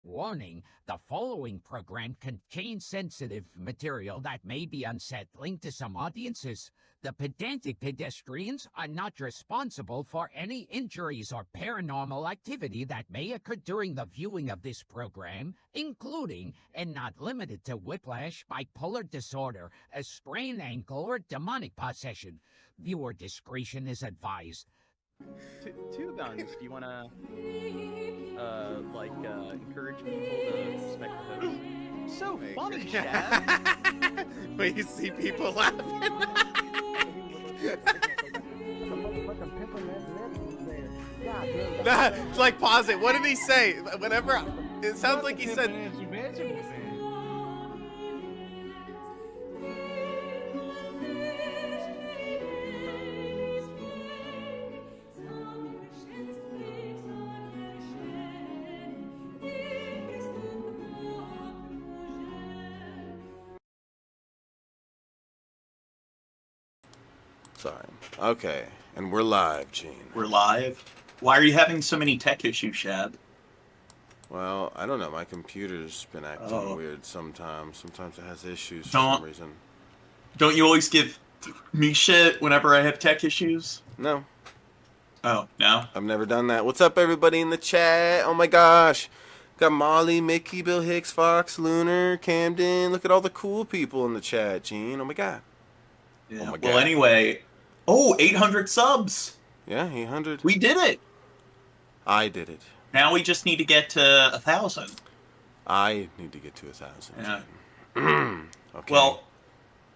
Warning, the following program contains sensitive material that may be unsettling to some audiences. The Pedantic Pedestrians are not responsible for any injuries or paranormal activity that may occur during the viewing of this program, including, and not limited to, whiplash, bipolar disorder, a sprained ankle, or demonic possession. Viewer discretion is advised. Two guns. Do you want to, encourage people to suspect the host? So funny, Chad. When you see people laughing. Like, pause it. What did he say? Whenever it sounds like he said. Sorry. Okay, and we're live, Gene. We're live? Why are you having so many tech issues, Shab? Well, I don't know. My computer's been acting weird sometimes. Sometimes it has issues for some reason. Don't you always give me shit whenever I have tech issues? No. Oh, no? I've never done that. What's up, everybody in the chat? Oh my gosh. Got Molly, Mickey, Bill Hicks, Fox, Lunar, Camden. Look at all the cool people in the chat, Gene. Oh my god. Yeah. Oh my god. Well, anyway... 800 subs! Yeah, 800. We did it! I did it. Now we just need to get to 1,000. I need to get to 1,000. Yeah. Okay. Well,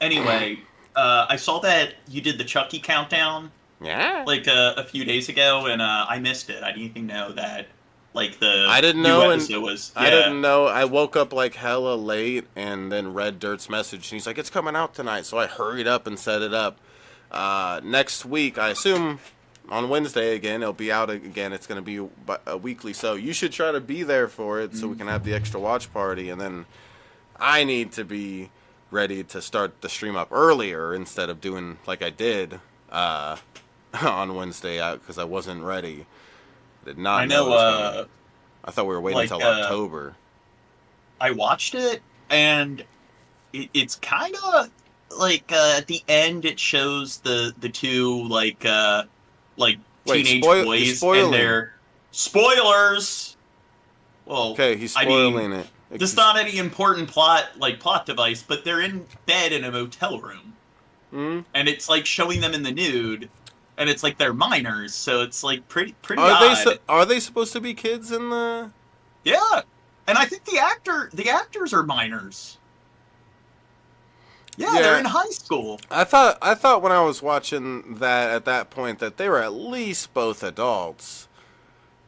anyway, I saw that you did the Chucky countdown. Yeah. Like a few days ago, and I missed it. I didn't even know that. Like I didn't know, and was. Yeah. I didn't know. I woke up like hella late, and then read Dirt's message, and he's like, "It's coming out tonight." So I hurried up and set it up. Next week, I assume on Wednesday again, it'll be out again. It's going to be a weekly, so you should try to be there for it so we can have the extra watch party. And then I need to be ready to start the stream up earlier instead of doing like I did on Wednesday because I wasn't ready. I did not know. I thought we were waiting until October. I watched it, and it's kind of... at the end, it shows the two teenage boys and their spoilers. Well, okay, he's spoiling it. It's not any important plot device, but they're in bed in a motel room, and it's like showing them in the nude, and it's like they're minors, so it's like pretty odd. Are they supposed to be kids in the? Yeah, and I think the actors are minors. Yeah, they're in high school. I thought when I was watching that at that point that they were at least both adults.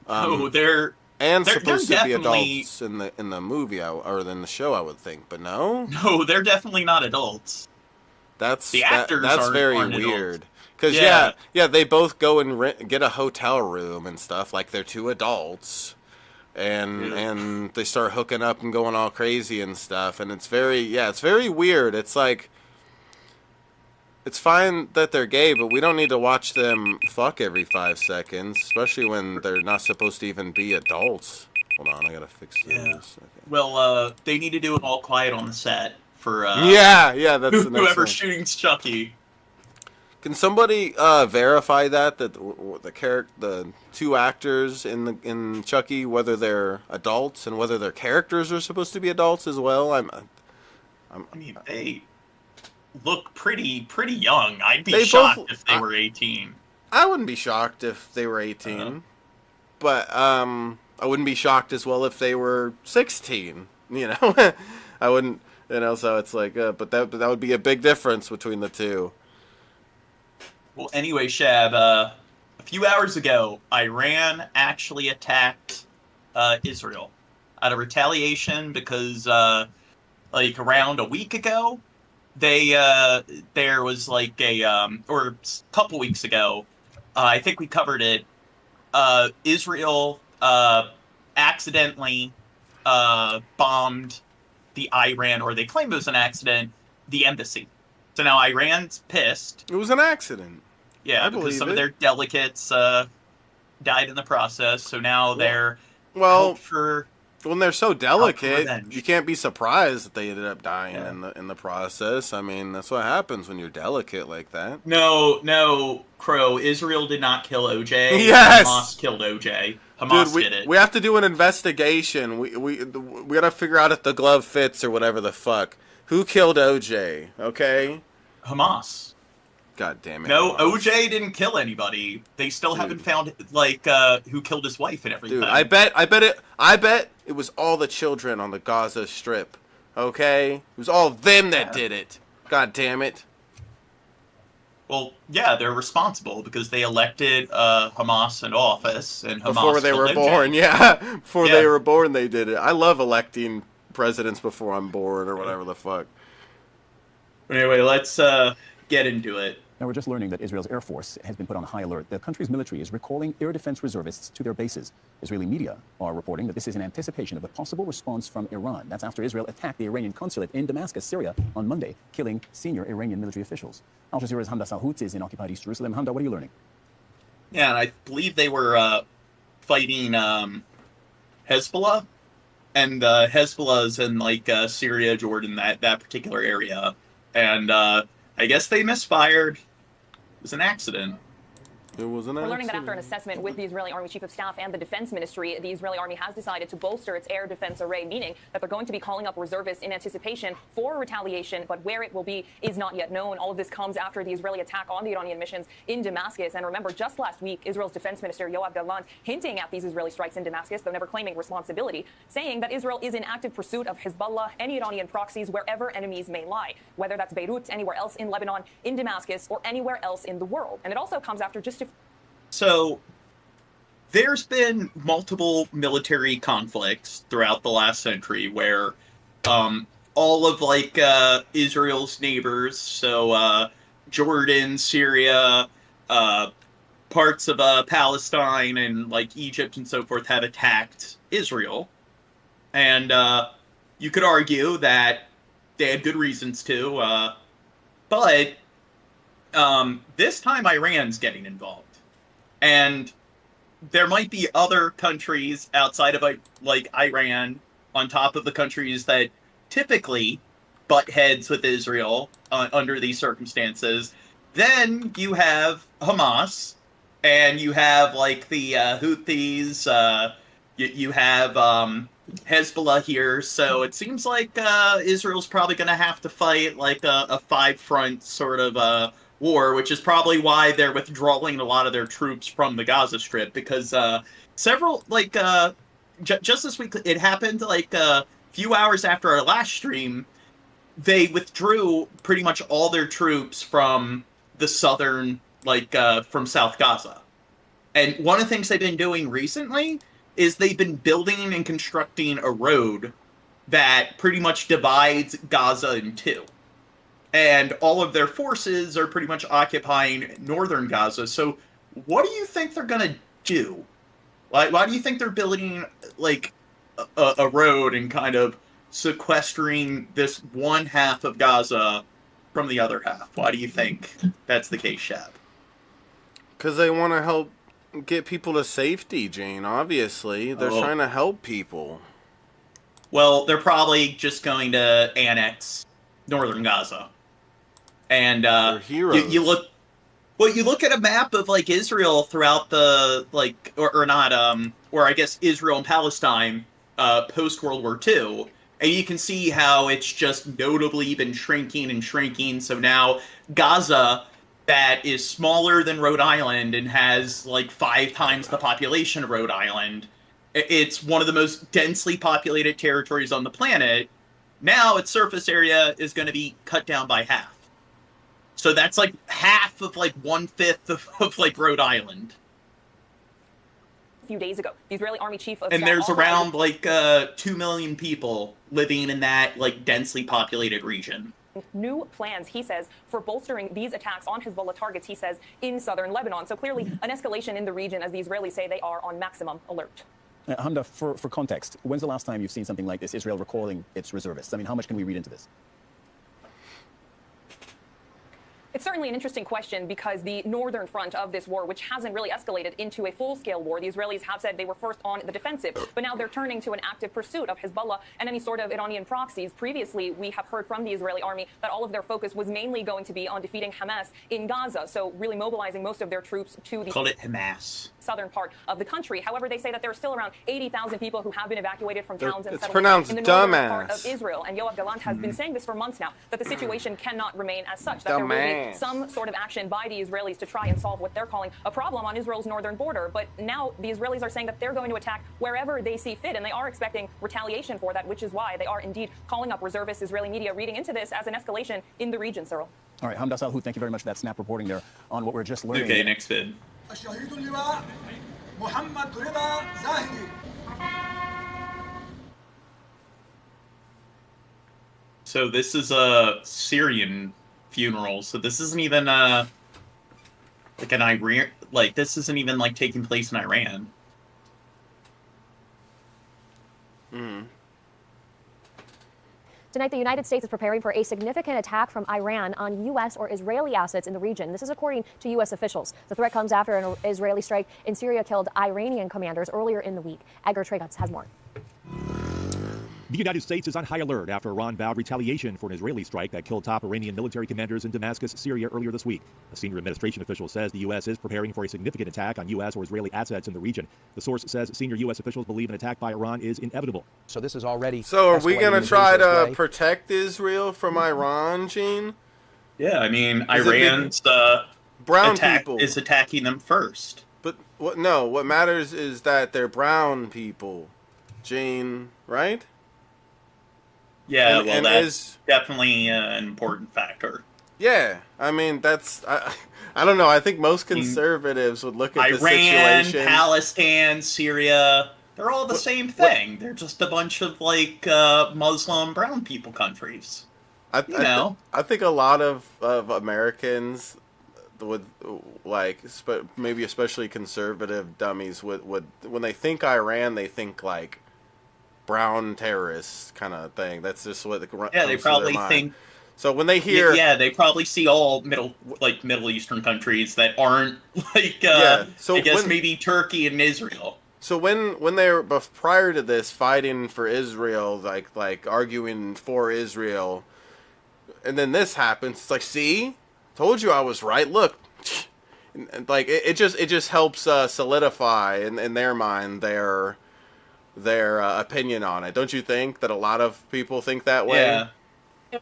They're supposed to be adults in the movie or in the show, I would think, but no. No, they're definitely not adults. That's aren't very weird. Because they both go and get a hotel room and stuff like they're two adults. And they start hooking up and going all crazy and stuff, and it's very weird. It's like, it's fine that they're gay, but we don't need to watch them fuck every 5 seconds, especially when they're not supposed to even be adults. Hold on, I gotta fix this. Okay. Well, they need to do it all quiet on the set for that's the next one. Whoever's shooting Chucky. Can somebody verify that the two actors in Chucky, whether they're adults and whether their characters are supposed to be adults as well? I mean, they look pretty young. I'd be shocked if they were 18. I wouldn't be shocked if they were 18, but I wouldn't be shocked as well if they were 16. You know, I wouldn't. You know, so it's like, but that would be a big difference between the two. Well, anyway, Shab, a few hours ago, Iran actually attacked Israel out of retaliation because, around a week ago, there was or a couple weeks ago, I think we covered it, Israel accidentally bombed the Iran, or they claim it was an accident, the embassy. So now Iran's pissed. It was an accident. Yeah, because some of their delegates died in the process. So now they're well for. When they're so delicate, revenge. you can't be surprised that they ended up dying in the process. I mean, that's what happens when you're delicate like that. No, Crow. Israel did not kill OJ. Yes! Hamas killed OJ. Hamas Dude, did it. we have to do an investigation. We gotta figure out if the glove fits or whatever the fuck. Who killed OJ? Okay. Hamas. God damn it. No, Hamas. OJ didn't kill anybody. They still haven't found who killed his wife and everything. Dude, I bet it was all the children on the Gaza Strip. Okay? It was all them that did it. God damn it. Well, yeah, they're responsible because they elected Hamas into office, and Hamas Before they were killed born, OJ. yeah. Before they were born, they did it. I love electing presidents before I'm born or whatever the fuck. Anyway, let's get into it. Now, we're just learning that Israel's Air Force has been put on high alert. The country's military is recalling air defense reservists to their bases. Israeli media are reporting that this is in anticipation of a possible response from Iran. That's after Israel attacked the Iranian consulate in Damascus, Syria, on Monday, killing senior Iranian military officials. Al Jazeera's Hamda Salhout is in occupied East Jerusalem. Hamda, what are you learning? Yeah, and I believe they were fighting Hezbollah, and Hezbollah's in Syria, Jordan, that particular area, and I guess they misfired. It was an accident. It was an accident. We're learning that after an assessment with the Israeli Army Chief of Staff and the Defense Ministry, the Israeli Army has decided to bolster its air defense array, meaning that they're going to be calling up reservists in anticipation for retaliation, but where it will be is not yet known. All of this comes after the Israeli attack on the Iranian missions in Damascus. And remember, just last week, Israel's Defense Minister Yoav Gallant hinting at these Israeli strikes in Damascus, though never claiming responsibility, saying that Israel is in active pursuit of Hezbollah, any Iranian proxies, wherever enemies may lie, whether that's Beirut, anywhere else in Lebanon, in Damascus, or anywhere else in the world. And it also comes after just a So, there's been multiple military conflicts throughout the last century where all of Israel's neighbors, so Jordan, Syria, parts of Palestine, and Egypt and so forth have attacked Israel. And you could argue that they had good reasons to, but this time Iran's getting involved. And there might be other countries outside of Iran on top of the countries that typically butt heads with Israel under these circumstances. Then you have Hamas, and you have the Houthis, you have Hezbollah here. So it seems like Israel's probably going to have to fight a five-front sort of war, which is probably why they're withdrawing a lot of their troops from the Gaza Strip, because several just this week it happened a few hours after our last stream, they withdrew pretty much all their troops from the southern from South Gaza. And one of the things they've been doing recently is they've been building and constructing a road that pretty much divides Gaza in two. And all of their forces are pretty much occupying northern Gaza. So what do you think they're going to do? Why do you think they're building, a road and kind of sequestering this one half of Gaza from the other half? Why do you think that's the case, Shab? Because they want to help get people to safety, Jane, obviously. They're trying to help people. Well, they're probably just going to annex northern Gaza. And you look at a map of Israel throughout the or I guess Israel and Palestine post World War II, and you can see how it's just notably been shrinking and shrinking. So now Gaza, that is smaller than Rhode Island and has 5 times the population of Rhode Island, it's one of the most densely populated territories on the planet. Now its surface area is going to be cut down by half. So that's half of 1/5 of Rhode Island. a few days ago. The Israeli Army Chief of And Staff there's authorized around 2 million people living in that densely populated region. new plans, he says, for bolstering these attacks on Hezbollah targets, he says, in southern Lebanon. So clearly an escalation in the region, as the Israelis say they are on maximum alert. Hamda, for context, when's the last time you've seen something like this, Israel recalling its reservists? I mean, how much can we read into this? It's certainly an interesting question because the northern front of this war, which hasn't really escalated into a full-scale war, the Israelis have said they were first on the defensive, but now they're turning to an active pursuit of Hezbollah and any sort of Iranian proxies. Previously, we have heard from the Israeli army that all of their focus was mainly going to be on defeating Hamas in Gaza, so really mobilizing most of their troops to the southern part of the country. However, they say that there are still around 80,000 people who have been evacuated from towns and settlements in the northern part of Israel. And Yoav Gallant has been saying this for months now, that the situation cannot remain as such, that there will be some sort of action by the Israelis to try and solve what they're calling a problem on Israel's northern border. But now the Israelis are saying that they're going to attack wherever they see fit, and they are expecting retaliation for that, which is why they are indeed calling up reservists. Israeli media reading into this as an escalation in the region, Cyril. All right, Hamdas Al-Houd, thank you very much for that snap reporting there on what we're just learning. Okay, next vid. So this is a Syrian funeral. So this isn't even like an Iran. Like this isn't even like taking place in Iran. Tonight, the United States is preparing for a significant attack from Iran on U.S. or Israeli assets in the region. This is according to U.S. officials. The threat comes after an Israeli strike in Syria killed Iranian commanders earlier in the week. Edgar Tregatz has more. The United States is on high alert after Iran vowed retaliation for an Israeli strike that killed top Iranian military commanders in Damascus, Syria earlier this week. A senior administration official says the U.S. is preparing for a significant attack on U.S. or Israeli assets in the region. The source says senior U.S. officials believe an attack by Iran is inevitable. So this is already... So are we going to try to protect Israel from Iran, Gene? Yeah, I mean, Iran's brown attack people is attacking them first. But what matters is that they're brown people, Gene, right? Yeah, and that's definitely an important factor. Yeah, I mean, I don't know. I think most conservatives would look at the situation. Iran, Palestine, Syria, they're all the same thing. They're just a bunch of, like, Muslim brown people countries. I think a lot of Americans would, like, maybe especially conservative dummies, would when they think Iran, they think, like, brown terrorists kind of thing. That's just what they probably think. So when they hear, they probably see all Middle Eastern countries that aren't like so I guess maybe Turkey and Israel. So when they were prior to this fighting for Israel, like arguing for Israel, and then this happens, it's like, see, told you I was right. Look, and like it just helps solidify in their mind their opinion on it. Don't you think that a lot of people think that way? Yeah.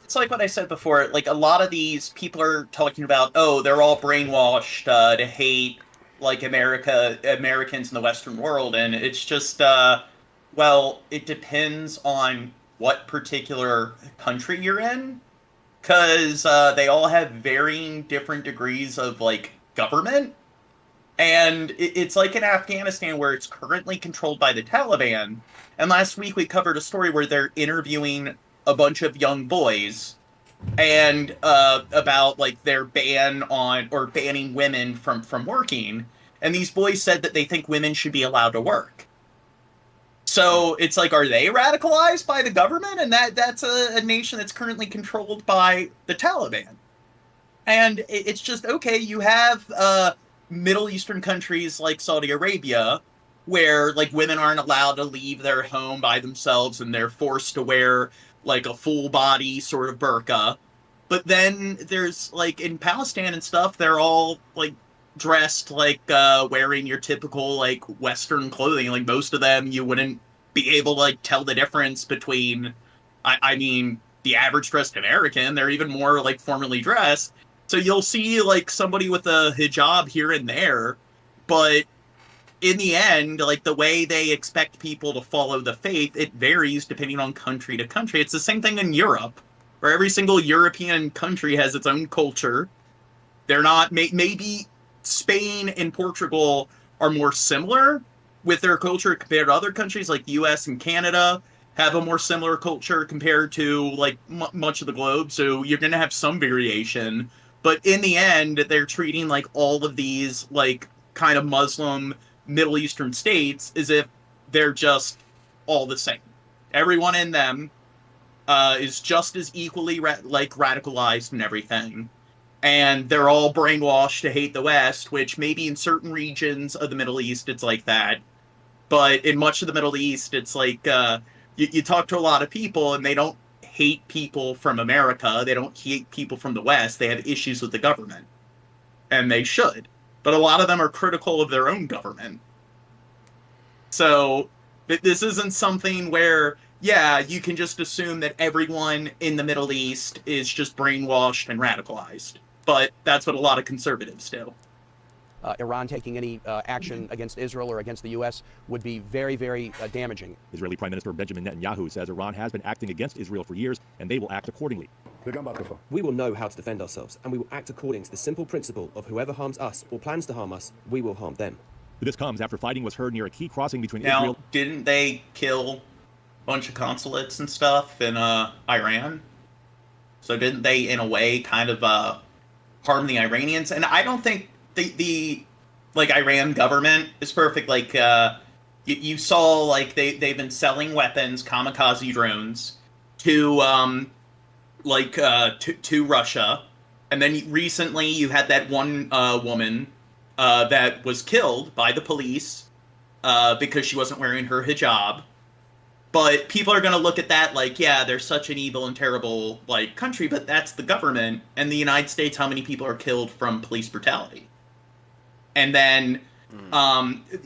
It's like what I said before, like a lot of these people are talking about, oh, they're all brainwashed to hate like Americans in the Western world, and it's just well, it depends on what particular country you're in, because they all have varying different degrees of like government. And it's like in Afghanistan, where it's currently controlled by the Taliban. And last week we covered a story where they're interviewing a bunch of young boys and about like their ban on or banning women from working. And these boys said that they think women should be allowed to work. So it's like, are they radicalized by the government? And that's a nation that's currently controlled by the Taliban. And it's just, okay, you have Middle Eastern countries like Saudi Arabia, where like women aren't allowed to leave their home by themselves and they're forced to wear like a full body sort of burqa. But then there's like in Palestine and stuff, they're all like dressed like wearing your typical like Western clothing. Like most of them, you wouldn't be able to like tell the difference between, I mean, the average dressed American. They're even more like formally dressed. So you'll see, like, somebody with a hijab here and there, but in the end, like, the way they expect people to follow the faith, it varies depending on country to country. It's the same thing in Europe, where every single European country has its own culture. They're not, maybe Spain and Portugal are more similar with their culture compared to other countries, like the US and Canada have a more similar culture compared to, like, much of the globe, so you're going to have some variation. But in the end, they're treating, like, all of these, like, kind of Muslim Middle Eastern states as if they're just all the same. Everyone in them is just as equally, radicalized and everything. and they're all brainwashed to hate the West, which maybe in certain regions of the Middle East it's like that. But in much of the Middle East, it's like you talk to a lot of people and they don't hate people from America. They don't hate people from the West. They have issues with the government. And they should. But a lot of them are critical of their own government. So this isn't something where, yeah, you can just assume that everyone in the Middle East is just brainwashed and radicalized. But that's what a lot of conservatives do. Iran taking any action against Israel or against the U.S. would be very, very damaging. Israeli Prime Minister Benjamin Netanyahu says Iran has been acting against Israel for years, and they will act accordingly. We will know how to defend ourselves, and we will act according to the simple principle of whoever harms us or plans to harm us, we will harm them. This comes after fighting was heard near a key crossing between Now, Israel... didn't they kill a bunch of consulates and stuff in Iran? So didn't they, in a way, kind of harm the Iranians? And I don't think the Iran government is perfect. Like, you saw, like, they've been selling weapons, kamikaze drones, to Russia. And then recently you had that one woman that was killed by the police because she wasn't wearing her hijab. But people are going to look at that like, yeah, they're such an evil and terrible, like, country, but that's the government. And the United States, how many people are killed from police brutality? And then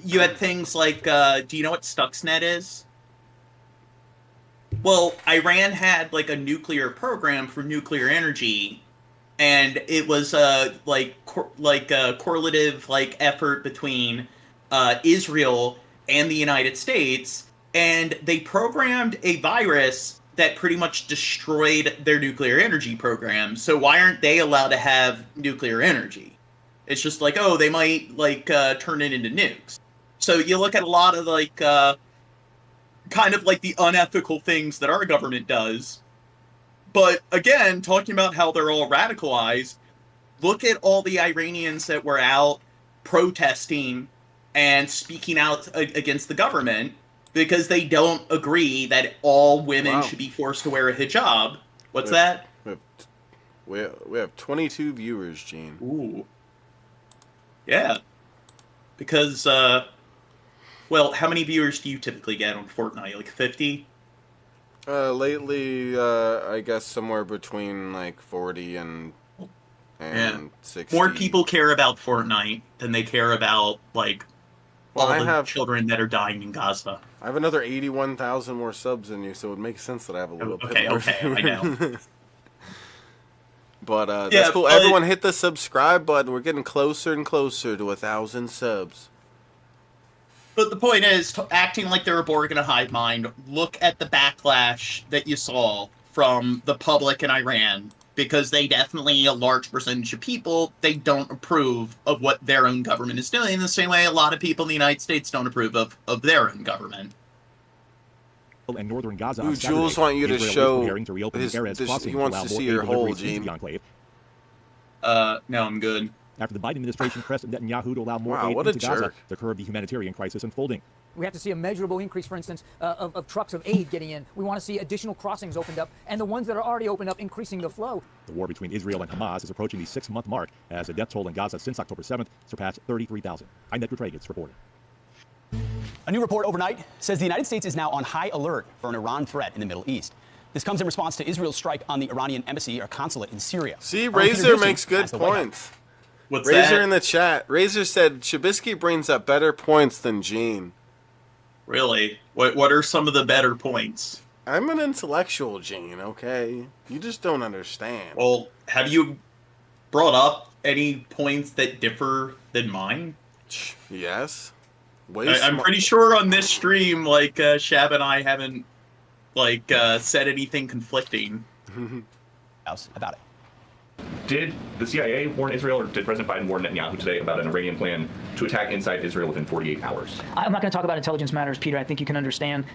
you had things like, do you know what Stuxnet is? Well, Iran had, like, a nuclear program for nuclear energy, and it was a correlative, like, effort between Israel and the United States, and they programmed a virus that pretty much destroyed their nuclear energy program. So why aren't they allowed to have nuclear energy? It's just like, oh, they might, like, turn it into nukes. So you look at a lot of, like, kind of like the unethical things that our government does. But again, talking about how they're all radicalized, look at all the Iranians that were out protesting and speaking out against the government because they don't agree that all women should be forced to wear a hijab. What's that? We have 22 viewers, Gene. Ooh. Yeah. Because, well, how many viewers do you typically get on Fortnite? Like 50? Lately, I guess somewhere between like 40 and 60. More people care about Fortnite than they care about, like, all the children that are dying in Gaza. I have another 81,000 more subs than you, so it makes sense that I have a little bit more. Okay, I know. But that's cool. Everyone hit the subscribe button. We're getting closer and closer to 1,000 subs. But the point is, acting like they're a Borg in a hive mind, look at the backlash that you saw from the public in Iran, because they definitely, a large percentage of people, they don't approve of what their own government is doing, in the same way a lot of people in the United States don't approve of their own government. And northern Gaza. Ooh, Jules want you to show to reopen his, Erez he wants to see your hole, Gene. No, I'm good. After the Biden administration pressed Netanyahu to allow more aid into Gaza to curb the humanitarian crisis unfolding. We have to see a measurable increase, for instance, of trucks of aid getting in. We want to see additional crossings opened up, and the ones that are already opened up increasing the flow. The war between Israel and Hamas is approaching the 6-month mark as the death toll in Gaza since October 7th surpassed 33,000. I'm Edgar Tragus reporting. A new report overnight says the United States is now on high alert for an Iran threat in the Middle East. This comes in response to Israel's strike on the Iranian embassy or consulate in Syria. See, Razor makes good points. What's Razor that? in the chat. Razor said Trubisky brings up better points than Gene. Really? What are some of the better points? I'm an intellectual, Gene, okay? You just don't understand. Well, have you brought up any points that differ than mine? Yes. I'm pretty sure on this stream, like, Shab and I haven't, like, said anything conflicting. About it. Did the CIA warn Israel, or did President Biden warn Netanyahu today about an Iranian plan to attack inside Israel within 48 hours? I'm not going to talk about intelligence matters, Peter. I think you can understand.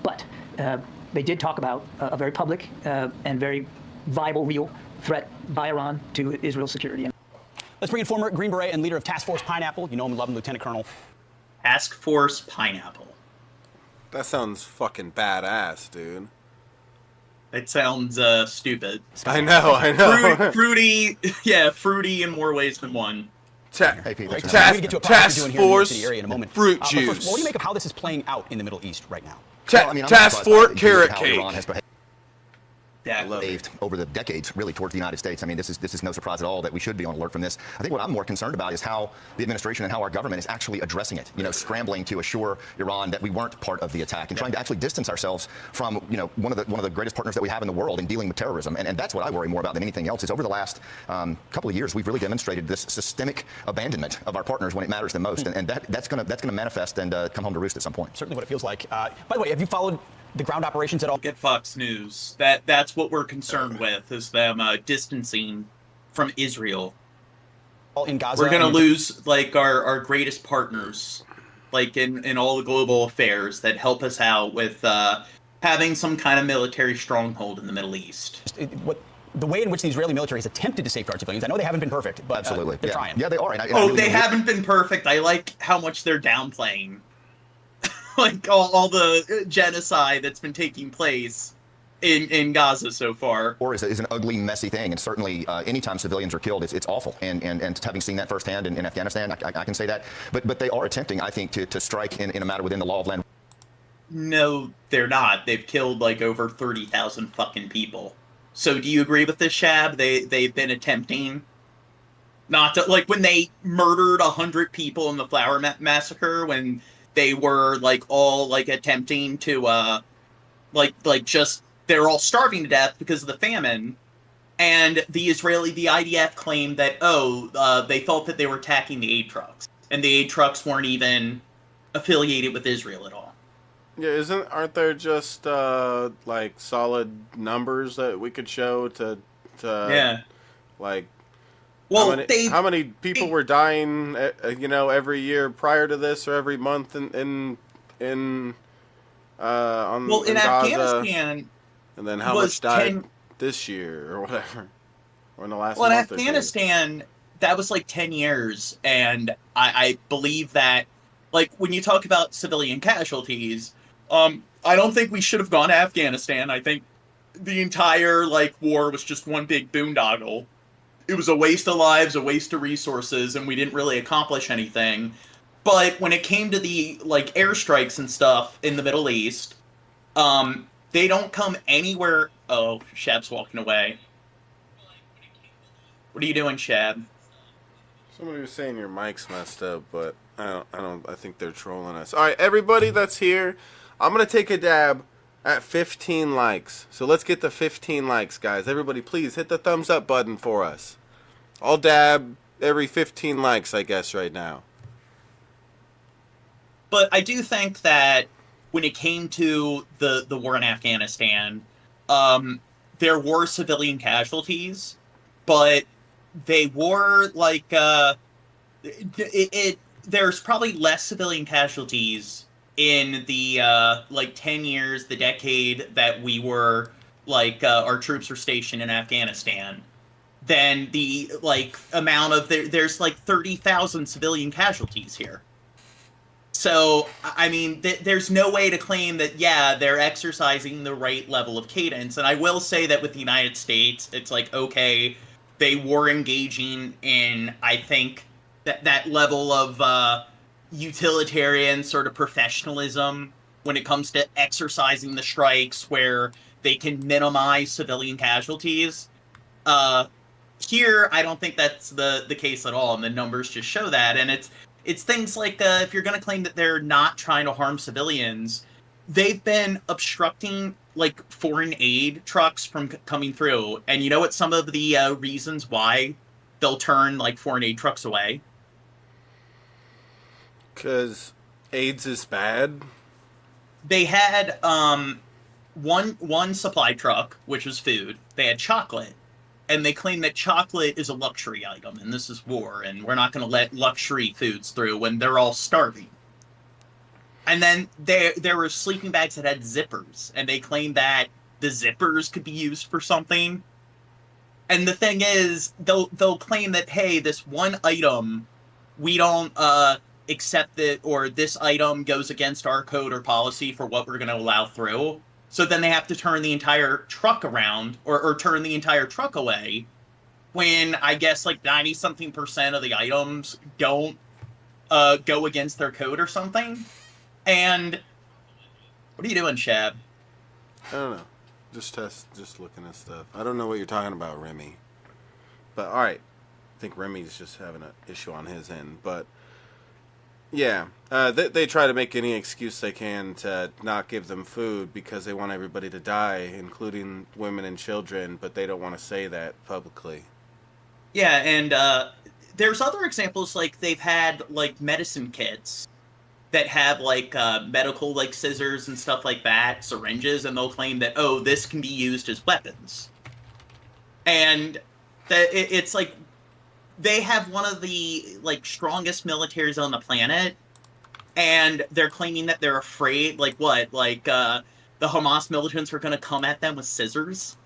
But they did talk about a very public and very viable, real threat by Iran to Israel's security. Let's bring in former Green Beret and leader of Task Force Pineapple. You know him and love him, Lieutenant Colonel. Task Force Pineapple. That sounds fucking badass, dude. That sounds stupid. I know. Fruity, yeah, fruity in more ways than one. Task Force fruit juice. First, what do you make of how this is playing out in the Middle East right now? Task Force carrot cake. Behaved over the decades, really, towards the United States. I mean, this is no surprise at all that we should be on alert from this. I think what I'm more concerned about is how the administration and how our government is actually addressing it. You know, scrambling to assure Iran that we weren't part of the attack and trying to actually distance ourselves from, you know, one of the greatest partners that we have in the world in dealing with terrorism. And that's what I worry more about than anything else. Is over the last couple of years, we've really demonstrated this systemic abandonment of our partners when it matters the most, and that's going to manifest and come home to roost at some point. Certainly, what it feels like. By the way, have you followed the ground operations at all? Get Fox News. That's what we're concerned with, is them distancing from Israel. In Gaza, we're gonna lose like our greatest partners, like in all the global affairs that help us out with having some kind of military stronghold in the Middle East. The way in which the Israeli military has attempted to safeguard civilians, I know they haven't been perfect, but absolutely, they're trying. Yeah, they are. They haven't been perfect. I like how much they're downplaying. Like all the genocide that's been taking place in Gaza so far. War is an ugly, messy thing, and certainly anytime civilians are killed, it's awful. And having seen that firsthand in Afghanistan, I can say that. But they are attempting, I think, to strike in a matter within the law of land. No, they're not. They've killed like over 30,000 fucking people. So do you agree with this, Shab? They've been attempting not to, like when they murdered 100 people in the Flower Massacre, when they were like all like attempting to like just they're all starving to death because of the famine, and the IDF claimed that they thought that they were attacking the aid trucks, and the aid trucks weren't even affiliated with Israel at all. Yeah, aren't there just like solid numbers that we could show to like? Well, how many people were dying, every year prior to this, or every month in Gaza, Afghanistan, and then how much died this year or whatever, or in the last month in Afghanistan, that was like 10 years, and I believe that, like, when you talk about civilian casualties, I don't think we should have gone to Afghanistan. I think the entire war was just one big boondoggle. It was a waste of lives, a waste of resources, and we didn't really accomplish anything. But when it came to the airstrikes and stuff in the Middle East, they don't come anywhere. Oh, Shab's walking away. What are you doing, Shab? Somebody was saying your mic's messed up, but I think they're trolling us. All right, everybody that's here, I'm gonna take a dab at 15 likes. So let's get to 15 likes, guys. Everybody, please hit the thumbs up button for us. I'll dab every 15 likes, I guess, right now. But I do think that when it came to the war in Afghanistan, there were civilian casualties, but they were there's probably less civilian casualties in the 10 years, the decade that we were our troops were stationed in Afghanistan, than the amount of there's 30,000 civilian casualties here. So I mean, there's no way to claim that they're exercising the right level of cadence. And I will say that with the United States, it's okay, they were engaging in, I think, that level of utilitarian sort of professionalism when it comes to exercising the strikes where they can minimize civilian casualties. Here, I don't think that's the case at all, and the numbers just show that. And it's things like if you're going to claim that they're not trying to harm civilians, they've been obstructing foreign aid trucks from coming through. And you know what some of the reasons why they'll turn foreign aid trucks away? Because AIDS is bad. They had one supply truck, which was food. They had chocolate, and they claim that chocolate is a luxury item, and this is war, and we're not going to let luxury foods through when they're all starving. And then there were sleeping bags that had zippers, and they claimed that the zippers could be used for something. And the thing is, they'll claim that, hey, this one item, we don't accept it, or this item goes against our code or policy for what we're going to allow through. So then they have to turn the entire truck around or turn the entire truck away when I guess like 90-something% of the items don't go against their code or something. And what are you doing, Shab? I don't know. Just looking at stuff. I don't know what you're talking about, Remy. But all right. I think Remy's just having an issue on his end. But yeah, they try to make any excuse they can to not give them food because they want everybody to die, including women and children, but they don't want to say that publicly. Yeah, and there's other examples, like they've had like medicine kits that have like medical like scissors and stuff like that, syringes, and they'll claim that, oh, this can be used as weapons. And that it's like they have one of the like strongest militaries on the planet, and they're claiming that they're afraid, like what? Like the Hamas militants are going to come at them with scissors?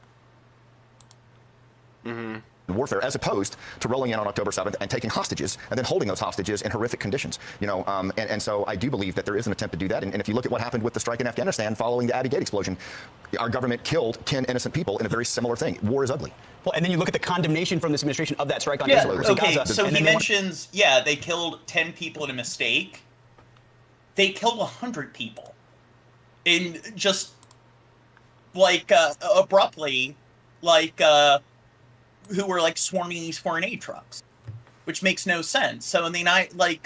Mm-hmm. Warfare, as opposed to rolling in on October 7th and taking hostages and then holding those hostages in horrific conditions. And so I do believe that there is an attempt to do that. And if you look at what happened with the strike in Afghanistan following the Abbey Gate explosion, our government killed 10 innocent people in a very similar thing. War is ugly. Well, and then you look at the condemnation from this administration of that strike on Israel. Okay, Gaza. So he mentions, they killed 10 people in a mistake. They killed 100 people in just like abruptly, like who were like swarming these foreign aid trucks, which makes no sense. So in the night, like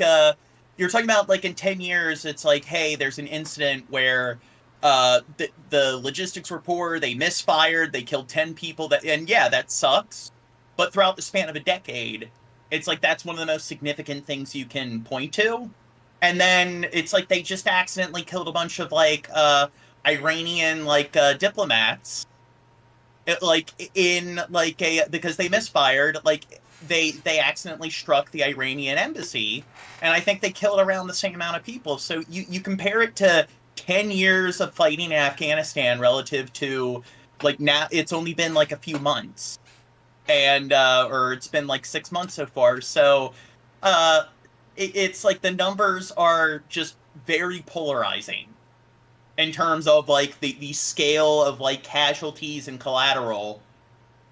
you're talking about, like in 10 years, it's like, hey, there's an incident where the logistics were poor, they misfired, they killed 10 people. That sucks. But throughout the span of a decade, it's like that's one of the most significant things you can point to. And then it's like they just accidentally killed a bunch of like Iranian like diplomats. Because they misfired, like they accidentally struck the Iranian embassy, and I think they killed around the same amount of people. So you compare it to 10 years of fighting in Afghanistan relative to like now it's only been like a few months, and or it's been like 6 months so far. So it's like the numbers are just very polarizing in terms of like the scale of like casualties and collateral,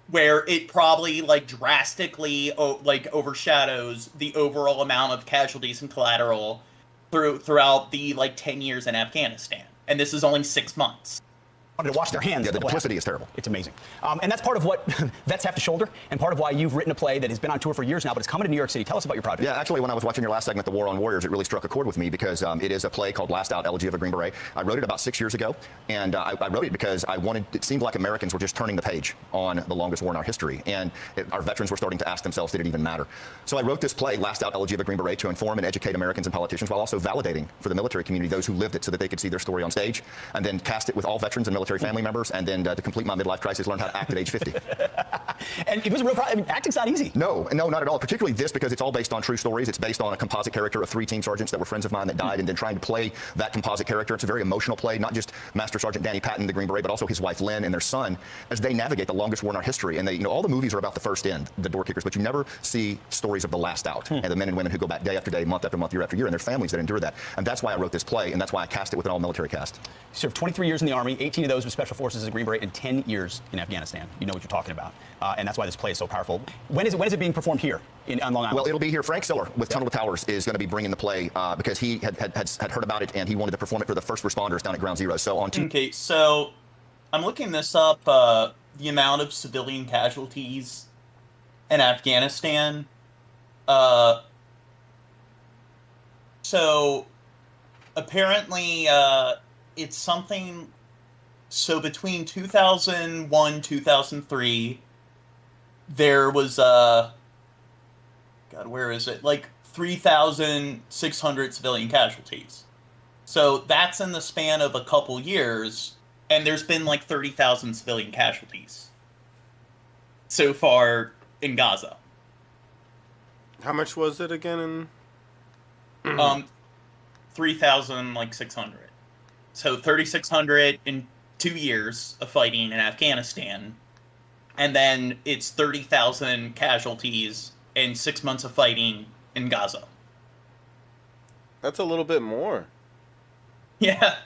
where it probably like drastically like overshadows the overall amount of casualties and collateral throughout the like 10 years in Afghanistan. And this is only 6 months. To wash their hands. Yeah, the duplicity is terrible. It's amazing. And that's part of what vets have to shoulder, and part of why you've written a play that has been on tour for years now, but it's coming to New York City. Tell us about your project. Yeah, actually, when I was watching your last segment, The War on Warriors, it really struck a chord with me because it is a play called Last Out, Elegy of a Green Beret. I wrote it about 6 years ago, and I wrote it because it seemed like Americans were just turning the page on the longest war in our history, and our veterans were starting to ask themselves, did it even matter? So I wrote this play, Last Out, Elegy of a Green Beret, to inform and educate Americans and politicians while also validating for the military community those who lived it so that they could see their story on stage, and then cast it with all veterans and military family members, and then to complete my midlife crisis, learned how to act at age 50. And it was a real problem. I mean, acting's not easy. No, not at all. Particularly this, because it's all based on true stories. It's based on a composite character of 3 team sergeants that were friends of mine that died, and then trying to play that composite character. It's a very emotional play, not just Master Sergeant Danny Patton, the Green Beret, but also his wife Lynn and their son, as they navigate the longest war in our history. And they, all the movies are about the first in, the door kickers, but you never see stories of the last out, and the men and women who go back day after day, month after month, year after year, and their families that endure that. And that's why I wrote this play, and that's why I cast it with an all-military cast. You served 23 years in the Army, 18 of those with Special Forces as a Green Beret, and 10 years in Afghanistan. You know what you're talking about. And that's why this play is so powerful. When is it being performed here on Long Island? Well, it'll be here. Frank Siller with Tunnel to Towers is going to be bringing the play because he had heard about it, and he wanted to perform it for the first responders down at Ground Zero. So on Okay, so I'm looking this up, the amount of civilian casualties in Afghanistan. So apparently it's something. So between 2001, 2003, there was God, where is it? Like 3,600 civilian casualties. So that's in the span of a couple years, and there's been like 30,000 civilian casualties so far in Gaza. How much was it again? 3,600. So 3,600 in 2 years of fighting in Afghanistan, and then it's 30,000 casualties in 6 months of fighting in Gaza. That's a little bit more. Yeah.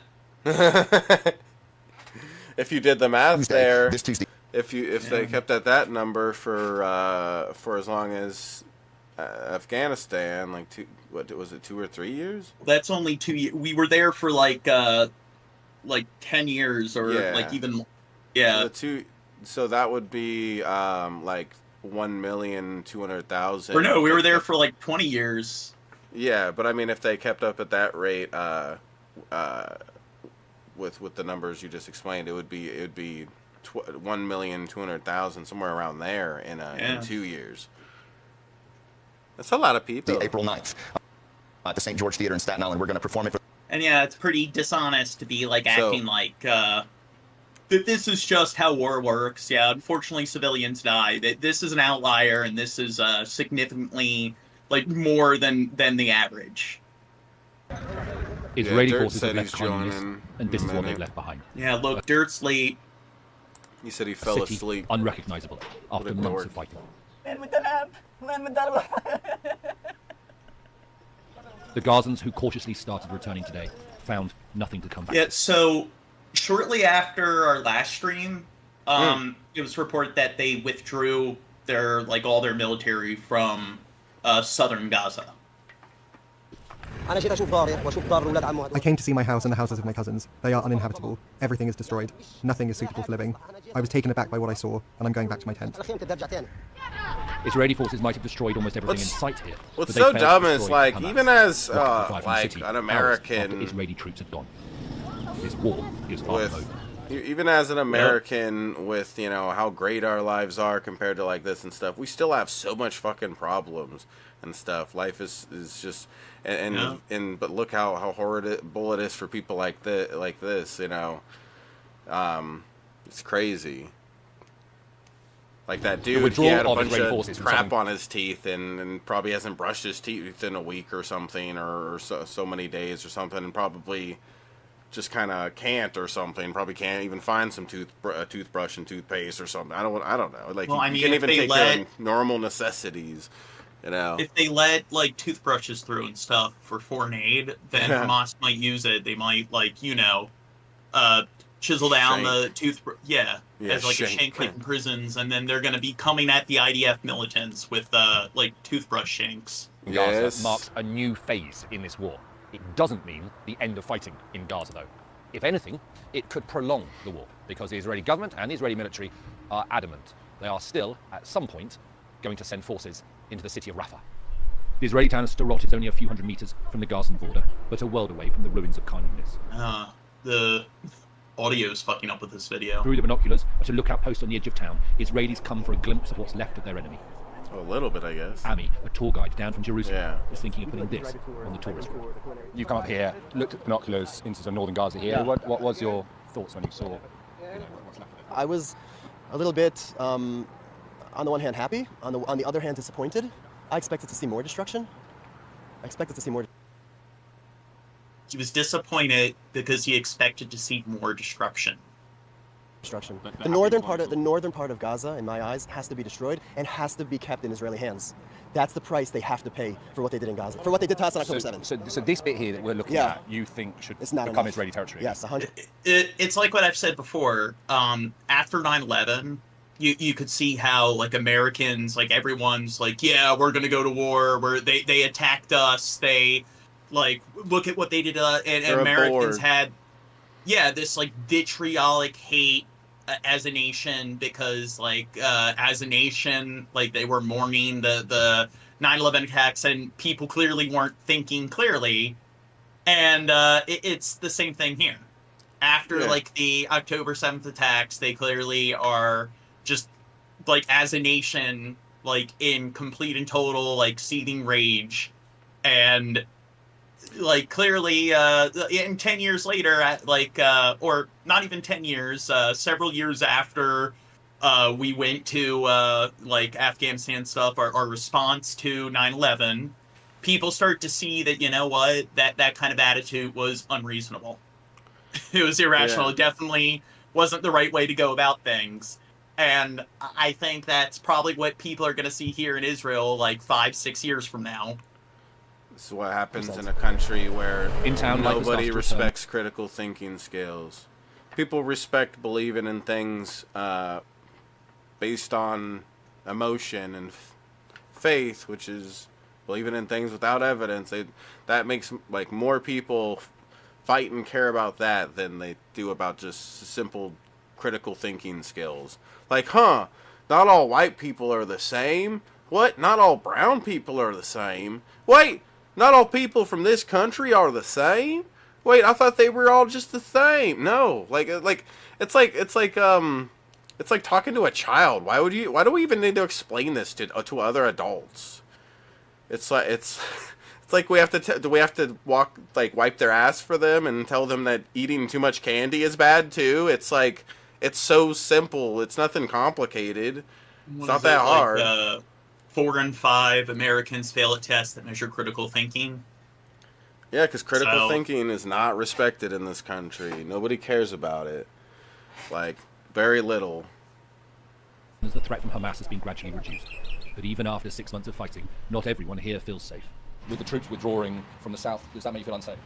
if you did the math Tuesday, there, this Tuesday. if they kept at that number for as long as Afghanistan, like 2 or 3 years? That's only 2 years. We were there for like 10 years or like even So that would be like 1,200,000. Or no, we were there for like 20 years. Yeah, but I mean, if they kept up at that rate, with the numbers you just explained, it would be 1,200,000, somewhere around there in 2 years. That's a lot of people. April 9th at the St. George Theater in Staten Island. We're going to perform it for. And yeah, it's pretty dishonest to be like acting like that this is just how war works. Yeah, unfortunately, civilians die. That this is an outlier, and this is significantly like more than the average. Israeli forces have left kindness, and this is what they've left behind. Yeah, look, Dirt's late. He said he fell City asleep. Unrecognizable after months of fighting. The Gazans who cautiously started returning today found nothing to come back. Yeah, so shortly after our last stream, it was reported that they withdrew all their military from southern Gaza. I came to see my house and the houses of my cousins. They are uninhabitable. Everything is destroyed. Nothing is suitable for living. I was taken aback by what I saw, and I'm going back to my tent. Israeli forces might have destroyed almost everything in sight here. What's so dumb is, like, even as like an American, Israeli troops had gone. This war is far from over. Even as an American, with how great our lives are compared to like this and stuff, we still have so much fucking problems and stuff. Life is just but look how horrible it is for people like this. It's crazy. Like that dude, he had a bunch of crap on his teeth and probably hasn't brushed his teeth in a week or something, or so many days or something, and probably just kind of can't or something. Probably can't even find some toothbrush and toothpaste or something. I don't know. Like, well, you can't even take care of normal necessities. If they let like toothbrushes through and stuff for foreign aid, then Hamas might use it. They might chisel down the toothbrush. As like a shank like in prisons, and then they're going to be coming at the IDF militants with toothbrush shanks. Gaza marks a new phase in this war. It doesn't mean the end of fighting in Gaza, though. If anything, it could prolong the war, because the Israeli government and the Israeli military are adamant. They are still, at some point, going to send forces into the city of Rafah. The Israeli town of Sderot is only a few hundred meters from the Gazan border, but a world away from the ruins of Khan Yunis. The audio's fucking up with this video. Through the binoculars, at a lookout post on the edge of town, Israelis come for a glimpse of what's left of their enemy. A little bit, I guess. Ami, a tour guide down from Jerusalem, is thinking of putting this on the tourist route. You've come up here, looked at binoculars into northern Gaza here. What was your thoughts when you saw what's left of it? I was a little bit, on the one hand, happy. On the other hand, disappointed. I expected to see more destruction. He was disappointed because he expected to see more destruction. The northern part of Gaza, in my eyes, has to be destroyed and has to be kept in Israeli hands. That's the price they have to pay for what they did in Gaza, for what they did to us on October 7th. So this bit here that we're looking at, you think should become Israeli territory? Yes, 100%. It's like what I've said before. After 9/11, you could see how like Americans, like everyone's like, yeah, we're gonna go to war. They attacked us. They like look at what they did, and Americans had this like vitriolic hate as a nation, because as a nation, they were mourning the 9/11 attacks, and people clearly weren't thinking clearly. And it's the same thing here. After the October 7th attacks, they clearly are just as a nation in complete and total seething rage, and clearly in 10 years later, or not even 10 years, several years after we went to Afghanistan stuff, our response to 9/11, people start to see that, you know what, that kind of attitude was unreasonable. It was irrational. It definitely wasn't the right way to go about things. And I think that's probably what people are going to see here in Israel 5-6 years from now. This is what happens in a country where nobody respects critical thinking skills. people respect believing in things based on emotion and faith, which is believing in things without evidence. That makes like more people fight and care about that than they do about just simple critical thinking skills. Like, not all white people are the same. What? Not all brown people are the same. Wait, not all people from this country are the same? Wait, I thought they were all just the same. No, it's like talking to a child. Why do we even need to explain this to other adults? It's like we have to do we have to wipe their ass for them and tell them that eating too much candy is bad too? It's like, it's so simple. It's nothing complicated. It's not that hard. 4 in 5 Americans fail at tests that measure critical thinking. Yeah, because critical thinking is not respected in this country. Nobody cares about it. Like, very little. The threat from Hamas has been gradually reduced. But even after 6 months of fighting, not everyone here feels safe. With the troops withdrawing from the south, does that make you feel unsafe?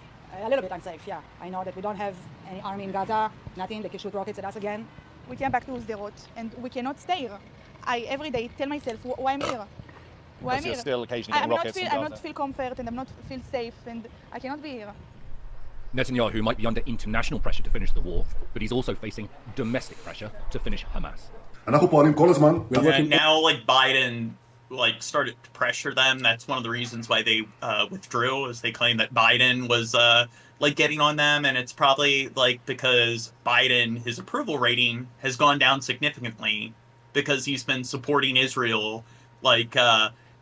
A little bit unsafe, yeah. I know that we don't have any army in Gaza, nothing. They can shoot rockets at us again. We came back to Sderot, and we cannot stay here. I every day tell myself, why I'm here? Why I'm you're here? still occasionally getting rockets I not feel comfort, and I'm not feel safe, and I cannot be here. Netanyahu might be under international pressure to finish the war, but he's also facing domestic pressure to finish Hamas. And now, Biden started to pressure them. That's one of the reasons why they withdrew, is they claim that Biden was getting on them, and it's probably because Biden, his approval rating has gone down significantly because he's been supporting Israel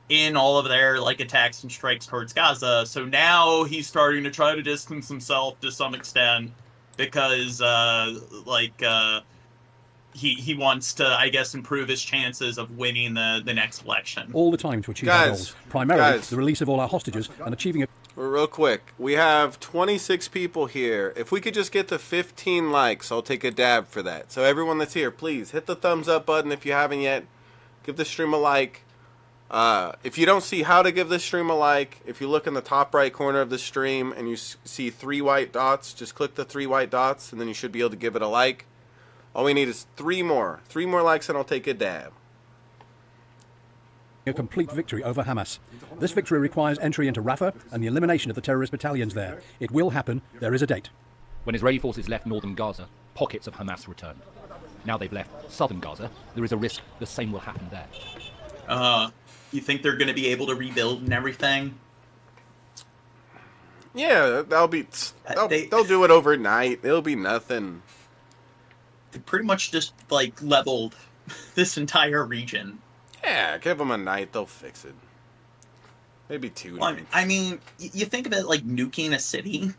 in all of their attacks and strikes towards Gaza. So now he's starting to try to distance himself to some extent because he wants to, I guess, improve his chances of winning the next election. All the time to achieve our goals. Primarily, the release of all our hostages and achieving a... Real quick, we have 26 people here. If we could just get to 15 likes, I'll take a dab for that. So everyone that's here, please hit the thumbs up button if you haven't yet. Give the stream a like. If you don't see how to give this stream a like, if you look in the top right corner of the stream and you see 3 white dots, just click the 3 white dots and then you should be able to give it a like. All we need is 3 more. 3 more likes and I'll take a dab. A complete victory over Hamas. This victory requires entry into Rafah and the elimination of the terrorist battalions there. It will happen. There is a date. When Israeli forces left northern Gaza, pockets of Hamas returned. Now they've left southern Gaza, there is a risk the same will happen there. You think they're going to be able to rebuild and everything? Yeah, they'll do it overnight. It'll be nothing. They pretty much just leveled this entire region. Yeah, give them a night, they'll fix it. Maybe 2 nights. I mean, you think of it like nuking a city.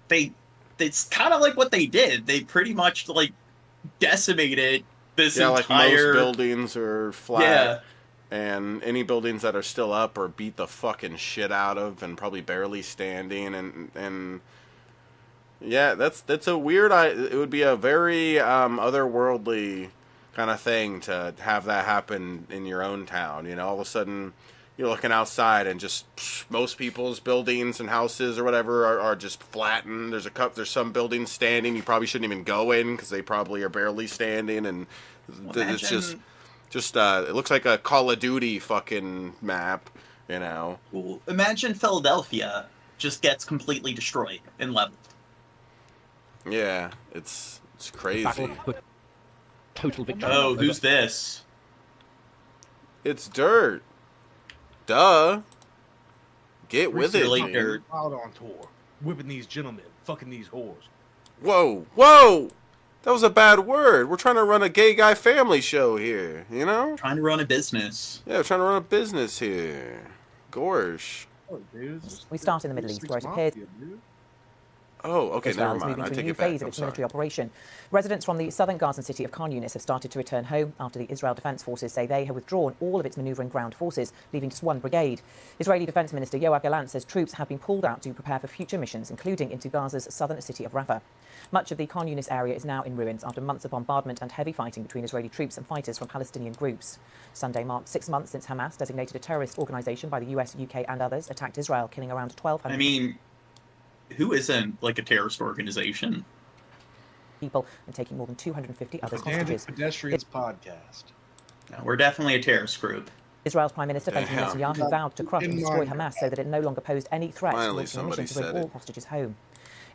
It's kind of like what they did. They pretty much decimated this entire... most buildings are flat. Yeah. And any buildings that are still up are beat the fucking shit out of and probably barely standing. And yeah, that's a weird... It would be a very otherworldly kind of thing to have that happen in your own town. You know, all of a sudden you're looking outside and just most people's buildings and houses or whatever are just flattened. There's some buildings standing you probably shouldn't even go in because they probably are barely standing, and it's just it looks like a Call of Duty fucking map, you know. Well, imagine Philadelphia just gets completely destroyed and leveled. Yeah, it's crazy. Total victory. Oh, who's this? It's Dirt. Duh. Get with it. Really Dirt. Out on tour, whipping these gentlemen, fucking these whores. Whoa! That was a bad word. We're trying to run a gay guy family show here, you know? Trying to run a business. Yeah, we're trying to run a business here. Gorsh. We start in the Middle East, where it appears... Oh, okay, Israel never is mind. moving I to a take new it back. phase of I'm its sorry. military operation. Residents from the southern Gazan city of Khan Yunis have started to return home after the Israel Defense Forces say they have withdrawn all of its maneuvering ground forces, leaving just 1 brigade. Israeli Defense Minister Yoav Gallant says troops have been pulled out to prepare for future missions, including into Gaza's southern city of Rafah. Much of the Khan Yunis area is now in ruins after months of bombardment and heavy fighting between Israeli troops and fighters from Palestinian groups. Sunday marked 6 months since Hamas, designated a terrorist organisation by the US, UK and others, attacked Israel, killing around 1,200... I mean, who isn't a terrorist organization? people and taking more than 250 others Pedantic hostages. Pedestrians Podcast. No, we're definitely a terrorist group. Israel's Prime Minister Benjamin Netanyahu vowed to crush and destroy Hamas so that it no longer posed any threat Finally, towards the mission to bring somebody all hostages home.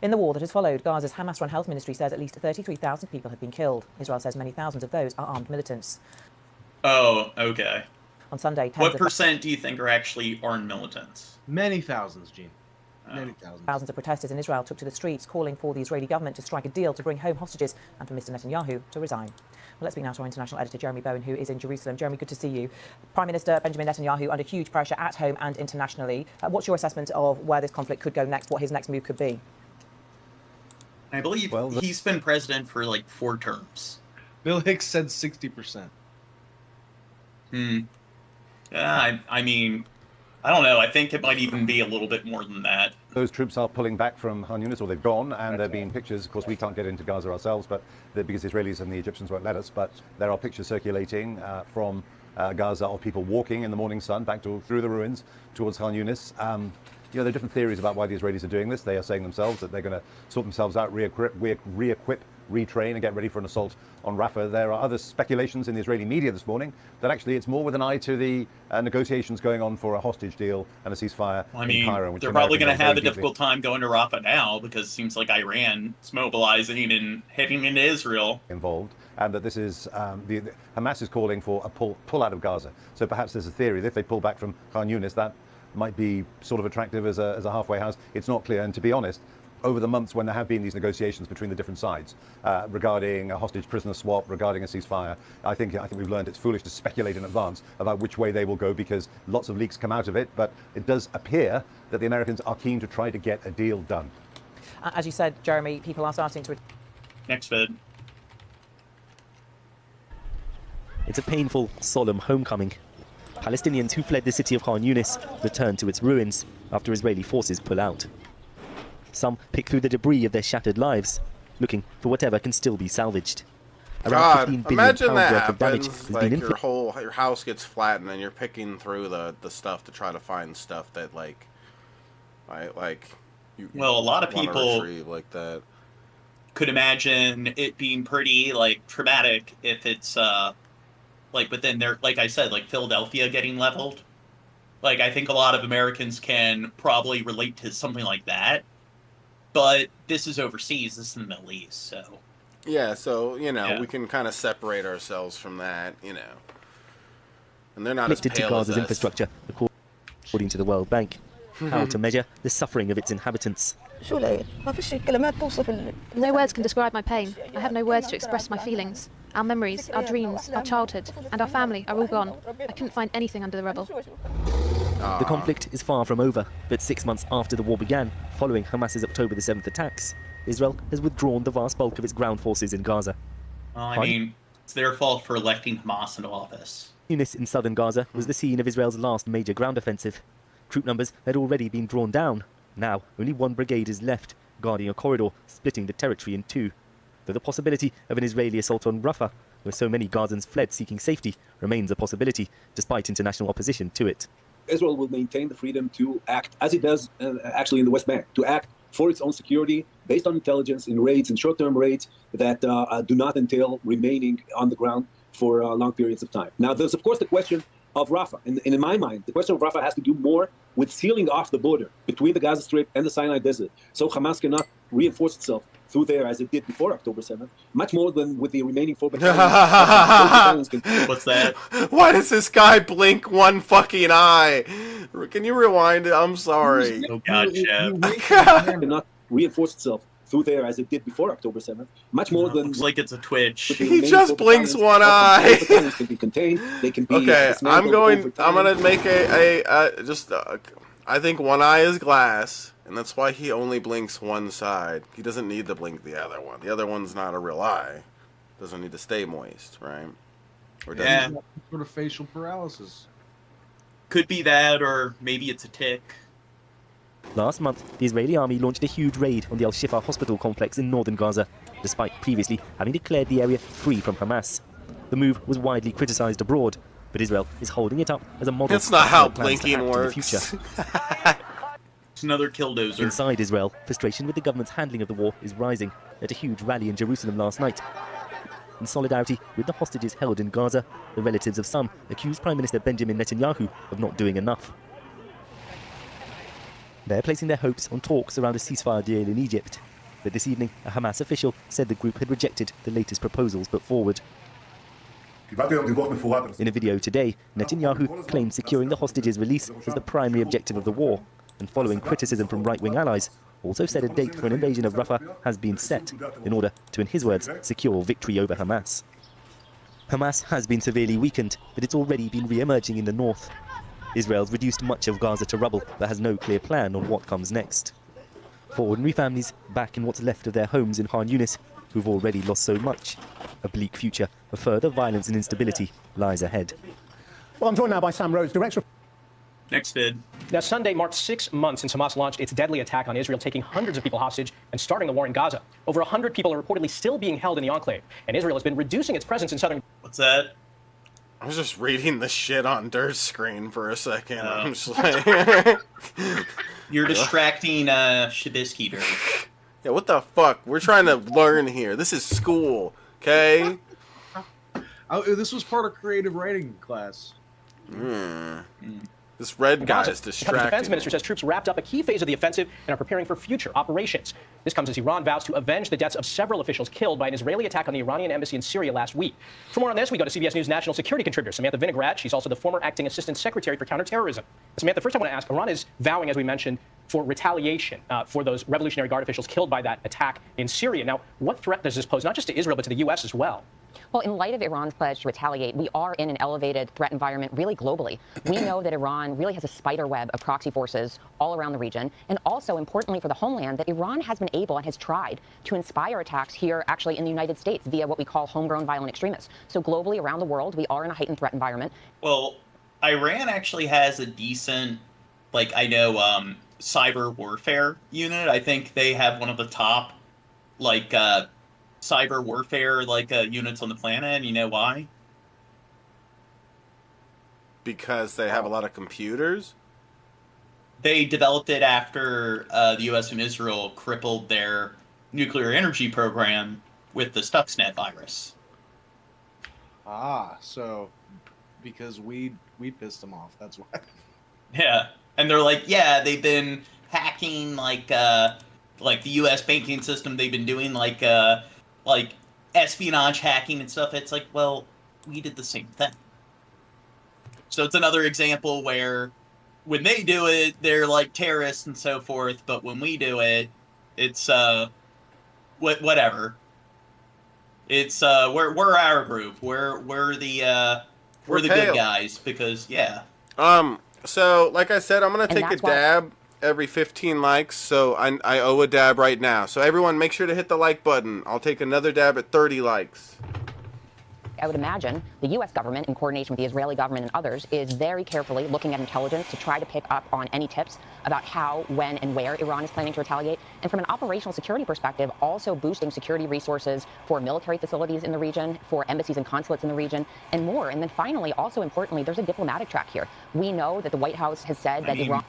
In the war that has followed, Gaza's Hamas-run health ministry says at least 33,000 people have been killed. Israel says many thousands of those are armed militants. Oh, okay. On Sunday, What percent do you think are actually armed militants? Many thousands, Gene. Many thousands. Thousands of protesters in Israel took to the streets calling for the Israeli government to strike a deal to bring home hostages and for Mr. Netanyahu to resign. Well, let's speak now to our international editor, Jeremy Bowen, who is in Jerusalem. Jeremy, good to see you. Prime Minister Benjamin Netanyahu under huge pressure at home and internationally. What's your assessment of where this conflict could go next, what his next move could be? I believe he's been president for like 4 terms. Bill Hicks said 60%. Yeah, I mean, I don't know. I think it might even be a little bit more than that. Those troops are pulling back from Khan Yunis, or they've gone, and there have been pictures. Of course, we can't get into Gaza ourselves, but because Israelis and the Egyptians won't let us. But there are pictures circulating from Gaza of people walking in the morning sun back through the ruins towards Khan Yunis. There are different theories about why the Israelis are doing this. They are saying themselves that they're going to sort themselves out, re-equip, retrain, and get ready for an assault on Rafah. There are other speculations in the Israeli media this morning that actually it's more with an eye to the negotiations going on for a hostage deal and a ceasefire in Cairo. They're probably going to have a difficult time going to Rafah now because it seems like Iran is mobilizing and heading into Israel. Involved, and that this is Hamas is calling for a pull out of Gaza. So perhaps there's a theory that if they pull back from Khan Yunis, that might be sort of attractive as a halfway house. It's not clear, and to be honest, over the months when there have been these negotiations between the different sides regarding a hostage prisoner swap, regarding a ceasefire, I think we've learned it's foolish to speculate in advance about which way they will go because lots of leaks come out of it, but it does appear that the Americans are keen to try to get a deal done. As you said, Jeremy, people are starting to... Next vid. It's a painful, solemn homecoming. Palestinians who fled the city of Khan Yunis return to its ruins after Israeli forces pull out. Some pick through the debris of their shattered lives, looking for whatever can still be salvaged. God, imagine that worth of damage happens, has like been your house gets flattened and you're picking through the stuff to try to find stuff that Well, a lot of wanna people retrieve like that. could imagine it being pretty traumatic if it's within their, like I said, like Philadelphia getting leveled. I think a lot of Americans can probably relate to something like that. But this is overseas. This is in the Middle East, so. Yeah, so, we can kind of separate ourselves from that, And they're not as Connected to pale as Gaza's us. infrastructure, according to the World Bank. How to measure the suffering of its inhabitants. No words can describe my pain. I have no words to express my feelings. Our memories, our dreams, our childhood, and our family are all gone. I couldn't find anything under the rubble. The conflict is far from over, but 6 months after the war began, following Hamas's October the 7th attacks, Israel has withdrawn the vast bulk of its ground forces in Gaza. Well, I mean, it's their fault for electing Hamas into office. Yunis in southern Gaza was the scene of Israel's last major ground offensive. Troop numbers had already been drawn down. Now, only one brigade is left, guarding a corridor splitting the territory in two. Though the possibility of an Israeli assault on Rafah, where so many Gazans fled seeking safety, remains a possibility, despite international opposition to it. Israel will maintain the freedom to act as it does actually in the West Bank, to act for its own security based on intelligence in raids and short-term raids that do not entail remaining on the ground for long periods of time. Now, there's, of course, the question of Rafah. And in my mind, the question of Rafah has to do more with sealing off the border between the Gaza Strip and the Sinai Desert, so Hamas cannot reinforce itself through there as it did before October 7th, much more than with the remaining 4 battalions. What's that? Why does this guy blink one fucking eye? Can you rewind it? I'm sorry. Oh, God, Chad. Cannot reinforce itself through there as it did before October 7th, much more than... Looks like it's a Twitch. He just blinks one eye. Can be contained. They can be Okay, I'm gonna make I think one eye is glass, and that's why he only blinks one side. He doesn't need to blink the other one. The other one's not a real eye. Doesn't need to stay moist, right? Or does Yeah. Sort of facial paralysis. Could be that, or maybe it's a tick. Last month, the Israeli army launched a huge raid on the Al-Shifa hospital complex in northern Gaza, despite previously having declared the area free from Hamas. The move was widely criticized abroad, but Israel is holding it up as a model. That's not of how plans to blinking act in the works. future. It's another killdozer. Inside Israel, frustration with the government's handling of the war is rising at a huge rally in Jerusalem last night. In solidarity with the hostages held in Gaza, the relatives of some accused Prime Minister Benjamin Netanyahu of not doing enough. They're placing their hopes on talks around a ceasefire deal in Egypt. But this evening, a Hamas official said the group had rejected the latest proposals put forward. In a video today, Netanyahu claimed securing the hostages' release was the primary objective of the war, and following criticism from right-wing allies, also said a date for an invasion of Rafah has been set in order to, in his words, secure victory over Hamas. Hamas has been severely weakened, but it's already been re-emerging in the north. Israel's reduced much of Gaza to rubble, but has no clear plan on what comes next. For ordinary families back in what's left of their homes in Khan Yunis, who've already lost so much, a bleak future of further violence and instability lies ahead. Well, I'm joined now by Sam Rhodes, Director. Next vid. Now, Sunday marked 6 months since Hamas launched its deadly attack on Israel, taking hundreds of people hostage and starting the war in Gaza. Over 100 people are reportedly still being held in the enclave, and Israel has been reducing its presence in southern... What's that? I was just reading the shit on Dirt's screen for a second. I'm just like... You're distracting Shabisky, Dirt. Yeah, what the fuck? We're trying to learn here. This is school, okay? This was part of creative writing class. This red guy is distracting. The defense minister says troops wrapped up a key phase of the offensive and are preparing for future operations. This comes as Iran vows to avenge the deaths of several officials killed by an Israeli attack on the Iranian embassy in Syria last week. For more on this, we go to CBS News national security contributor Samantha Vinogradov. She's also the former acting assistant secretary for counterterrorism. Samantha, first I want to ask, Iran is vowing, as we mentioned, for retaliation for those Revolutionary Guard officials killed by that attack in Syria. Now, what threat does this pose, not just to Israel, but to the U.S. as well? Well, in light of Iran's pledge to retaliate, we are in an elevated threat environment really globally. We know that Iran really has a spider web of proxy forces all around the region, and also, importantly for the homeland, that Iran has been able and has tried to inspire attacks here actually in the United States via what we call homegrown violent extremists. So globally, around the world, we are in a heightened threat environment. Well, Iran actually has a decent, cyber warfare unit. I think they have one of the top, cyber warfare units on the planet, and you know why? Because they have a lot of computers? They developed it after the U.S. and Israel crippled their nuclear energy program with the Stuxnet virus. So because we pissed them off, that's why. Yeah, and they're like, yeah, they've been hacking the U.S. banking system. They've been doing espionage hacking and stuff. It's like, well, we did the same thing. So it's another example where when they do it, they're like terrorists and so forth, but when we do it, it's whatever. It's we're our group. We're the good guys because So like I said, I'm gonna take a dab every 15 likes, so I owe a dab right now. So everyone make sure to hit the like button. I'll take another dab at 30 likes. I would imagine the U.S. government, in coordination with the Israeli government and others, is very carefully looking at intelligence to try to pick up on any tips about how, when, and where Iran is planning to retaliate. And from an operational security perspective, also boosting security resources for military facilities in the region, for embassies and consulates in the region, and more. And then finally, also importantly, there's a diplomatic track here. We know that the White House has said that Iran...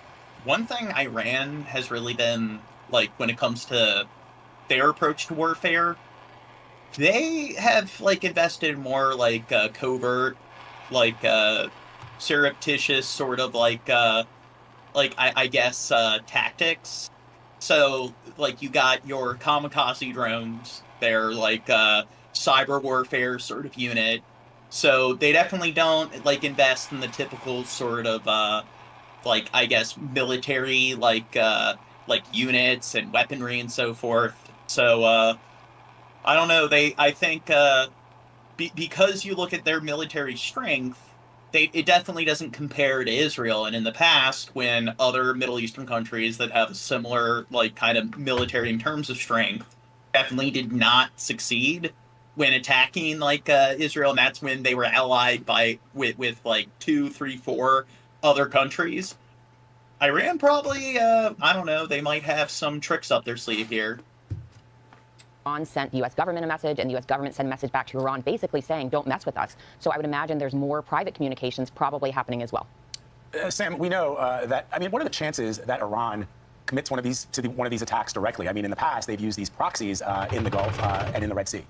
One thing Iran has really been, when it comes to their approach to warfare, they have, invested more, covert, surreptitious sort of, tactics. So, you got your kamikaze drones, they're, cyber warfare sort of unit. So they definitely don't, invest in the typical sort of, military, units and weaponry and so forth. So, I don't know. I think because you look at their military strength, it definitely doesn't compare to Israel. And in the past, when other Middle Eastern countries that have a similar kind of military in terms of strength definitely did not succeed when attacking Israel, and that's when they were allied with 2, 3, 4 other countries. Iran probably, I don't know, they might have some tricks up their sleeve here. Iran sent the U.S. government a message, and the U.S. government sent a message back to Iran basically saying, don't mess with us. So I would imagine there's more private communications probably happening as well. Sam, we know that, what are the chances that Iran commits one of these attacks directly. I mean, in the past, they've used these proxies in the Gulf and in the Red Sea.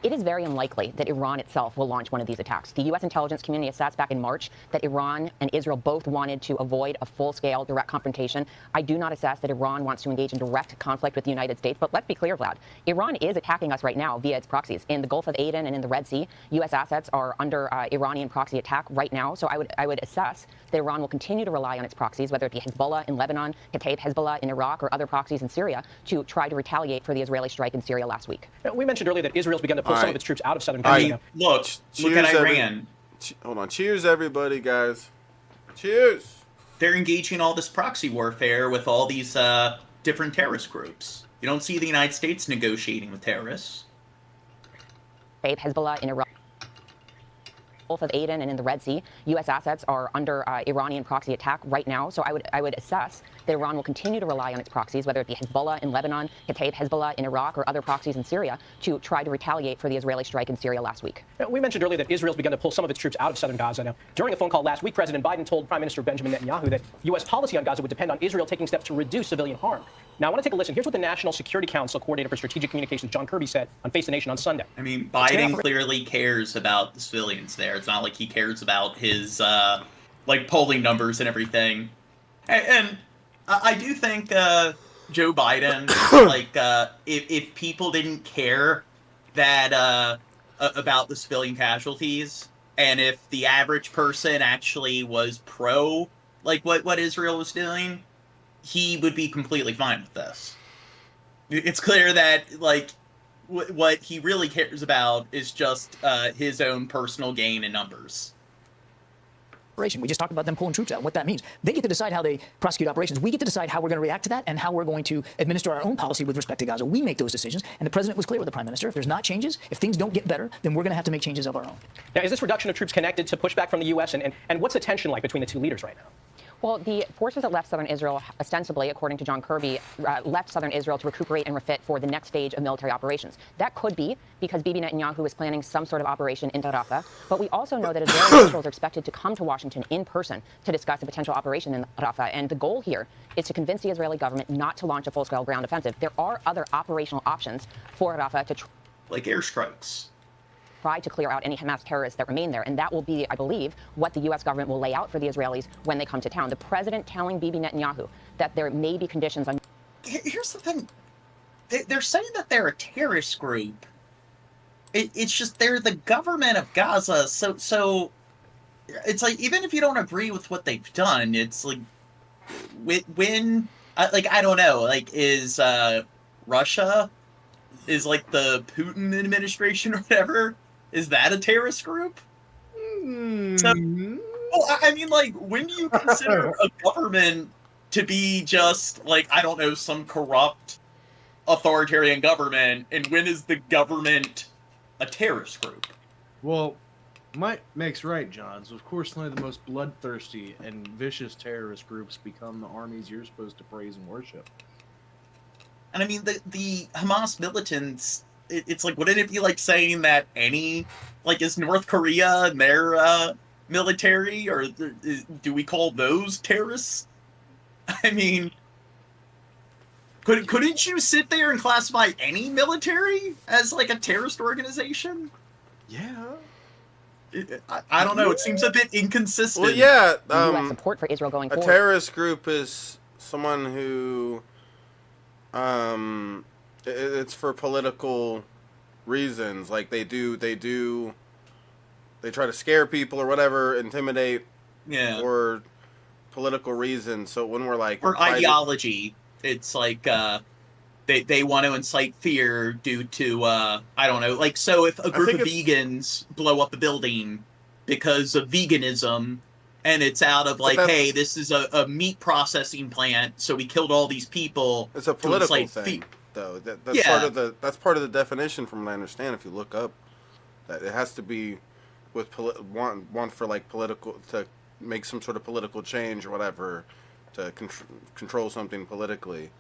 It is very unlikely that Iran itself will launch one of these attacks. The U.S. intelligence community assessed back in March that Iran and Israel both wanted to avoid a full-scale direct confrontation. I do not assess that Iran wants to engage in direct conflict with the United States, but let's be clear, Vlad. Iran is attacking us right now via its proxies. In the Gulf of Aden and in the Red Sea, U.S. assets are under Iranian proxy attack right now, so I would assess that Iran will continue to rely on its proxies, whether it be Hezbollah in Lebanon, Kataib Hezbollah in Iraq, or other proxies in Syria, to try to retaliate for the Israeli strike in Syria last week. We mentioned earlier that Israel's begun to pull some of its troops out of southern Gaza. Look at Iran. Hold on. Cheers, everybody, guys. Cheers. They're engaging all this proxy warfare with all these different terrorist groups. You don't see the United States negotiating with terrorists. Hezbollah in Iraq. Gulf of Aden and in the Red Sea, U.S. assets are under Iranian proxy attack right now, so I would assess that Iran will continue to rely on its proxies, whether it be Hezbollah in Lebanon, Kataib Hezbollah in Iraq, or other proxies in Syria, to try to retaliate for the Israeli strike in Syria last week. We mentioned earlier that Israel's begun to pull some of its troops out of southern Gaza. Now, during a phone call last week, President Biden told Prime Minister Benjamin Netanyahu that U.S. policy on Gaza would depend on Israel taking steps to reduce civilian harm. Now, I want to take a listen. Here's what the National Security Council Coordinator for Strategic Communications, John Kirby, said on Face the Nation on Sunday. I mean, Biden clearly cares about the civilians there. It's not like he cares about his, polling numbers and everything. And I do think Joe Biden, if people didn't care that about the civilian casualties, and if the average person actually was pro, what Israel was doing, he would be completely fine with this. It's clear that, what he really cares about is just his own personal gain in numbers. We just talked about them pulling troops out, what that means. They get to decide how they prosecute operations. We get to decide how we're going to react to that and how we're going to administer our own policy with respect to Gaza. We make those decisions, and the president was clear with the prime minister. If there's not changes, if things don't get better, then we're going to have to make changes of our own. Now, is this reduction of troops connected to pushback from the U.S., and what's the tension like between the two leaders right now? Well, the forces that left southern Israel, ostensibly, according to John Kirby, left southern Israel to recuperate and refit for the next stage of military operations. That could be because Bibi Netanyahu is planning some sort of operation into Rafah, but we also know that Israeli officials are expected to come to Washington in person to discuss a potential operation in Rafah, and the goal here is to convince the Israeli government not to launch a full-scale ground offensive. There are other operational options for Rafah to like airstrikes. Try to clear out any Hamas terrorists that remain there. And that will be, I believe, what the U.S. government will lay out for the Israelis when they come to town. The president telling Bibi Netanyahu that there may be conditions on... Here's the thing. They're saying that they're a terrorist group. It's just they're the government of Gaza. So it's like, even if you don't agree with what they've done, it's like, when I don't know, is Russia, is the Putin administration or whatever, is that a terrorist group? So, well, I mean, when do you consider a government to be just, I don't know, some corrupt authoritarian government, and when is the government a terrorist group? Well, might makes right, John. So, of course, only the most bloodthirsty and vicious terrorist groups become the armies you're supposed to praise and worship. And I mean, the Hamas militants, it's wouldn't it be saying that any, is North Korea and their military, or do we call those terrorists? I mean, couldn't you sit there and classify any military as a terrorist organization? Yeah. I don't know. It seems a bit inconsistent. Well, yeah. U.S. support for Israel going forward. A terrorist group is someone who... it's for political reasons. They try to scare people or whatever, intimidate, for political reasons. So when we're or ideology, it's they want to incite fear due to I don't know, so if a group of vegans blow up a building because of veganism, and it's out of hey, this is a meat processing plant, so we killed all these people. It's a political thing, though. That's part of the definition, from what I understand. If you look up, that it has to be with one for political, to make some sort of political change or whatever, to control something politically.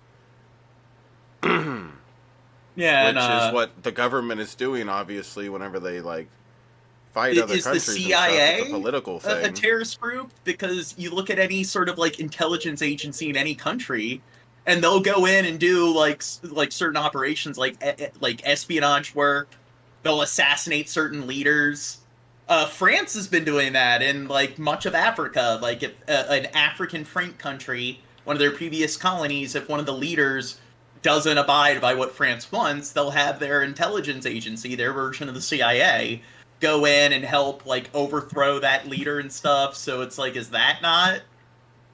Yeah, which is what the government is doing, obviously, whenever they fight other countries. Is the CIA it's a political thing. A terrorist group? Because you look at any sort of intelligence agency in any country, and they'll go in and do like certain operations, like espionage work. They'll assassinate certain leaders. France has been doing that in like much of Africa. Like if an African Franc country, one of their previous colonies, if one of the leaders doesn't abide by what France wants, they'll have their intelligence agency, their version of the CIA, go in and help like overthrow that leader and stuff. So it's like, is that not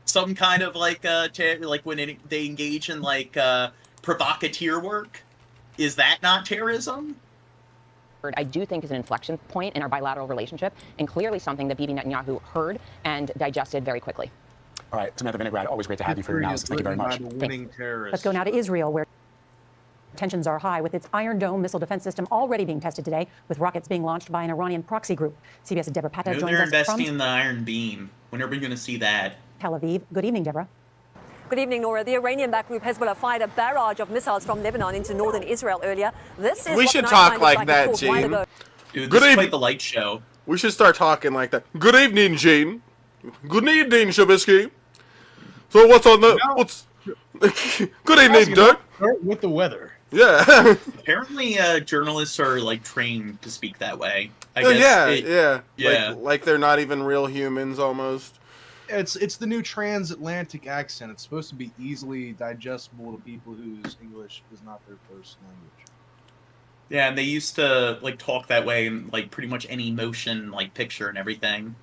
some kind of like like when they engage in like provocateur work? Is that not terrorism? I do think is an inflection point in our bilateral relationship, and clearly something that Bibi Netanyahu heard and digested very quickly. All right, Samantha Vinograd, always great to have you for your analysis. Thank you very much. Let's go now to Israel, where tensions are high, with its Iron Dome missile defense system already being tested today, with rockets being launched by an Iranian proxy group. CBS's Deborah Patta joins they're us investing from in the Iron Beam. When are we going to see that? Tel Aviv. Good evening, Deborah. Good evening, Nora. The Iranian-backed group Hezbollah fired a barrage of missiles from Lebanon into northern Israel earlier. This is We should talk like that, Gene. Dude, Good this is evening. like the light show. We should start talking like that. Good evening, Gene. Good evening, Shabisky. So what's on the what's? Good evening, Doug. Start with the weather. Yeah. Apparently, journalists are like trained to speak that way. I Oh, guess yeah. Like they're not even real humans, almost. It's the new transatlantic accent. It's supposed to be easily digestible to people whose English is not their first language. Yeah, and they used to like talk that way in like pretty much any motion like picture and everything.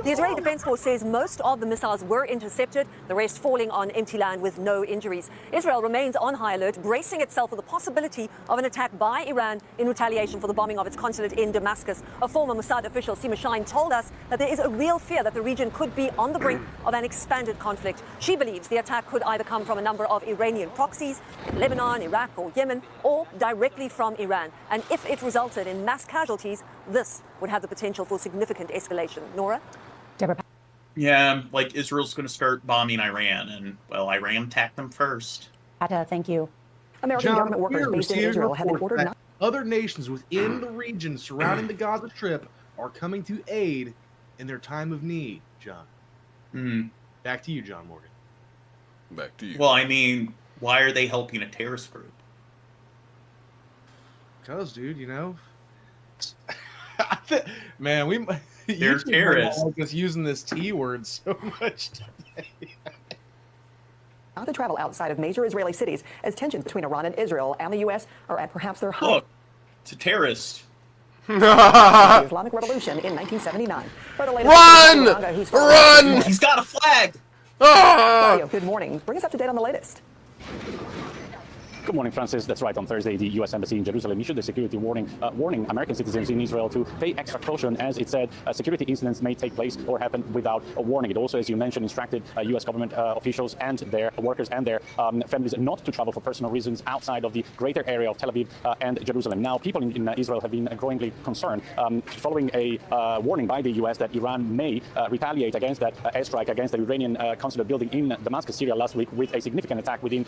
The Israeli Defense Force says most of the missiles were intercepted, the rest falling on empty land with no injuries. Israel remains on high alert, bracing itself for the possibility of an attack by Iran in retaliation for the bombing of its consulate in Damascus. A former Mossad official, Sima Shine, told us that there is a real fear that the region could be on the brink of an expanded conflict. She believes the attack could either come from a number of Iranian proxies in Lebanon, Iraq, or Yemen, or directly from Iran. And if it resulted in mass casualties, this would have the potential for significant escalation. Nora? Yeah, like Israel's going to start bombing Iran, and well, Iran attacked them first. Patta, thank you. American government workers based in Israel have been ordered not. Other nations within the region surrounding the Gaza Strip are coming to aid in their time of need, John. Back to you, John Morgan. Back to you. Well, I mean, why are they helping a terrorist group? Because, dude, you know, man, They're terrorists. Just using this T word so much today. Not to travel outside of major Israeli cities, as tensions between Iran and Israel and the U.S. are at perhaps their height. Look, it's a terrorist. The Islamic Revolution in 1979. For the latest Run! He's got a flag! Mario, good morning. Bring us up to date on the latest. Good morning, Francis. That's right. On Thursday, the U.S. Embassy in Jerusalem issued a security warning, warning American citizens in Israel to pay extra caution, as it said security incidents may take place or happen without a warning. It also, as you mentioned, instructed U.S. government officials and their workers and their families not to travel for personal reasons outside of the greater area of Tel Aviv and Jerusalem. Now, people in Israel have been growingly concerned following a warning by the U.S. that Iran may retaliate against that airstrike against the Iranian consulate building in Damascus, Syria last week with a significant attack within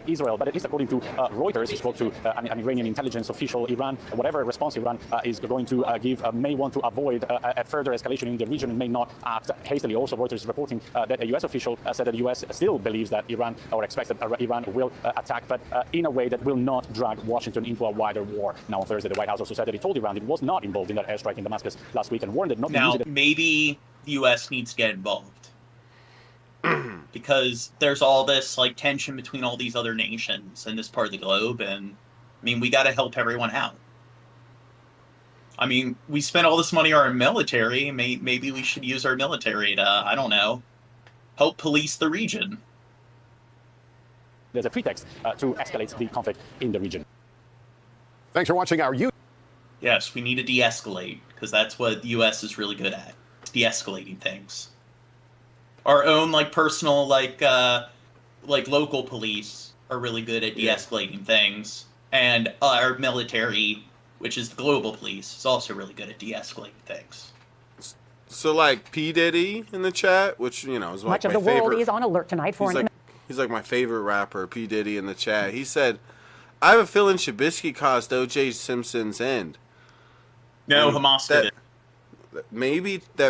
Israel. But at least according to Reuters, who spoke to an Iranian intelligence official, Iran, whatever response Iran is going to give, may want to avoid a further escalation in the region and may not act hastily. Also, Reuters is reporting that a U.S. official said that the U.S. still believes that Iran, or expects that Iran will attack, but in a way that will not drag Washington into a wider war. Now, on Thursday, the White House also said that it told Iran it was not involved in that airstrike in Damascus last week and warned it not to use it. Maybe the U.S. needs to get involved. Because there's all this like tension between all these other nations in this part of the globe, and I mean, we got to help everyone out. I mean, we spend all this money on our military. Maybe we should use our military to, I don't know, help police the region. There's a pretext to escalate the conflict in the region. Thanks for watching our YouTube. Yes, we need to de-escalate, because that's what the U.S. is really good at, de-escalating things. Our own like personal like local police are really good at de-escalating things, and our military, which is the global police, is also really good at de-escalating things. So like P. Diddy in the chat, which you know is like Much of my the world favorite. is on alert tonight for He's like my favorite rapper, P. Diddy in the chat. He said, "I have a feeling Shabisky caused O.J. Simpson's end." No, Hamas did it. that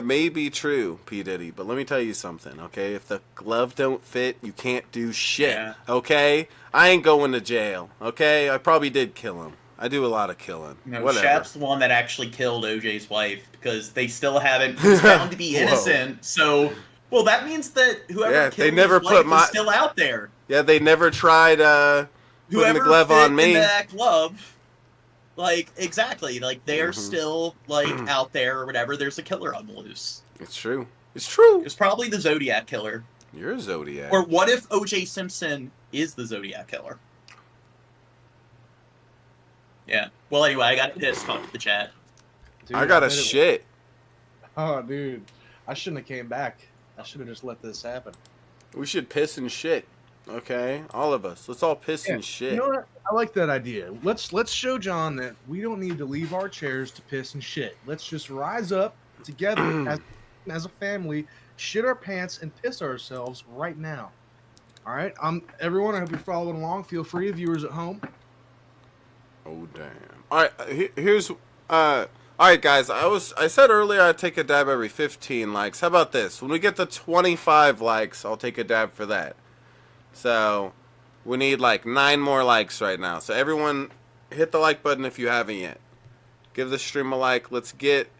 may be true, P. Diddy, but let me tell you something, okay? If the glove don't fit, you can't do shit, okay? I ain't going to jail, okay? I probably did kill him. I do a lot of killing. No, whatever. Shap's the one that actually killed OJ's wife because they still haven't. He's found to be innocent. So, well, that means that whoever killed his wife is still out there. Yeah, they never tried putting the glove on me. Into that glove, like exactly, like they're still like out there or whatever. There's a killer on the loose. It's true. It's true. It's probably the Zodiac killer. You're a Zodiac. Or what if OJ Simpson is the Zodiac killer? Yeah. Well, anyway, I got pissed off the chat. Dude, I got a shit. Oh, dude. I shouldn't have came back. I should have just let this happen. We should piss and shit. Okay? All of us. Let's all piss and shit. You know what? I like that idea. Let's show John that we don't need to leave our chairs to piss and shit. Let's just rise up together as a family, shit our pants, and piss ourselves right now. All right? Everyone, I hope you're following along. Feel free, viewers at home. Oh damn! All right, here's all right, guys. I said earlier I'd take a dab every 15 likes. How about this? When we get to 25 likes, I'll take a dab for that. So we need like 9 more likes right now. So everyone, hit the like button if you haven't yet. Give the stream a like. Let's get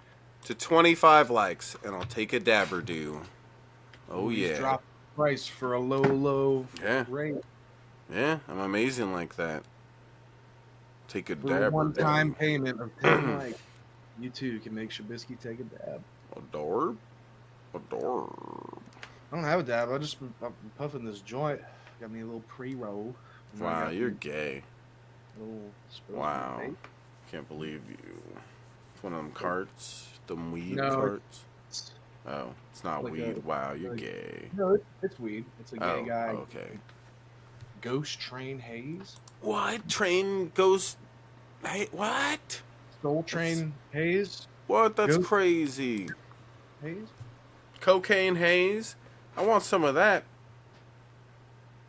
to 25 likes, and I'll take a dab or do. Oh yeah! Drop price for a low rate. Yeah, I'm amazing like that. Take a For dab. a one-time payment of 10 likes, you too can make Shabisky take a dab. Adorb? I don't have a dab. I'm puffing this joint. Got me a little pre-roll. Wow, you're gay. Wow. Vape. Can't believe you. It's one of them carts. Them weed No, carts. Oh, it's not like weed. Wow, you're gay. No, it's weed. It's a gay guy. Okay. Ghost Train Haze. What? Train Ghost... Hey, what? Soul Train Haze. What? That's Ghost crazy. Haze? Cocaine haze? I want some of that.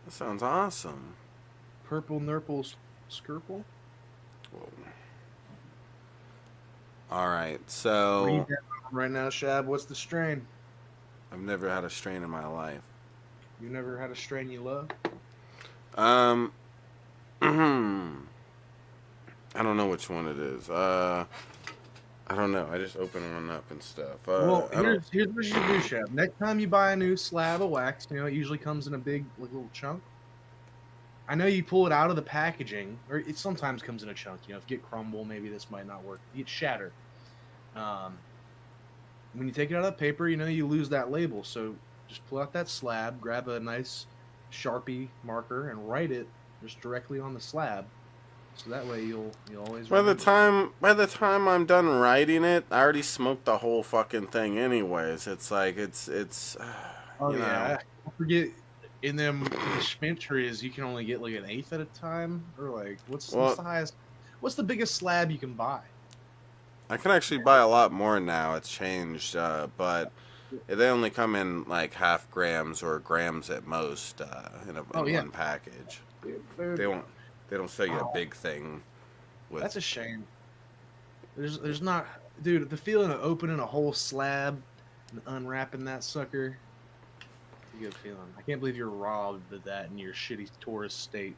That sounds awesome. Purple Nurple Skirple. Whoa. Alright, so... Read that right now, Shab. What's the strain? I've never had a strain in my life. You never had a strain you love? I don't know which one it is. I don't know. I just open one up and stuff. Well, here's what you should do, Shab. Next time you buy a new slab of wax, it usually comes in a big little chunk. I know you pull it out of the packaging, or it sometimes comes in a chunk. If you get crumble, maybe this might not work. If you get shatter. When you take it out of the paper, you lose that label. So just pull out that slab, grab a nice Sharpie marker, and write it just directly on the slab. So that way you'll always remember. By the time I'm done writing it, I already smoked the whole fucking thing anyways. It's like it's oh yeah. I forget in them dispensaries you can only get like an eighth at a time, or like what's the highest, what's the biggest slab you can buy? I can actually buy a lot more now. It's changed, but they only come in like half grams or grams at most in one package. They don't sell you a big thing. That's a shame. There's not, dude. The feeling of opening a whole slab and unwrapping that sucker, it's a good feeling. I can't believe you're robbed of that in your shitty tourist state.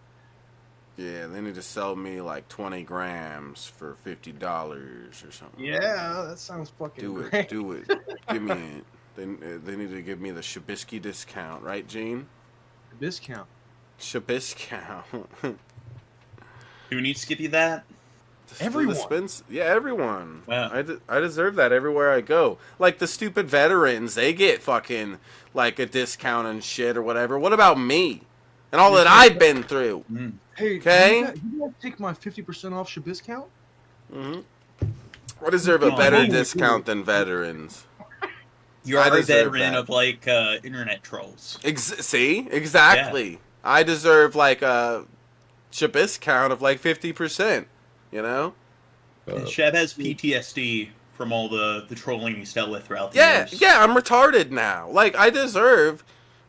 Yeah, they need to sell me like 20 grams for $50 or something. Yeah, that sounds fucking great. Do it. Give me it. They need to give me the Shabisky discount, right, Gene? Discount. Shabiscount. Who needs to give you that? Everyone. Yeah, everyone. Wow. I deserve that everywhere I go. Like the stupid veterans, they get fucking like a discount and shit or whatever. What about me? And all that I've been through. Hey, okay? You guys take my 50% off Shabiscount? Mm-hmm. I deserve a better discount than veterans. You are a veteran of like internet trolls. See? Exactly. Yeah. I deserve like a Shabiscount of like 50%. Shab has PTSD from all the trolling he's dealt with throughout the years. Yeah, I'm retarded now. Like, I deserve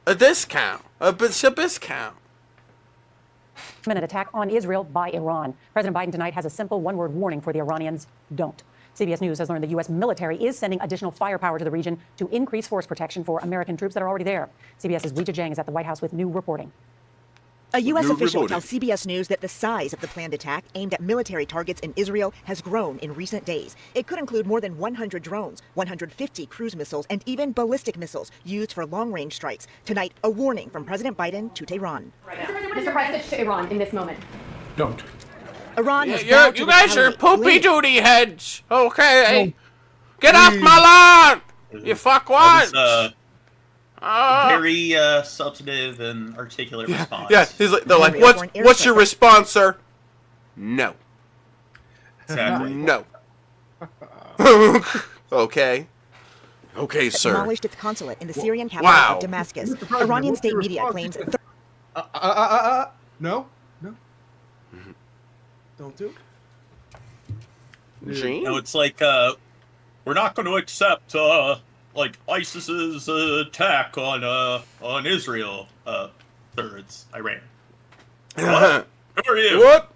a discount, a Shabiscount. An attack on Israel by Iran. President Biden tonight has a simple one-word warning for the Iranians: don't. CBS News has learned the U.S. military is sending additional firepower to the region to increase force protection for American troops that are already there. CBS's Weijia Jiang is at the White House with new reporting. A U.S. official tells CBS News that the size of the planned attack aimed at military targets in Israel has grown in recent days. It could include more than 100 drones, 150 cruise missiles, and even ballistic missiles used for long-range strikes. Tonight, a warning from President Biden to Tehran. Mr. President, to Iran in this moment. Don't. Iran has You guys are poopy duty heads. Okay. Get off my lawn, you fuckwads. Very substantive and articulate response. Yeah, they're like, what's your response, sir? No. Exactly. No. Okay. Okay, sir. Demolished its consulate in the Syrian capital of Damascus. Iranian state media claims. No. Don't do it. No, it's like we're not going to accept like ISIS's attack on Israel. Sir, it's Iran. What? Who are you? What?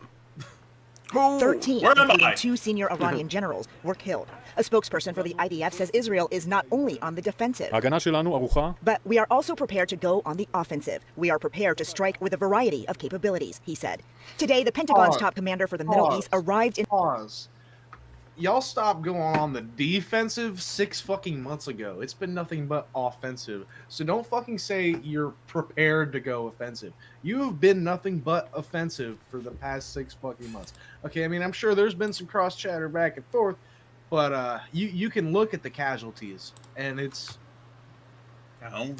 13, Where am including I? 2 senior Iranian generals, were killed. A spokesperson for the IDF says Israel is not only on the defensive, but we are also prepared to go on the offensive. We are prepared to strike with a variety of capabilities, he said. Today, the Pentagon's top commander for the Middle East arrived in... Y'all stopped going on the defensive 6 fucking months ago. It's been nothing but offensive. So don't fucking say you're prepared to go offensive. You have been nothing but offensive for the past 6 fucking months. Okay, I mean, I'm sure there's been some cross chatter back and forth, but you can look at the casualties, and it's... No.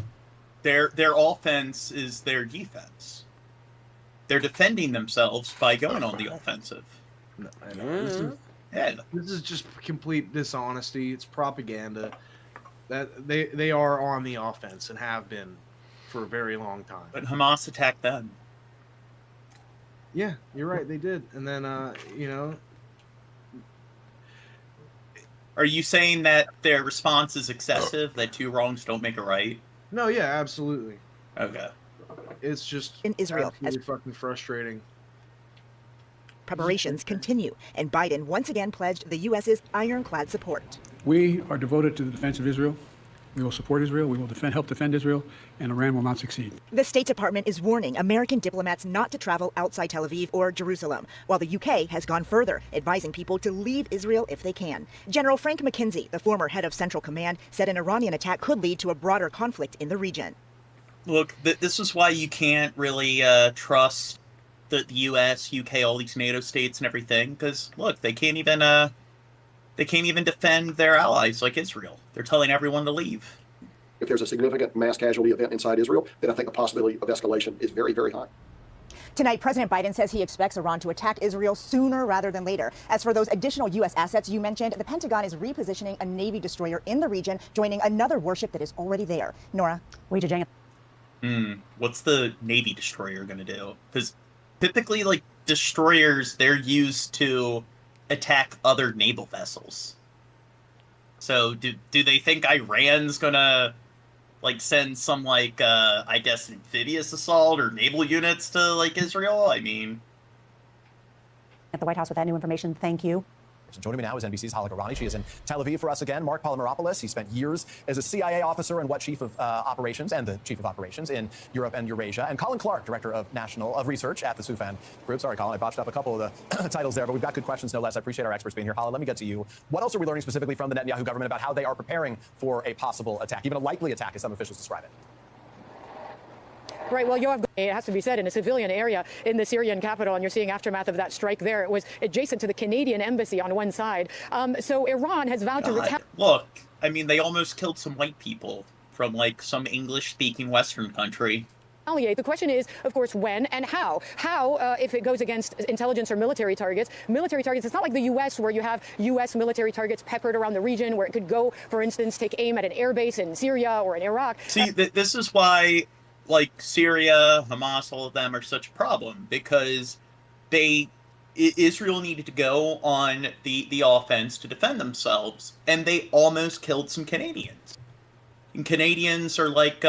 Their offense is their defense. They're defending themselves by going on the offensive. No, I know. This is just complete dishonesty. It's propaganda. That they are on the offense and have been for a very long time. But Hamas attacked them. Yeah, you're right. They did, and then Are you saying that their response is excessive? That 2 wrongs don't make a right? No, yeah, absolutely. Okay. It's just in Israel absolutely fucking frustrating. Preparations continue, and Biden once again pledged the U.S.'s ironclad support. We are devoted to the defense of Israel. We will support Israel. We will help defend Israel, and Iran will not succeed. The State Department is warning American diplomats not to travel outside Tel Aviv or Jerusalem, while the UK has gone further, advising people to leave Israel if they can. General Frank McKenzie, the former head of Central Command, said an Iranian attack could lead to a broader conflict in the region. Look, this is why you can't really trust the U.S., UK, all these NATO states and everything, because look, they can't even defend their allies like Israel. They're telling everyone to leave. If there's a significant mass casualty event inside Israel, then I think the possibility of escalation is very, very high. Tonight, President Biden says he expects Iran to attack Israel sooner rather than later. As for those additional U.S. assets you mentioned, the Pentagon is repositioning a Navy destroyer in the region, joining another warship that is already there. Nora? Weijia Jiang. What's the Navy destroyer going to do? Because typically, like, destroyers, they're used to attack other naval vessels. So do they think Iran's gonna like send some like I guess amphibious assault or naval units to like Israel? I mean, at the White House with that new information. Thank you. Joining me now is NBC's Hala Garani. She is in Tel Aviv for us again. Mark Polymeropoulos. He spent years as a CIA officer and chief of operations and the chief of operations in Europe and Eurasia. And Colin Clark, director of research at the Soufan Group. Sorry, Colin, I botched up a couple of the titles there, but we've got good questions no less. I appreciate our experts being here. Hala, let me get to you. What else are we learning specifically from the Netanyahu government about how they are preparing for a possible attack, even a likely attack, as some officials describe it? Right, well, Yoav, it has to be said, in a civilian area in the Syrian capital, and you're seeing aftermath of that strike there. It was adjacent to the Canadian embassy on one side. So Iran has vowed to retaliate. Look, I mean, they almost killed some white people from, like, some English-speaking Western country. The question is, of course, when and how. How, if it goes against intelligence or military targets, it's not like the U.S. where you have U.S. military targets peppered around the region where it could go, for instance, take aim at an airbase in Syria or in Iraq. See, this is why, like, Syria, Hamas, all of them are such a problem, because Israel needed to go on the offense to defend themselves, and they almost killed some Canadians. And Canadians are like,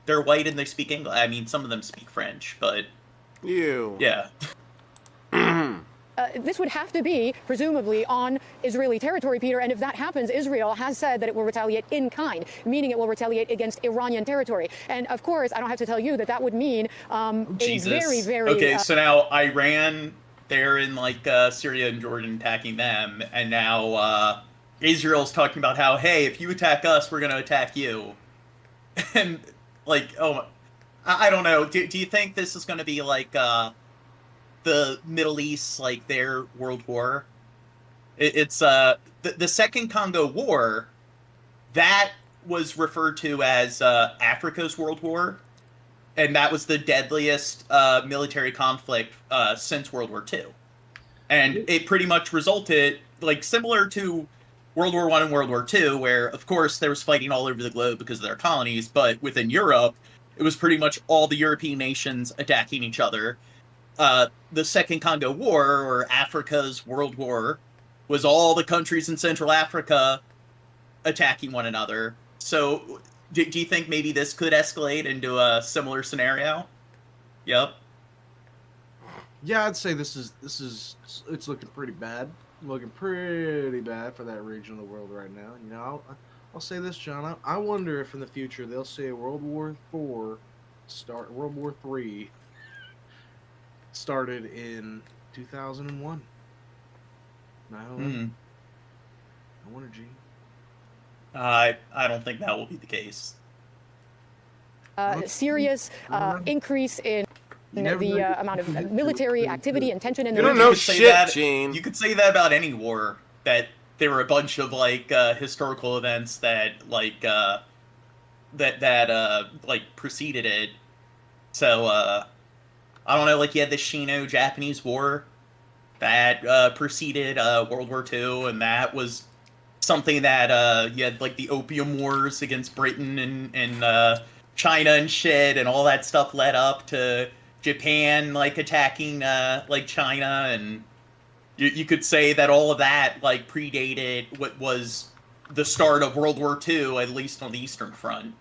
they're white and they speak English. I mean, some of them speak French, but... You. Yeah. this would have to be, presumably, on Israeli territory, Peter. And if that happens, Israel has said that it will retaliate in kind, meaning it will retaliate against Iranian territory. And of course, I don't have to tell you that that would mean a very, very... Okay, so now Iran, they're in like Syria and Jordan attacking them, and now Israel's talking about how, hey, if you attack us, we're going to attack you. And like, oh, I don't know. Do you think this is going to be like the Middle East, like their World War? It's the Second Congo War, that was referred to as Africa's World War, and that was the deadliest military conflict since World War II. And it pretty much resulted, like, similar to World War I and World War II, where, of course, there was fighting all over the globe because of their colonies, but within Europe, it was pretty much all the European nations attacking each other. The Second Congo War, or Africa's World War, was all the countries in Central Africa attacking one another. So, do you think maybe this could escalate into a similar scenario? Yep. Yeah, I'd say it's looking pretty bad. Looking pretty bad for that region of the world right now. You know, I'll say this, John. I wonder if in the future they'll say World War III started in 2001. I wonder, Gene. I don't think that will be the case. Serious increase in the amount of military activity and tension in the region. You don't know shit, Gene. You could say that about any war, that there were a bunch of like historical events that like like preceded it. So I don't know, like you had the Sino-Japanese War that preceded World War II, and that was something that you had like the Opium Wars against Britain and China and shit, and all that stuff led up to Japan like attacking like China, and you could say that all of that like predated what was the start of World War II, at least on the Eastern Front.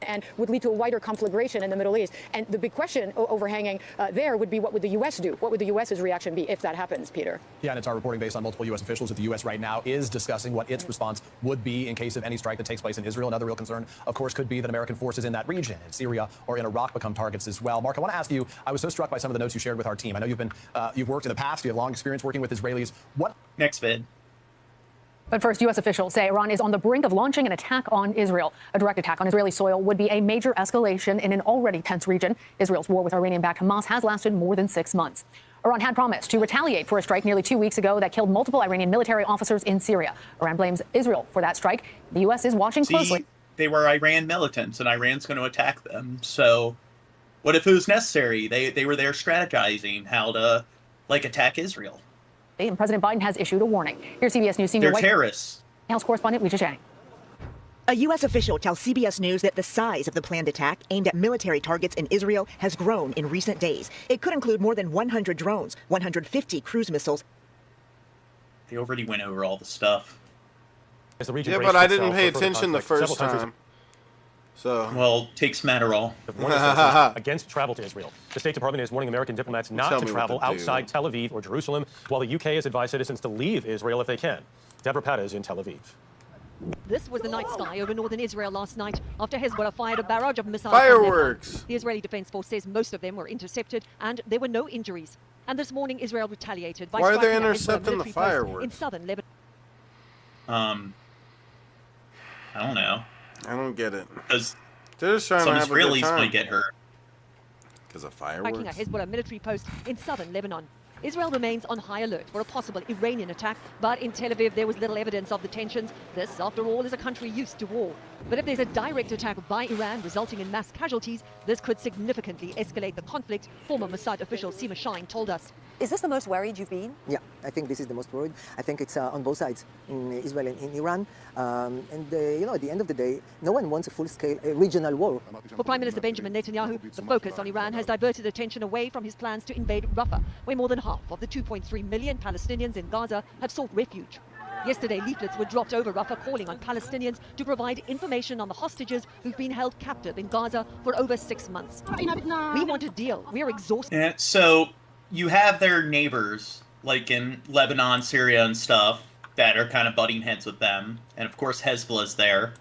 And would lead to a wider conflagration in the Middle East. And the big question overhanging there would be, what would the U.S. do? What would the U.S.'s reaction be if that happens, Peter? Yeah, and it's our reporting based on multiple U.S. officials that the U.S. right now is discussing what its response would be in case of any strike that takes place in Israel. Another real concern, of course, could be that American forces in that region, in Syria or in Iraq, become targets as well. Mark, I want to ask you, I was so struck by some of the notes you shared with our team. I know you've worked in the past, you have long experience working with Israelis. What? Next vid. But first, U.S. officials say Iran is on the brink of launching an attack on Israel. A direct attack on Israeli soil would be a major escalation in an already tense region. Israel's war with Iranian-backed Hamas has lasted more than 6 months. Iran had promised to retaliate for a strike nearly 2 weeks ago that killed multiple Iranian military officers in Syria. Iran blames Israel for that strike. The U.S. is watching closely. They were Iran militants, and Iran's going to attack them. So what if it was necessary? They were there strategizing how to, like, attack Israel. And President Biden has issued a warning. Here's CBS News senior White House correspondent Weijia Jiang. A U.S. official tells CBS News that the size of the planned attack aimed at military targets in Israel has grown in recent days. It could include more than 100 drones, 150 cruise missiles. They already went over all the stuff. Yeah, but I didn't pay attention the first time. So, well, take some Adderall. Against travel to Israel. The State Department is warning American diplomats not to travel outside Tel Aviv or Jerusalem, while the UK has advised citizens to leave Israel if they can. Deborah Patta is in Tel Aviv. This was the night sky over northern Israel last night after Hezbollah fired a barrage of missiles. Fireworks! The Israeli Defense Force says most of them were intercepted and there were no injuries. And this morning, Israel retaliated by Why are they striking a Hezbollah intercepting the military post fireworks? in southern Lebanon. I don't know. I don't get it. Because they're just trying some to have a good Israelis time. might get hurt. Because of Striking fireworks? a Hezbollah military post in southern Lebanon. Israel remains on high alert for a possible Iranian attack, but in Tel Aviv there was little evidence of the tensions. This, after all, is a country used to war. But if there's a direct attack by Iran resulting in mass casualties, this could significantly escalate the conflict, former Mossad official Sima Shine told us. Is this the most worried you've been? Yeah, I think this is the most worried. I think it's on both sides, in Israel and in Iran. You know, at the end of the day, no one wants a full-scale regional war. For Prime Minister Benjamin Netanyahu, the focus on Iran has diverted attention away from his plans to invade Rafah, where more than half of the 2.3 million Palestinians in Gaza have sought refuge. Yesterday, leaflets were dropped over Rafah calling on Palestinians to provide information on the hostages who've been held captive in Gaza for over 6 months. We want a deal. We're exhausted. Yeah, so you have their neighbors, like in Lebanon, Syria, and stuff, that are kind of butting heads with them. And of course, Hezbollah's there.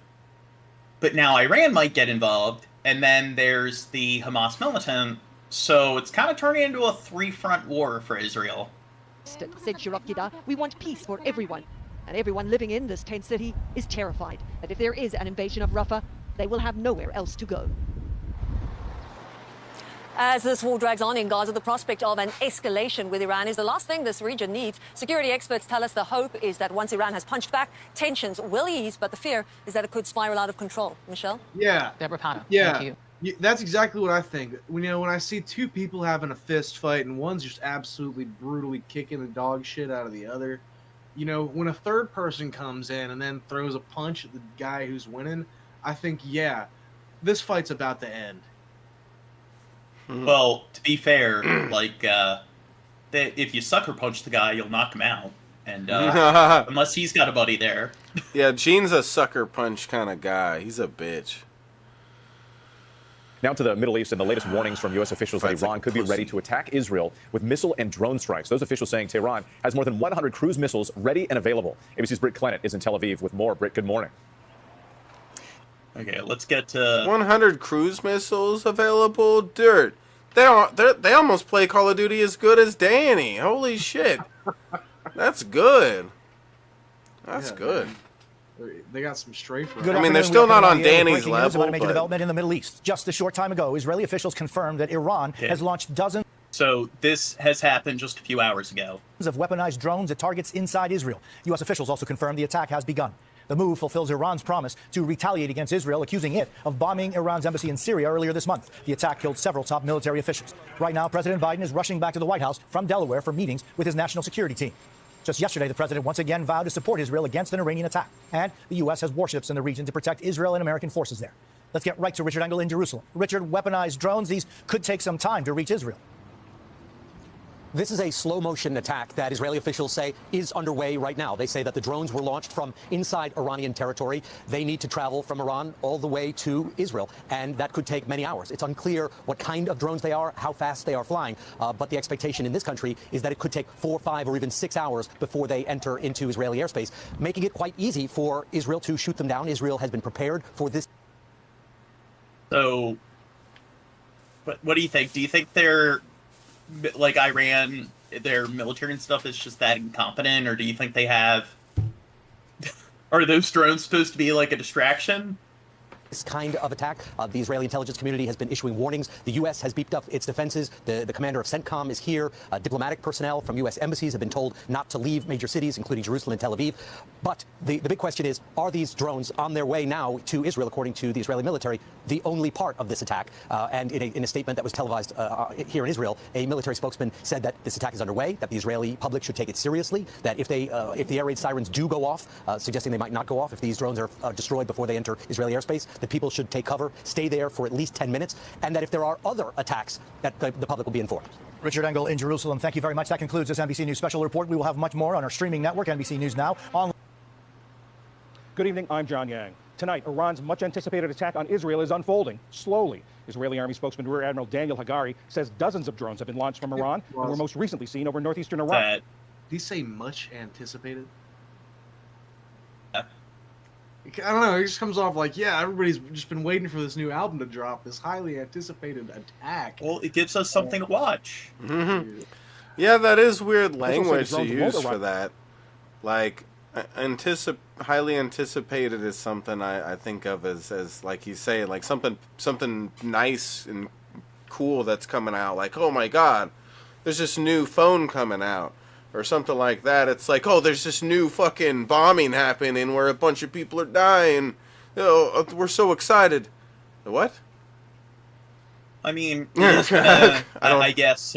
But now Iran might get involved, and then there's the Hamas militant. So it's kind of turning into a three-front war for Israel. Said Shirokida, we want peace for everyone. And everyone living in this tent city is terrified that if there is an invasion of Rafah, they will have nowhere else to go. As this war drags on in Gaza, the prospect of an escalation with Iran is the last thing this region needs. Security experts tell us the hope is that once Iran has punched back, tensions will ease, but the fear is that it could spiral out of control. Michelle? Yeah. Deborah Pano. Yeah. Thank you. That's exactly what I think. When I see two people having a fist fight and one's just absolutely brutally kicking the dog shit out of the other, when a third person comes in and then throws a punch at the guy who's winning, I think, yeah, this fight's about to end. Well, to be fair, if you sucker punch the guy, you'll knock him out. And unless he's got a buddy there. Yeah, Gene's a sucker punch kind of guy. He's a bitch. Now to the Middle East and the latest warnings from U.S. officials that Iran could be ready to attack Israel with missile and drone strikes. Those officials saying Tehran has more than 100 cruise missiles ready and available. ABC's Britt Clennett is in Tel Aviv with more. Britt, good morning. Okay, let's get to 100 cruise missiles available. Dirt. They almost play Call of Duty as good as Danny. Holy shit. That's good. That's good. They got some strafe. I mean, they're still not on Danny's level. About a major development in the Middle East. Just a short time ago, Israeli officials confirmed that Iran has launched dozens. So this has happened just a few hours ago. Of weaponized drones at targets inside Israel. U.S. officials also confirmed the attack has begun. The move fulfills Iran's promise to retaliate against Israel, accusing it of bombing Iran's embassy in Syria earlier this month. The attack killed several top military officials. Right now, President Biden is rushing back to the White House from Delaware for meetings with his national security team. Just yesterday, the president once again vowed to support Israel against an Iranian attack. And the U.S. has warships in the region to protect Israel and American forces there. Let's get right to Richard Engel in Jerusalem. Richard, weaponized drones, these could take some time to reach Israel. This is a slow-motion attack that Israeli officials say is underway right now. They say that the drones were launched from inside Iranian territory. They need to travel from Iran all the way to Israel, and that could take many hours. It's unclear what kind of drones they are, how fast they are flying, but the expectation in this country is that it could take 4, 5, or even 6 hours before they enter into Israeli airspace, making it quite easy for Israel to shoot them down. Israel has been prepared for this. So, what do you think? Do you think they're like Iran, their military and stuff is just that incompetent, or do you think they have? Are those drones supposed to be like a distraction? This kind of attack. The Israeli intelligence community has been issuing warnings. The U.S. has beefed up its defenses. The commander of CENTCOM is here. Diplomatic personnel from U.S. embassies have been told not to leave major cities, including Jerusalem and Tel Aviv. But the big question is, are these drones on their way now to Israel, according to the Israeli military, the only part of this attack? And in a statement that was televised here in Israel, a military spokesman said that this attack is underway, that the Israeli public should take it seriously, that if the air raid sirens do go off, suggesting they might not go off if these drones are destroyed before they enter Israeli airspace, that people should take cover, stay there for at least 10 minutes, and that if there are other attacks, that the public will be informed. Richard Engel in Jerusalem, thank you very much. That concludes this NBC News special report. We will have much more on our streaming network, NBC News Now. Good evening, I'm John Yang. Tonight, Iran's much-anticipated attack on Israel is unfolding slowly. Israeli Army spokesman Rear Admiral Daniel Hagari says dozens of drones have been launched from Iran and were most recently seen over northeastern Iraq. Did he say much anticipated? I don't know. It just comes off like, yeah, everybody's just been waiting for this new album to drop, this highly anticipated attack. Well, it gives us something to watch. Mm-hmm. Yeah, that is weird language to use for that. Like, highly anticipated is something I think of as like he's saying, like something nice and cool that's coming out. Like, oh my God, there's this new phone coming out. Or something like that. It's like, oh, there's this new fucking bombing happening where a bunch of people are dying. Oh, we're so excited. What? I mean, just gonna, I guess,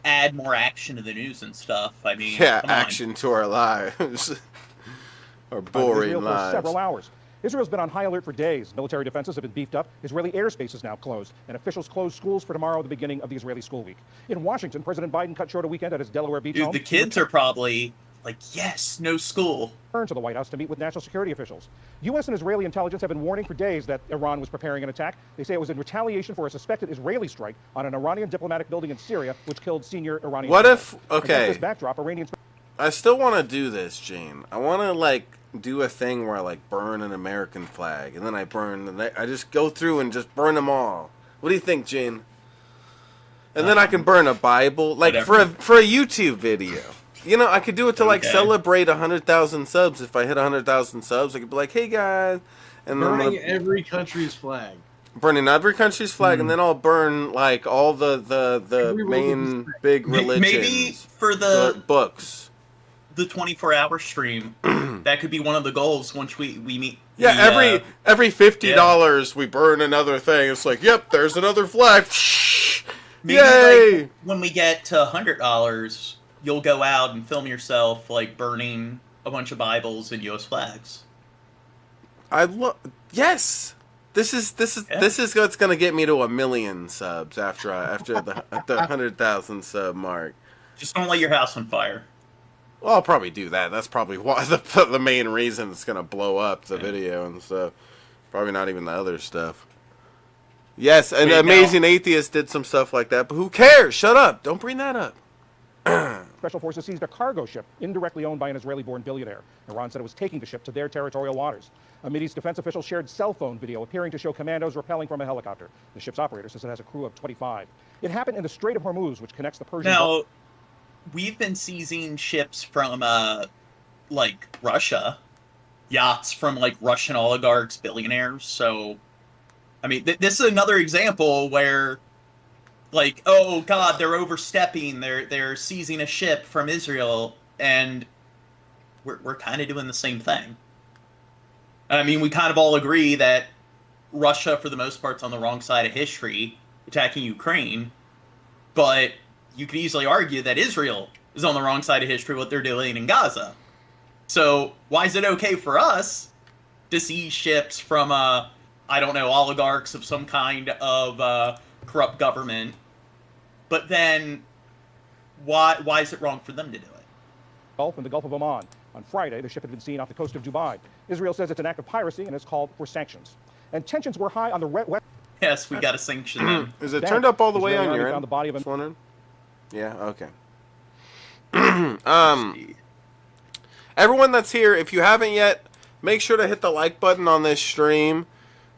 add more action to the news and stuff. I mean, yeah, action to our lives. Our boring lives. For several hours. Israel's been on high alert for days. Military defenses have been beefed up. Israeli airspace is now closed. And officials closed schools for tomorrow, the beginning of the Israeli school week. In Washington, President Biden cut short a weekend at his Delaware beach home. The kids are probably like, yes, no school. To the White House to meet with national security officials. U.S. and Israeli intelligence have been warning for days that Iran was preparing an attack. They say it was in retaliation for a suspected Israeli strike on an Iranian diplomatic building in Syria, which killed senior Iranian. What if? Against Okay. this backdrop, Iranians. I still want to do this, Gene. I want to like do a thing where I like burn an American flag, and then I just go through and just burn them all. What do you think, Gene? And then I can burn a Bible, like for a YouTube video. You know, I could do it to like celebrate 100,000 subs. If I hit 100,000 subs, I could be like, "Hey guys," and burning every country's flag. Burning every country's flag, and then I'll burn like all the main big religions. Maybe for the books, the 24-hour stream, that could be one of the goals once we meet. Yeah, every $50 we burn another thing. It's like, yep, there's another flag. Maybe Yay! Like, when we get to $100, you'll go out and film yourself like burning a bunch of Bibles and U.S. flags. Yes. This is what's gonna get me to 1 million subs after the 100,000 sub mark. Just don't light your house on fire. Well, I'll probably do that. That's probably why the main reason it's gonna blow up the video and stuff. Probably not even the other stuff. Yes, an Amazing Atheist did some stuff like that, but who cares? Shut up! Don't bring that up. Special forces seized a cargo ship indirectly owned by an Israeli-born billionaire. Iran said it was taking the ship to their territorial waters. A Mideast defense official shared cell phone video appearing to show commandos rappelling from a helicopter. The ship's operator says it has a crew of 25. It happened in the Strait of Hormuz, which connects the Persian Gulf. Now, we've been seizing ships from, like, Russia. Yachts from, like, Russian oligarchs, billionaires. So, I mean, this is another example where, like, oh, God, they're overstepping. They're seizing a ship from Israel. And we're kind of doing the same thing. I mean, we kind of all agree that Russia, for the most part, is on the wrong side of history, attacking Ukraine. But you could easily argue that Israel is on the wrong side of history, what they're doing in Gaza. So why is it okay for us to seize ships from, I don't know, oligarchs of some kind of corrupt government, but then why is it wrong for them to do it? Gulf and the Gulf of Oman. On Friday, the ship had been seen off the coast of Dubai. Israel says it's an act of piracy and has called for sanctions. And tensions were high on the west. Yes, we got to sanction them. Is it turned up all the way on your end? Found the body of Just wondering. Yeah. Okay. Everyone that's here, if you haven't yet, make sure to hit the like button on this stream.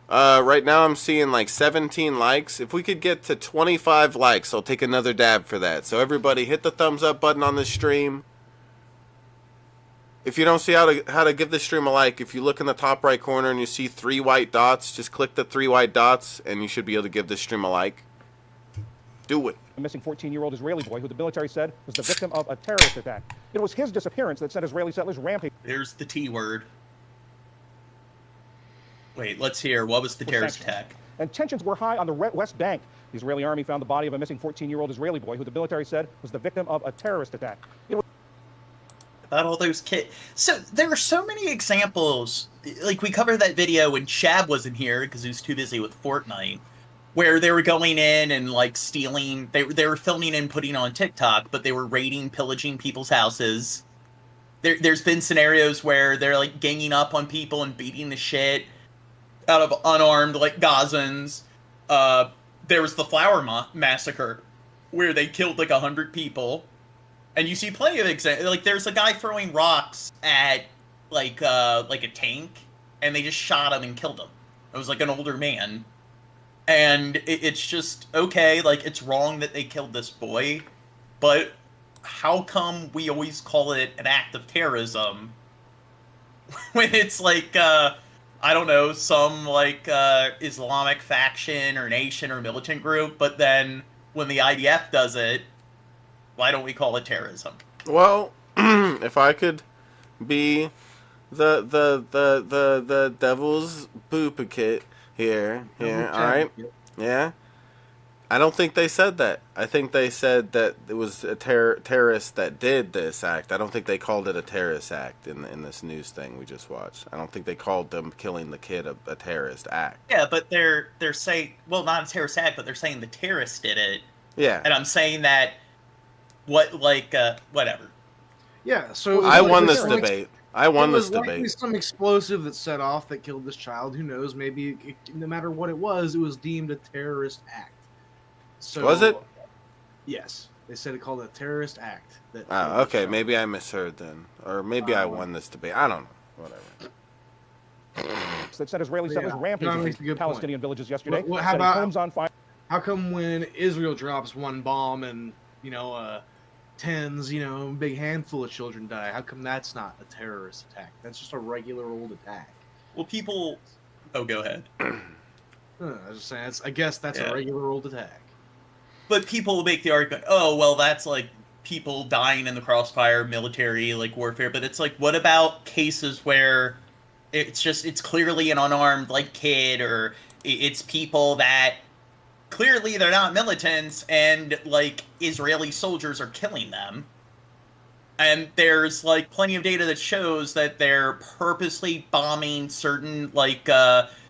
Right now I'm seeing like 17 likes. If we could get to 25 likes, I'll take another dab for that. So everybody hit the thumbs up button on this stream. If you don't see how to give this stream a like, if you look in the top right corner and you see 3 white dots, just click the 3 white dots and you should be able to give this stream a like. Do it. A missing 14-year-old Israeli boy who the military said was the victim of a terrorist attack. It was his disappearance that sent Israeli settlers rampaging. There's the T word. Wait, let's hear. What was the terrorist attack? And tensions were high on the West Bank. The Israeli army found the body of a missing 14-year-old Israeli boy who the military said was the victim of a terrorist attack. About all those kids. So there are so many examples. Like, we covered that video when Shab wasn't here because he was too busy with Fortnite, where they were going in and like stealing. They were filming and putting on TikTok, but they were raiding, pillaging people's houses. There's been scenarios where they're like ganging up on people and beating the shit out of unarmed like Gazans. There was the Flower Massacre, where they killed like 100 people. And you see plenty of examples. Like, there's a guy throwing rocks at, like a tank, and they just shot him and killed him. It was, like, an older man. And it's just, okay, like, it's wrong that they killed this boy, but how come we always call it an act of terrorism when it's, like, I don't know, some, like, Islamic faction or nation or militant group, but then when the IDF does it, why don't we call it terrorism? Well, if I could be the devil's boopikit here, all right? Yeah. I don't think they said that. I think they said that it was a terrorist that did this act. I don't think they called it a terrorist act in this news thing we just watched. I don't think they called them killing the kid a terrorist act. Yeah, but they're saying, well, not a terrorist act, but they're saying the terrorist did it. Yeah. And I'm saying that whatever. Yeah, so I won this debate. I won this debate. Likely some explosive that set off that killed this child. Who knows? Maybe no matter what it was deemed a terrorist act. So, was it? Yes, they said it called a terrorist act. Okay, maybe I misheard then, or maybe I won this debate. I don't know. Whatever. That said Israeli settlers rampaged in Palestinian villages yesterday. How setting about homes on fire? How come when Israel drops one bomb and tens, big handful of children die? How come that's not a terrorist attack? That's just a regular old attack. Well, people. Oh, go ahead. I was just saying. I guess that's a regular old attack. But people will make the argument, oh, well, that's like people dying in the crossfire, military like warfare. But it's like, what about cases where it's clearly an unarmed like kid, or it's people that clearly they're not militants and like Israeli soldiers are killing them. And there's like plenty of data that shows that they're purposely bombing certain like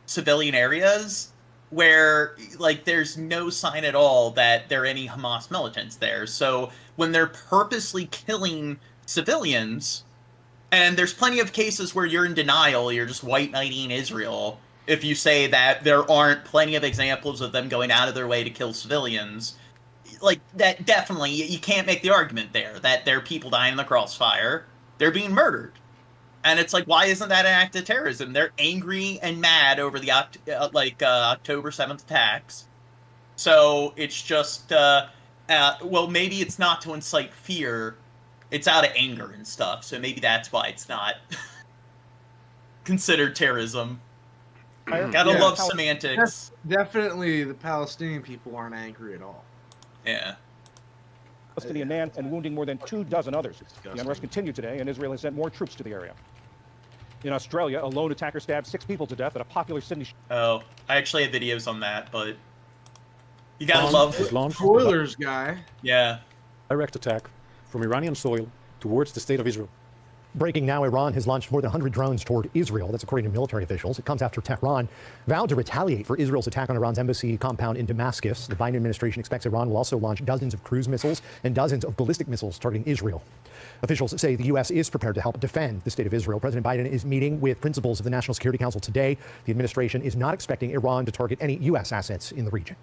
civilian areas where like there's no sign at all that there are any Hamas militants there. So when they're purposely killing civilians, and there's plenty of cases where you're in denial, you're just white knighting Israel if you say that there aren't plenty of examples of them going out of their way to kill civilians. Like, that definitely, you can't make the argument there that there are people dying in the crossfire. They're being murdered. And it's like, why isn't that an act of terrorism? They're angry and mad over the October 7th attacks. So it's just, well, maybe it's not to incite fear. It's out of anger and stuff. So maybe that's why it's not considered terrorism. Gotta love semantics. Definitely the Palestinian people aren't angry at all. Yeah. Palestinian man and wounding more than 24 others. The unrest continued today, and Israel has sent more troops to the area. In Australia, a lone attacker stabbed 6 people to death at a popular Sydney. Oh, I actually have videos on that, but you gotta love spoilers, guy. Yeah. Direct attack from Iranian soil towards the state of Israel. Breaking now, Iran has launched more than 100 drones toward Israel. That's according to military officials. It comes after Tehran vowed to retaliate for Israel's attack on Iran's embassy compound in Damascus. The Biden administration expects Iran will also launch dozens of cruise missiles and dozens of ballistic missiles targeting Israel. Officials say the U.S. is prepared to help defend the state of Israel. President Biden is meeting with principals of the National Security Council today. The administration is not expecting Iran to target any U.S. assets in the region.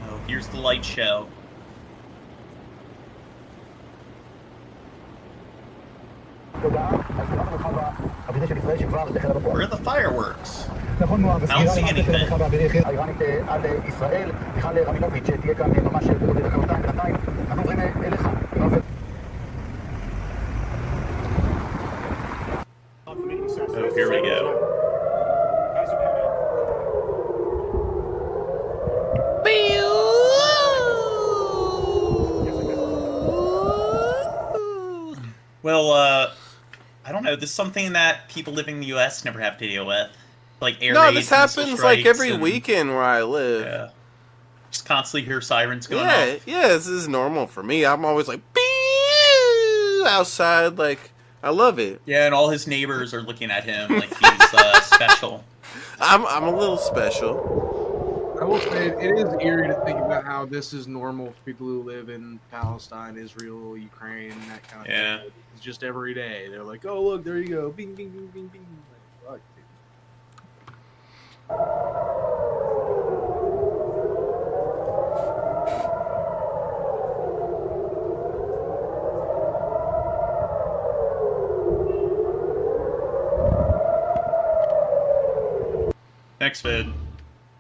Oh, here's the light show. Where are the fireworks? I don't see anything. Oh, here we go. Well, I don't know. This is something that people living in the U.S. never have to deal with. Like air raids. No, this happens like every weekend where I live. Yeah. Just constantly hear sirens going off. Yeah, this is normal for me. I'm always like, outside, like, I love it. Yeah, and all his neighbors are looking at him like he's special. I'm a little special. I will say it is eerie to think about how this is normal for people who live in Palestine, Israel, Ukraine, that kind of thing. It's just every day. They're like, oh, look, there you go. Bing, bing, bing, bing, bing. Like, fuck, dude. Next vid.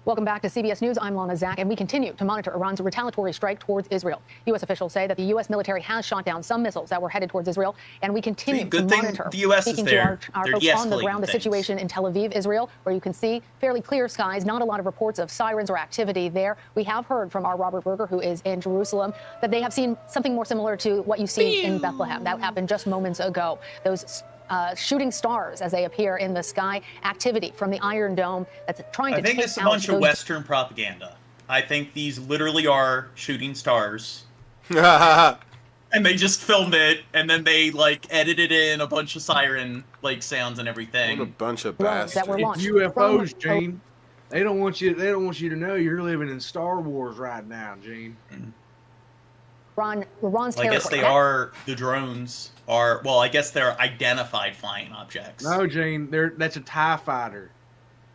Welcome back to CBS News. I'm Lana Zach, and we continue to monitor Iran's retaliatory strike towards Israel. U.S. officials say that the U.S. military has shot down some missiles that were headed towards Israel, and we continue to monitor. The U.S. is there. Our folks on the ground, the situation in Tel Aviv, Israel, where you can see fairly clear skies, not a lot of reports of sirens or activity there. We have heard from our Robert Berger, who is in Jerusalem, that they have seen something more similar to what you see in Bethlehem. That happened just moments ago. Those shooting stars as they appear in the sky, activity from the Iron Dome that's trying to take out. I think it's a bunch of Western propaganda. I think these literally are shooting stars. And they just filmed it, and then they like edited in a bunch of siren like sounds and everything. What a bunch of bastards! It's UFOs, Gene. They don't want you to know you're living in Star Wars right now, Gene. Iran's Well, I guess territory. the drones are, well, I guess they're identified flying objects. No, Jane, that's a TIE fighter.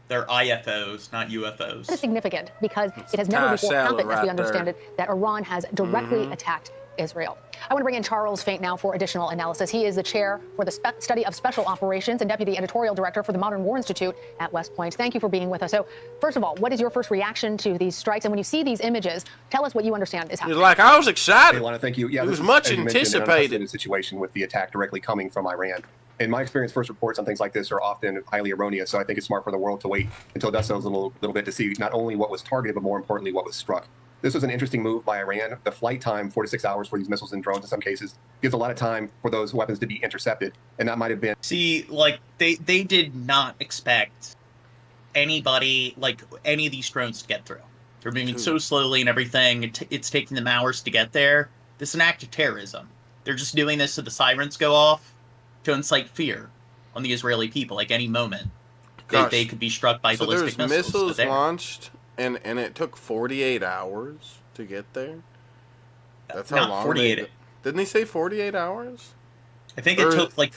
They're IFOs, not UFOs. That is significant because it has never before happened, as we understand it, that Iran has directly attacked Israel. I want to bring in Charles Faint now for additional analysis. He is the chair for the study of special operations and deputy editorial director for the Modern War Institute at West Point. Thank you for being with us. So, first of all, what is your first reaction to these strikes? And when you see these images, tell us what you understand is happening. Like, I was excited. Hey, Lana, thank you. Yeah, it was this is, much as you mentioned, anticipated. an situation with the attack directly coming from Iran. In my experience, first reports on things like this are often highly erroneous. So I think it's smart for the world to wait until dust settles a little bit to see not only what was targeted, but more importantly, what was struck. This was an interesting move by Iran. The flight time, 4 to 6 hours for these missiles and drones in some cases, gives a lot of time for those weapons to be intercepted. And that might have been... See, like, they did not expect anybody, like, any of these drones to get through. They're moving so slowly and everything. It's taking them hours to get there. This is an act of terrorism. They're just doing this so the sirens go off to incite fear on the Israeli people. Like, any moment, they could be struck by ballistic there's missiles. launched, and it took 48 hours to get there? That's how Not long 48. Didn't they say 48 hours? I think it took like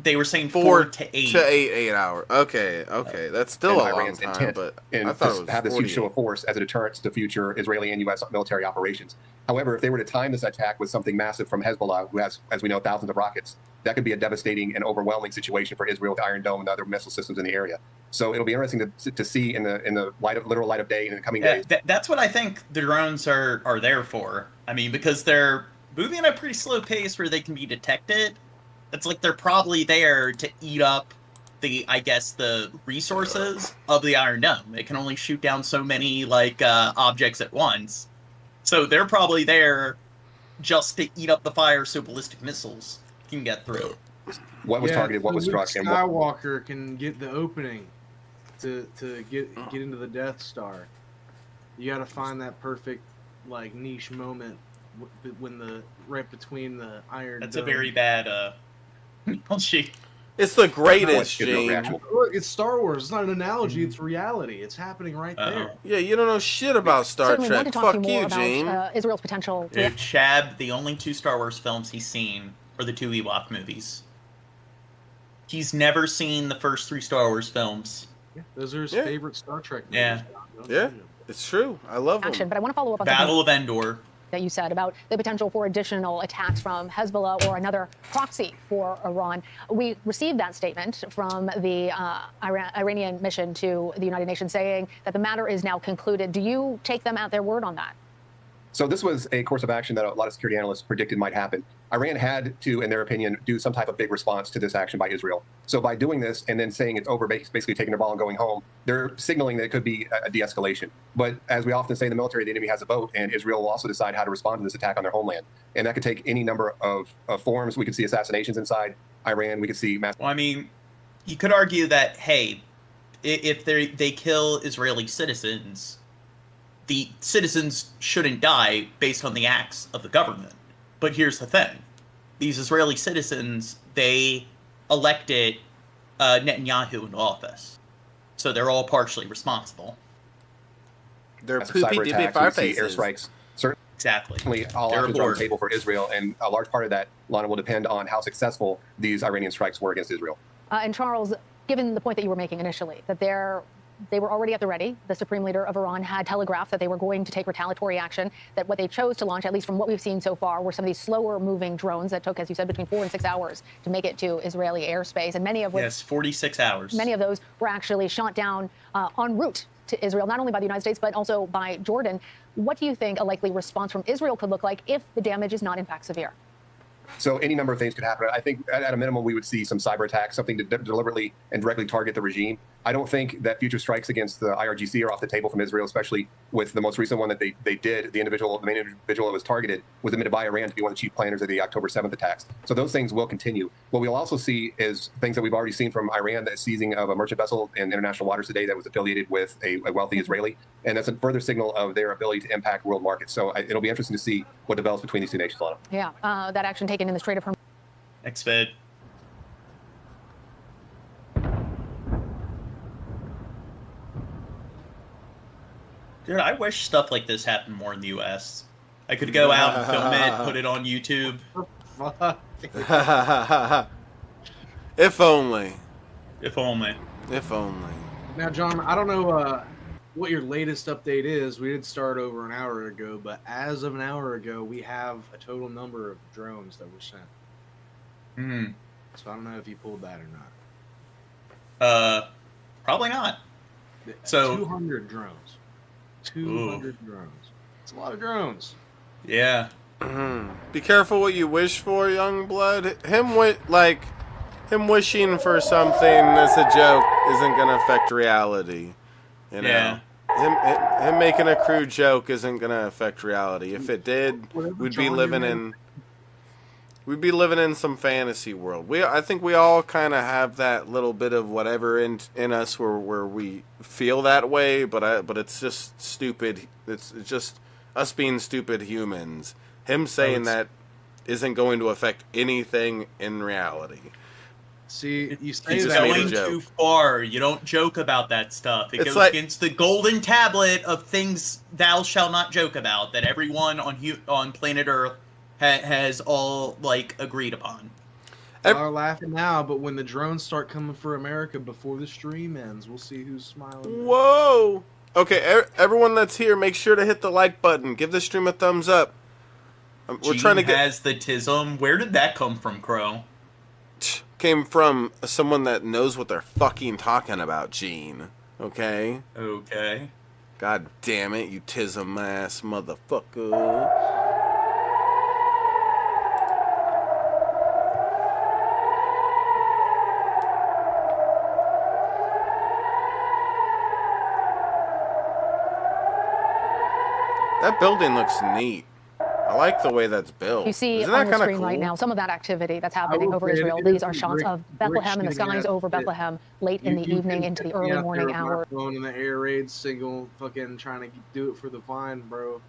they were saying 4 to 8. 8 hours. Okay. That's still a long Iran's time, intent but and I thought it was have this huge 48. show of force as a deterrent to future Israeli and U.S. military operations. However, if they were to time this attack with something massive from Hezbollah, who has, as we know, thousands of rockets, that could be a devastating and overwhelming situation for Israel with Iron Dome and other missile systems in the area. So it'll be interesting to see in the literal light of day in the coming days. That's what I think the drones are there for. I mean, because they're moving at a pretty slow pace where they can be detected. It's like they're probably there to eat up the resources of the Iron Dome. It can only shoot down so many objects at once. So they're probably there just to eat up the fire so ballistic missiles can get through. What was targeted, what was Luke struck, and Skywalker can get the opening to get into the Death Star. You got to find that perfect niche moment when right between the Iron That's Dome. a very bad It's the greatest, Gene. Look, it's Star Wars. It's not an analogy. It's reality. It's happening right there. Yeah, you don't know shit about Star Certainly want Trek. to talk to Fuck you more you, about Gene. Israel's potential. Dude, Shab, the only 2 Star Wars films he's seen are the 2 Ewok movies. He's never seen the first 3 Star Wars films. Yeah, those are his favorite Star Trek movies. Yeah. Yeah, it's true. I love action, them. but I want to follow up on Battle something of Endor. that you said about the potential for additional attacks from Hezbollah or another proxy for Iran. We received that statement from the Iranian mission to the United Nations saying that the matter is now concluded. Do you take them at their word on that? So this was a course of action that a lot of security analysts predicted might happen. Iran had to, in their opinion, do some type of big response to this action by Israel. So by doing this and then saying it's over, basically taking their ball and going home, they're signaling that it could be a de-escalation. But as we often say in the military, the enemy has a vote, and Israel will also decide how to respond to this attack on their homeland. And that could take any number of forms. We could see assassinations inside Iran. We could see mass... Well, I mean, you could argue that, hey, if they kill Israeli citizens, the citizens shouldn't die based on the acts of the government. But here's the thing. These Israeli citizens, they elected Netanyahu into office. So they're all partially responsible. They're cyber attacks, we see airstrikes. Exactly. All options are on the table for Israel, and a large part of that, Lana, will depend on how successful these Iranian strikes were against Israel. And Charles, given the point that you were making initially, that they were already at the ready. The supreme leader of Iran had telegraphed that they were going to take retaliatory action, that what they chose to launch, at least from what we've seen so far, were some of these slower moving drones that took, as you said, between 4 and 6 hours to make it to Israeli airspace. And many of which, yes, 46 hours. Many of those were actually shot down en route to Israel, not only by the United States, but also by Jordan. What do you think a likely response from Israel could look like if the damage is not in fact severe? So any number of things could happen. I think at a minimum, we would see some cyber attacks, something to deliberately and directly target the regime. I don't think that future strikes against the IRGC are off the table from Israel, especially with the most recent one that they did. The main individual that was targeted was admitted by Iran to be one of the chief planners of the October 7th attacks. So those things will continue. What we'll also see is things that we've already seen from Iran, the seizing of a merchant vessel in international waters today that was affiliated with a wealthy Israeli. And that's a further signal of their ability to impact world markets. So it'll be interesting to see what develops between these two nations, Lana. Yeah, that action taken in the Strait of Hormuz. Next vid. Dude, I wish stuff like this happened more in the U.S. I could go out and film it, put it on YouTube. If only. If only. If only. Now, John, I don't know what your latest update is. We did start over an hour ago, but as of an hour ago, we have a total number of drones that were sent. Hmm. So I don't know if you pulled that or not. Probably not. So 200 drones. 200 drones. It's a lot of drones. Yeah. Be careful what you wish for, young blood. Him wishing for something as a joke isn't gonna affect reality. You know? Yeah. Him making a crude joke isn't gonna affect reality. If it did, we'd be living in some fantasy world. I think we all kind of have that little bit of whatever in us where we feel that way, but it's just stupid. It's just us being stupid humans. Him saying that isn't going to affect anything in reality. See, you say It's that going too far. You don't joke about that stuff. It goes against the golden tablet of things thou shalt not joke about that everyone on planet Earth has all agreed upon. Y'all are laughing now, but when the drones start coming for America before the stream ends, we'll see who's smiling. Whoa! Okay, everyone that's here, make sure to hit the like button. Give the stream a thumbs up. We're trying to get. Has the tism. Where did that come from, Crow? Came from someone that knows what they're fucking talking about, Gene. Okay? Okay. God damn it, you tism ass motherfucker. That building looks neat. I like the way that's built. You see Isn't on that the kinda screen cool? right now some of that activity that's happening over Israel. These are shots of Bethlehem and the skies over Bethlehem late in the evening into the early morning hour. Phone in the air raid single, fucking trying to do it for the vine, bro.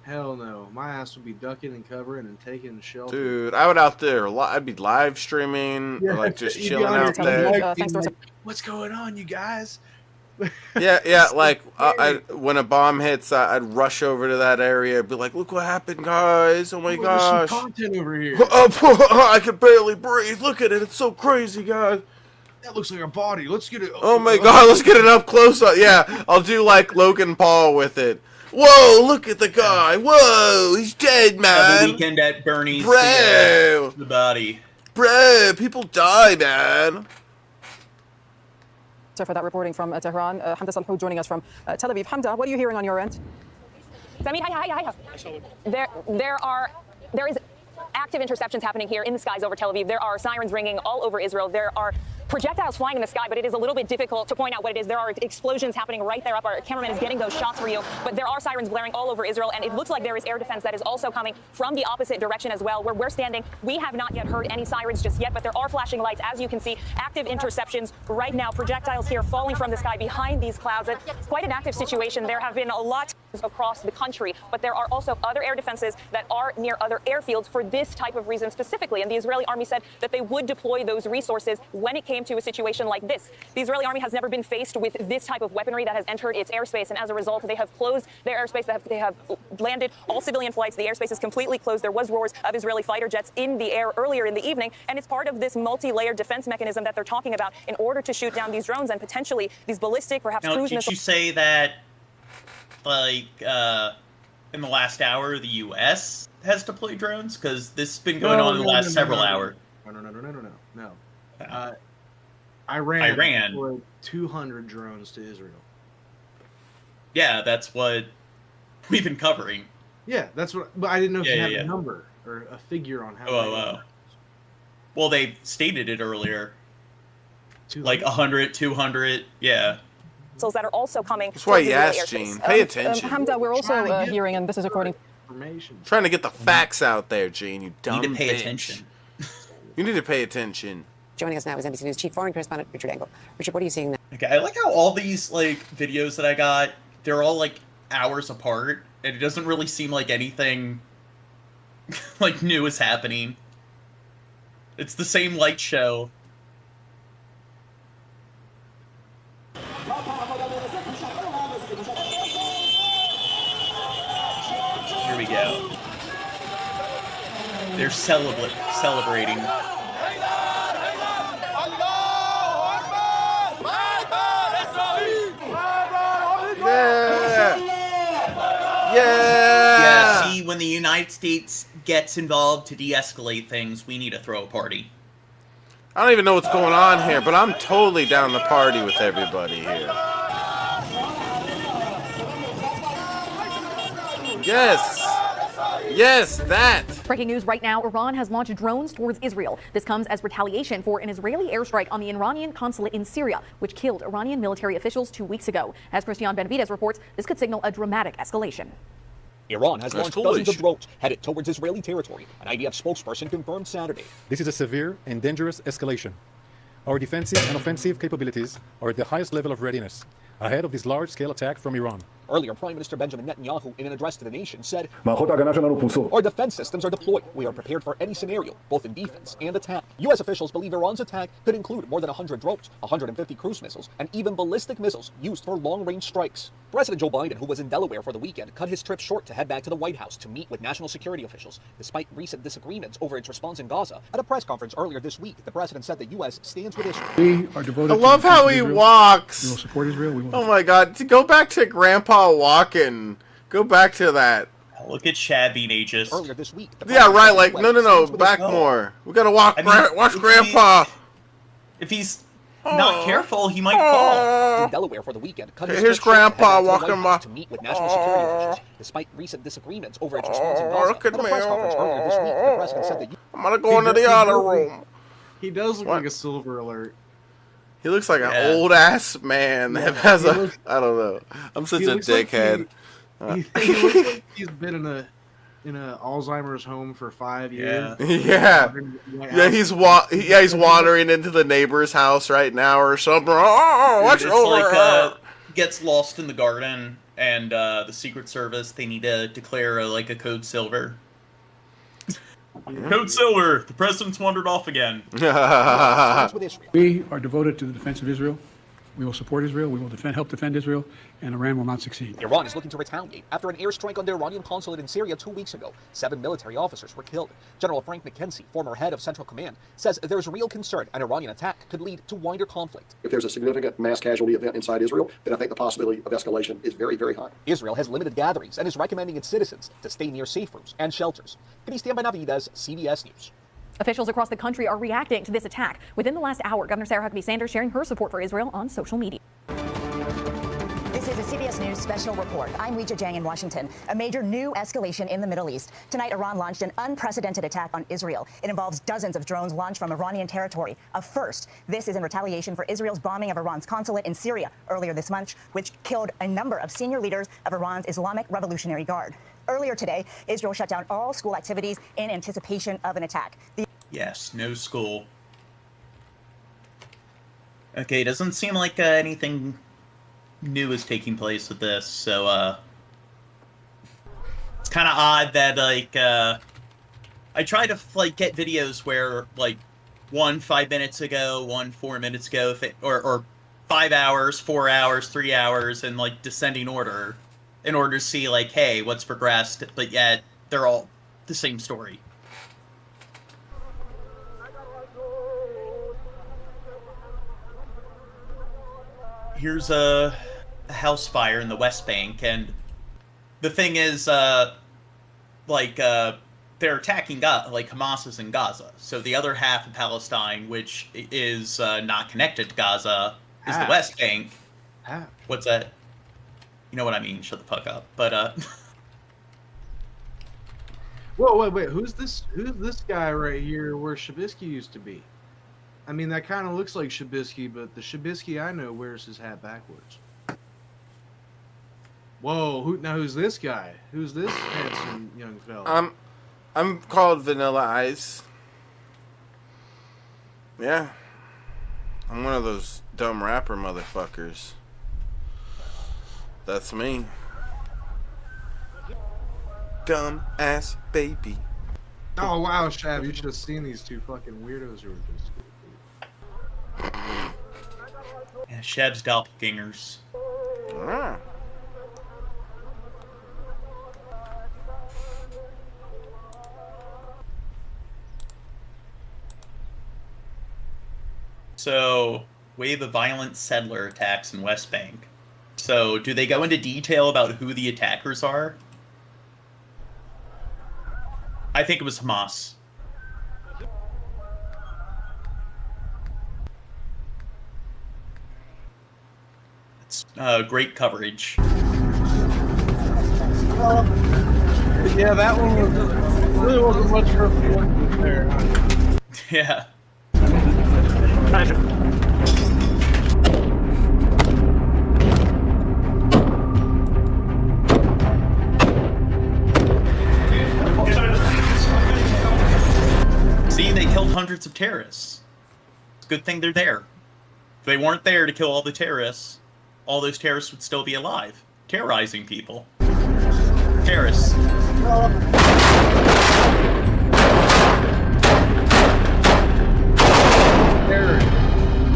Hell no. My ass would be ducking and covering and taking shelter. Dude, I would out there. I'd be live streaming or like just chilling out there. What's going on, you guys? Yeah. Like when a bomb hits, I'd rush over to that area. Be like, "Look what happened, guys! Oh my gosh! There's some content over here. I could barely breathe. Look at it. It's so crazy, guys. That looks like a body. Let's get it. Oh my god! Let's get it up close. Yeah, I'll do like Logan Paul with it. Whoa! Look at the guy. Whoa! He's dead, man. The weekend at Bernie's. Bro, the body. Bro, people die, man. For that reporting from Tehran. Hamda Salhoud joining us from Tel Aviv. Hamda, what are you hearing on your end? Samir, hi. There is active interceptions happening here in the skies over Tel Aviv. There are sirens ringing all over Israel. There are projectiles flying in the sky, but it is a little bit difficult to point out what it is. There are explosions happening right there up. Our cameraman is getting those shots for you, but there are sirens blaring all over Israel, and it looks like there is air defense that is also coming from the opposite direction as well. Where we're standing, we have not yet heard any sirens just yet, but there are flashing lights. As you can see, active interceptions right now. Projectiles here falling from the sky behind these clouds. It's quite an active situation. There have been a lot across the country, but there are also other air defenses that are near other airfields for this type of reason specifically. And the Israeli army said that they would deploy those resources when it came to a situation like this. The Israeli army has never been faced with this type of weaponry that has entered its airspace, and as a result, they have closed their airspace. They have landed all civilian flights. The airspace is completely closed. There was roars of Israeli fighter jets in the air earlier in the evening, and it's part of this multi-layered defense mechanism that they're talking about in order to shoot down these drones and potentially these ballistic, perhaps cruise missiles. Did you say that, in the last hour, the U.S. has deployed drones? Because this has been going on in the last several hours. No. Iran deployed 200 drones to Israel. Yeah, that's what we've been covering. Yeah, that's what. But I didn't know if you had a number or a figure on how. Well, they stated it earlier. 200? Like 100, 200, yeah. That are also coming. That's why you asked, Gene. Pay attention. Hamda, we're also hearing, and this is according. Trying to get the facts out there, Gene. You dumb need to pay bitch. attention. You need to pay attention. Joining us now is NBC News Chief Foreign Correspondent Richard Engel. Richard, what are you seeing now? Okay, I like how all these videos that I got, they're all hours apart, and it doesn't really seem like anything new is happening. It's the same light show. Here we go. celebrating. Yeah, see, when the United States gets involved to de-escalate things, we need to throw a party. I don't even know what's going on here, but I'm totally down to party with everybody here. Yes! Yes, that! Breaking news right now, Iran has launched drones towards Israel. This comes as retaliation for an Israeli airstrike on the Iranian consulate in Syria, which killed Iranian military officials 2 weeks ago. As Christian Benavides reports, this could signal a dramatic escalation. Iran has launched dozens of drones headed towards Israeli territory, an IDF spokesperson confirmed Saturday. This is a severe and dangerous escalation. Our defensive and offensive capabilities are at the highest level of readiness, ahead of this large-scale attack from Iran. Earlier, Prime Minister Benjamin Netanyahu, in an address to the nation, said, "Our defense systems are deployed. We are prepared for any scenario, both in defense and attack." U.S. officials believe Iran's attack could include more than 100 drones, 150 cruise missiles, and even ballistic missiles used for long-range strikes. President Joe Biden, who was in Delaware for the weekend, cut his trip short to head back to the White House to meet with national security officials, despite recent disagreements over its response in Gaza. At a press conference earlier this week, the president said the U.S. stands with Israel. We are devoted. I love how he walks. We will support Israel. We will oh my God! To go back to Grandpa walking. Go back to that. Look at Chad being ageist. Earlier this week. Yeah, right. Like no. Back more. We gotta watch Grandpa. If he's not careful, he might fall. In Delaware for the weekend. Here's Grandpa walking by to meet with national security officials, despite recent disagreements over its response in Gaza. Look at me. At a press conference earlier this week, the president said that I'm gonna go into the other room. He does look like a silver alert. He looks like an old ass man that has a. I don't know. I'm such a dickhead. He looks like he's been in a Alzheimer's home for 5 years. Yeah. He's wandering into the neighbor's house right now or something. Oh, watch over. Gets lost in the garden, and the Secret Service, they need to declare a code silver. Code silver. The president's wandered off again. We are devoted to the defense of Israel. We will support Israel. We will help defend Israel, and Iran will not succeed. Iran is looking to retaliate after an airstrike on the Iranian consulate in Syria 2 weeks ago. 7 military officers were killed. General Frank McKenzie, former head of Central Command, says there's real concern an Iranian attack could lead to wider conflict. If there's a significant mass casualty event inside Israel, then I think the possibility of escalation is very, very high. Israel has limited gatherings and is recommending its citizens to stay near safe rooms and shelters. Christian Benavides, CBS News. Officials across the country are reacting to this attack. Within the last hour, Governor Sarah Huckabee Sanders sharing her support for Israel on social media. This is a CBS News special report. I'm Weijia Jiang in Washington. A major new escalation in the Middle East. Tonight, Iran launched an unprecedented attack on Israel. It involves dozens of drones launched from Iranian territory. A first. This is in retaliation for Israel's bombing of Iran's consulate in Syria earlier this month, which killed a number of senior leaders of Iran's Islamic Revolutionary Guard. Earlier today, Israel shut down all school activities in anticipation of an attack. Yes, no school. Okay, doesn't seem like anything new is taking place with this, so it's kind of odd that I try to get videos where one 5 minutes ago, one 4 minutes ago, or 5 hours, 4 hours, 3 hours, in descending order, in order to see hey, what's progressed, but yet they're all the same story. Here's a house fire in the West Bank, and the thing is, they're attacking Hamas is in Gaza. So the other half of Palestine, which is not connected to Gaza, is the West Bank. What's that? You know what I mean? Shut the fuck up. But Whoa, wait, who's this guy right here where Shabisky used to be? I mean, that kind of looks like Shabisky, but the Shabisky I know wears his hat backwards. Whoa, who's this guy? Who's this handsome young fella? I'm called Vanilla Ice. Yeah. I'm one of those dumb rapper motherfuckers. That's me. Dumb ass baby. Oh wow, Shab, you should have seen these two fucking weirdos who were just... Yeah, Shab's doppelgangers. So, wave of violent settler attacks in West Bank. So, do they go into detail about who the attackers are? I think it was Hamas. It's great coverage. Yeah, that one really wasn't much for there. Yeah. See, they killed hundreds of terrorists. It's a good thing they're there. If they weren't there to kill all the terrorists, all those terrorists would still be alive, terrorizing people. Terrorists.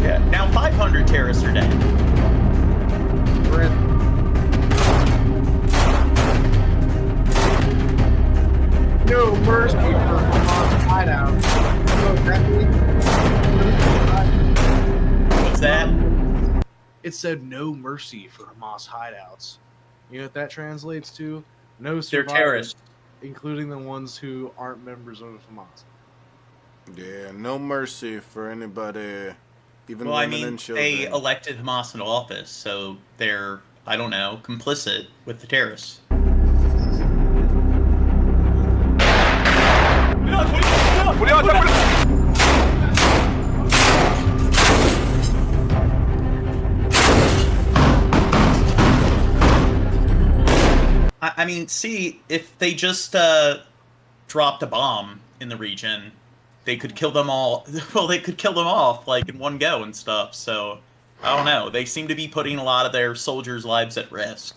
Yeah, now 500 terrorists are dead. No mercy for Hamas hideout. What's that? It said no mercy for Hamas hideouts. You know what that translates to? No survivors, They're terrorists, including the ones who aren't members of Hamas. Yeah, no mercy for anybody, even well, I women mean, and children. they elected Hamas into office, so they're, I don't know, complicit with the terrorists. I mean, see, if they just dropped a bomb in the region, they could kill them all. Well, they could kill them off, like, in one go and stuff, so I don't know. They seem to be putting a lot of their soldiers' lives at risk.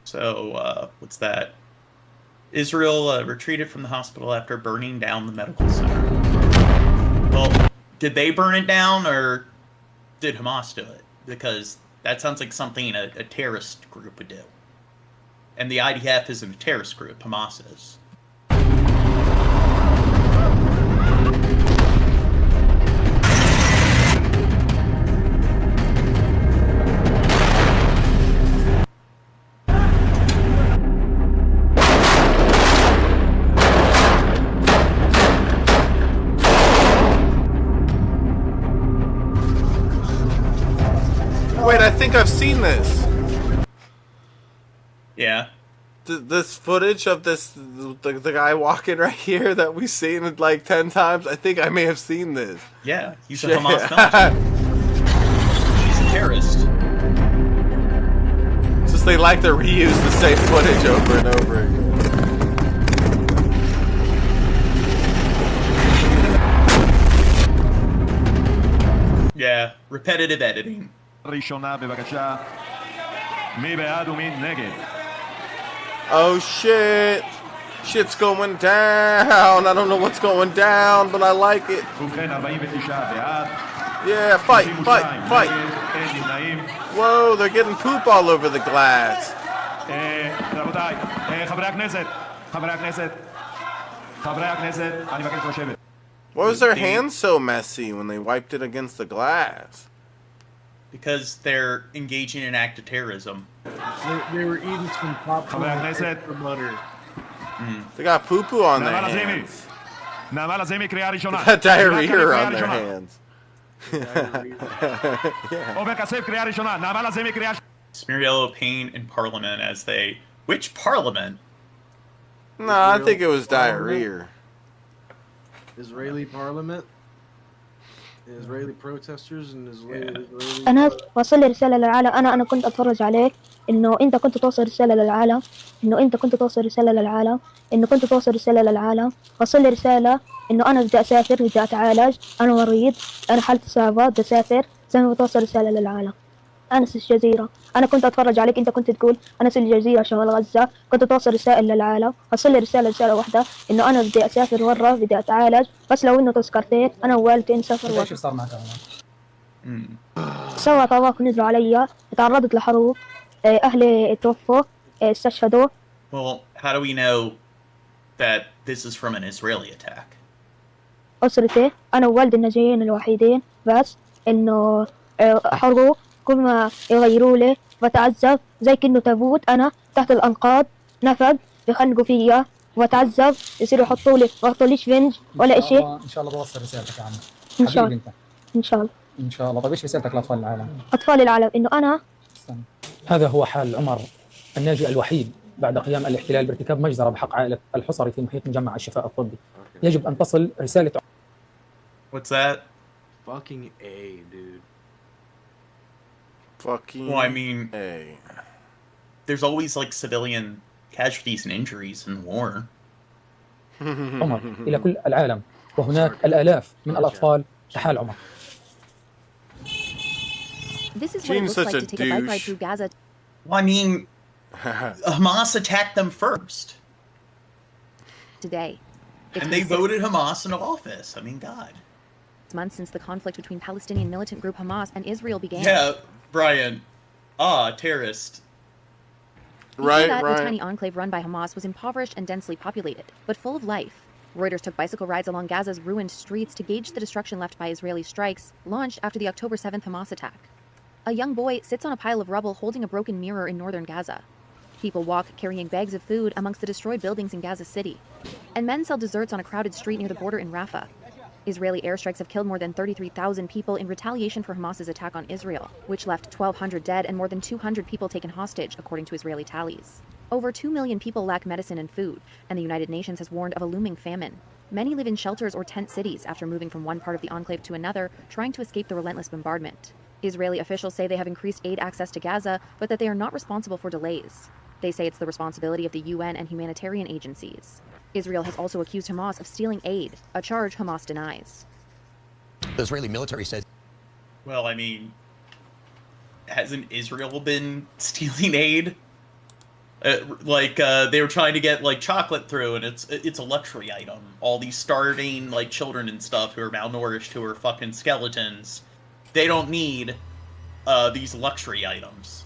So, what's that? Israel retreated from the hospital after burning down the medical center. Well, did they burn it down, or did Hamas do it? Because that sounds like something a terrorist group would do. And the IDF isn't a terrorist group, Hamas is. Wait, I think I've seen this. Yeah. This footage of the guy walking right here that we've seen it like 10 times. I think I may have seen this. Yeah, he's a Hamas militant. He's a terrorist. It's just they like to reuse the same footage over and over again. Yeah, repetitive editing. Oh shit! Shit's going down! I don't know what's going down, but I like it. Yeah, fight! Whoa, they're getting poop all over the glass. Why was their hands so messy when they wiped it against the glass? Because they're engaging in an act of terrorism. They were eating some popcorn for butter. They got poo-poo on their hands. They got diarrhea on their hands. Smear yellow paint in Parliament as they... Which Parliament? No, I think it was diarrhea. Israeli Parliament. Israeli protesters and Israeli أنا وصل رسالة للعالم. أنا كنت أتفرج عليك إنه أنت كنت توصل رسالة للعالم إنه كنت توصل رسالة للعالم وصل لي رسالة إنه أنا بدي أسافر بدي أتعالج أنا مريض أنا حالتي صعبة بدي أسافر زي ما بتوصل رسالة للعالم. أنس الجزيرة أنا كنت أتفرج عليك أنت كنت تقول أنس الجزيرة شمال غزة كنت توصل رسائل للعالم وصل لي رسالة واحدة إنه أنا بدي أسافر برا بدي أتعالج بس لو إنه تذكرتين أنا ووالدتي نسافر برا. إيش صار معك؟ سوى طواف نزلوا علي، تعرضت لحروب، أهلي توفوا، استشهدوا. Well, how do we know that this is from an Israeli attack? أسرتي أنا ووالدي الناجيين الوحيدين، بس إنه حرقوا كل ما يغيروا لي بتعذب زي كأنه تابوت، أنا تحت الأنقاض نفق بيخنقوا فيا وبتعذب، يصيروا يحطوا لي شفنج ولا إشي. إن شاء الله بوصل رسالتك عنه. إن شاء الله. إن شاء الله. إن شاء الله. طيب إيش رسالتك لأطفال العالم؟ أطفال العالم إنه أنا هذا هو حال عمر الناجي الوحيد بعد قيام الاحتلال بارتكاب مجزرة بحق عائلة الحصري في محيط مجمع الشفاء الطبي. يجب أن تصل رسالة. What's that? Fucking A, dude. Fucking Well, I mean, A. There's always like civilian casualties and injuries in war. عمر إلى كل العالم، وهناك الآلاف من الأطفال كحال عمر. This is what it looks like to take a bike ride through Gaza. Well, I mean, Hamas attacked them first. Today. And they voted Hamas into office. I mean, God. Months since the conflict between Palestinian militant group Hamas and Israel began. Yeah, Brian. Terrorist. Right. The tiny enclave run by Hamas was impoverished and densely populated, but full of life. Reuters took bicycle rides along Gaza's ruined streets to gauge the destruction left by Israeli strikes, launched after the October 7th Hamas attack. A young boy sits on a pile of rubble holding a broken mirror in northern Gaza. People walk carrying bags of food amongst the destroyed buildings in Gaza City. And men sell desserts on a crowded street near the border in Rafah. Israeli airstrikes have killed more than 33,000 people in retaliation for Hamas's attack on Israel, which left 1,200 dead and more than 200 people taken hostage, according to Israeli tallies. Over 2 million people lack medicine and food, and the United Nations has warned of a looming famine. Many live in shelters or tent cities after moving from one part of the enclave to another, trying to escape the relentless bombardment. Israeli officials say they have increased aid access to Gaza, but that they are not responsible for delays. They say it's the responsibility of the UN and humanitarian agencies. Israel has also accused Hamas of stealing aid, a charge Hamas denies. The Israeli military says. Well, I mean, hasn't Israel been stealing aid? They were trying to get like chocolate through, and it's a luxury item. All these starving like children and stuff who are malnourished, who are fucking skeletons, they don't need these luxury items.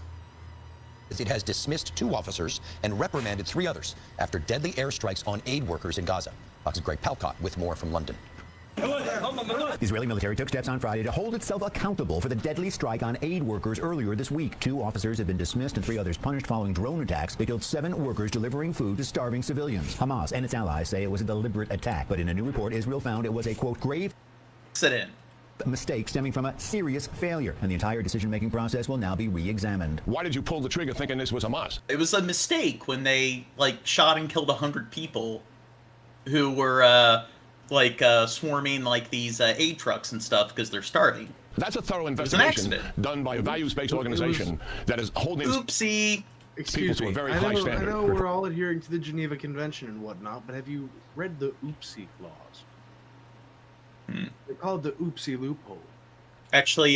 It has dismissed 2 officers and reprimanded 3 others after deadly airstrikes on aid workers in Gaza. Fox's Greg Palcott with more from London. The Israeli military took steps on Friday to hold itself accountable for the deadly strike on aid workers earlier this week. 2 officers have been dismissed and 3 others punished following drone attacks that killed 7 workers delivering food to starving civilians. Hamas and its allies say it was a deliberate attack, but in a new report, Israel found it was a, quote, grave accident. Mistake stemming from a serious failure, and the entire decision-making process will now be re-examined. Why did you pull the trigger thinking this was Hamas? It was a mistake when they shot and killed 100 people who were swarming these aid trucks and stuff because they're starving. That's a thorough investigation done by a values-based organization that is holding oopsie Excuse me. to a very I high know standard. we're all adhering to the Geneva Convention and whatnot, but have you read the oopsie clause? They call it the oopsie loophole. Actually,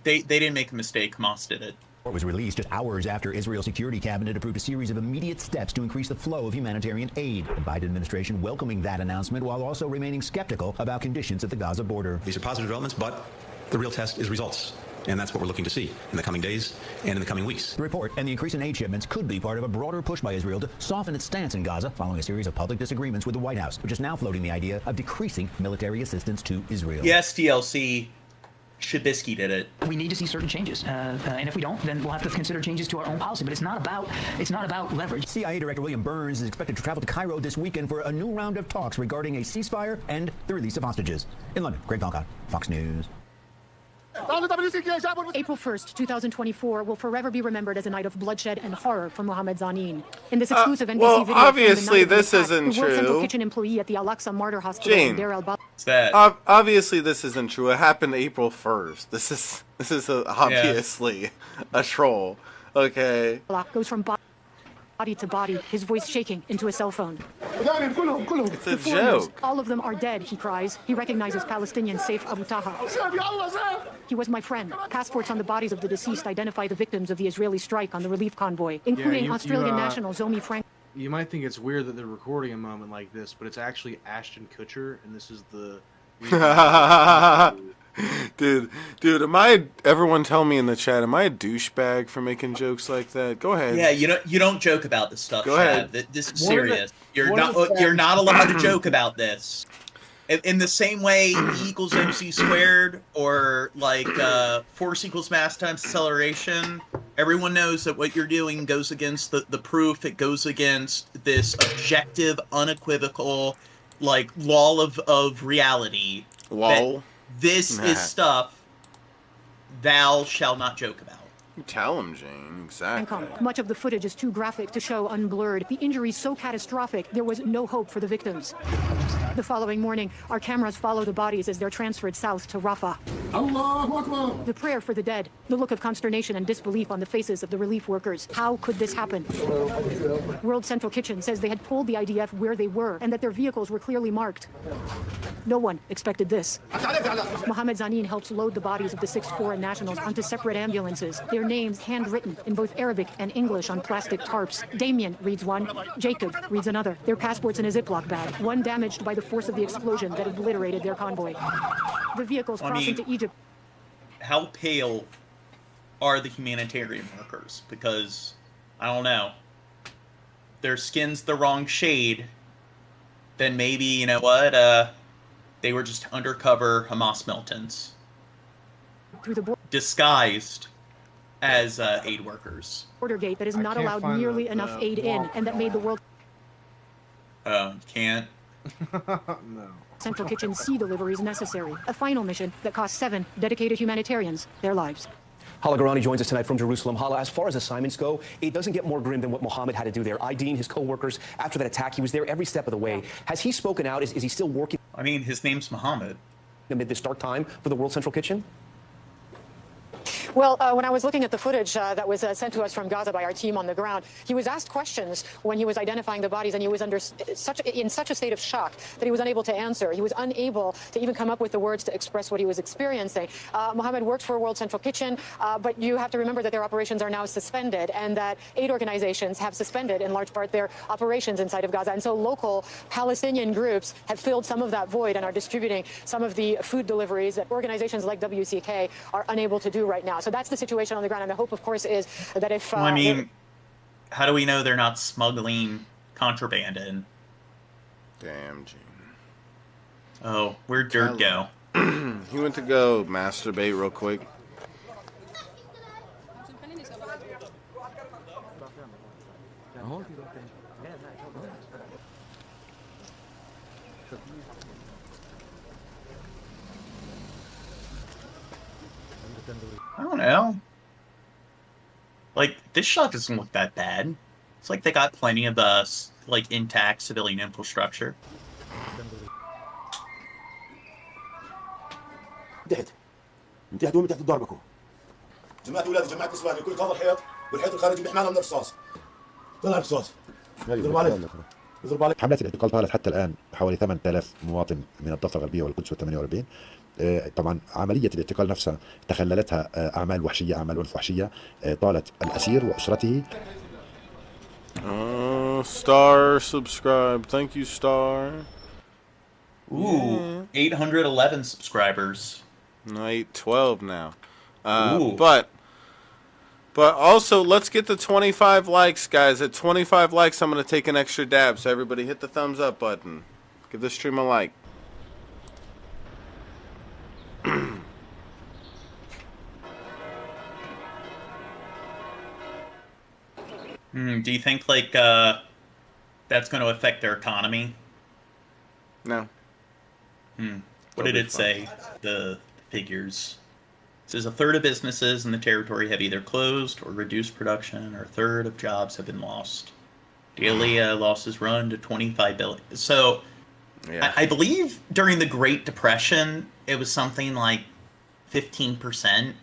they didn't make a mistake. Hamas did it. It was released just hours after Israel's Security Cabinet approved a series of immediate steps to increase the flow of humanitarian aid. The Biden administration welcoming that announcement while also remaining skeptical about conditions at the Gaza border. These are positive developments, but the real test is results. And that's what we're looking to see in the coming days and in the coming weeks. The report and the increase in aid shipments could be part of a broader push by Israel to soften its stance in Gaza following a series of public disagreements with the White House, which is now floating the idea of decreasing military assistance to Israel. Yes, DLC. Shabisky did it. We need to see certain changes, and if we don't, then we'll have to consider changes to our own policy. But it's not about leverage. CIA Director William Burns is expected to travel to Cairo this weekend for a new round of talks regarding a ceasefire and the release of hostages. In London, Greg Palcott, Fox News. April 1st, 2024 will forever be remembered as a night of bloodshed and horror for Mohammed Zanin. In this exclusive NBC video, obviously this isn't the World Central true. Kitchen employee at the Al-Aqsa Martyr Hospital in Deir el-Balah. Obviously this isn't true. It happened April 1st. This is obviously a troll. Okay. Goes from body to body, his voice shaking into a cell phone. It's a The foreigners, joke. all of them are dead, he cries. He recognizes Palestinian Saif Abu Taha. He was my friend. Passports on the bodies of the deceased identify the victims of the Israeli strike on the relief convoy, including Australian national Zomi Frank. You might think it's weird that they're recording a moment like this, but it's actually Ashton Kutcher, and this is the... Dude, everyone tell me in the chat, am I a douchebag for making jokes like that? Go ahead. Yeah, you don't joke about this stuff. Go ahead. This is serious. You're not allowed to joke about this. In the same way E equals MC squared, or like force equals mass times acceleration, everyone knows that what you're doing goes against the proof. It goes against this objective, unequivocal, like law of reality. Lol. This is stuff thou shall not joke about. You tell him, Jane. Exactly. Much of the footage is too graphic to show unblurred. The injuries so catastrophic, there was no hope for the victims. The following morning, our cameras follow the bodies as they're transferred south to Rafah. Allahu Akbar. The prayer for the dead, the look of consternation and disbelief on the faces of the relief workers. How could this happen? World Central Kitchen says they had told the IDF where they were and that their vehicles were clearly marked. No one expected this. Mohammed Zanin helps load the bodies of the 6 foreign nationals onto separate ambulances. Their names handwritten in both Arabic and English on plastic tarps. Damien reads one, Jacob reads another. Their passports in a Ziploc bag, one damaged by the force of the explosion that obliterated their convoy. The vehicles cross into Egypt. How pale are the humanitarian workers? Because, I don't know, their skin's the wrong shade, then maybe, you know what, they were just undercover Hamas militants. Disguised as aid workers. Border gate that has not allowed nearly enough aid in, and that made the world can't. No. Central Kitchen see deliveries necessary. A final mission that cost 7 dedicated humanitarians their lives. Hala Garani joins us tonight from Jerusalem. Hala, as far as assignments go, it doesn't get more grim than what Mohammed had to do there. IDing his co-workers after that attack. He was there every step of the way. Has he spoken out? Is he still working? I mean, his name's Mohammed. Amid this dark time for the World Central Kitchen? Well, when I was looking at the footage that was sent to us from Gaza by our team on the ground, he was asked questions when he was identifying the bodies, and he was in such a state of shock that he was unable to answer. He was unable to even come up with the words to express what he was experiencing. Mohammed worked for World Central Kitchen, but you have to remember that their operations are now suspended, and that aid organizations have suspended, in large part, their operations inside of Gaza. And so local Palestinian groups have filled some of that void and are distributing some of the food deliveries that organizations like WCK are unable to do right now. So that's the situation on the ground, and the hope, of course, is that if... well, I mean, how do we know they're not smuggling contraband in? Damn, Gene. Oh, where'd Dirt go? He went to go masturbate real quick. I don't know. Like, this shot doesn't look that bad. It's like they got plenty of like intact civilian infrastructure. انتهت انتهتوا من تحت ضربكم جماعة أولاد جماعة إسبانيا كل هذا الحيط والحيط الخارجي بيحمانا من الرصاص طلع الرصاص يضربوا عليك يضربوا عليك. حملات الاعتقال طالت حتى الآن حوالي 8000 مواطن من الضفة الغربية والقدس وال48. طبعا عملية الاعتقال نفسها تخللتها أعمال وحشية، أعمال عنف وحشية طالت الأسير وأسرته. Star subscribe. Thank you, Star. Ooh, 811 subscribers. No, 812 now. But also, let's get the 25 likes, guys. At 25 likes, I'm going to take an extra dab. So everybody hit the thumbs up button. Give this stream a like. Do you think, like, that's going to affect their economy? No. What did it say? The figures. It says a third of businesses in the territory have either closed or reduced production, or a third of jobs have been lost. Daily losses run to 25 billion. So, yeah. I believe during the Great Depression, it was something like 15%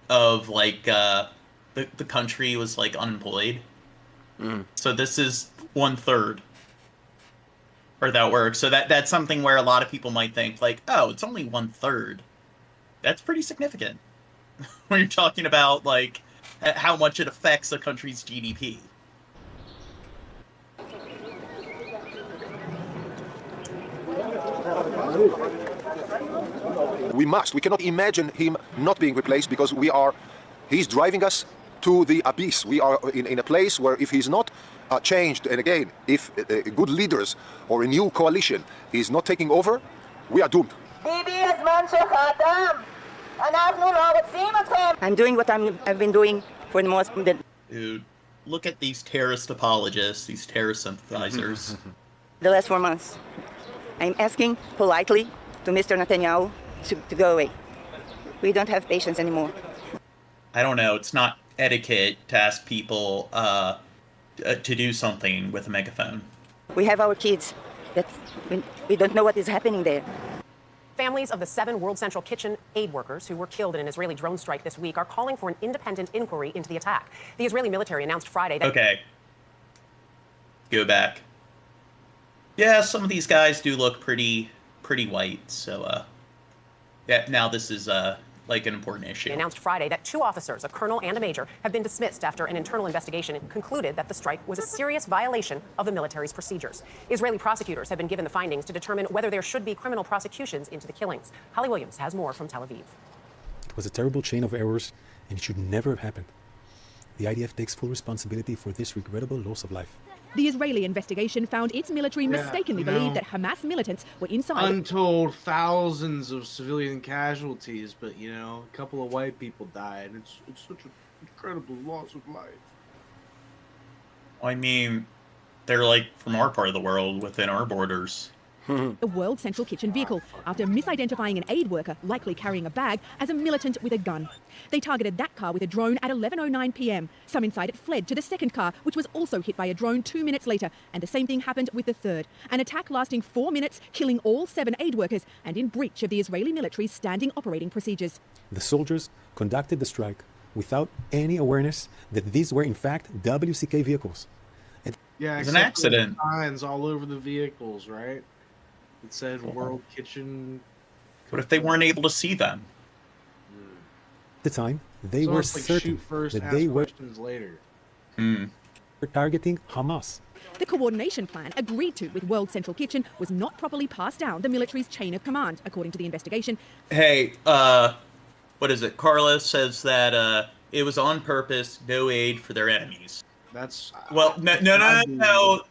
of, like, the country was, like, unemployed. So this is 1/3. Or that works. So that's something where a lot of people might think, like, oh, it's only 1/3. That's pretty significant when you're talking about, like, how much it affects a country's GDP. We cannot imagine him not being replaced because he's driving us to the abyss. We are in a place where if he's not changed, and again, if good leaders or a new coalition is not taking over, we are doomed. I'm doing what I've been doing for the most. Dude, look at these terrorist apologists, these terrorist sympathizers. The last 4 months, I'm asking politely to Mr. Netanyahu to go away. We don't have patience anymore. I don't know. It's not etiquette to ask people to do something with a megaphone. We have our kids. We don't know what is happening there. Families of the 7 World Central Kitchen aid workers who were killed in an Israeli drone strike this week are calling for an independent inquiry into the attack. The Israeli military announced Friday that... Okay. Go back. Yeah, some of these guys do look pretty white, so, yeah, now this is, like an important issue. They announced Friday that 2 officers, a colonel and a major, have been dismissed after an internal investigation concluded that the strike was a serious violation of the military's procedures. Israeli prosecutors have been given the findings to determine whether there should be criminal prosecutions into the killings. Holly Williams has more from Tel Aviv. It was a terrible chain of errors, and it should never have happened. The IDF takes full responsibility for this regrettable loss of life. The Israeli investigation found its military mistakenly believed that Hamas militants were inside. Untold thousands of civilian casualties, but a couple of white people died. It's such an incredible loss of life. I mean, they're like from our part of the world, within our borders. The World Central Kitchen vehicle, after misidentifying an aid worker likely carrying a bag as a militant with a gun. They targeted that car with a drone at 11:09 p.m. Some inside it fled to the second car, which was also hit by a drone 2 minutes later, and the same thing happened with the third. An attack lasting 4 minutes, killing all 7 aid workers, and in breach of the Israeli military's standing operating procedures. The soldiers conducted the strike without any awareness that these were in fact WCK vehicles. Yeah, it's an accident. Signs all over the vehicles, right? It said World Kitchen. What if they weren't able to see them? At the time, they So were it's like certain shoot first, that ask they were questions later. targeting Hamas. The coordination plan agreed to with World Central Kitchen was not properly passed down the military's chain of command, according to the investigation. Hey, what is it? Carlos says that it was on purpose, no aid for their enemies. That's well, no.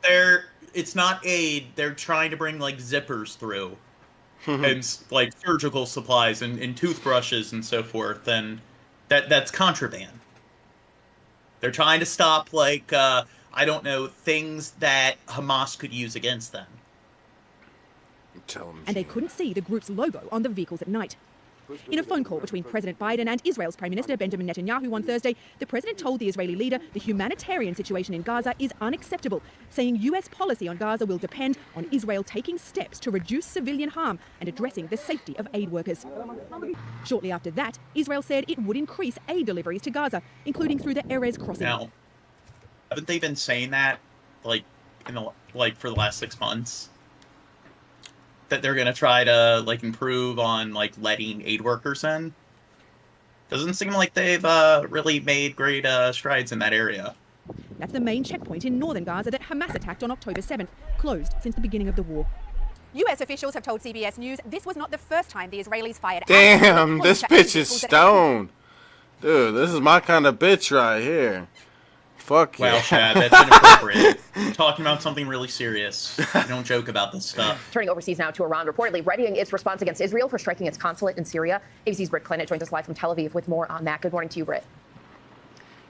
It's not aid. They're trying to bring like zippers through, and like surgical supplies and toothbrushes and so forth, and that's contraband. They're trying to stop like I don't know, things that Hamas could use against them. And they couldn't see the group's logo on the vehicles at night. In a phone call between President Biden and Israel's Prime Minister Benjamin Netanyahu on Thursday, the president told the Israeli leader the humanitarian situation in Gaza is unacceptable, saying U.S. policy on Gaza will depend on Israel taking steps to reduce civilian harm and addressing the safety of aid workers. Shortly after that, Israel said it would increase aid deliveries to Gaza, including through the Erez crossing. Now, haven't they been saying that like for the last 6 months? That they're gonna try to like improve on like letting aid workers in. Doesn't seem like they've really made great strides in that area. That's the main checkpoint in northern Gaza that Hamas attacked on October 7th, closed since the beginning of the war. U.S. officials have told CBS News this was not the first time the Israelis fired. Damn, this bitch is stoned. Dude, this is my kind of bitch right here. Fuck Wow, yeah. Chad, that's inappropriate. We're talking about something really serious. We don't joke about this stuff. Turning overseas now to Iran, reportedly readying its response against Israel for striking its consulate in Syria. ABC's Britt Clennett joins us live from Tel Aviv with more on that. Good morning to you, Britt.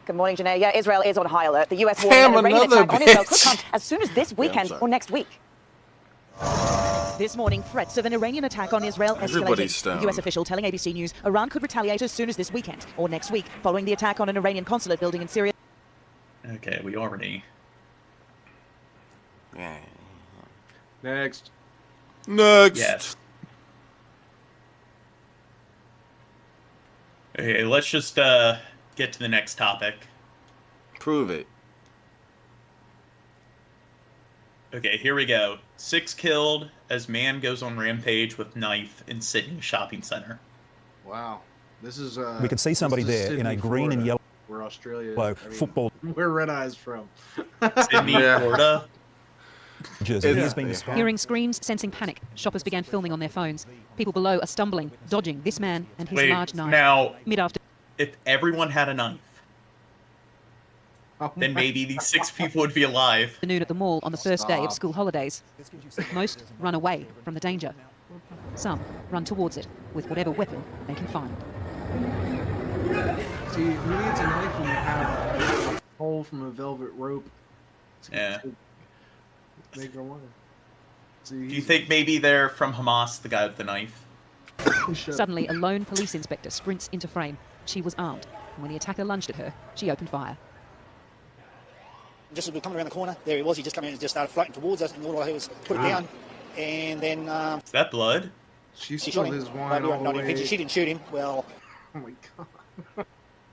Good morning, Janae. Yeah, Israel is on high alert. The U.S. Damn, warning an Iranian another attack on Israel could bitch. come as soon as this weekend or next week. This morning, threats of an Iranian attack on Israel Everybody's escalated. stoned. A U.S. official telling ABC News Iran could retaliate as soon as this weekend or next week, following the attack on an Iranian consulate building in Syria. Okay, we already. Next. Yes. Okay, let's just get to the next topic. Prove it. Okay, here we go. 6 killed as man goes on rampage with knife in Sydney shopping center. Wow. This is We can see somebody this is there in Sydney, a green and Florida, yellow where Australia football. Where Red Eye's from. Sydney, Florida. Hearing screams, sensing panic, shoppers began filming on their phones. People below are stumbling, dodging this man and his large knife. Now, Mid-after, if everyone had a knife, then maybe these 6 people would be alive. noon at the mall on the first day of school holidays. Most run away from the danger. Some run towards it with whatever weapon they can find. See, who needs a knife when you have a hole from a velvet rope? Yeah. Make her wonder. Do you think maybe they're from Hamas, the guy with the knife? Suddenly, a lone police inspector sprints into frame. She was armed, and when the attacker lunged at her, she opened fire. Just as we were coming around the corner, there he was. He just came in and just started floating towards us, and all I heard was put it down. And then is that blood? She shot him. his wine all the way. She didn't shoot him. Well, oh my god.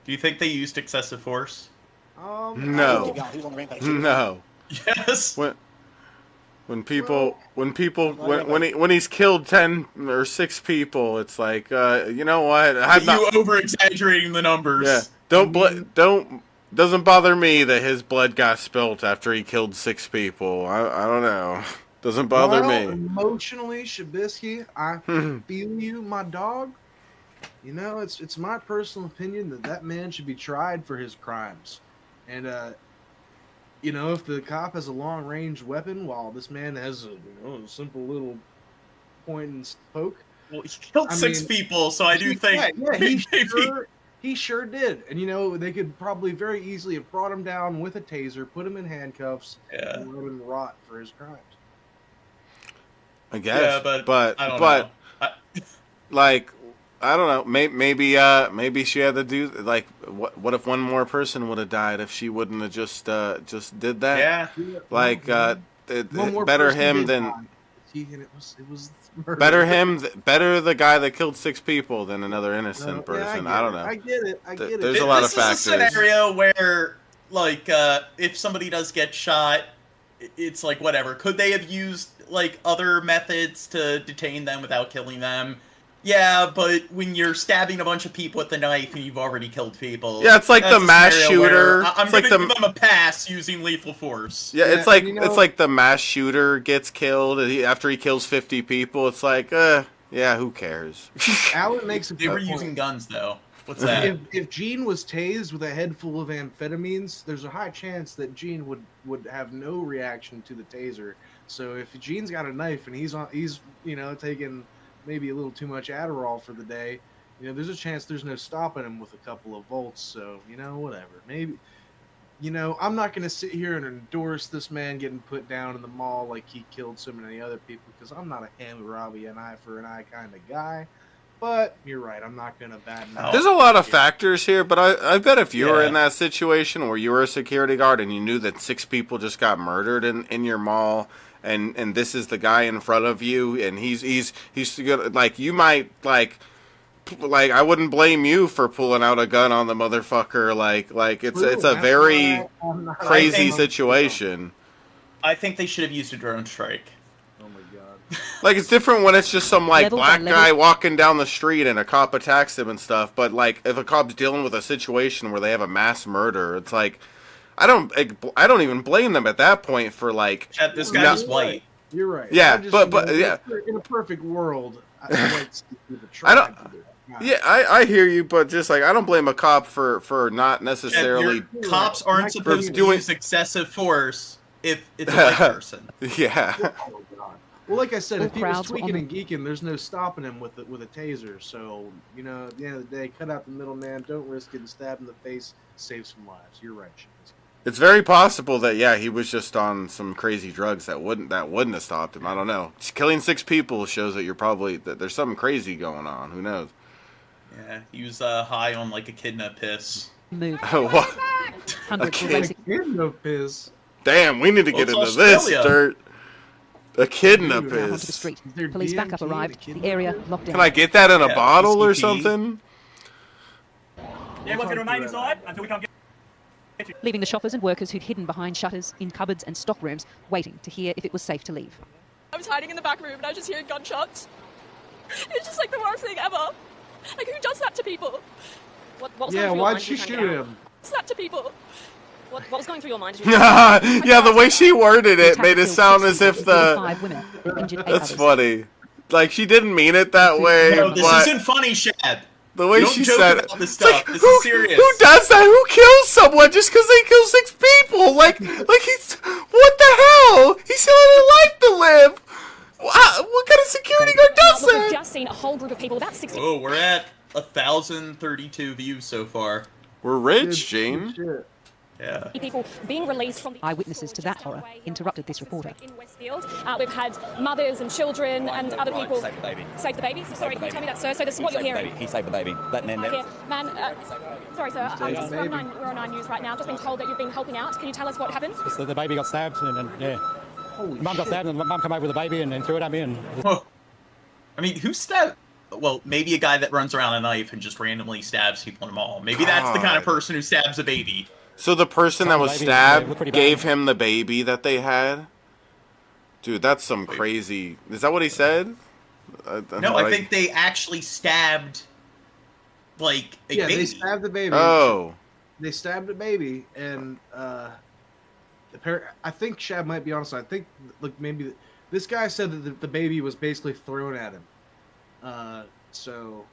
Do you think they used excessive force? No. He was on the rampage. No. Yes. When he's killed 10 or 6 people, it's like, you know what? over exaggerating the numbers. Yeah. Doesn't bother me that his blood got spilt after he killed 6 people. I don't know. Doesn't bother me. Emotionally, Shabisky, I feel you, my dog. You know, it's my personal opinion that man should be tried for his crimes. And, you know, if the cop has a long-range weapon while this man has a simple little point and poke. Well, he killed 6 people, so I do think... Yeah, he sure did. And, you know, they could probably very easily have brought him down with a taser, put him in handcuffs, and let him rot for his crimes. I guess. Yeah, but I don't know. Like, I don't know. Maybe she had to do, like, what if one more person would have died if she wouldn't have just did that? Yeah. Like, better him than... It was murder. Better the guy that killed 6 people than another innocent person. I don't know. I get it. There's a lot of factors. This is a scenario where, like, if somebody does get shot, it's like, whatever. Could they have used, like, other methods to detain them without killing them? Yeah, but when you're stabbing a bunch of people with a knife and you've already killed people... Yeah, it's like the mass shooter. I'm going to give them a pass using lethal force. Yeah, it's like it's like the mass shooter gets killed after he kills 50 people. It's like, yeah, who cares? Alan makes a They were using guns, though. What's that? If Gene was tased with a head full of amphetamines, there's a high chance that Gene would have no reaction to the taser. So if Gene's got a knife and he's taking maybe a little too much Adderall for the day, there's a chance there's no stopping him with a couple of volts. So, whatever. Maybe, I'm not going to sit here and endorse this man getting put down in the mall like he killed so many other people, because I'm not a Hammurabi an eye for an eye kind of guy. But you're right. I'm not going to badmouth. There's a lot of factors here, but I bet if you were in that situation where you were a security guard and you knew that 6 people just got murdered in your mall, and this is the guy in front of you, and he's gonna, like, you might like I wouldn't blame you for pulling out a gun on the motherfucker. Like it's a very crazy situation. I think they should have used a drone strike. Oh my god! Like, it's different when it's just some black guy walking down the street and a cop attacks him and stuff. But like, if a cop's dealing with a situation where they have a mass murder, it's like, I don't even blame them at that point for like. This guy was white. You're right. Yeah, but yeah. In a perfect world, I'd like to see the I don't. Yeah, I hear you, but just like, I don't blame a cop for not necessarily. Cops aren't supposed to use excessive force if it's a white person. Yeah. Oh, God. Well, like I said, if he was tweaking and geeking, there's no stopping him with a taser. So, at the end of the day, cut out the middleman. Don't risk getting stabbed in the face. Save some lives. You're right, Shane. It's very possible that he was just on some crazy drugs that wouldn't have stopped him. I don't know. Just killing 6 people shows that there's something crazy going on. Who knows? Yeah, he was high on like a kidna piss. What? A kidna piss. Damn, we need to get into this dirt. A kidna piss. Police backup arrived. The area locked down. Can I get that in a bottle or something? Everyone's going to remain inside until we come get you. Leaving the shoppers and workers who'd hidden behind shutters, in cupboards and stock rooms, waiting to hear if it was safe to leave. I was hiding in the back room and I was just hearing gunshots. It's just like the worst thing ever. Like, who does that to people? Yeah, why'd she shoot him? That to people. What was going through your mind? Yeah, the way she worded it made it sound as if That's funny. Like, she didn't mean it that way. No, this but isn't funny, Shad. the way Don't she joke said about it. this stuff. This is serious. Who does that? Who kills someone just because they kill 6 people? Like he's... What the hell? He still had a life to live. What kind of security guard does Look, that? we've just seen a whole group of people, about 60. Oh, we're at 1,032 views so far. We're rich, Jane. Yeah. People being released from the Eyewitnesses to that horror interrupted this reporter. in Westfield. We've had mothers and children and other people. Save the baby. Save the babies? Sorry, can you tell me that, sir? So this is what you're hearing. He saved the baby. That man there. Man, sorry, sir. We're on 9 News right now. Just been told that you've been helping out. Can you tell us what happened? So the baby got stabbed, and yeah. Mum got stabbed, and Mum came over with the baby and threw it at me. And I mean, who stabbed? Well, maybe a guy that runs around a knife and just randomly stabs people in the mall. Maybe that's the kind of person who stabs a baby. So the person that was stabbed gave him the baby that they had? Dude, that's some crazy... Is that what he said? No, I think they actually stabbed, like, a baby. They stabbed the baby. Oh. They stabbed a baby, and I think Shab might be honest. I think, like, maybe this guy said that the baby was basically thrown at him. So...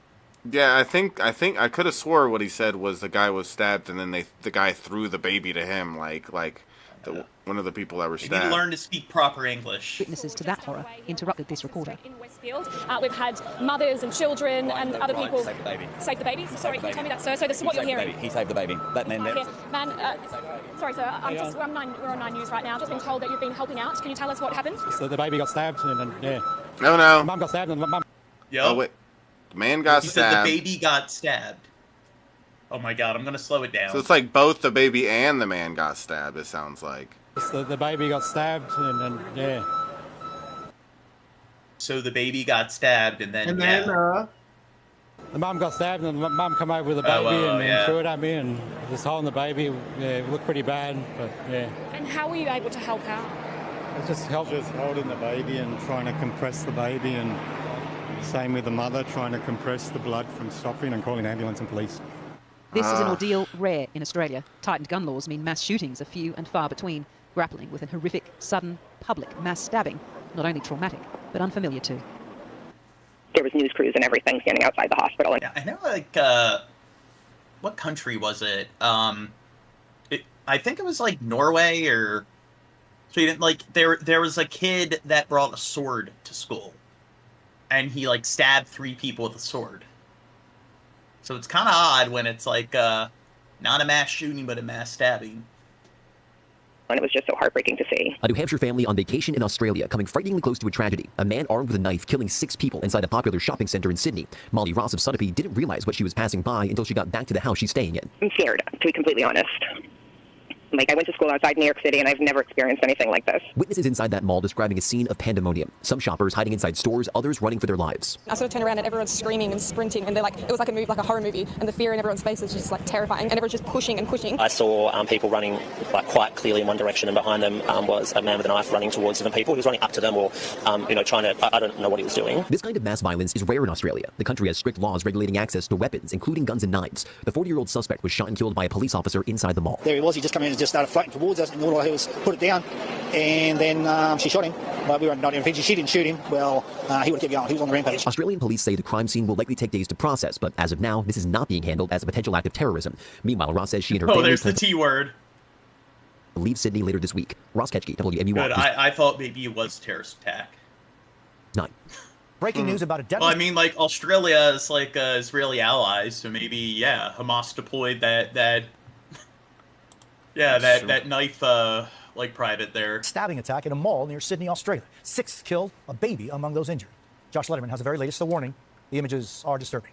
Yeah, I think I could have swore what he said was the guy was stabbed and then the guy threw the baby to him, like one of the people that were You stabbed. need to learn to speak proper English. Witnesses to that horror interrupted this reporter. In Westfield. We've had mothers and children and other people. Save the baby. Save the babies? Sorry, can you tell me that, sir? So this is what you're hearing. He saved the baby. That man there. Man, sorry, sir. We're on 9 News right now. Just been told that you've been helping out. Can you tell us what happened? so the baby got stabbed, and yeah. No. Mum got stabbed, and Mum. Oh wait, the man got He stabbed. said the baby got stabbed. Oh my god, I'm gonna slow it down. So it's like both the baby and the man got stabbed. It sounds like. So the baby got stabbed, and yeah. So the baby got stabbed, and then the mum got stabbed, and the mum came over with the baby and threw it at me, and was holding the baby. Yeah, it looked pretty bad, but yeah. And how were you able to help out? I just holding the baby and trying to compress the baby, and same with the mother, trying to compress the blood from stopping and calling ambulance and police. This is an ordeal rare in Australia. Tightened gun laws mean mass shootings are few and far between, grappling with an horrific, sudden, public mass stabbing, not only traumatic, but unfamiliar too. There was news crews and everything standing outside the hospital. Yeah, I know, like, what country was it? I think it was, like, Norway or Sweden. Like, there was a kid that brought a sword to school, and he, like, stabbed 3 people with a sword. So it's kind of odd when it's, like, not a mass shooting, but a mass stabbing. And it was just so heartbreaking to see. A New Hampshire family on vacation in Australia coming frighteningly close to a tragedy. A man armed with a knife killing 6 people inside a popular shopping centre in Sydney. Molly Ross of Sunapee didn't realise what she was passing by until she got back to the house she's staying in. I'm scared, to be completely honest. Like, I went to school outside New York City, and I've never experienced anything like this. Witnesses inside that mall describing a scene of pandemonium. Some shoppers hiding inside stores, others running for their lives. I sort of turned around and everyone's screaming and sprinting, and it was like a horror movie, and the fear in everyone's faces was just like terrifying, and everyone's just pushing and pushing. I saw people running like quite clearly in one direction, and behind them was a man with a knife running towards different people. He was running up to them or, trying to, I don't know what he was doing. This kind of mass violence is rare in Australia. The country has strict laws regulating access to weapons, including guns and knives. The 40-year-old suspect was shot and killed by a police officer inside the mall. There he was. He just came in and just started floating towards us, and all I did was put it down, and then she shot him. But we were not intervention. She didn't shoot him. Well, he would have kept going. He was on the rampage. Australian police say the crime scene will likely take days to process, but as of now, this is not being handled as a potential act of terrorism. Meanwhile, Ross says she and her family there's the T word. Leave Sydney later this week. Ross Ketchke, WMUR. Good. I thought maybe it was a terrorist attack. 9. Breaking news about a deadly... Well, I mean, like, Australia is like Israeli allies, so maybe, yeah, Hamas deployed that knife, like, private there. Stabbing attack in a mall near Sydney, Australia. 6 killed, a baby among those injured. Josh Letterman has the very latest warning. The images are disturbing.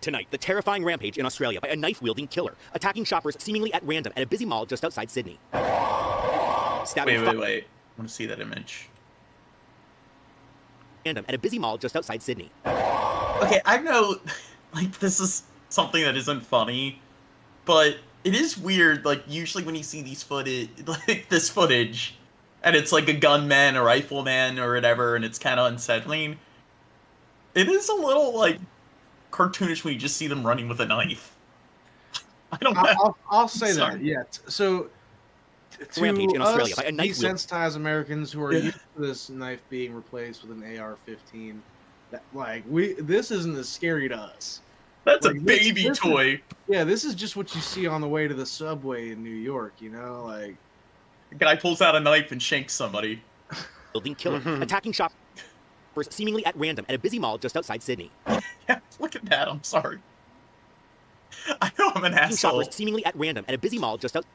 Tonight, the terrifying rampage in Australia by a knife-wielding killer, attacking shoppers seemingly at random at a busy mall just outside Sydney. Wait. I want to see that image. Random at a busy mall just outside Sydney. Okay, I know, like, this is something that isn't funny, but it is weird, like, usually when you see this footage, and it's like a gunman, a rifleman, or whatever, and it's kind of unsettling, it is a little, like, cartoonish when you just see them running with a knife. I don't know. I'll say Sorry. that. Yeah. So to Rampage in Australia us by a knife wield- desensitized Americans who are used to this knife being replaced with an AR-15, this isn't as scary to us. That's a baby this toy. This is just what you see on the way to the subway in New York. You know, like a guy pulls out a knife and shanks somebody. Building killer, attacking shoppers seemingly at random at a busy mall just outside Sydney. Yeah, look at that. I'm sorry. I know I'm an asshole. Shoppers seemingly at random at a busy mall just outside.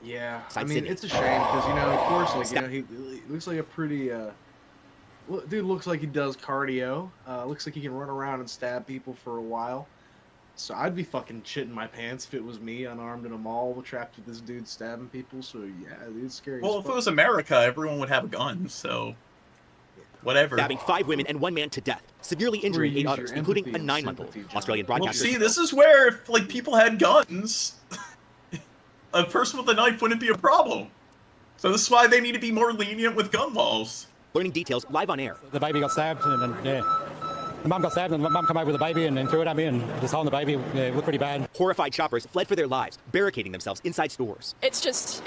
Yeah, I Side mean, Sydney. it's a shame because, of course, he looks like a pretty, dude looks like he does cardio. Looks like he can run around and stab people for a while. So I'd be fucking shitting my pants if it was me, unarmed in a mall, trapped with this dude stabbing people. So yeah, it's scary. Well, if it was America, everyone would have a gun, so whatever. Stabbing 5 women and 1 man to death, severely injuring 8 others, including a 9-month-old. Australian Well, broadcaster. see, this is where if people had guns, a person with a knife wouldn't be a problem. So this is why they need to be more lenient with gun laws. Learning details live on air. The baby got stabbed, and the mum got stabbed, and the mum came out with the baby and threw it at me, and just holding the baby looked pretty bad. Horrified shoppers fled for their lives, barricading themselves inside stores. It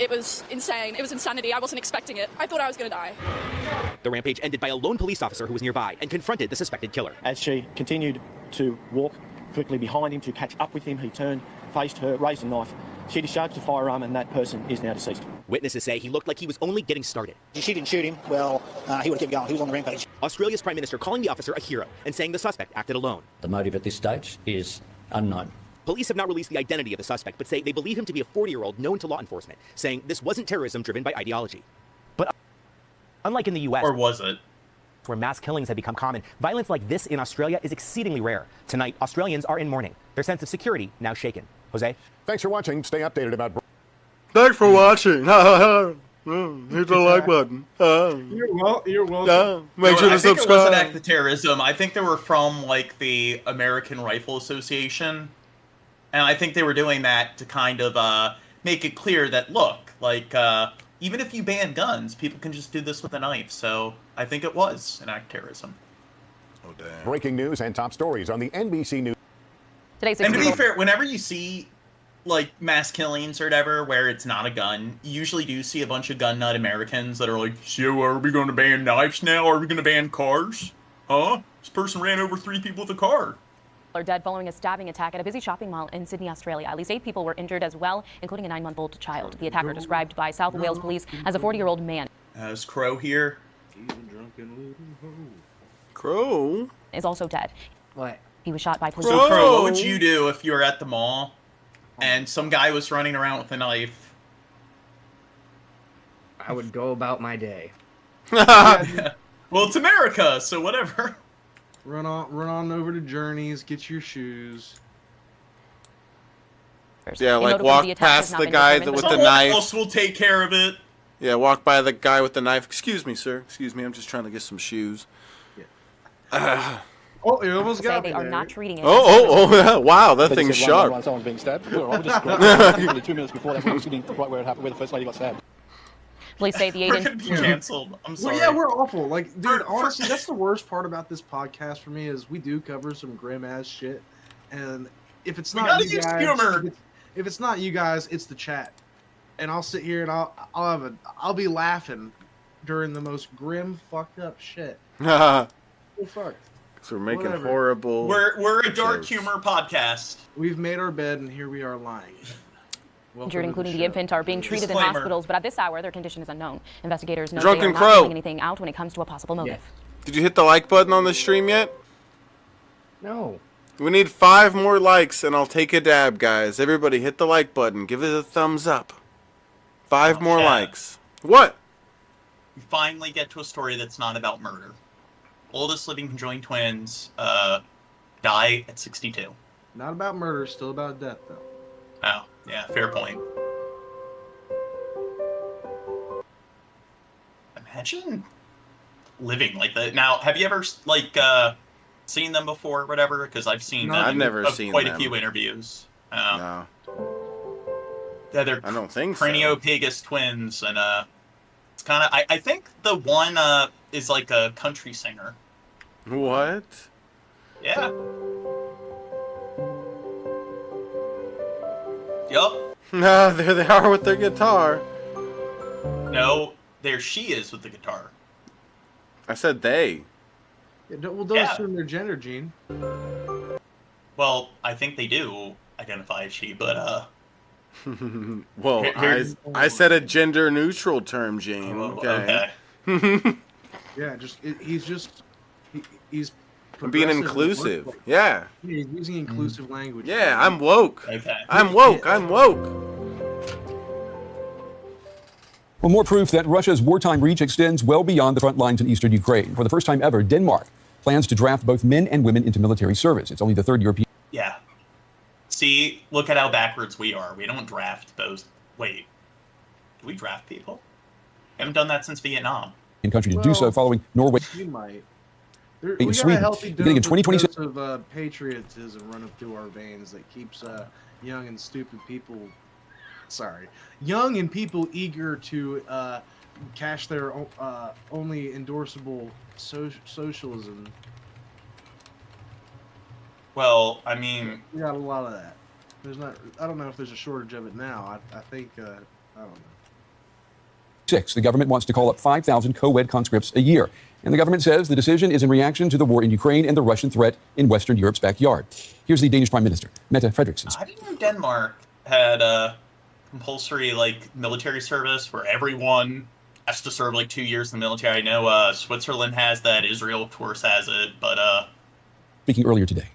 was insane. It was insanity. I wasn't expecting it. I thought I was going to die. The rampage ended by a lone police officer who was nearby and confronted the suspected killer. As she continued to walk quickly behind him to catch up with him, he turned, faced her, raised a knife. She discharged a firearm, and that person is now deceased. Witnesses say he looked like he was only getting started. She didn't shoot him. Well, he would have kept going. He was on the rampage. Australia's Prime Minister calling the officer a hero and saying the suspect acted alone. The motive at this stage is unknown. Police have not released the identity of the suspect, but say they believe him to be a 40-year-old known to law enforcement, saying this wasn't terrorism driven by ideology. But unlike in the U.S., or was it? where mass killings have become common, violence like this in Australia is exceedingly rare. Tonight, Australians are in mourning. Their sense of security now shaken. Jose? Thanks for watching. Stay updated about... Thanks for watching. Hit the like button. You're welcome. Make sure to I think subscribe. it was an act of terrorism. I think they were from the American Rifle Association, and I think they were doing that to kind of make it clear that even if you ban guns, people can just do this with a knife. So I think it was an act of terrorism. Oh damn! Breaking news and top stories on the NBC News. And to be fair, whenever you see mass killings or whatever where it's not a gun, you usually do see a bunch of gun nut Americans that are like, so are we going to ban knives now? Are we going to ban cars? Huh? This person ran over 3 people with a car. Are dead following a stabbing attack at a busy shopping mall in Sydney, Australia. At least 8 people were injured as well, including a 9-month-old child. The attacker, described by South Wales police as a 40-year-old man, Is Crow here? Crow? is also dead. What? He was shot by police. So Crow, what would you do if you were at the mall and some guy was running around with a knife? I would go about my day. Well, it's America, so whatever. Run on over to Journeys, get your shoes. Yeah, walk past the guy with the knife. Someone else will take care of it. Yeah, walk by the guy with the knife. Excuse me, sir. Excuse me, I'm just trying to get some shoes. Oh, you almost got me They are there. not treating it. Wow, that They thing's just said run, sharp. run, someone's being stabbed. Well, I just literally 2 minutes before that, we were sitting right where it happened, where the first lady got stabbed. Police say the We're gonna be canceled. I'm sorry. Well, yeah, we're awful. Dude, honestly, that's the worst part about this podcast for me is we do cover some grim ass shit, and if it's We not gotta you use guys, humor. if it's not you guys, it's the chat, and I'll sit here and I'll be laughing during the most grim, fucked up shit. So fucked. we're making Whatever. horrible. We're a dark jokes. humor podcast. We've made our bed, and here we are lying. Injured, including the infant, are being treated in Disclaimer. hospitals, but at this hour, their condition is unknown. Investigators know Drunken they are not Crow. ruling anything out when it comes to a possible motive. Did you hit the like button on the stream yet? No. We need 5 more likes, and I'll take a dab, guys. Everybody, hit the like button. Give it a thumbs up. 5 more likes. What? We finally get to a story that's not about murder. Oldest living conjoined twins die at 62. Not about murder, still about death, though. Oh, yeah, fair point. Imagine living like that. Now, have you ever seen them before or whatever? Because I've seen No. them. I've never in seen quite them. a few interviews. No. Yeah, they're I don't think so. Craniopagus twins, and it's kind of. I think the one is like a country singer. What? Yeah. Yup. No, there they are with their guitar. No, there she is with the guitar. I said they. Yeah, don't assume their gender, Gene. Well, I think they do identify as she, but Well, I said a gender neutral term, Gene. Okay. Yeah, he's being inclusive. Yeah. He's using inclusive language. Yeah, I'm woke. Okay. I'm woke. I'm woke. Well, more proof that Russia's wartime reach extends well beyond the front lines in eastern Ukraine. For the first time ever, Denmark plans to draft both men and women into military service. It's only the third European. yeah. See, look at how backwards we are. We don't draft those. Wait, do we draft people? Haven't done that since Vietnam. Country to do so, following Norway. You might. In We got a Sweden, healthy beginning in dose 2026. of patriotism running through our veins that keeps young and stupid people. Sorry, young and people eager to cash their only endorsable socialism. Well, I mean, We got a lot of that. I don't know if there's a shortage of it now. I think I don't know. The government wants to call up 5,000 co-ed conscripts a year. And the government says the decision is in reaction to the war in Ukraine and the Russian threat in Western Europe's backyard. Here's the Danish Prime Minister, Mette Frederiksen. I didn't know Denmark had compulsory military service where everyone has to serve 2 years in the military. I know Switzerland has that. Israel, of course, has it. But Speaking earlier today.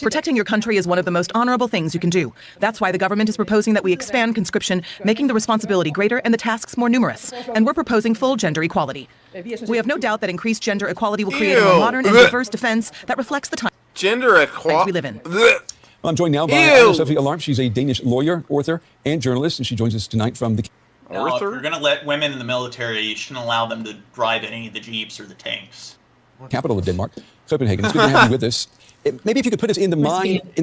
Protecting your country is one of the most honorable things you can do. That's why the government is proposing that we expand conscription, making the responsibility greater and the tasks more numerous. And we're proposing full gender equality. We have no doubt that increased gender equality will create a more modern and diverse defense that reflects the time Gender equality we live in. Well, I'm joined now by Anna-Sophie Alarm. She's a Danish lawyer, author, and journalist, and she joins us tonight from the... no, if you're going to let women in the military, you shouldn't allow them to drive any of the jeeps or the tanks. capital of Denmark, Copenhagen. It's good to have you with us. Maybe if you could put us in the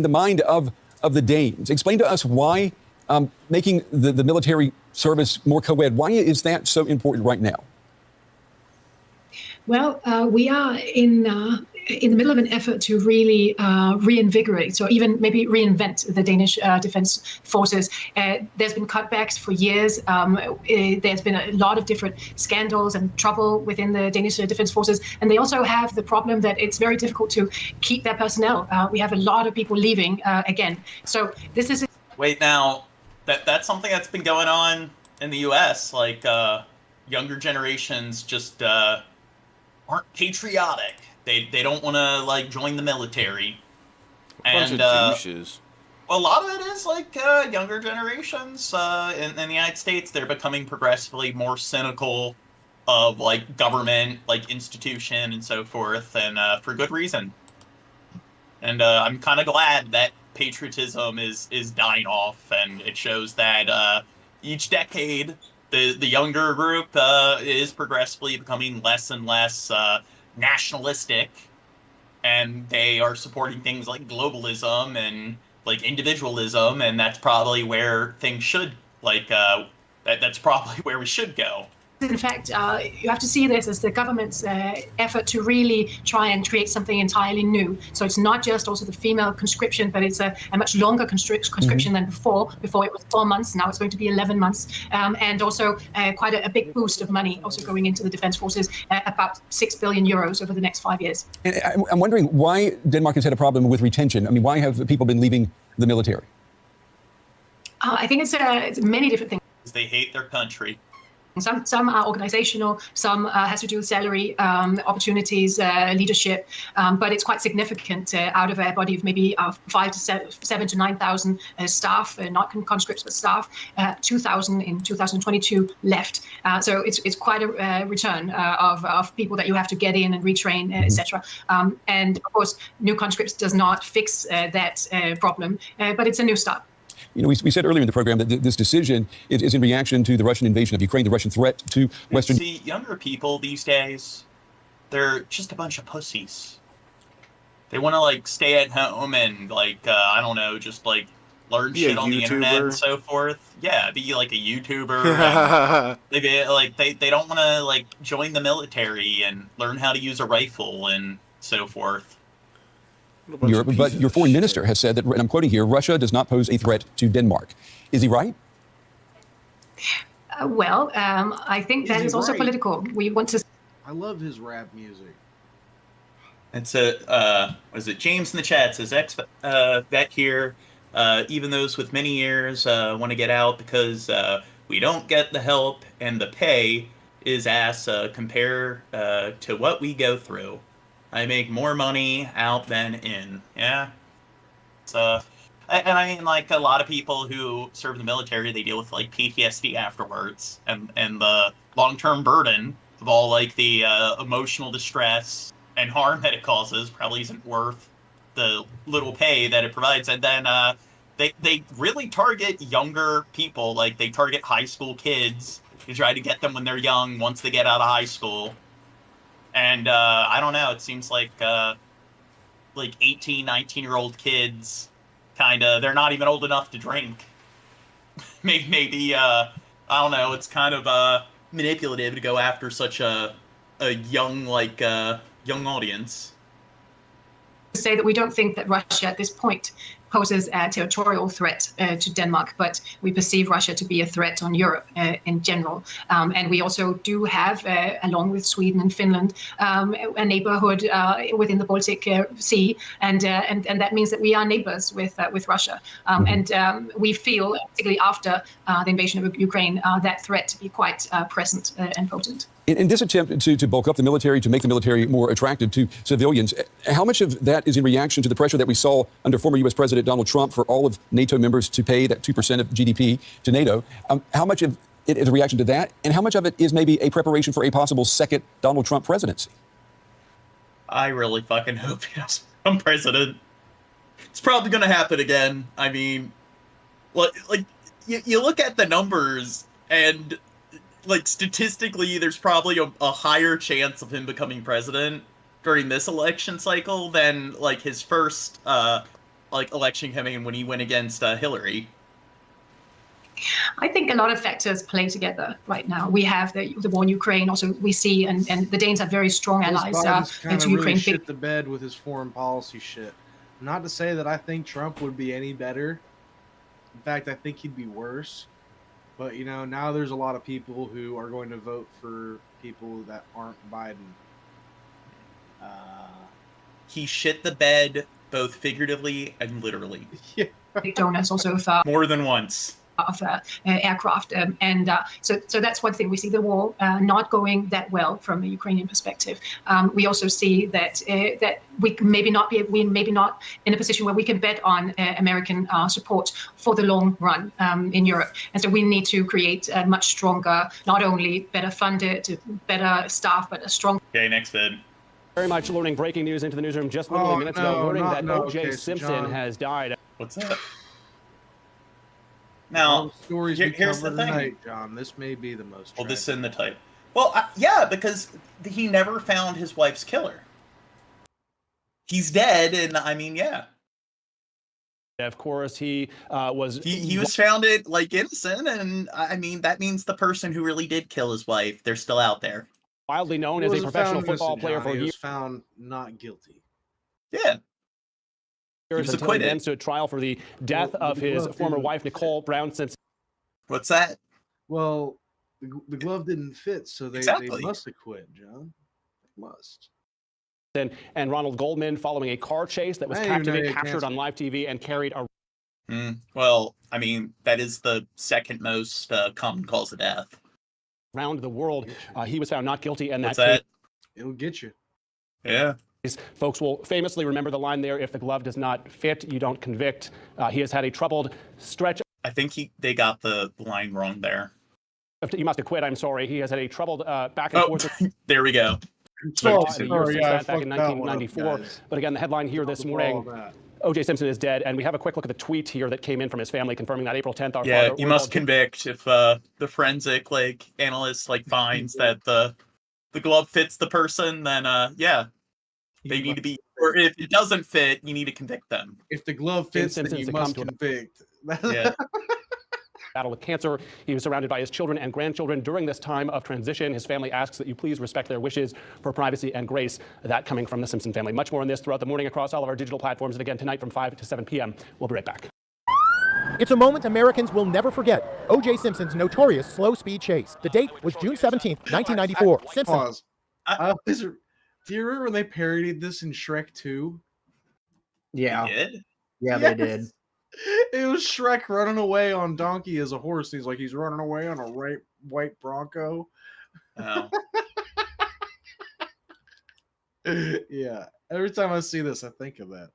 mind of the Danes. Explain to us why making the military service more co-ed, why is that so important right now? Well, we are in the middle of an effort to really reinvigorate, or even maybe reinvent the Danish defense forces. There's been cutbacks for years. There's been a lot of different scandals and trouble within the Danish defense forces. And they also have the problem that it's very difficult to keep their personnel. We have a lot of people leaving again. So this is... Wait, now, that's something that's been going on in the U.S. Younger generations just aren't patriotic. They don't want to join the military, and bunch of douches. A lot of it is younger generations in the United States. They're becoming progressively more cynical of government, institution, and so forth, and for good reason. And I'm kind of glad that patriotism is dying off, and it shows that each decade the younger group is progressively becoming less and less nationalistic, and they are supporting things like globalism and individualism, and that's probably where things should that's probably where we should go. In fact, you have to see this as the government's effort to really try and create something entirely new. So it's not just also the female conscription, but it's a much longer conscription than before. Before it was 4 months, now it's going to be 11 months. And also quite a big boost of money also going into the defense forces, about 6 billion euros over the next 5 years. And I'm wondering why Denmark has had a problem with retention. I mean, why have people been leaving the military? I think it's many different things. They hate their country. Some are organizational, some has to do with salary, opportunities, leadership, but it's quite significant out of a body of maybe 7,000 to 9,000 staff, not conscripts but staff. 2,000 in 2022 left. So it's quite a return of people that you have to get in and retrain, etc. And of course, new conscripts does not fix that problem, but it's a new start. You know, we said earlier in the program that this decision is in reaction to the Russian invasion of Ukraine, the Russian threat to Western... See, younger people these days, they're just a bunch of pussies. They want to, stay at home and, I don't know, just, learn Be shit a on the internet YouTuber. and so forth. Yeah, be, a YouTuber. They don't want to, join the military and learn how to use a rifle and so forth. Europe, but your foreign minister has said that, and I'm quoting here, Russia does not pose a threat to Denmark. Is he right? I think that is also political. We want to. I love his rap music. It's what is it? James in the chat says, vet here. Even those with many years want to get out because we don't get the help and the pay is ass compare to what we go through. I make more money out than in. Yeah. So, and I mean, like, a lot of people who serve in the military, they deal with, like, PTSD afterwards, and the long-term burden of all, like, the emotional distress and harm that it causes probably isn't worth the little pay that it provides. And then they really target younger people. Like, they target high school kids to try to get them when they're young once they get out of high school. And I don't know, it seems like 18, 19-year-old kids, kind of, they're not even old enough to drink. maybe I don't know, it's kind of manipulative to go after such a young, young audience. To say that we don't think that Russia at this point poses a territorial threat to Denmark, but we perceive Russia to be a threat on Europe in general. And we also do have, along with Sweden and Finland, a neighborhood within the Baltic Sea, and that means that we are neighbors with Russia. And we feel, particularly after the invasion of Ukraine, that threat to be quite present and potent. In this attempt to bulk up the military, to make the military more attractive to civilians, how much of that is in reaction to the pressure that we saw under former U.S. President Donald Trump for all of NATO members to pay that 2% of GDP to NATO? How much of it is a reaction to that, and how much of it is maybe a preparation for a possible second Donald Trump presidency? I really fucking hope he doesn't become president. It's probably going to happen again. I mean, you look at the numbers, and statistically, there's probably a higher chance of him becoming president during this election cycle than his first election campaign when he went against Hillary. I think a lot of factors play together right now. We have the war in Ukraine. Also, we see, and the Danes have very strong allies to Ukraine. Really shit the bed with his foreign policy shit. Not to say that I think Trump would be any better. In fact, I think he'd be worse. But, now there's a lot of people who are going to vote for people that aren't Biden. He shit the bed both figuratively and literally. Yeah. Donors also more than once. Of aircraft, so that's one thing. We see the war not going that well from a Ukrainian perspective. We also see that we maybe not in a position where we can bet on American support for the long run in Europe, and so we need to create a much stronger, not only better funded, better staff, but a strong. Okay, next vid. Very much learning breaking news into the newsroom just literally minutes ago, learning that O.J. Simpson has died. What's that? Now, stories here's the thing, tonight, John. This may be the most. Well, this is in the type. Well, yeah, because he never found his wife's killer. He's dead, and I mean, yeah. Of course, he was. He was found innocent, and I mean that means the person who really did kill his wife, they're still out there. Wildly known as a professional football player for years. He was found not guilty. Yeah. He was acquitted. To a trial for the death of his former wife, Nicole Brown Simpson. What's that? Well, the glove didn't fit, so they must acquit, John. They must. And Ronald Goldman following a car chase that was captured on live TV and carried a. Well, I mean, that is the second most common cause of death. Around the world, he was found not guilty, and What's that? It'll get you. Yeah. Folks will famously remember the line there, if the glove does not fit, you don't convict. He has had a troubled stretch. I think they got the line wrong there. You must have quit, I'm sorry. He has had a troubled back and forth. There we go. Back in 1994. But again, the headline here this morning, O.J. Simpson is dead. And we have a quick look at the tweet here that came in from his family confirming that April 10th. Yeah, you must convict if the forensic analyst finds that the glove fits the person, then yeah. They need to be, or if it doesn't fit, you need to convict them. If the glove fits, then you must convict. Yeah. battle with cancer. He was surrounded by his children and grandchildren during this time of transition. His family asks that you please respect their wishes for privacy and grace. That coming from the Simpson family. Much more on this throughout the morning across all of our digital platforms. And again, tonight from 5 to 7 p.m. We'll be right back. It's a moment Americans will never forget. O.J. Simpson's notorious slow-speed chase. The date was June 17th, 1994. Simpson. Pause. Do you remember when they parodied this in Shrek 2? Yeah. They did? Yeah, Yes. they did. It was Shrek running away on donkey as a horse. He's like, he's running away on a white Bronco. Oh. Yeah. Every time I see this, I think of that.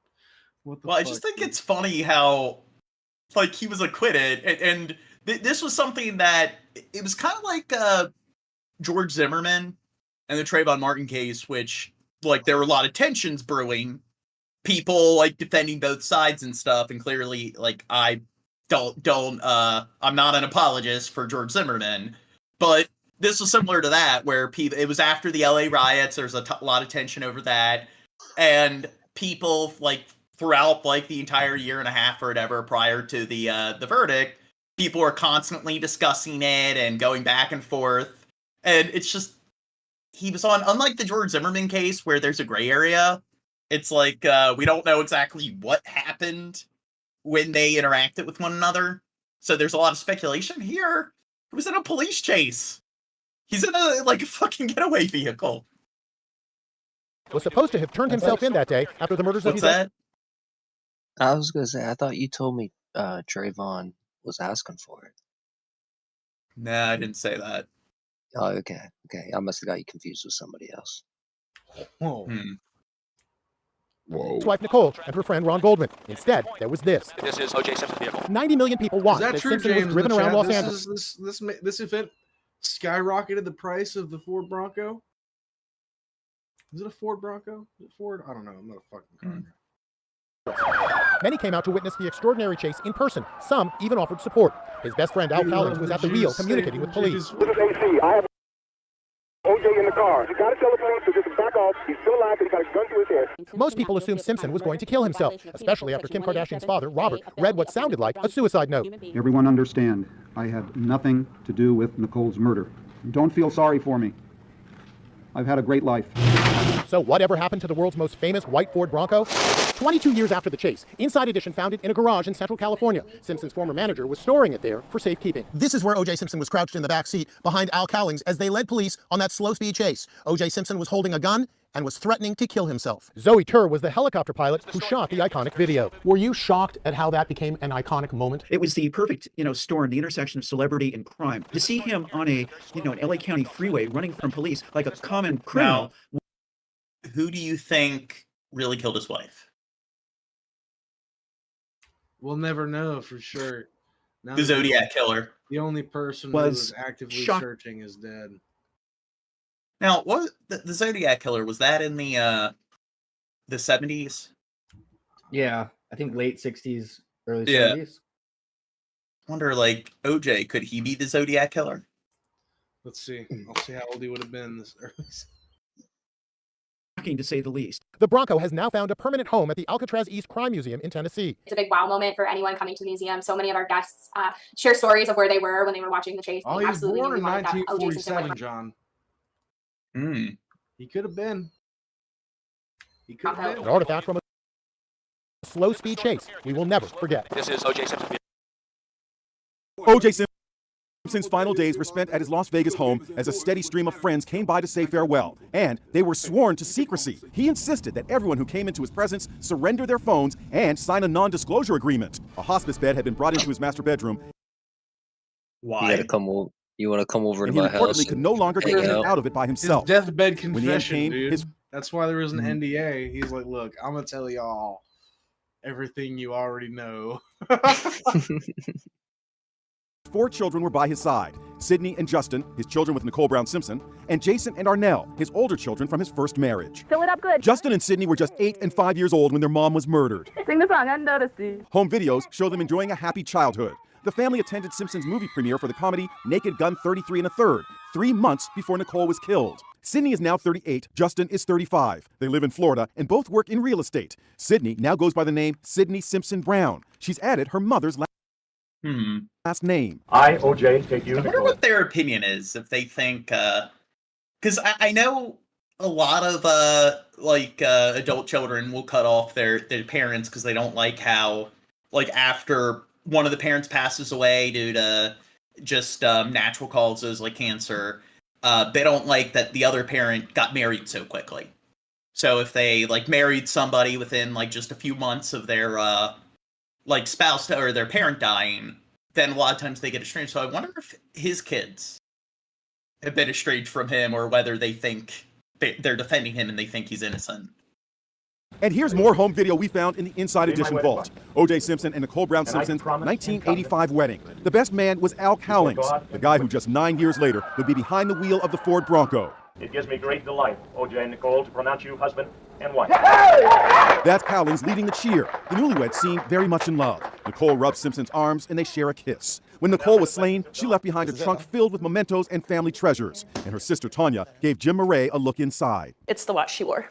What the Well, I fuck, just think dude? it's funny how, like, he was acquitted, and this was something that it was kind of like George Zimmerman and the Trayvon Martin case, which, like, there were a lot of tensions brewing, people like defending both sides and stuff, and clearly, like, I'm not an apologist for George Zimmerman, but this was similar to that, where it was after the LA riots. There's a lot of tension over that, and people, like, throughout, like, the entire year and a half or whatever prior to the verdict, people were constantly discussing it and going back and forth, and it's just, he was on, unlike the George Zimmerman case where there's a gray area, it's like, we don't know exactly what happened when they interacted with one another, so there's a lot of speculation here. He was in a police chase. He's in a fucking getaway vehicle. Was supposed to have turned himself in that day after the murders of What's his... that? I was gonna say, I thought you told me Trayvon was asking for it. Nah, I didn't say that. Oh, okay. I must have got you confused with somebody else. Whoa. His wife Nicole and her friend Ron Goldman. Instead, there was this. This is O.J. Simpson's vehicle. 90 million people Is watched that as true, Simpson James? was driven in the around chat? Los Angeles. This event skyrocketed the price of the Ford Bronco. Is it a Ford Bronco? Is it Ford? I don't know. I'm not a fucking car guy. Many came out to witness the extraordinary chase in person. Some even offered support. His best friend Al Collins was at the wheel communicating with police. This is AC. I have OJ in the car. You got to tell the police to just back off. He's still alive and he's got a gun to his head. Most people assumed Simpson was going to kill himself, especially after Kim Kardashian's father, Robert, read what sounded like a suicide note. Everyone understand, I had nothing to do with Nicole's murder. Don't feel sorry for me. I've had a great life. So whatever happened to the world's most famous white Ford Bronco? 22 years after the chase, Inside Edition found it in a garage in Central California. Simpson's former manager was storing it there for safekeeping. This is where O.J. Simpson was crouched in the back seat behind Al Cowlings as they led police on that slow-speed chase. O.J. Simpson was holding a gun and was threatening to kill himself. Zoe Tur was the helicopter pilot who shot the iconic video. Were you shocked at how that became an iconic moment? It was the perfect, storm, the intersection of celebrity and crime. To see him on an LA County freeway running from police like a common criminal. Now, who do you think really killed his wife? We'll never know for sure. Now The Zodiac Killer. The only person who Was was actively shocked- searching is dead. Now, what the Zodiac Killer, was that in the 70s? Yeah, I think late 60s, early Yeah. 70s. Wonder, like, OJ, could he be the Zodiac Killer? Let's see. I'll see how old he would have been this early. Shocking to say the least. The Bronco has now found a permanent home at the Alcatraz East Crime Museum in Tennessee. It's a big wow moment for anyone coming to the museum. So many of our guests share stories of where they were when they were watching the chase. Oh, They he was absolutely born knew in we wanted that O.J. Simpson 1947, with- John. Hmm. He could have been. He could have An been. artifact from a slow-speed chase we will never forget. This is O.J. Simpson's vehicle. O.J. Simpson's final days were spent at his Las Vegas home as a steady stream of friends came by to say farewell, and they were sworn to secrecy. He insisted that everyone who came into his presence surrender their phones and sign a non-disclosure agreement. A hospice bed had been brought into his master bedroom. You gotta come over. You want to come over to And he my reportedly house? could no longer hang get out? out of it by His himself. deathbed When the end confession, came, dude. his That's why there was an NDA. He's like, look, I'm going to tell y'all everything you already know. 4 children were by his side: Sydney and Justin, his children with Nicole Brown Simpson, and Jason and Arnell, his older children from his first marriage. Fill it up good. Justin and Sydney were just 8 and 5 years old when their mom was murdered. Sing the song Under the Sea. Home videos show them enjoying a happy childhood. The family attended Simpson's movie premiere for the comedy Naked Gun 33 1/3, 3 months before Nicole was killed. Sydney is now 38, Justin is 35. They live in Florida and both work in real estate. Sydney now goes by the name Sydney Simpson Brown. She's added her mother's last last name. I, OJ, take you. I wonder what their opinion is, if they think, because I know a lot of adult children will cut off their parents because they don't like how, like, after one of the parents passes away due to just natural causes like cancer, they don't like that the other parent got married so quickly. So if they like married somebody within like just a few months of their like spouse or their parent dying, then a lot of times they get estranged. So I wonder if his kids have been estranged from him, or whether they think they're defending him and they think he's innocent. And here's more home video we found in the Inside Edition vault. O.J. Simpson and Nicole Brown Simpson's 1985 wedding. The best man was Al Cowlings, the guy who just 9 years later would be behind the wheel of the Ford Bronco. It gives me great delight, OJ and Nicole, to pronounce you husband and wife. That's Cowlings leading the cheer. The newlyweds seem very much in love. Nicole rubs Simpson's arms and they share a kiss. When Nicole was slain, she left behind a trunk filled with mementos and family treasures. And her sister Tanya gave Jim Murray a look inside. It's the watch she wore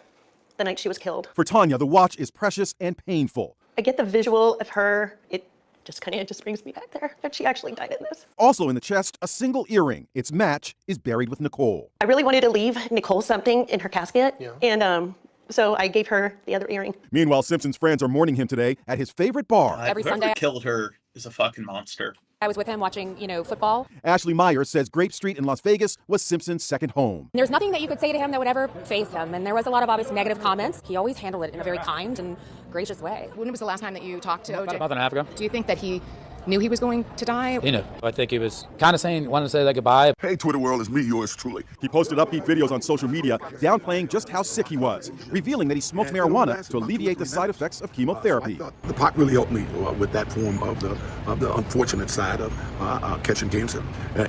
the night she was killed. For Tanya, the watch is precious and painful. I get the visual of her. It just kind of brings me back there that she actually died in this. Also in the chest, a single earring. Its match is buried with Nicole. I really wanted to leave Nicole something in her casket, and so I gave her the other earring. Meanwhile, Simpson's friends are mourning him today at his favorite bar. Every Whoever Sunday killed her is a fucking monster. I was with him watching, football. Ashley Myers says Grape Street in Las Vegas was Simpson's second home. There's nothing that you could say to him that would ever faze him, and there was a lot of obvious negative comments. He always handled it in a very kind and gracious way. When was the last time that you talked to OJ? About a month and a half ago. Do you think that he knew he was going to die? He knew. I think he was kind of wanted to say that goodbye. Hey, Twitter world, it's me, yours truly. He posted upbeat videos on social media downplaying just how sick he was, revealing that he smoked marijuana to alleviate the side effects of chemotherapy. The pot really helped me with that form of the unfortunate side of catching cancer.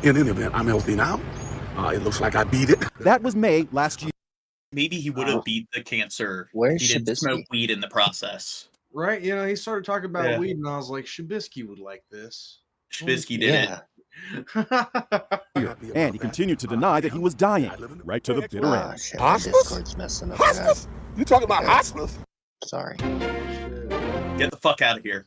In any event, I'm healthy now. It looks like I beat it. That was May last year. Maybe he would have beat the cancer Where's if he didn't Shabisky? smoke weed in the process. Right? He started talking about Yeah. weed, and I was like, Shabisky would like this. Shabisky did it. And he continued to deny that he was dying, right to the bitter end. Shit, my Discord's messing up. Hospice? You talking about hospice? Sorry. Get the fuck out of here.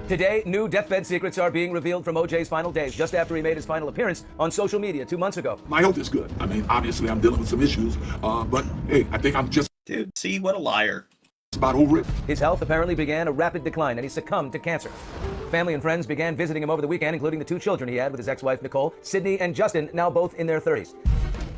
Today, new deathbed secrets are being revealed from OJ's final days, just after he made his final appearance on social media 2 months ago. My health is good. I mean, obviously, I'm dealing with some issues, but hey, I think I'm just Dude, see, what a liar. about over it. His health apparently began a rapid decline, and he succumbed to cancer. Family and friends began visiting him over the weekend, including the 2 children he had with his ex-wife, Nicole, Sydney, and Justin, now both in their 30s.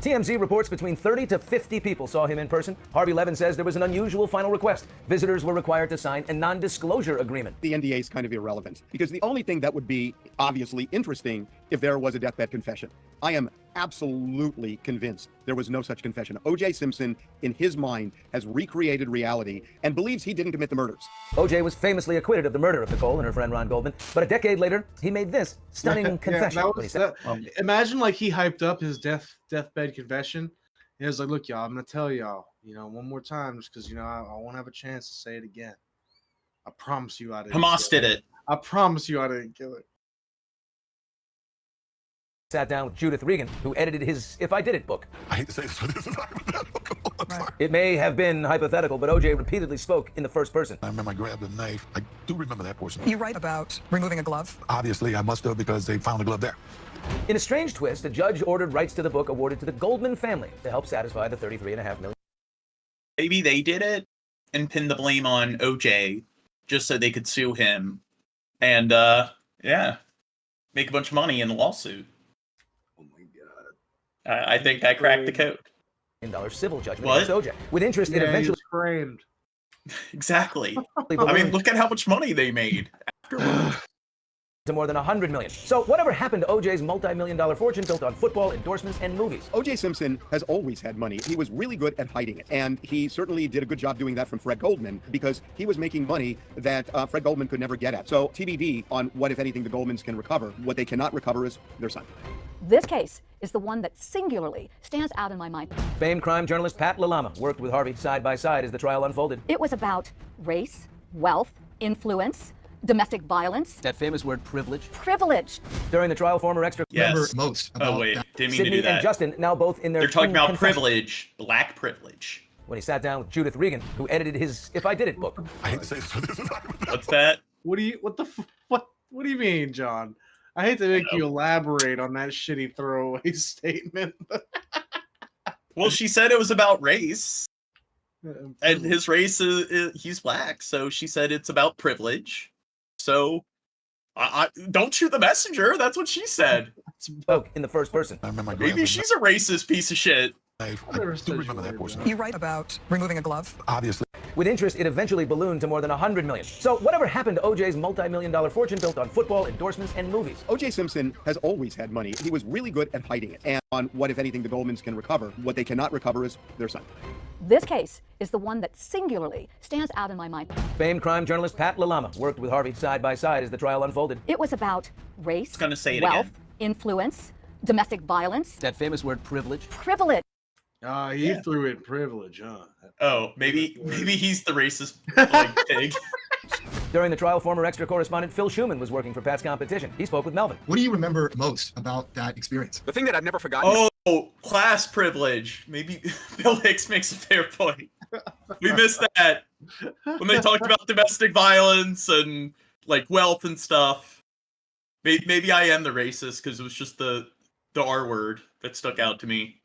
TMZ reports between 30 to 50 people saw him in person. Harvey Levin says there was an unusual final request. Visitors were required to sign a non-disclosure agreement. The NDA is kind of irrelevant because the only thing that would be obviously interesting if there was a deathbed confession. I am absolutely convinced there was no such confession. O.J. Simpson, in his mind, has recreated reality and believes he didn't commit the murders. OJ was famously acquitted of the murder of Nicole and her friend Ron Goldman, but a decade later, he made this stunning confession. That was, imagine like he hyped up his deathbed confession. He was like, "Look, y'all, I'm gonna tell y'all, one more time, just because I won't have a chance to say it again. I promise you I didn't. Hamas did it. I promise you I didn't kill it." Sat down with Judith Regan, who edited his If I Did It book. I hate to say this, but this is It may have been hypothetical, but OJ repeatedly spoke in the first person. I remember I grabbed a knife. I do remember that portion. You write about removing a glove? Obviously, I must have because they found the glove there. In a strange twist, a judge ordered rights to the book awarded to the Goldman family to help satisfy the $33.5 million. Maybe they did it and pinned the blame on OJ just so they could sue him and, make a bunch of money in the lawsuit. Oh my God. I think I cracked the code. $1 civil judgment What? against OJ, with interest in Yeah, eventually he was framed. Exactly. I mean, look at how much money they made afterwards. to more than $100 million. So whatever happened to OJ's multi-million-dollar fortune built on football, endorsements, and movies? O.J. Simpson has always had money. He was really good at hiding it. And he certainly did a good job doing that from Fred Goldman because he was making money that Fred Goldman could never get at. So TBD on what, if anything, the Goldmans can recover. What they cannot recover is their son. This case is the one that singularly stands out in my mind. Famed crime journalist Pat LaLama worked with Harvey side by side as the trial unfolded. It was about race, wealth, influence, domestic violence. That famous word, privilege. Privilege. During the trial, former extra Yes. Most. Oh, wait. Didn't mean Sydney to do that. and Justin, now both in their They're talking twin about confessions. privilege, black privilege. when he sat down with Judith Regan, who edited his If I Did It book. I hate to say this, but this is What's that? What do you mean, John? I hate to make you elaborate on that shitty throwaway statement. Well, she said it was about race. And his race is he's black, so she said it's about privilege. So I don't shoot the messenger. That's what she said. Spoke in the first person. Maybe she's a racist piece of shit. I do remember that portion. You write about removing a glove. Obviously. With interest, it eventually ballooned to more than $100 million. So whatever happened to OJ's multi-million-dollar fortune built on football, endorsements, and movies? O.J. Simpson has always had money. He was really good at hiding it. And on what, if anything, the Goldmans can recover. What they cannot recover is their son. This case is the one that singularly stands out in my mind. Famed crime journalist Pat LaLama worked with Harvey side by side as the trial unfolded. It was about race, Gonna say it wealth, again. influence, domestic violence. That famous word, privilege. Privilege. He threw in privilege, huh? Oh, maybe he's the racist like pig. During the trial, former extra correspondent Phil Schumann was working for Pat's competition. He spoke with Melvin. What do you remember most about that experience? The thing that I've never forgotten. Oh, class privilege. Maybe Bill Hicks makes a fair point. We missed that when they talked about domestic violence and like wealth and stuff. Maybe I am the racist because it was just the R word that stuck out to me.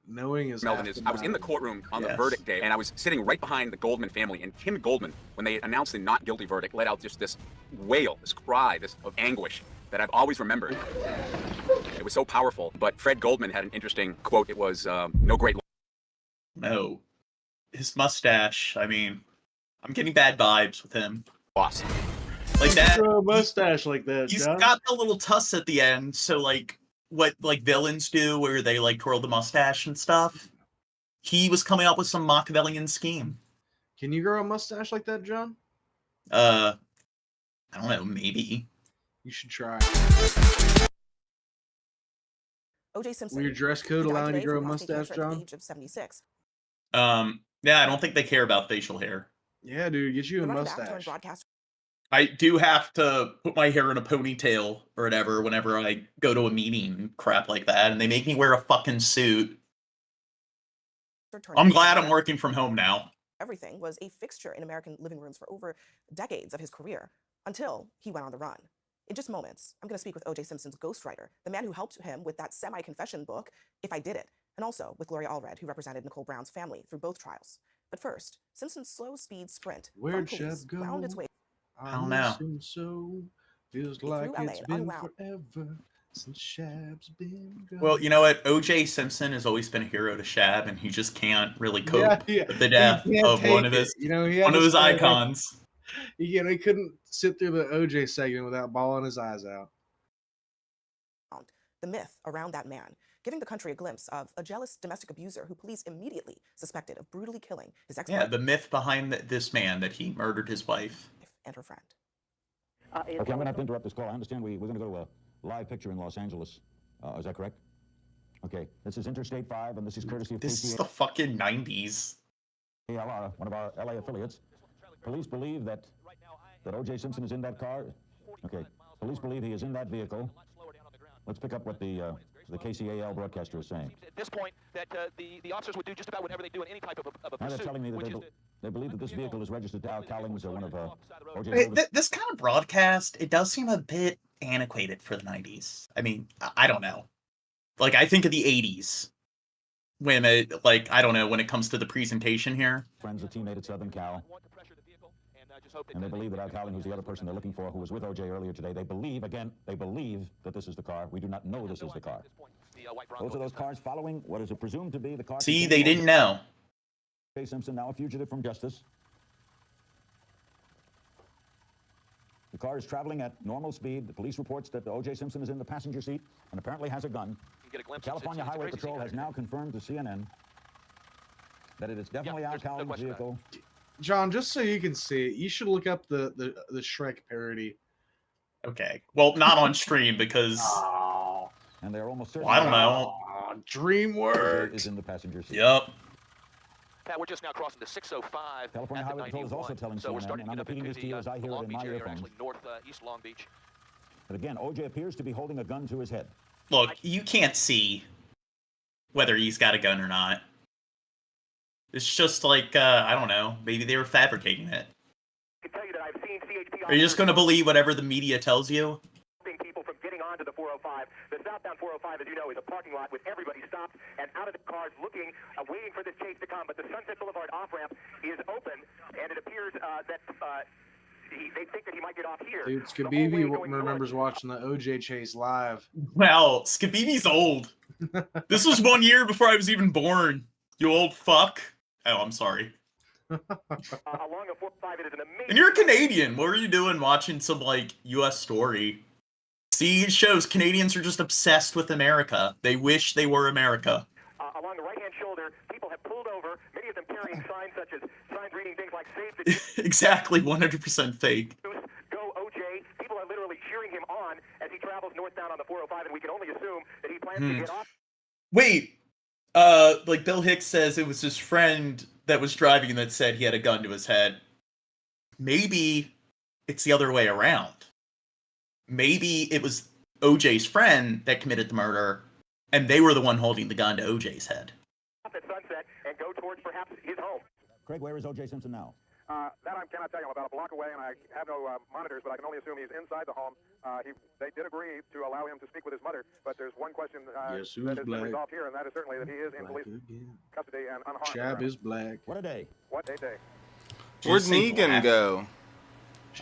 Knowing is Melvin is. I was in the courtroom on the verdict day, and I was sitting right behind the Goldman family. And Kim Goldman, when they announced the not guilty verdict, let out just this wail, this cry, this of anguish that I've always remembered. It was so powerful. But Fred Goldman had an interesting quote. It was, "No great." No, his mustache. I mean, I'm getting bad vibes with him. Boss. Like that. Throw a mustache like that. He's John. got the little tuss at the end, so like what like villains do where they like twirl the mustache and stuff. He was coming up with some Machiavellian scheme. Can you grow a mustache like that, John? I don't know, maybe. You should try. O.J. Simpson. Will your dress code allowing you to grow a mustache, John? Age of 76. Yeah, I don't think they care about facial hair. Yeah, dude, get you a mustache. I do have to put my hair in a ponytail or whatever whenever I go to a meeting and crap like that, and they make me wear a fucking suit. I'm glad I'm working from home now. Everything was a fixture in American living rooms for over decades of his career until he went on the run. In just moments, I'm going to speak with O.J. Simpson's ghostwriter, the man who helped him with that semi-confession book, If I Did It, and also with Gloria Allred, who represented Nicole Brown's family through both trials. But first, Simpson's slow speed sprint Where'd from police Shab go? wound its way. I don't know. So feels Through like LA it's and been unwound. forever since Shab's been gone. Well, you know what? O.J. Simpson has always been a hero to Shab, and he just can't really cope Yeah. with the death He can't of one take of his, it. You know, he one had of to his stand there. icons. He couldn't sit through the OJ segment without bawling his eyes out. The myth around that man, giving the country a glimpse of a jealous domestic abuser who police immediately suspected of brutally killing his ex-wife Yeah, the myth behind this man that he murdered his wife. and her friend. Okay, I'm going to have to interrupt this call. I understand we're going to go to a live picture in Los Angeles. Is that correct? Okay, this is Interstate 5, and this is courtesy of This is the fucking 90s. KLR, one of our LA affiliates. Police believe that O.J. Simpson is in that car. Okay, police believe he is in that vehicle. Let's pick up what the KCAL broadcaster is saying. At this point, that the officers would do just about whatever they do in any type of a Now pursuit. they're telling me that they believe that this vehicle is registered to Al Cowlings, one of O.J. This kind of broadcast, it does seem a bit antiquated for the 90s. I mean, I don't know. Like, I think of the 80s when it, like, I don't know, when it comes to the presentation here. Friends, a teammate at Southern Cal. And they believe that Al Cowling, who's the other person they're looking for, who was with O.J. earlier today, they believe that this is the car. We do not know this is the car. Those are those cars following what is presumed to be the car. See, they didn't know. O.J. Simpson, now a fugitive from justice. The car is traveling at normal speed. The police reports that O.J. Simpson is in the passenger seat and apparently has a gun. Get a glimpse. California Highway Patrol has now confirmed to CNN that it is definitely Al Cowling's vehicle. John, just so you can see it, you should look up the Shrek parody. Okay. Well, not on stream because... And they're almost certain. Well, I don't know. DreamWorks is in the passenger seat. Yep. Pat, we're just now crossing the 605. California at the Highway Patrol is also 91. telling So we're CNN, starting and I'm to get repeating up this to you as I hear it Long in my Beach area, earphones. actually northeast Long Beach. But again, O.J. appears to be holding a gun to his head. Look, you can't see whether he's got a gun or not. It's just like, I don't know, maybe they were fabricating it. Are you just going to believe whatever the media tells you? People from getting onto the 405. The southbound 405, as you know, is a parking lot with everybody stopped and out of the cars looking, waiting for this chase to come. But the Sunset Boulevard off-ramp is open, and it appears that they think that he might get off here. Dude, Skabibi remembers watching the OJ chase live. Well, Skabibi's old. This was 1 year before I was even born. You old fuck. Oh, I'm sorry. Along a 405, it is an amazing. And you're a Canadian. What are you doing watching some, like, U.S. story? See, it shows Canadians are just obsessed with America. They wish they were America. Along the right-hand shoulder, people have pulled over, many of them carrying signs such as signs reading things like "Save the Exactly, 100% fake. Go OJ." People are literally cheering him on as he travels northbound on the 405, and we can only assume that he plans to get off. Wait, like Bill Hicks says it was his friend that was driving that said he had a gun to his head. Maybe it's the other way around. Maybe it was OJ's friend that committed the murder, and they were the one holding the gun to OJ's head. At sunset and go towards perhaps his home. Craig, where is O.J. Simpson now? That I cannot tell you. I'm about a block away, and I have no monitors, but I can only assume he's inside the home. They did agree to allow him to speak with his mother, but there's one question that is resolved here, and that is certainly that he is in police custody and unharmed. Chab is black. What a day. What a day. Where'd Negan go?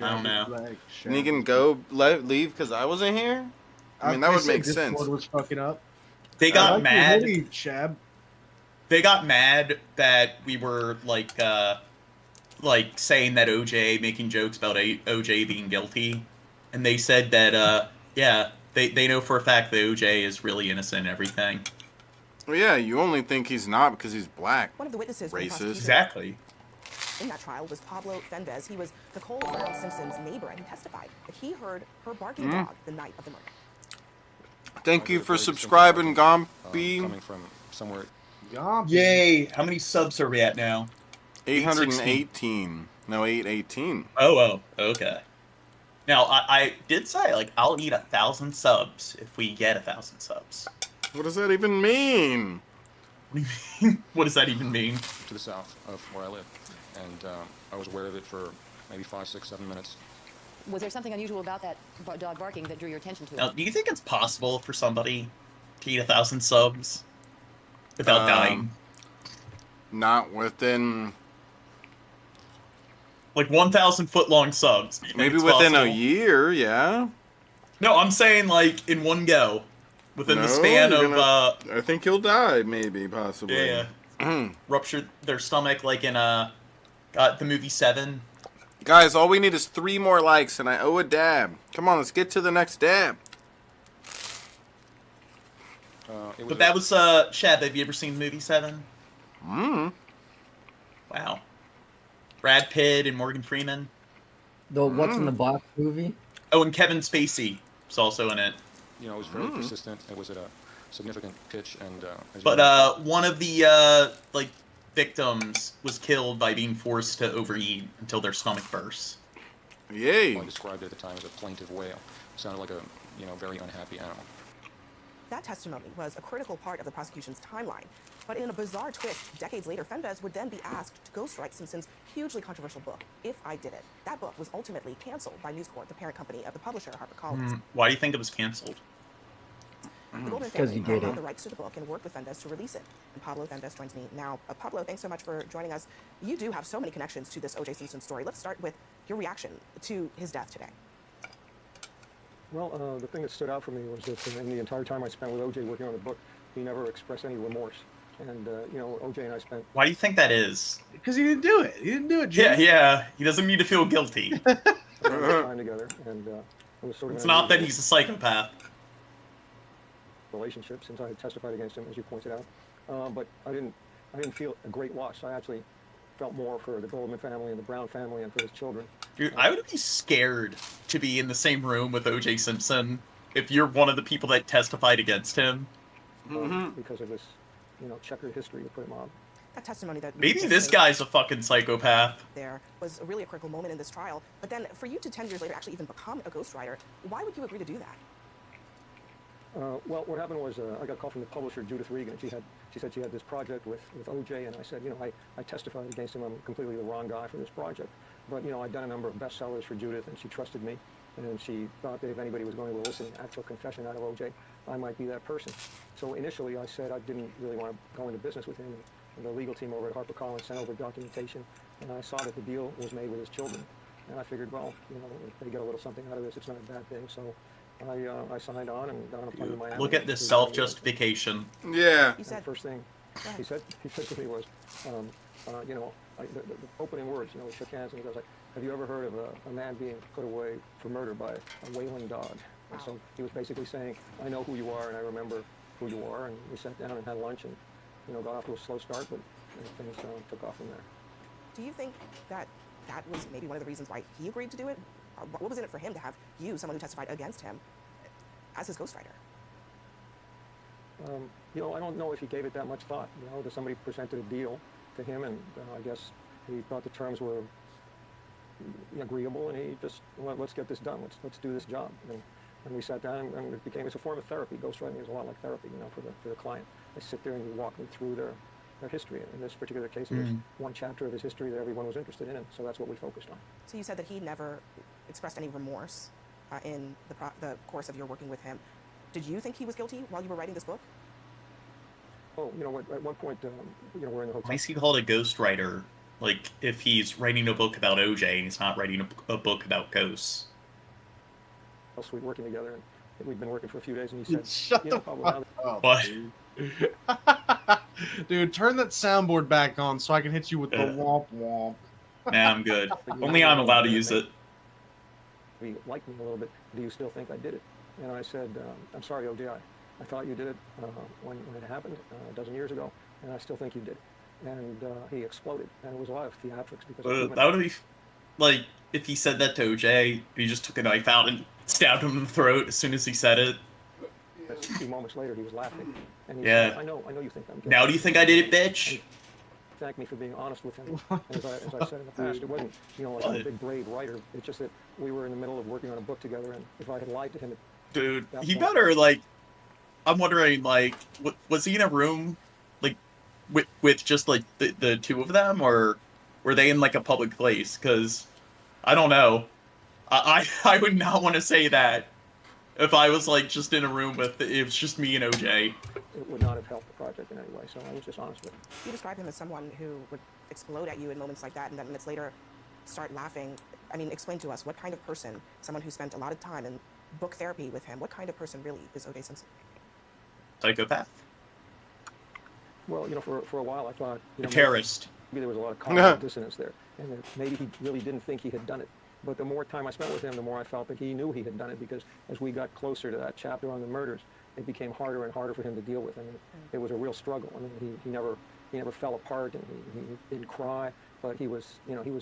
I don't know. Negan leave because I wasn't here? I mean, that would make sense. Was fucking up. They got mad. Chab. They got mad that we were like saying that OJ, making jokes about OJ being guilty, and they said that yeah, they know for a fact that OJ is really innocent and everything. Well, yeah, you only think he's not because he's black. One of the witnesses racist. Exactly. In that trial was Pablo Fenves. He was Nicole Brown Simpson's neighbor, and he testified that he heard her barking dog the night of the murder. Thank you for subscribing, Gompy. Coming from somewhere. Yay! How many subs are we at now? 818. No, 818. Oh, okay. Now, I did say, like, I'll eat 1,000 subs if we get 1,000 subs. What does that even mean? What does that even mean? To the south of where I live. And I was aware of it for maybe 5, 6, 7 minutes. Was there something unusual about that dog barking that drew your attention to it? Now, do you think it's possible for somebody to eat 1,000 subs without dying? Not within... Like 1,000 foot long subs. Maybe within a year, yeah. No, I'm saying like in one go. Within the span of... I think he'll die, maybe, possibly. Yeah. Rupture their stomach like in the movie 7. Guys, all we need is 3 more likes, and I owe a dab. Come on, let's get to the next dab. But that was, Shab, have you ever seen the movie 7? Wow. Brad Pitt and Morgan Freeman. The What's in the Box movie? Oh, and Kevin Spacey was also in it. You know, it was very persistent. It was at a significant pitch, and... but one of the, like, victims was killed by being forced to overeat until their stomach burst. Yay! I described it at the time as a plaintive wail. It sounded like a, very unhappy animal. That testimony was a critical part of the prosecution's timeline. But in a bizarre twist, decades later, Fenves would then be asked to ghostwrite Simpson's hugely controversial book, If I Did It. That book was ultimately canceled by News Corp, the parent company of the publisher, HarperCollins. Why do you think it was canceled? The Goldman family had the rights to the book and worked with Fenves to release it. And Pablo Fenves joins me now. Pablo, thanks so much for joining us. You do have so many connections to this O.J. Simpson story. Let's start with your reaction to his death today. Well, the thing that stood out for me was that in the entire time I spent with O.J. working on the book, he never expressed any remorse. And, O.J. and I spent... Why do you think that is? Because he didn't do it. He didn't do it, Jim. Yeah. He doesn't need to feel guilty. time together, and it was sort of... It's not that he's a psychopath. Relationship since I had testified against him, as you pointed out. But I didn't feel a great loss. I actually felt more for the Goldman family and the Brown family and for his children. Dude, I would be scared to be in the same room with O.J. Simpson if you're one of the people that testified against him. Because of this, checkered history to put him on. That testimony that... Maybe this guy's a fucking psychopath. There was really a critical moment in this trial. But then for you to 10 years later actually even become a ghostwriter, why would you agree to do that? Well, what happened was I got a call from the publisher, Judith Regan. She she said she had this project with OJ, and I said, I testified against him. I'm completely the wrong guy for this project. But, I'd done a number of bestsellers for Judith, and she trusted me. And she thought that if anybody was going to elicit an actual confession out of OJ, I might be that person. So initially, I said I didn't really want to go into business with him. And the legal team over at HarperCollins sent over documentation, and I saw that the deal was made with his children. And I figured, well, if they get a little something out of this, it's not a bad thing. So I signed on and got on a plane to Miami. Look at this self-justification. Yeah. He said, the first thing he said to me was, the opening words, we shook hands, and he goes like, have you ever heard of a man being put away for murder by a wailing dog? And so he was basically saying, I know who you are, and I remember who you are, and we sat down and had lunch, and got off to a slow start, but things took off from there. Do you think that was maybe one of the reasons why he agreed to do it? What was in it for him to have you, someone who testified against him, as his ghostwriter? I don't know if he gave it that much thought. That somebody presented a deal to him, and I guess he thought the terms were agreeable, and he just, well, let's get this done. Let's do this job. And we sat down, and it's a form of therapy. Ghostwriting is a lot like therapy, for the client. They sit there and you walk them through their history. In this particular case, there's one chapter of his history that everyone was interested in, and so that's what we focused on. So you said that he never expressed any remorse in the course of your working with him. Did you think he was guilty while you were writing this book? Oh, at one point, we're in the hotel. Why is he called a ghostwriter? Like, if he's writing a book about OJ and he's not writing a book about ghosts. Else we're working together, and we'd been working for a few days, and he said, Shut the fuck up. What? Dude, turn that soundboard back on so I can hit you with the womp womp. Nah, I'm good. Only I'm allowed to use it. He liked me a little bit. Do you still think I did it? And I said, I'm sorry, OJ. I thought you did it when it happened a dozen years ago, and I still think you did. And he exploded, and it was a lot of theatrics because that would be like if he said that to OJ, he just took a knife out and stabbed him in the throat as soon as he said it. A few moments later, he was laughing, and he Yeah. said, I know you think I'm guilty. Now do you think I did it, bitch? And thank me for being honest with him. As I said in the past, it wasn't like I'm a big brave writer. It's just that we were in the middle of working on a book together, and if I had lied to him, Dude, he better I'm wondering was he in a room with just the two of them, or were they in a public place? Because I don't know. I would not want to say that if I was just in a room with it was just me and OJ. It would not have helped the project in any way. So I was just honest with him. You describe him as someone who would explode at you in moments like that, and then minutes later start laughing. I mean, explain to us what kind of person, someone who spent a lot of time in book therapy with him, what kind of person really is O.J. Simpson? Psychopath. Well, for a while I thought a terrorist. Maybe there was a lot of cognitive dissonance there, and that maybe he really didn't think he had done it. But the more time I spent with him, the more I felt that he knew he had done it, because as we got closer to that chapter on the murders, it became harder and harder for him to deal with. I mean, it was a real struggle. I mean, he never fell apart, and he didn't cry, but he was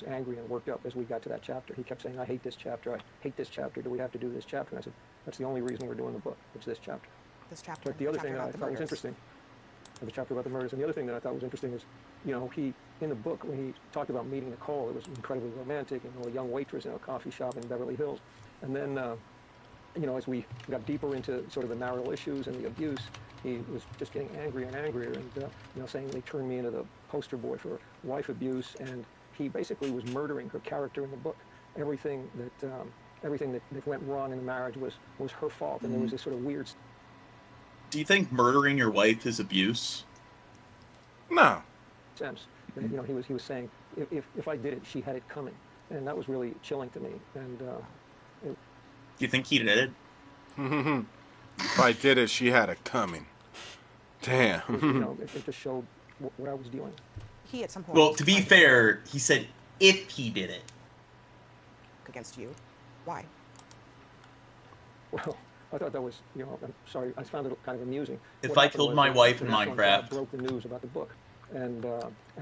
angry and worked up as we got to that chapter. He kept saying, I hate this chapter. I hate this chapter. Do we have to do this chapter? And I said, that's the only reason we're doing the book. It's this chapter. This chapter. But the other thing that I thought was interesting, the chapter about the murders, and the other thing that I thought was interesting is, he, in the book, when he talked about meeting Nicole, it was incredibly romantic, a young waitress in a coffee shop in Beverly Hills. And then, as we got deeper into sort of the marital issues and the abuse, he was just getting angrier and angrier, and, saying they turned me into the poster boy for wife abuse, and he basically was murdering her character in the book. Everything that went wrong in the marriage was her fault, and there was this sort of weird. Do you think murdering your wife is abuse? No. Sense. That, he was saying, if I did it, she had it coming, and that was really chilling to me. And do you think he did it? If I did it, she had it coming. Damn. It just showed what I was doing. He at some point. Well, to be fair, he said if he did it. Against you, why? Well, I thought that was, I'm sorry, I found it kind of amusing. If I killed my wife in Minecraft. Broke the news about the book, and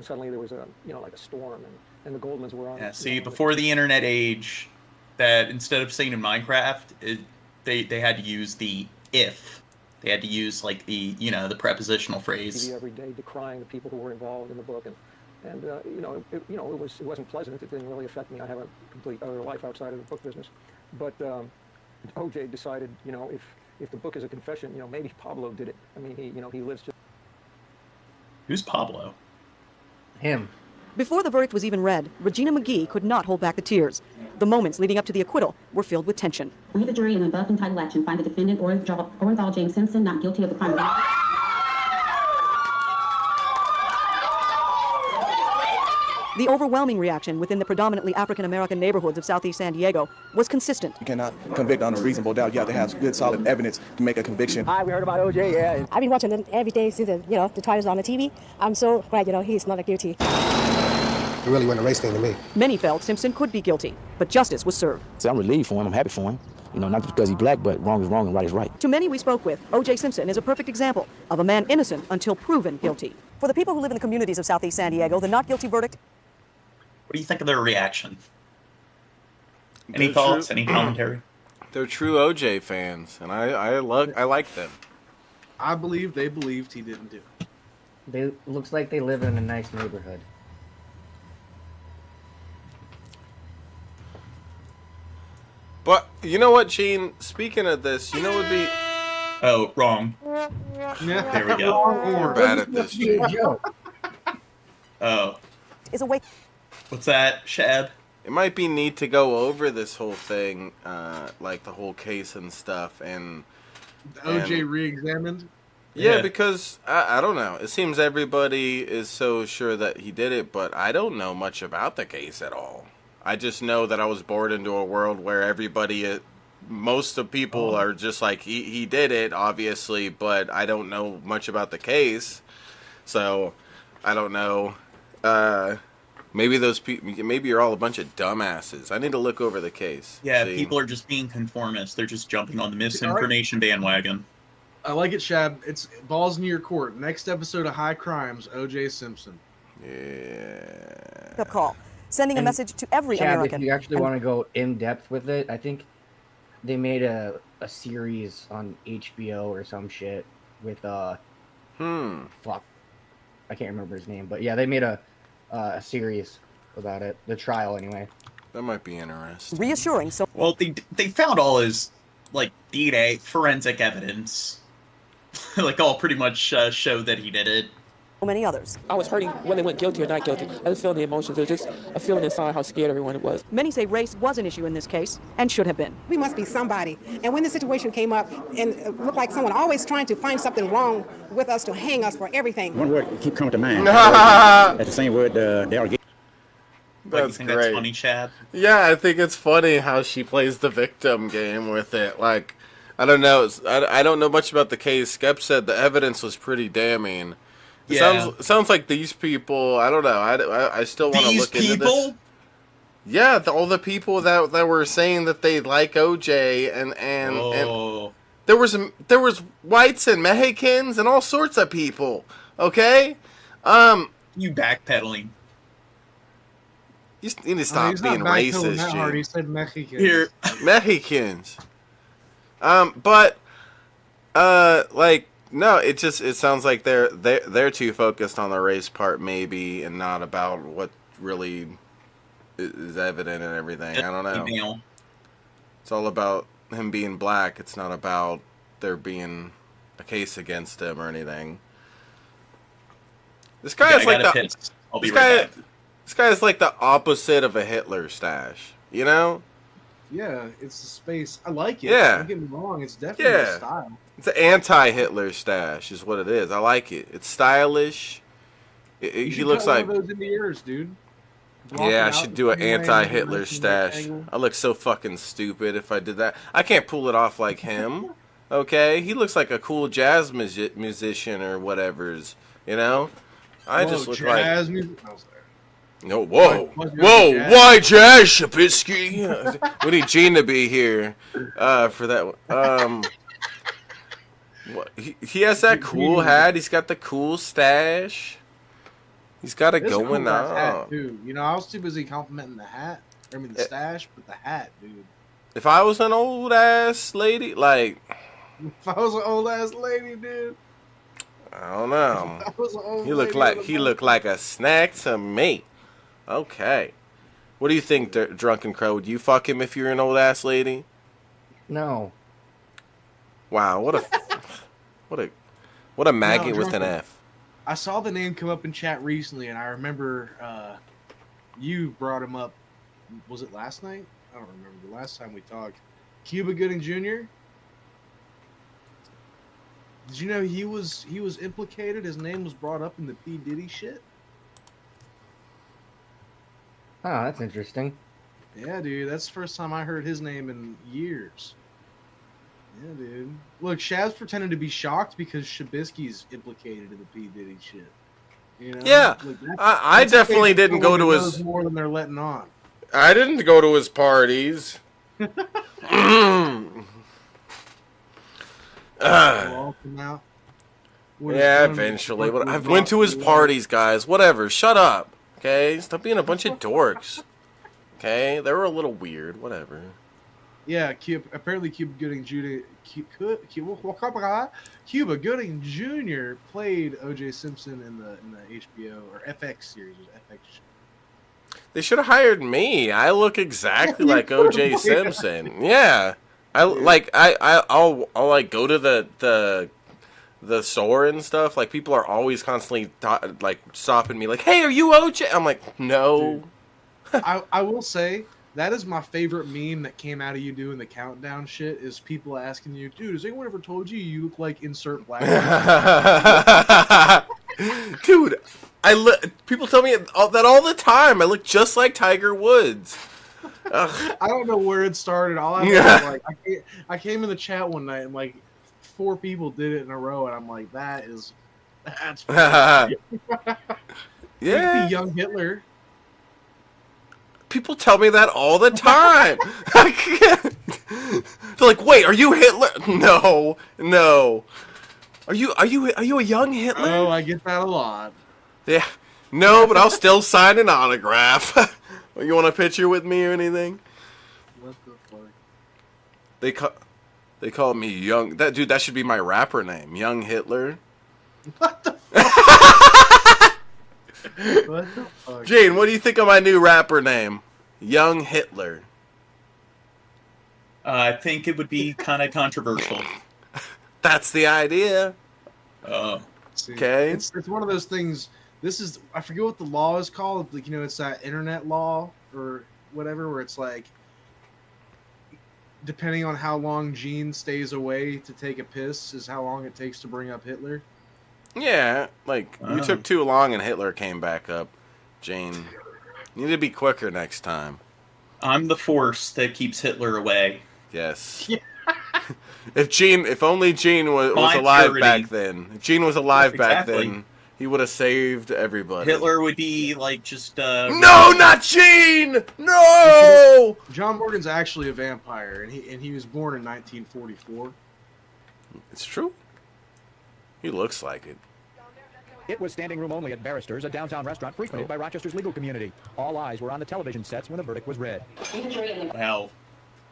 suddenly there was a, like a storm, and the Goldmans were on. Yeah, see, before the internet age, that instead of saying in Minecraft, they had to use the if. They had to use the prepositional phrase. Every day decrying the people who were involved in the book, and it wasn't pleasant. It didn't really affect me. I have a complete other life outside of the book business, but. OJ decided, if the book is a confession, maybe Pablo did it. I mean, he lives just Who's Pablo? Him. Before the verdict was even read, Regina McGee could not hold back the tears. The moments leading up to the acquittal were filled with tension. We, the jury, in the above entitled action, find the defendant Orenthal James Simpson not guilty of the crime. The overwhelming reaction within the predominantly African-American neighborhoods of Southeast San Diego was consistent. You cannot convict on a reasonable doubt. You have to have good, solid evidence to make a conviction. Hi, we heard about OJ, yeah. I've been watching them every day since the trials on the TV. I'm so glad, he's not guilty. It really wasn't a race thing to me. Many felt Simpson could be guilty, but justice was served. So I'm relieved for him. I'm happy for him. Not because he's black, but wrong is wrong and right is right. To many we spoke with, O.J. Simpson is a perfect example of a man innocent until proven guilty. For the people who live in the communities of Southeast San Diego, the not guilty verdict. What do you think of their reaction? Any thoughts? Any commentary? They're true OJ fans, and I like them. I believe they believed he didn't do it. Looks like they live in a nice neighborhood. But you know what, Gene? Speaking of this, you know what would be... Oh, wrong. There we go. You're bad at this, Gene. Oh. Is awake. What's that, Shab? It might be neat to go over this whole thing, like the whole case and stuff, and... OJ re-examined? Yeah, because, I don't know. It seems everybody is so sure that he did it, but I don't know much about the case at all. I just know that I was born into a world where everybody, most of people are just like, he did it, obviously, but I don't know much about the case. So, I don't know. Maybe those people, maybe you're all a bunch of dumbasses. I need to look over the case. Yeah, see. People are just being conformists. They're just jumping on the misinformation bandwagon. I like it, Shab. It's balls in your court. Next episode of High Crimes, O.J. Simpson. Yeah. Call. Sending a message to every Chad, American. If you actually want to go in depth with it, I think they made a series on HBO or some shit with fuck, I can't remember his name, but yeah, they made a series about it, the trial anyway. That might be interesting. Reassuring. So well, they found all his like DNA forensic evidence, like all pretty much show that he did it. Many others. I was hurting whether they went guilty or not guilty. I was feeling the emotions. It was just a feeling inside how scared everyone was. Many say race was an issue in this case and should have been. We must be somebody. And when the situation came up and it looked like someone always trying to find something wrong with us to hang us for everything. One word keep coming to mind. That's the same word they are. That's great. great. That's funny, Chad. Yeah, I think it's funny how she plays the victim game with it. Like, I don't know. I don't know much about the case. Skep said the evidence was pretty damning. It sounds like these people. I don't know. I still want to look into this. Yeah, all the people that were saying that they like OJ and there was whites and Mexicans and all sorts of people. Okay, you backpedaling. You need to stop being racist, Jim. He said Mexicans. Here, Mexicans. But like. No, it sounds like they're too focused on the race part maybe and not about what really is evident and everything. I don't know. It's all about him being black. It's not about there being a case against him or anything. This guy is like this guy is like the opposite of a Hitler stash, you know? Yeah, it's the space. I like it. Yeah. Don't get me wrong. It's definitely a style. It's an anti-Hitler stash, is what it is. I like it. It's stylish. He looks like one of those in the ears, dude. Yeah, I should do an anti-Hitler stash. I look so fucking stupid if I did that. I can't pull it off like him. Okay, he looks like a cool jazz musician or whatever's. You know, I just look like. No, whoa, why Jazz Shabisky? We need Gene to be here for that. What, he has that cool hat. He's got the cool stash. He's got it going on. Hat, dude. You know, I was too busy complimenting the hat. I mean, the stash, but the hat, dude. If I was an old ass lady, like. If I was an old ass lady, dude. I don't know. He looked like a snack to me. Okay. What do you think, Drunken Crow? Would you fuck him if you're an old ass lady? No. Wow, what a maggot with an F. I saw the name come up in chat recently, and I remember you brought him up. Was it last night? I don't remember. The last time we talked. Cuba Gooding Jr. Did you know he was implicated? His name was brought up in the P. Diddy shit. Oh, that's interesting. Yeah, dude. That's the first time I heard his name in years. Yeah, dude. Look, Shab's pretending to be shocked because Shabisky's implicated in the P. Diddy shit. You know? Yeah, Look, I definitely didn't go to his... more than they're letting on. I didn't go to his parties. Yeah, eventually. I went to his parties, guys. Whatever. Shut up. Okay? Stop being a bunch of dorks. Okay? They were a little weird. Whatever. Yeah, apparently Cuba Gooding Jr. Cuba Gooding Jr. played O.J. Simpson in the HBO or FX series. FX. They should have hired me. I look exactly like O.J. Simpson. Yeah. I'll like go to the store and stuff. Like, people are always constantly like stopping me like, "Hey, are you OJ?" I'm like, "No." I will say that is my favorite meme that came out of you doing the countdown shit, is people asking you, "Dude, has anyone ever told you look like insert black?" Dude, people tell me that all the time. I look just like Tiger Woods. I don't know where it started. All I know is, like, I came in the chat one night and like 4 people did it in a row, and I'm like, that's funny. Yeah, you could be young Hitler. People tell me that all the time. They're like, "Wait, are you Hitler?" No. Are you a young Hitler? Oh, I get that a lot. Yeah. No, but I'll still sign an autograph. You want a picture with me or anything? What the fuck? They call me Young. That should be my rapper name, Young Hitler. What the fuck? What the fuck? Jane, what do you think of my new rapper name? Young Hitler. I think it would be kind of controversial. That's the idea. Okay. It's one of those things. I forget what the law is called. Like, it's that internet law or whatever, where it's like, depending on how long Gene stays away to take a piss is how long it takes to bring up Hitler. Yeah, like, you took too long and Hitler came back up. Jane, you need to be quicker next time. I'm the force that keeps Hitler away. Yes. If only Gene was alive back then. If Gene was alive back then, he would have saved everybody. Hitler would be like just No, not Gene! No! John Morgan's actually a vampire, and he was born in 1944. It's true. He looks like it. It was standing room only at Barrister's, a downtown restaurant frequented by Rochester's legal community. All eyes were on the television sets when the verdict was read. Wow.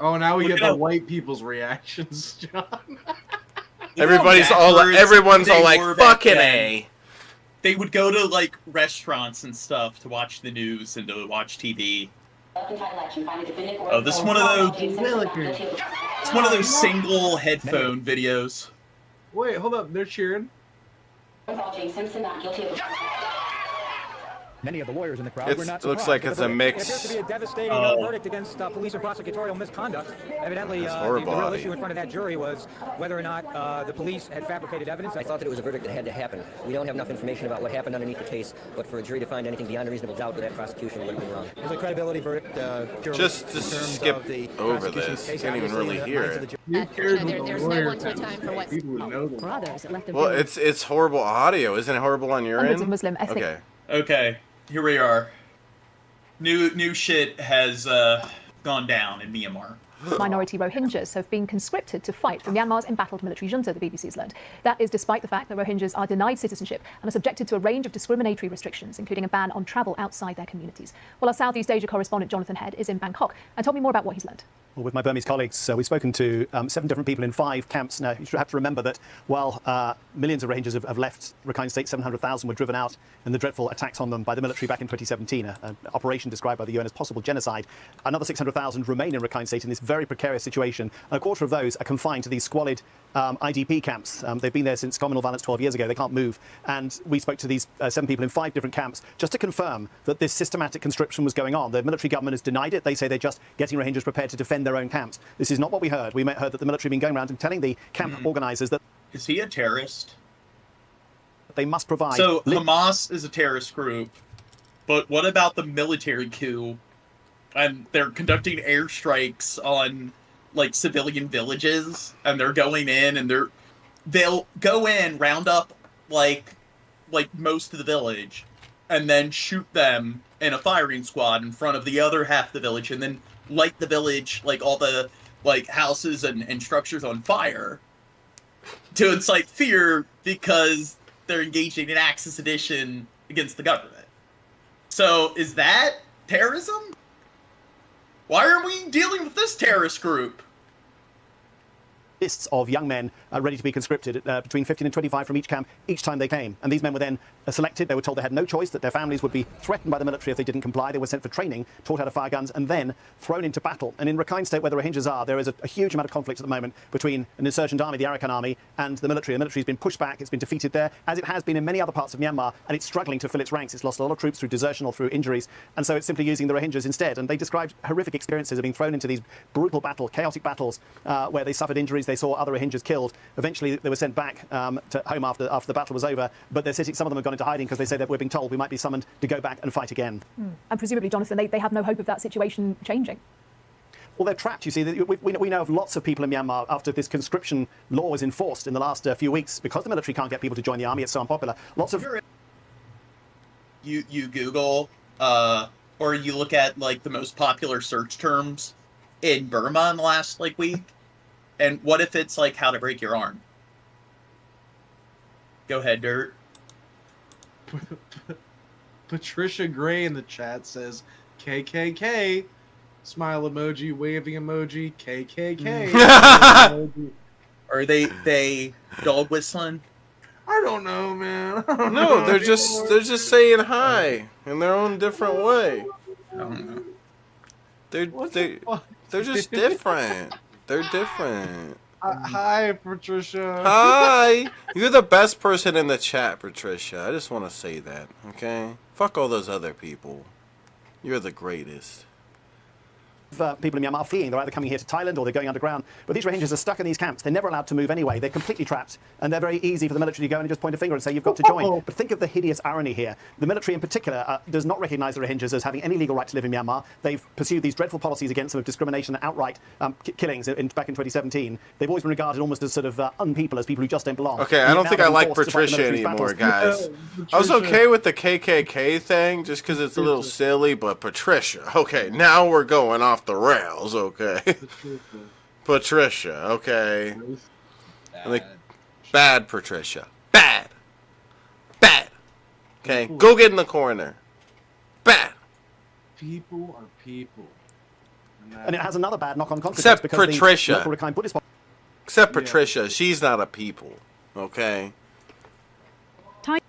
Oh, now we get the white people's reactions, John. Everyone's all like, "Fucking A." They would go to like restaurants and stuff to watch the news and to watch TV. Oh, this is one of those. It's one of those single headphone videos. Wait, hold up. They're cheering. Many of the lawyers in the crowd were not surprised. It looks like it's a mix. It appears to be a devastating verdict against police and prosecutorial misconduct. Evidently, the real issue in front of that jury was whether or not the police had fabricated evidence. I thought that it was a verdict that had to happen. We don't have enough information about what happened underneath the case, but for a jury to find anything beyond a reasonable doubt with that prosecution would have been wrong. It was a credibility verdict. Just to skip over this, you can't even really hear it. There's no one-to time for what's Well, it's horrible audio. Isn't it horrible on your end? Of Muslim ethnic. Okay, here we are. New shit has gone down in Myanmar. Minority Rohingyas have been conscripted to fight for Myanmar's embattled military junta, the BBC's learned. That is despite the fact that Rohingyas are denied citizenship and are subjected to a range of discriminatory restrictions, including a ban on travel outside their communities. Well, our Southeast Asia correspondent Jonathan Head is in Bangkok and told me more about what he's learned. Well, with my Burmese colleagues, we've spoken to 7 different people in 5 camps. Now, you should have to remember that while millions of Rohingyas have left Rakhine State, 700,000 were driven out in the dreadful attacks on them by the military back in 2017, an operation described by the UN as possible genocide. Another 600,000 remain in Rakhine State in this very precarious situation. And a quarter of those are confined to these squalid IDP camps. They've been there since communal violence 12 years ago. They can't move. And we spoke to these 7 people in 5 different camps just to confirm that this systematic conscription was going on. The military government has denied it. They say they're just getting Rohingyas prepared to defend their own camps. This is not what we heard. We heard that the military have been going around and telling the camp organizers that... Is he a terrorist? They must provide... So Hamas is a terrorist group, but what about the military coup? And they're conducting airstrikes on like civilian villages, and they're going in and they'll go in, round up like most of the village, and then shoot them in a firing squad in front of the other half of the village, and then light the village, like all the like houses and structures on fire to incite fear because they're engaging in acts of sedition against the government. So is that terrorism? Why aren't we dealing with this terrorist group? Lists of young men ready to be conscripted, between 15 and 25 from each camp, each time they came. And these men were then selected. They were told they had no choice, that their families would be threatened by the military if they didn't comply. They were sent for training, taught how to fire guns, and then thrown into battle. And in Rakhine State, where the Rohingyas are, there is a huge amount of conflict at the moment between an insurgent army, the Arakan army, and the military. The military has been pushed back. It's been defeated there, as it has been in many other parts of Myanmar, and it's struggling to fill its ranks. It's lost a lot of troops through desertion or through injuries, and so it's simply using the Rohingyas instead. And they described horrific experiences of being thrown into these brutal chaotic battles, where they suffered injuries. They saw other Rohingyas killed. Eventually, they were sent back to home after the battle was over. But they're sitting, some of them have gone into hiding because they say that we're being told we might be summoned to go back and fight again. And presumably, Jonathan, they have no hope of that situation changing. Well, they're trapped, you see. We know of lots of people in Myanmar after this conscription law was enforced in the last few weeks because the military can't get people to join the army. It's so unpopular. Lots of... You Google, or you look at like the most popular search terms in Burma in the last like week, and what if it's like how to break your arm? Go ahead, Dirt. Patricia Gray in the chat says KKK, smile emoji, waving emoji, KKK. emoji. Are they dog whistling? I don't know, man. No, they're just saying hi in their own different way. I don't know. They're just different. They're different. Hi, Patricia. Hi. You're the best person in the chat, Patricia. I just want to say that, okay? Fuck all those other people. You're the greatest. People in Myanmar fleeing. They're either coming here to Thailand or they're going underground. But these Rohingyas are stuck in these camps. They're never allowed to move anyway. They're completely trapped. And they're very easy for the military to go in and just point a finger and say, you've got to join. But think of the hideous irony here. The military in particular does not recognize the Rohingyas as having any legal right to live in Myanmar. They've pursued these dreadful policies against them of discrimination and outright killings back in 2017. They've always been regarded almost as sort of unpeople, as people who just don't belong. Okay, I don't think I like Patricia anymore, guys. I was okay with the KKK thing just because it's a little silly, but Patricia, okay, now we're going off the rails. Okay. Patricia, okay. Like, bad Patricia. Bad. Okay, go get in the corner. Bad. People are people. And it has another bad knock-on consequence. Except because Patricia. The local Buddhist... Except Patricia. She's not a people. Okay? Thai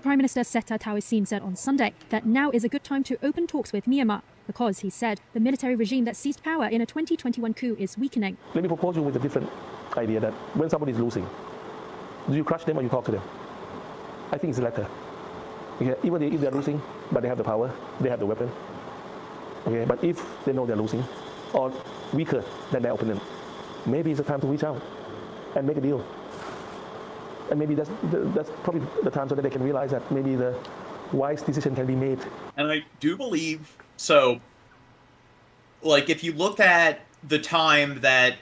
Prime Minister Seta Thavisin said on Sunday that now is a good time to open talks with Myanmar, because, he said, the military regime that seized power in a 2021 coup is weakening. Let me propose you with a different idea that when somebody is losing, do you crush them or you talk to them? I think it's the latter. Okay? Even if they're losing, but they have the power, they have the weapon. Okay? But if they know they're losing or weaker than their opponent, maybe it's the time to reach out and make a deal. And maybe that's probably the time so that they can realize that maybe the wise decision can be made. And I do believe, so, like, if you look at the time that,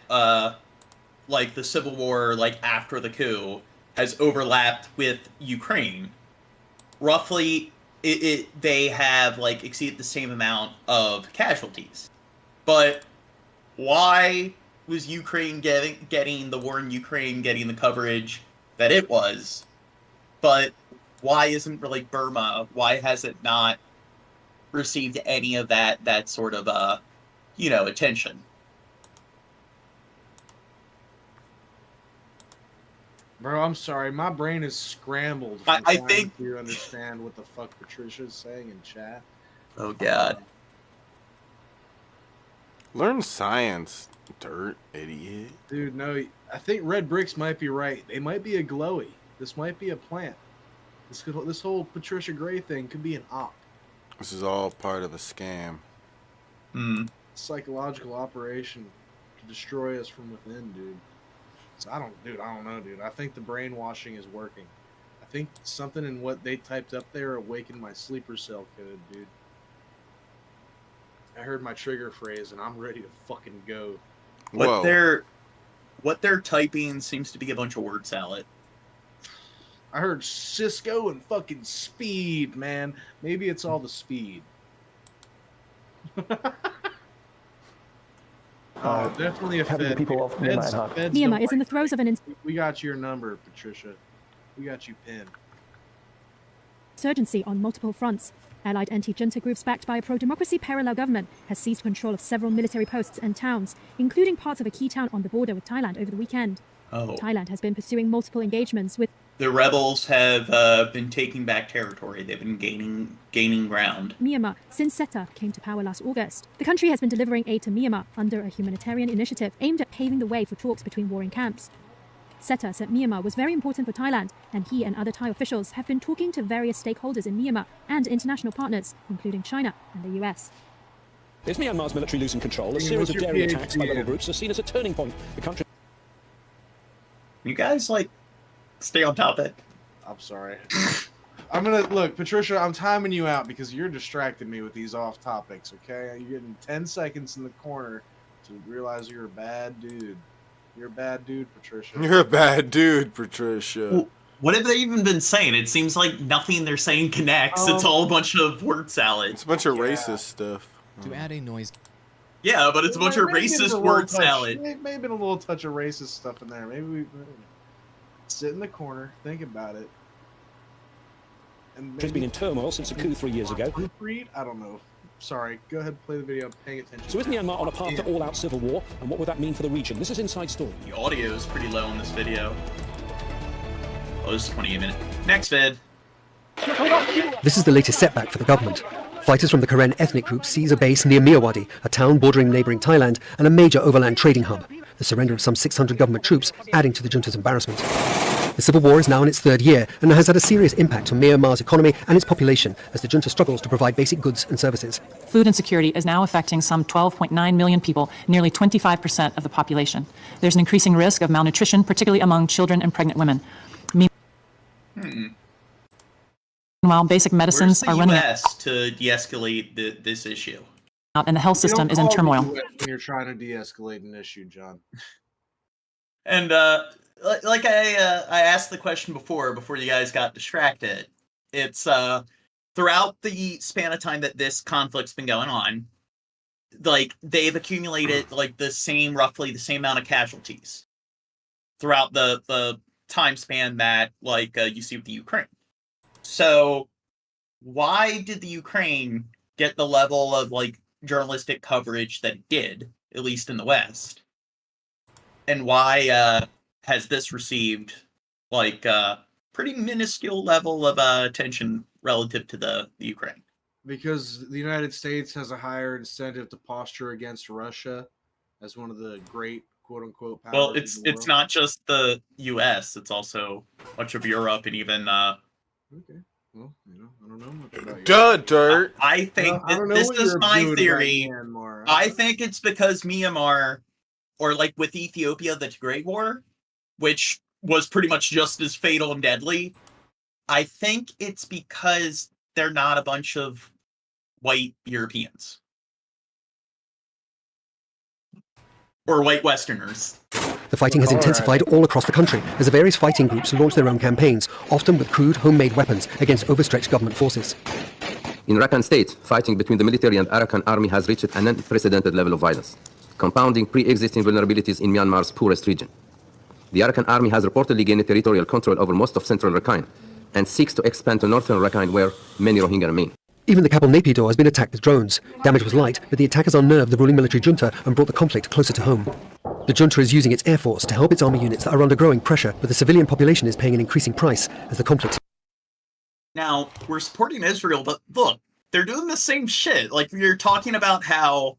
like, the civil war, like, after the coup has overlapped with Ukraine, roughly, they have, like, exceeded the same amount of casualties. But why was Ukraine getting the war in Ukraine getting the coverage that it was? But why isn't really Burma? Why has it not received any of that sort of attention? Bro, I'm sorry. My brain is scrambled. I think you understand what the fuck Patricia's saying in chat. Oh God. Learn science, dirt, idiot. Dude, no, I think red bricks might be right. They might be a glowy. This might be a plant. This whole Patricia Gray thing could be an op. This is all part of a scam. Psychological operation to destroy us from within, dude. So I don't know, dude. I think the brainwashing is working. I think something in what they typed up there awakened my sleeper cell code, dude. I heard my trigger phrase and I'm ready to fucking go. What they're typing seems to be a bunch of word salad. I heard Cisco and fucking speed, man. Maybe it's all the speed. Definitely a having Fed. people off Myanmar is in the throes of an We got your number, Patricia. We got you pinned. insurgency on multiple fronts. Allied anti-junta groups backed by a pro-democracy parallel government has seized control of several military posts and towns, including parts of a key town on the border with Thailand over the weekend. Thailand has been pursuing multiple engagements with The rebels have been taking back territory. They've been gaining ground. Myanmar since SETA came to power last August. The country has been delivering aid to Myanmar under a humanitarian initiative aimed at paving the way for talks between warring camps. SETA said Myanmar was very important for Thailand, and he and other Thai officials have been talking to various stakeholders in Myanmar and international partners, including China and the US. As Myanmar's military losing control, a series of daring attacks by rebel groups are seen as a turning point. The country. You guys, stay on topic. I'm sorry. I'm gonna look, Patricia. I'm timing you out because you're distracting me with these off topics. Okay, you're getting 10 seconds in the corner to realize you're a bad dude. You're a bad dude, Patricia. You're a bad dude, Patricia. Well, what have they even been saying? It seems like nothing they're saying connects. It's all a bunch of word salad. It's a bunch of racist stuff. To add a noise. Yeah, but it's a bunch of racist word salad. May have been a little touch of racist stuff in there. Maybe we sit in the corner, think about it. And has been in turmoil since the coup 3 years ago. I don't know. Sorry. Go ahead, play the video. I'm paying attention. So is Myanmar on a path to all-out civil war? And what would that mean for the region? This is Inside Story. The audio is pretty low in this video. Oh, this is 28 minutes. Next vid. This is the latest setback for the government. Fighters from the Karen ethnic group seize a base near Myawaddy, a town bordering neighbouring Thailand and a major overland trading hub. The surrender of some 600 government troops adding to the junta's embarrassment. The civil war is now in its third year and has had a serious impact on Myanmar's economy and its population as the junta struggles to provide basic goods and services. Food insecurity is now affecting some 12.9 million people, nearly 25% of the population. There's an increasing risk of malnutrition, particularly among children and pregnant women. Meanwhile, basic medicines are running out to de-escalate this issue. And the health system is in turmoil. When you're trying to de-escalate an issue, John. And like I asked the question before you guys got distracted. It's throughout the span of time that this conflict's been going on, they've accumulated roughly the same amount of casualties throughout the time span that you see with the Ukraine. So why did the Ukraine get the level of journalistic coverage that it did, at least in the West? And why has this received pretty minuscule level of attention relative to the Ukraine? Because the United States has a higher incentive to posture against Russia as one of the great quote-unquote powers. Well, it's not just the U.S. It's also much of Europe and even. Okay. Well, I don't know much about Dirt. I think this is my theory. I think it's because Myanmar, or with Ethiopia, the Tigray War, which was pretty much just as fatal and deadly. I think it's because they're not a bunch of white Europeans. Or white Westerners. The fighting has intensified all across the country as the various fighting groups launch their own campaigns, often with crude, homemade weapons against overstretched government forces. In Rakhine State, fighting between the military and Arakan army has reached an unprecedented level of violence, compounding pre-existing vulnerabilities in Myanmar's poorest region. The Arakan army has reportedly gained territorial control over most of central Rakhine and seeks to expand to northern Rakhine, where many Rohingya remain. Even the capital Naypyidaw has been attacked with drones. Damage was light, but the attackers unnerved the ruling military junta and brought the conflict closer to home. The junta is using its air force to help its army units that are under growing pressure, but the civilian population is paying an increasing price as the conflict. Now, we're supporting Israel, but look, they're doing the same shit. You're talking about how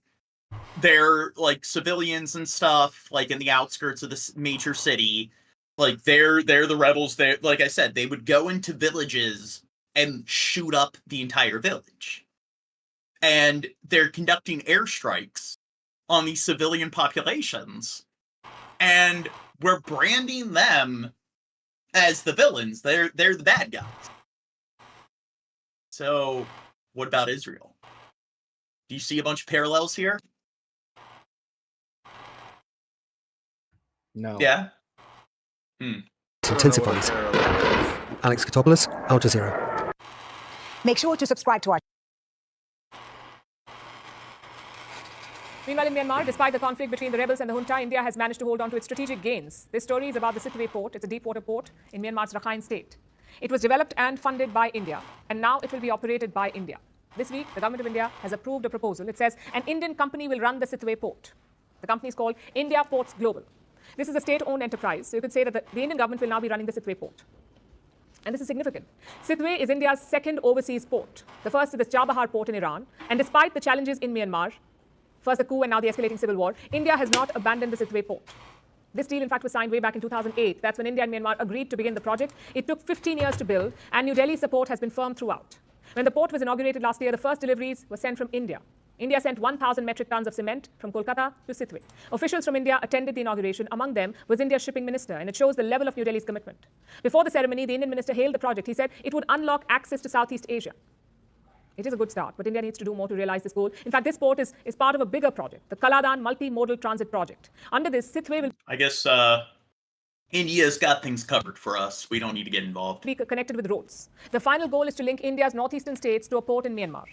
they're like civilians and stuff, like in the outskirts of this major city. Like they're the rebels. They, like I said, they would go into villages and shoot up the entire village. And they're conducting airstrikes on these civilian populations. And we're branding them as the villains. They're the bad guys. So, what about Israel? Do you see a bunch of parallels here? No. Yeah? Intensifies. Alex Katopoulos, Al Jazeera. Make sure to subscribe to our. Meanwhile, in Myanmar, despite the conflict between the rebels and the junta, India has managed to hold on to its strategic gains. This story is about the Sitwe port. It's a deep water port in Myanmar's Rakhine state. It was developed and funded by India, and now it will be operated by India. This week, the government of India has approved a proposal. It says an Indian company will run the Sitwe port. The company is called India Ports Global. This is a state-owned enterprise, so you could say that the Indian government will now be running the Sitwe port. And this is significant. Sitwe is India's second overseas port. The first is the Chabahar port in Iran. And despite the challenges in Myanmar, first the coup and now the escalating civil war, India has not abandoned the Sitwe port. This deal, in fact, was signed way back in 2008. That's when India and Myanmar agreed to begin the project. It took 15 years to build, and New Delhi's support has been firm throughout. When the port was inaugurated last year, the first deliveries were sent from India. India sent 1,000 metric tons of cement from Kolkata to Sitwe. Officials from India attended the inauguration. Among them was India's shipping minister, and it shows the level of New Delhi's commitment. Before the ceremony, the Indian minister hailed the project. He said it would unlock access to Southeast Asia. It is a good start, but India needs to do more to realize this goal. In fact, this port is part of a bigger project, the Kaladan Multimodal Transit Project. Under this, Sitwe will... I guess India's got things covered for us. We don't need to get involved. ...be connected with roads. The final goal is to link India's northeastern states to a port in Myanmar,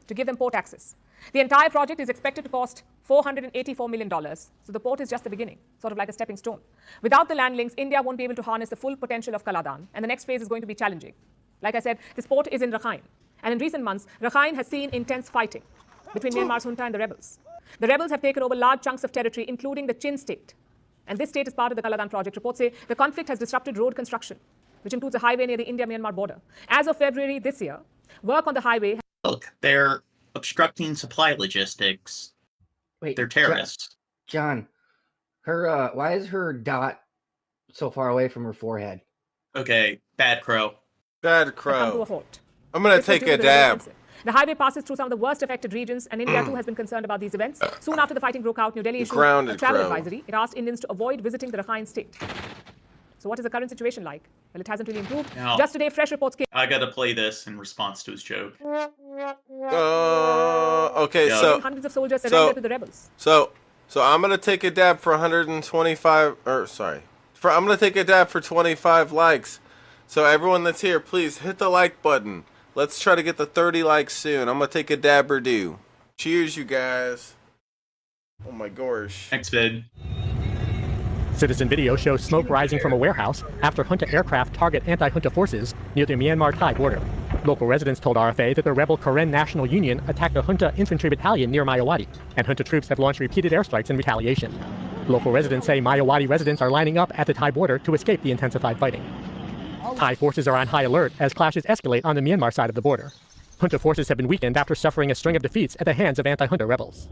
to give them port access. The entire project is expected to cost $484 million. So the port is just the beginning, sort of like a stepping stone. Without the land links, India won't be able to harness the full potential of Kaladan, and the next phase is going to be challenging. Like I said, this port is in Rakhine. And in recent months, Rakhine has seen intense fighting between Myanmar's junta and the rebels. The rebels have taken over large chunks of territory, including the Chin state. And this state is part of the Kaladan project. Reports say the conflict has disrupted road construction, which includes a highway near the India-Myanmar border. As of February this year, work on the highway... Look, they're obstructing supply logistics. Wait, they're terrorists. John, her why is her dot so far away from her forehead? Okay, bad crow. Bad Come to a crow. halt. I'm gonna This was take due a to the dab. offensive. The highway passes through some of the worst affected regions, and India too has been concerned about these events. Soon after the fighting broke out, New Delhi issued a Grounded travel crow. advisory. It asked Indians to avoid visiting the Rakhine state. So what is the current situation like? Well, it hasn't really improved. Now, Just today, fresh reports came... I gotta play this in response to his joke. Okay, Yeah. so Hundreds of soldiers surrendered to the rebels. So I'm gonna take a dab for 125. I'm gonna take a dab for 25 likes. So everyone that's here, please hit the like button. Let's try to get the 30 likes soon. I'm gonna take a dab or do. Cheers, you guys. Oh my gosh. Thanks, Vid. Citizen video shows smoke rising from a warehouse after junta aircraft target anti-junta forces near the Myanmar-Thai border. Local residents told RFA that the rebel Karen National Union attacked a junta infantry battalion near Mayawati, and junta troops have launched repeated airstrikes in retaliation. Local residents say Mayawati residents are lining up at the Thai border to escape the intensified fighting. Thai forces are on high alert as clashes escalate on the Myanmar side of the border. Junta forces have been weakened after suffering a string of defeats at the hands of anti-junta rebels.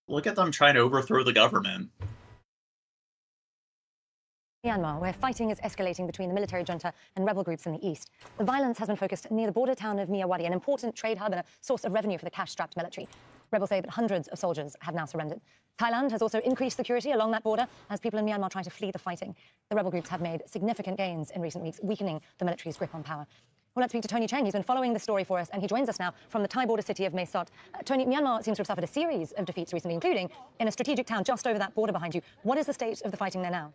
Look at them trying to overthrow the government. Myanmar, where fighting is escalating between the military junta and rebel groups in the east. The violence has been focused near the border town of Miyawadi, an important trade hub and a source of revenue for the cash-strapped military. Rebels say that hundreds of soldiers have now surrendered. Thailand has also increased security along that border as people in Myanmar try to flee the fighting. The rebel groups have made significant gains in recent weeks, weakening the military's grip on power. Well, let's speak to Tony Cheng. He's been following the story for us, and he joins us now from the Thai border city of Mae Sot. Tony, Myanmar seems to have suffered a series of defeats recently, including in a strategic town just over that border behind you. What is the state of the fighting there now?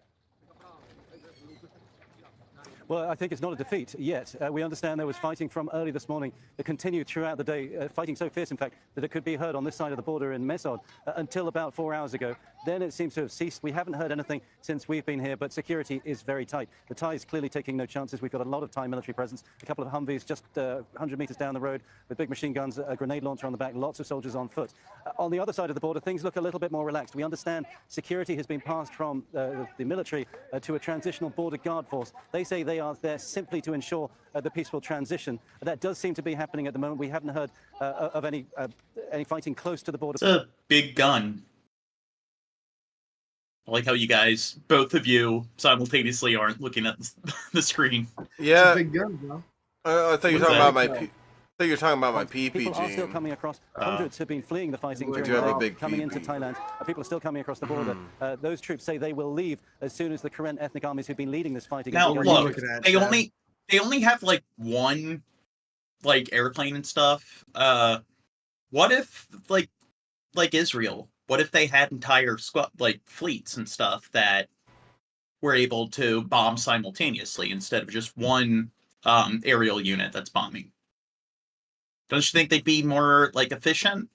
Well, I think it's not a defeat yet. We understand there was fighting from early this morning that continued throughout the day, fighting so fierce, in fact, that it could be heard on this side of the border in Mae Sot until about 4 hours ago. Then it seems to have ceased. We haven't heard anything since we've been here, but security is very tight. The Thai is clearly taking no chances. We've got a lot of Thai military presence, a couple of Humvees just 100 meters down the road with big machine guns, a grenade launcher on the back, lots of soldiers on foot. On the other side of the border, things look a little bit more relaxed. We understand security has been passed from the military to a transitional border guard force. They say they they are there simply to ensure the peaceful transition. That does seem to be happening at the moment. We haven't heard of any fighting close to the border. It's a big gun. I like how you guys, both of you, simultaneously aren't looking at the screen. Yeah. It's a big gun, bro. I thought you were talking about my. I thought you were talking about my PP People are still gene. coming across. Hundreds have been fleeing the fighting We during do have the a day, big coming PP. into Thailand. People are still coming across the border. Those troops say they will leave as soon as the Karen ethnic armies who've been leading this fighting. Now against look, the they only have like one like airplane and stuff. What if like Israel? What if they had entire fleets and stuff that were able to bomb simultaneously instead of just one aerial unit that's bombing? Don't you think they'd be more like efficient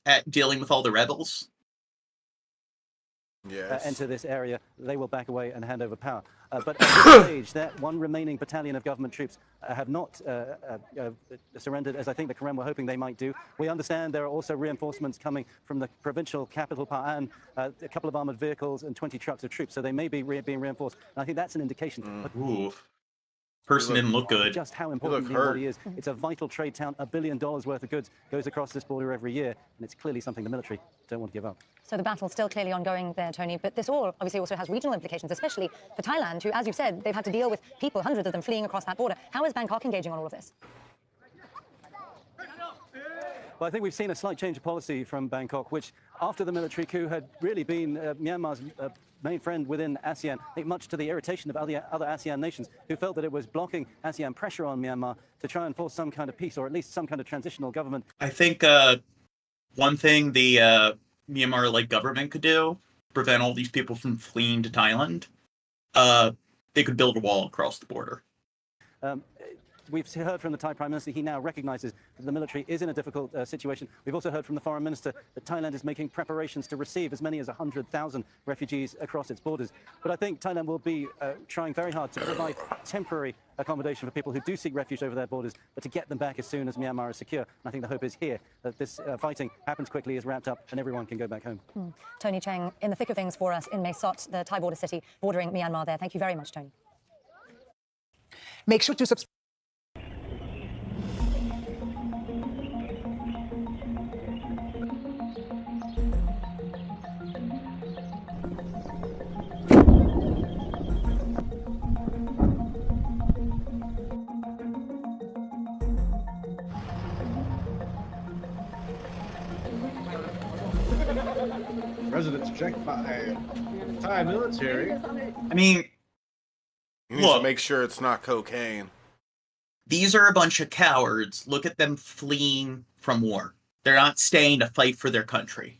at dealing with all the rebels? Yes. Enter this area, they will back away and hand over power. But at this stage, that one remaining battalion of government troops have not surrendered, as I think the Karen were hoping they might do. We understand there are also reinforcements coming from the provincial capital, Pa'an, a couple of armored vehicles and 20 trucks of troops, so they may be being reinforced. And I think that's an indication. Ooh. Person didn't look good. Just how important Myanmar is. It's a vital trade town. $1 billion worth of goods goes across this border every year, and it's clearly something the military don't want to give up. So the battle's still clearly ongoing there, Tony, but this all obviously also has regional implications, especially for Thailand, who, as you said, they've had to deal with people, hundreds of them, fleeing across that border. How is Bangkok engaging on all of this? Well, I think we've seen a slight change of policy from Bangkok, which, after the military coup, had really been Myanmar's main friend within ASEAN, I think much to the irritation of other ASEAN nations who felt that it was blocking ASEAN pressure on Myanmar to try and force some kind of peace, or at least some kind of transitional government. I think one thing the Myanmar government could do, prevent all these people from fleeing to Thailand, they could build a wall across the border. We've heard from the Thai Prime Minister, he now recognizes that the military is in a difficult situation. We've also heard from the Foreign Minister that Thailand is making preparations to receive as many as 100,000 refugees across its borders. But I think Thailand will be trying very hard to provide temporary accommodation for people who do seek refuge over their borders, but to get them back as soon as Myanmar is secure. And I think the hope is here that this fighting happens quickly, is wrapped up, and everyone can go back home. Tony Cheng, in the thick of things for us in Mae Sot, the Thai border city bordering Myanmar there. Thank you very much, Tony. Make sure to subscribe. Residents checked by Thai military. I mean, You need to make sure it's not cocaine. These are a bunch of cowards. Look at them fleeing from war. They're not staying to fight for their country.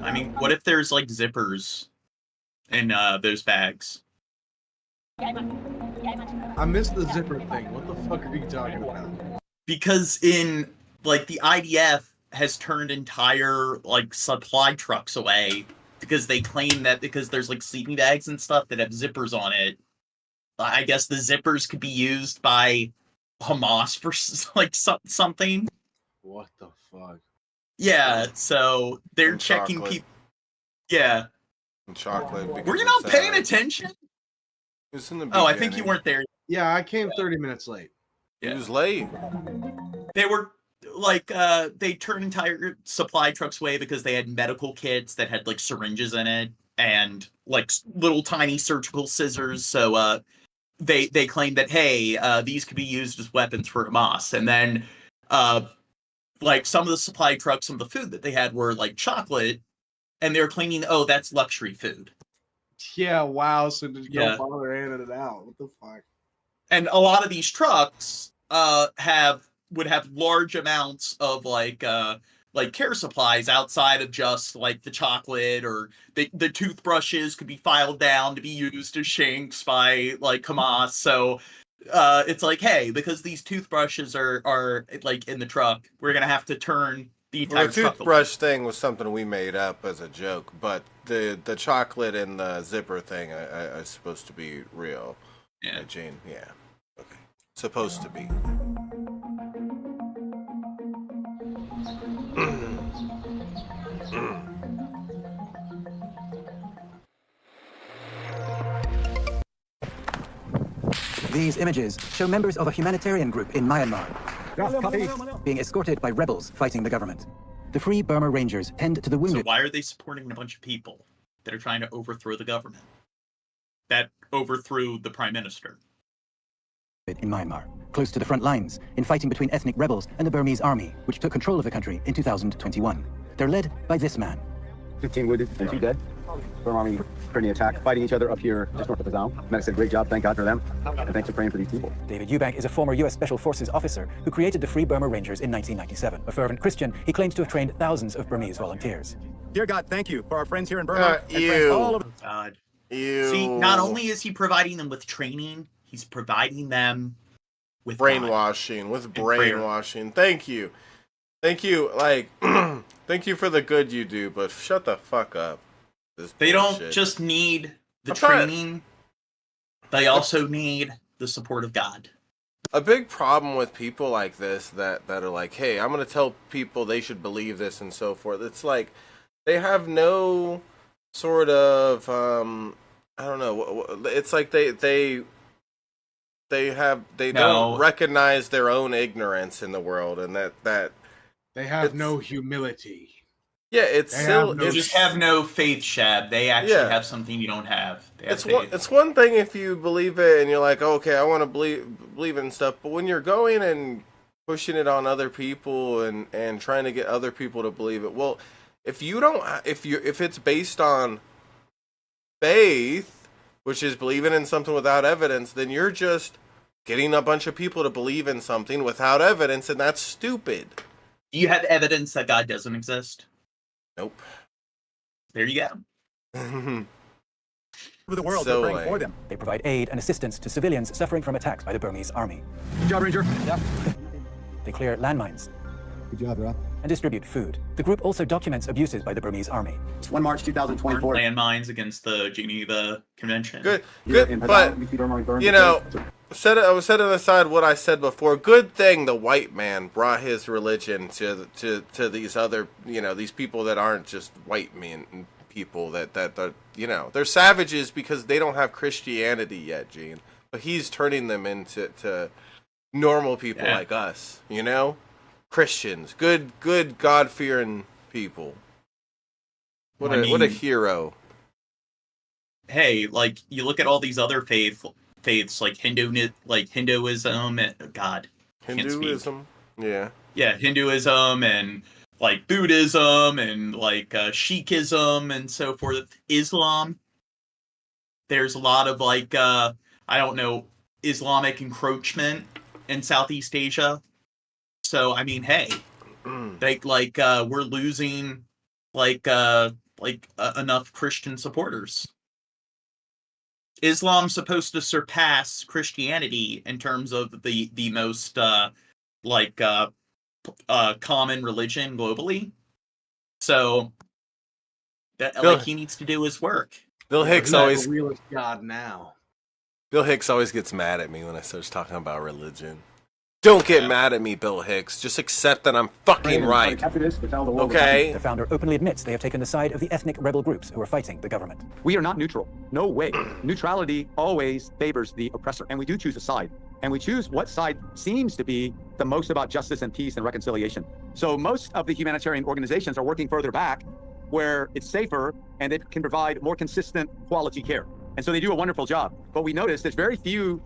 I mean, what if there's zippers in those bags? I missed the zipper thing. What the fuck are you talking about? Because in the IDF has turned entire supply trucks away because they claim that because there's sleeping bags and stuff that have zippers on it, I guess the zippers could be used by Hamas for something. What the fuck? Yeah, so they're checking people. Yeah. And chocolate. Were you not paying attention? It was in the I think you weren't there. Yeah, I came 30 minutes late. It was late. They were they turned entire supply trucks away because they had medical kits that had syringes in it and little tiny surgical scissors. So they claimed that, hey, these could be used as weapons for Hamas. And then some of the supply trucks, some of the food that they had were chocolate, and they were claiming, oh, that's luxury food. Yeah, wow. So just don't bother handing it out. What the fuck? And a lot of these trucks would have large amounts of care supplies outside of just the chocolate, or the toothbrushes could be filed down to be used as shanks by Hamas. So it's hey, because these toothbrushes are in the truck, we're gonna have to turn the entire The toothbrush thing was something we made up as a joke, but the chocolate and the zipper thing is supposed to be real. Yeah, Gene. Yeah. Okay. Supposed to be. These images show members of a humanitarian group in Myanmar being escorted by rebels fighting the government. The Free Burma Rangers tend to the wounded. So why are they supporting a bunch of people that are trying to overthrow the government? That overthrew the prime minister. In Myanmar, close to the front lines, in fighting between ethnic rebels and the Burmese army, which took control of the country in 2021. They're led by this man. 15 wounded and 2 dead. Burma Army currently attack, fighting each other up here just north of the town. Medics did a great job. Thank God for them. And thanks for praying for these people. David Eubank is a former U.S. Special Forces officer who created the Free Burma Rangers in 1997. A fervent Christian, he claims to have trained thousands of Burmese volunteers. Dear God, thank you for our friends here in Burma. And friends all over. God. Ew. See, not only is he providing them with training, he's providing them with brainwashing. With brainwashing. Thank you. Thank you. Like, thank you for the good you do, but shut the fuck up. They don't just need the training, they also need the support of God. A big problem with people like this that are like, hey, I'm going to tell people they should believe this and so forth. It's like they have no sort of, I don't know. It's like they don't recognize their own ignorance in the world, and that they have no humility. Yeah, it's still. They just have no faith, Shab. They actually have something you don't have. It's one thing if you believe it and you're like, okay, I want to believe it and stuff. But when you're going and pushing it on other people and trying to get other people to believe it, well, if it's based on faith, which is believing in something without evidence, then you're just getting a bunch of people to believe in something without evidence, and that's stupid. Do you have evidence that God doesn't exist? Nope. There you go. The world So praying for them. They provide aid and assistance to civilians suffering from attacks by the Burmese army. Good job, Ranger. Yeah. They clear landmines. Good job, bro. And distribute food. The group also documents abuses by the Burmese army. It's 1 March 2024. Landmines against the Geneva Convention. Good, but you know, I was setting aside what I said before. Good thing the white man brought his religion to these other, these people that aren't just white men people that they're savages because they don't have Christianity yet, Gene. But he's turning them into normal people like us, Christians, good God-fearing people. What a hero. Hey, like you look at all these other faiths like Hinduism and Hinduism, yeah, Hinduism and like Buddhism and like Sikhism and so forth. Islam. There's a lot of like Islamic encroachment in Southeast Asia. So I mean, hey, we're losing enough Christian supporters. Islam's supposed to surpass Christianity in terms of the most common religion globally. So that he needs to do his work. Bill Hicks always the realest God now. Bill Hicks always gets mad at me when I start talking about religion. Don't get mad at me, Bill Hicks. Just accept that I'm fucking right. Okay? The founder openly admits they have taken the side of the ethnic rebel groups who are fighting the government. We are not neutral. No way. Neutrality always favors the oppressor. And we do choose a side. And we choose what side seems to be the most about justice and peace and reconciliation. So most of the humanitarian organizations are working further back where it's safer and it can provide more consistent quality care. And so they do a wonderful job. But we notice there's very few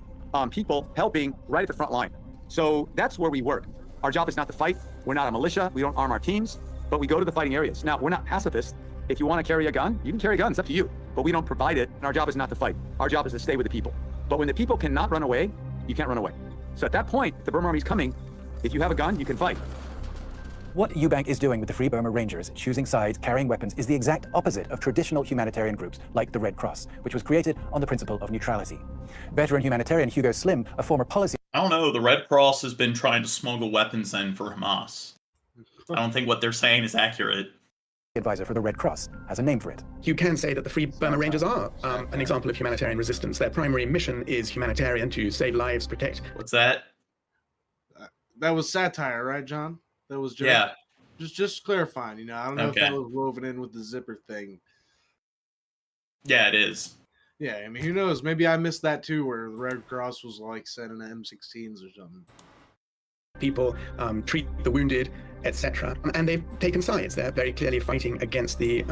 people helping right at the front line. So that's where we work. Our job is not to fight. We're not a militia. We don't arm our teams, but we go to the fighting areas. Now, we're not pacifists. If you want to carry a gun, you can carry a gun. It's up to you. But we don't provide it, and our job is not to fight. Our job is to stay with the people. But when the people cannot run away, you can't run away. So at that point, if the Burma Army's coming, if you have a gun, you can fight. What Eubank is doing with the Free Burma Rangers, choosing sides, carrying weapons, is the exact opposite of traditional humanitarian groups like the Red Cross, which was created on the principle of neutrality. Veteran humanitarian Hugo Slim, a former policy... I don't know, the Red Cross has been trying to smuggle weapons in for Hamas. I don't think what they're saying is accurate. Advisor for the Red Cross has a name for it. You can say that the Free Burma Rangers are an example of humanitarian resistance. Their primary mission is humanitarian, to save lives, protect... What's that? That was satire, right, John? That was joke. Yeah. Just clarifying. You know, I don't know Okay. if that was woven in with the zipper thing. Yeah, it is. Yeah, I mean, who knows? Maybe I missed that too, where the Red Cross was like sending M16s or something. People treat the wounded, etc. And they've taken sides. They're very clearly fighting against the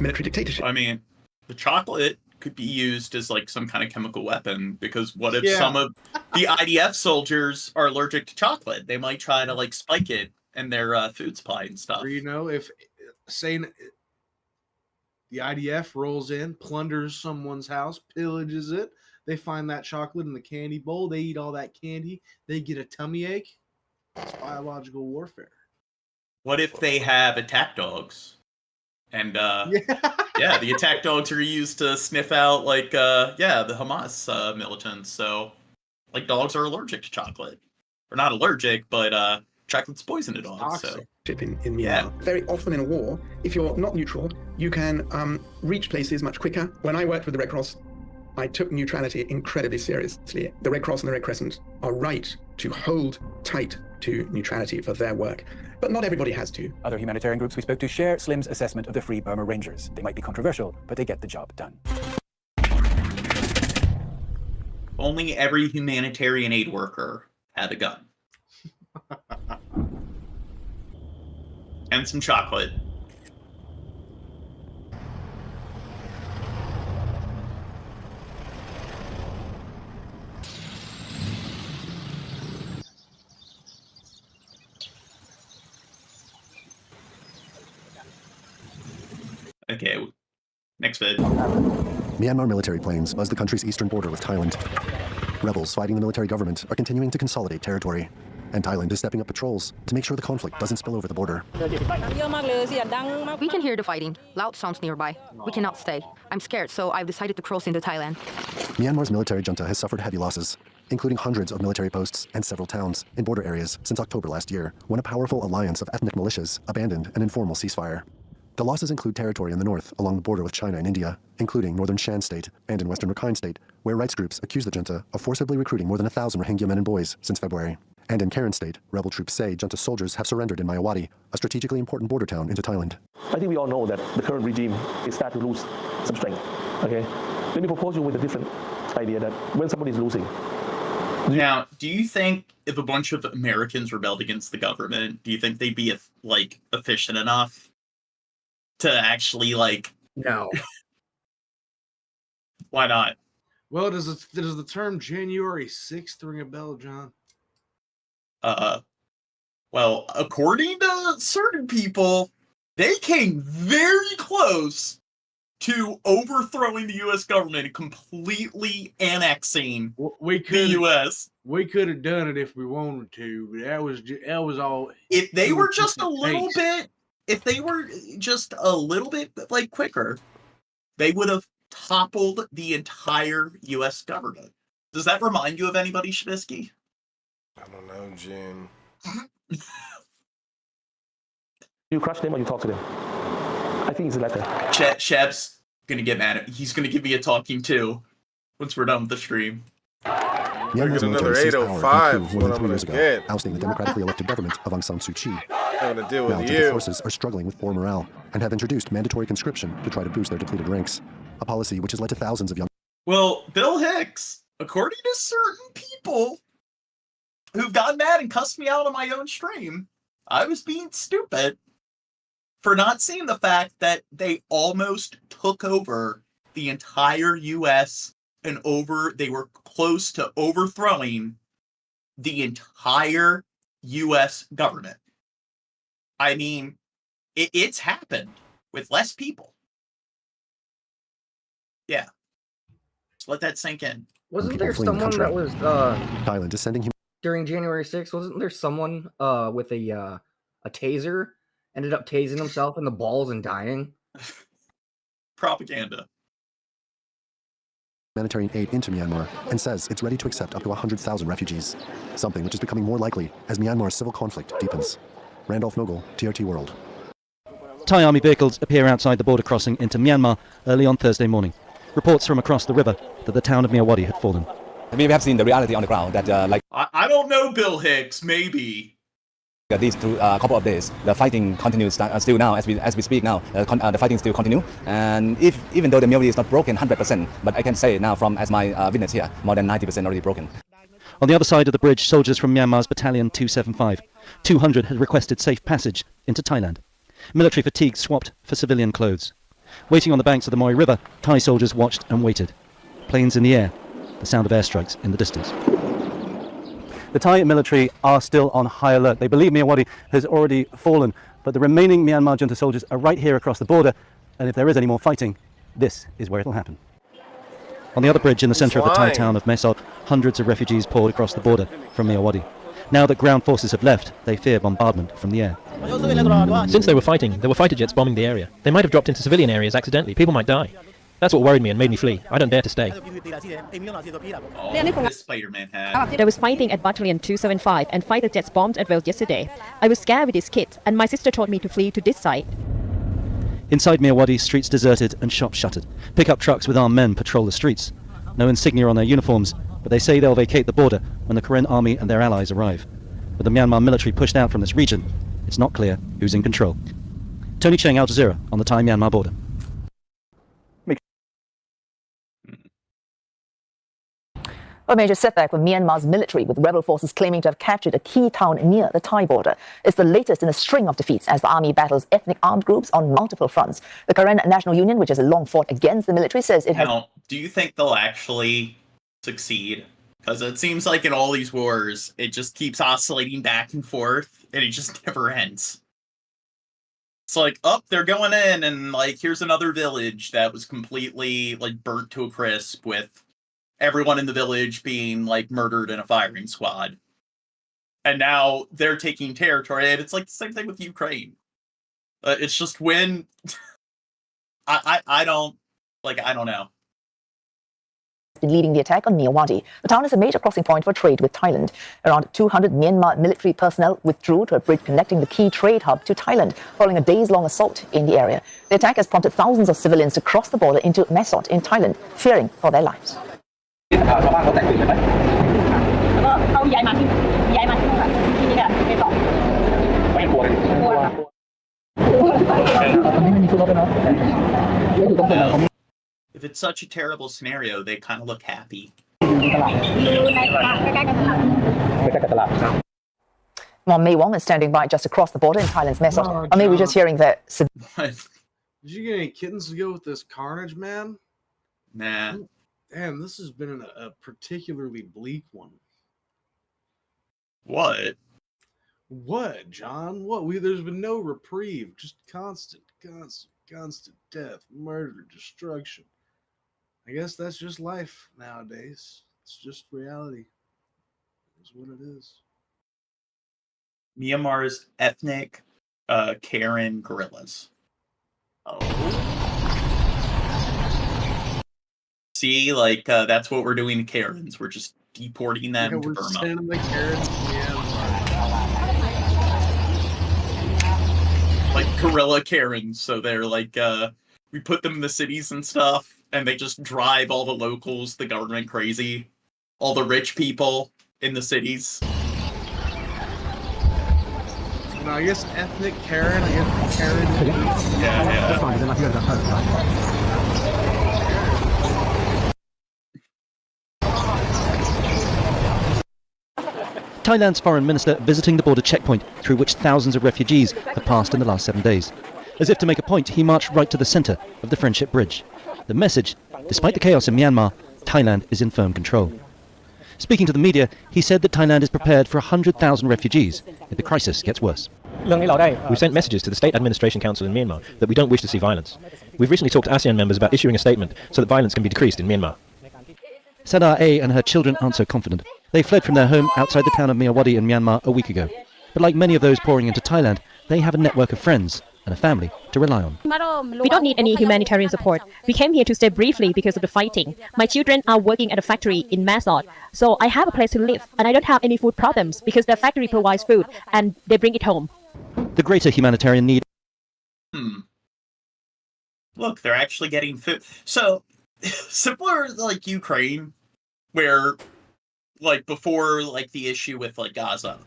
military dictatorship. I mean, the chocolate could be used as like some kind of chemical weapon, because what if Yeah. some of the IDF soldiers are allergic to chocolate? They might try to like spike it in their food supply and stuff. Or, you know, if saying the IDF rolls in, plunders someone's house, pillages it, they find that chocolate in the candy bowl, they eat all that candy, they get a tummy ache. It's biological warfare. What if they have attack dogs? And yeah, the attack dogs are used to sniff out like the Hamas militants. So like dogs are allergic to chocolate. Or not allergic, but chocolate's poison to dogs. So In Myanmar. Very often in a war, if you're not neutral, you can reach places much quicker. When I worked with the Red Cross, I took neutrality incredibly seriously. The Red Cross and the Red Crescent are right to hold tight to neutrality for their work, but not everybody has to. Other humanitarian groups we spoke to share Slim's assessment of the Free Burma Rangers. They might be controversial, but they get the job done. only every humanitarian aid worker had a gun. And some chocolate. Okay, next vid. Myanmar military planes buzz the country's eastern border with Thailand. Rebels fighting the military government are continuing to consolidate territory, and Thailand is stepping up patrols to make sure the conflict doesn't spill over the border. We can hear the fighting. Loud sounds nearby. We cannot stay. I'm scared, so I've decided to cross into Thailand. Myanmar's military junta has suffered heavy losses, including hundreds of military posts and several towns in border areas since October last year, when a powerful alliance of ethnic militias abandoned an informal ceasefire. The losses include territory in the north along the border with China and India, including northern Shan State and in western Rakhine State, where rights groups accuse the junta of forcibly recruiting more than 1,000 Rohingya men and boys since February. And in Karen State, rebel troops say junta soldiers have surrendered in Mayawadi, a strategically important border town into Thailand. I think we all know that the current regime is starting to lose some strength. Okay, let me propose you with a different idea that when somebody is losing. Now, do you think if a bunch of Americans rebelled against the government, do you think they'd be efficient enough to actually No. Why not? Well, does the term January 6th ring a bell, John? Well, according to certain people, they came very close to overthrowing the U.S. government and completely annexing the U.S. We could have done it if we wanted to, but that was all. If they were just a little bit, quicker, they would have toppled the entire U.S. government. Does that remind you of anybody, Shabisky? I don't know, Jim. You crush them or you talk to them? I think it's the latter. Sheb's gonna get mad at me. He's gonna give me a talking to once we're done with the stream. Myanmar's military seized power in a coup more than 3 years ago, ousting the democratically elected government of Aung San Suu Kyi. Now, junta forces are struggling with poor morale and have introduced mandatory conscription to try to boost their depleted ranks, a policy which has led to thousands of young. Well, Bill Hicks, according to certain people who've gotten mad and cussed me out on my own stream, I was being stupid for not seeing the fact that they almost took over the entire U.S. and they were close to overthrowing the entire U.S. government. I mean, it's happened with less people. Yeah. Just let that sink in. Wasn't there someone that was Thailand is sending during January 6th? Wasn't there someone with a taser ended up tasing himself in the balls and dying? Propaganda. Humanitarian aid into Myanmar and says it's ready to accept up to 100,000 refugees, something which is becoming more likely as Myanmar's civil conflict deepens. Randolph Nogle, TRT World. Thai army vehicles appear outside the border crossing into Myanmar early on Thursday morning. Reports from across the river that the town of Myawaddy had fallen. I mean, we have seen the reality on the ground that, I don't know, Bill Hicks, maybe. These couple of days, the fighting continues still now as we speak now. The fighting still continue, and even though the Myanmar is not broken 100%, but I can say now from as my witness here, more than 90% already broken. On the other side of the bridge, soldiers from Myanmar's Battalion 275, 200 had requested safe passage into Thailand. Military fatigue swapped for civilian clothes. Waiting on the banks of the Moi River, Thai soldiers watched and waited. Planes in the air, the sound of airstrikes in the distance. The Thai military are still on high alert. They believe Myanmar has already fallen, but the remaining Myanmar junta soldiers are right here across the border, and if there is any more fighting, this is where it'll happen. On the other bridge in the centre of the Thai town of Mae Sot, hundreds of refugees poured across the border from Myanmar. Now that ground forces have left, they fear bombardment from the air. Since they were fighting, there were fighter jets bombing the area. They might have dropped into civilian areas accidentally. People might die. That's what worried me and made me flee. I don't dare to stay. This Spider-Man hat. There was fighting at Battalion 275 and fighter jets bombed at Well yesterday. I was scared with this kid, and my sister told me to flee to this side. Inside Myanmar, streets deserted and shops shuttered. Pickup trucks with armed men patrol the streets. No insignia on their uniforms, but they say they'll vacate the border when the Karen army and their allies arrive. With the Myanmar military pushed out from this region, it's not clear who's in control. Tony Cheng, Al Jazeera, on the Thai-Myanmar border. A major setback for Myanmar's military, with rebel forces claiming to have captured a key town near the Thai border. It's the latest in a string of defeats as the army battles ethnic armed groups on multiple fronts. The Karen National Union, which has long fought against the military, says it has... Now, do you think they'll actually succeed? Because it seems like in all these wars, it just keeps oscillating back and forth, and it just never ends. It's like, oh, they're going in, and like, here's another village that was completely like burnt to a crisp with everyone in the village being like murdered in a firing squad. And now they're taking territory, and it's like the same thing with Ukraine. It's just when I don't know. Been leading the attack on Myanmar. The town is a major crossing point for trade with Thailand. Around 200 Myanmar military personnel withdrew to a bridge connecting the key trade hub to Thailand following a days-long assault in the area. The attack has prompted thousands of civilians to cross the border into Mae Sot in Thailand, fearing for their lives. If it's such a terrible scenario, they kind of look happy. Well, May Wong is standing by just across the border in Thailand's Mae Sot. I mean, we're just hearing that. Did you get any kittens to go with this carnage, man? Nah. Damn, this has been a particularly bleak one. What? What, John? What? There's been no reprieve. Just constant death, murder, destruction. I guess that's just life nowadays. It's just reality. It's what it is. Myanmar's ethnic Karen guerrillas. Oh. See, like, that's what we're doing to Karens. We're just deporting them to Burma. Sending the Karens to Myanmar. Like guerrilla Karens. So they're like, we put them in the cities and stuff, and they just drive all the locals, the government crazy. All the rich people in the cities. You know, I guess ethnic Karen, Karen. Yeah. Thailand's foreign minister visiting the border checkpoint through which thousands of refugees have passed in the last 7 days. As if to make a point, he marched right to the centre of the Friendship Bridge. The message: despite the chaos in Myanmar, Thailand is in firm control. Speaking to the media, he said that Thailand is prepared for 100,000 refugees if the crisis gets worse. We've sent messages to the State Administration Council in Myanmar that we don't wish to see violence. We've recently talked to ASEAN members about issuing a statement so that violence can be decreased in Myanmar. Sadar A and her children aren't so confident. They fled from their home outside the town of Myawaddy in Myanmar a week ago. But like many of those pouring into Thailand, they have a network of friends and a family to rely on. We don't need any humanitarian support. We came here to stay briefly because of the fighting. My children are working at a factory in Mae Sot, so I have a place to live, and I don't have any food problems because the factory provides food and they bring it home. The greater humanitarian need. Look, they're actually getting food. So, similar like Ukraine, where like before like the issue with like Gaza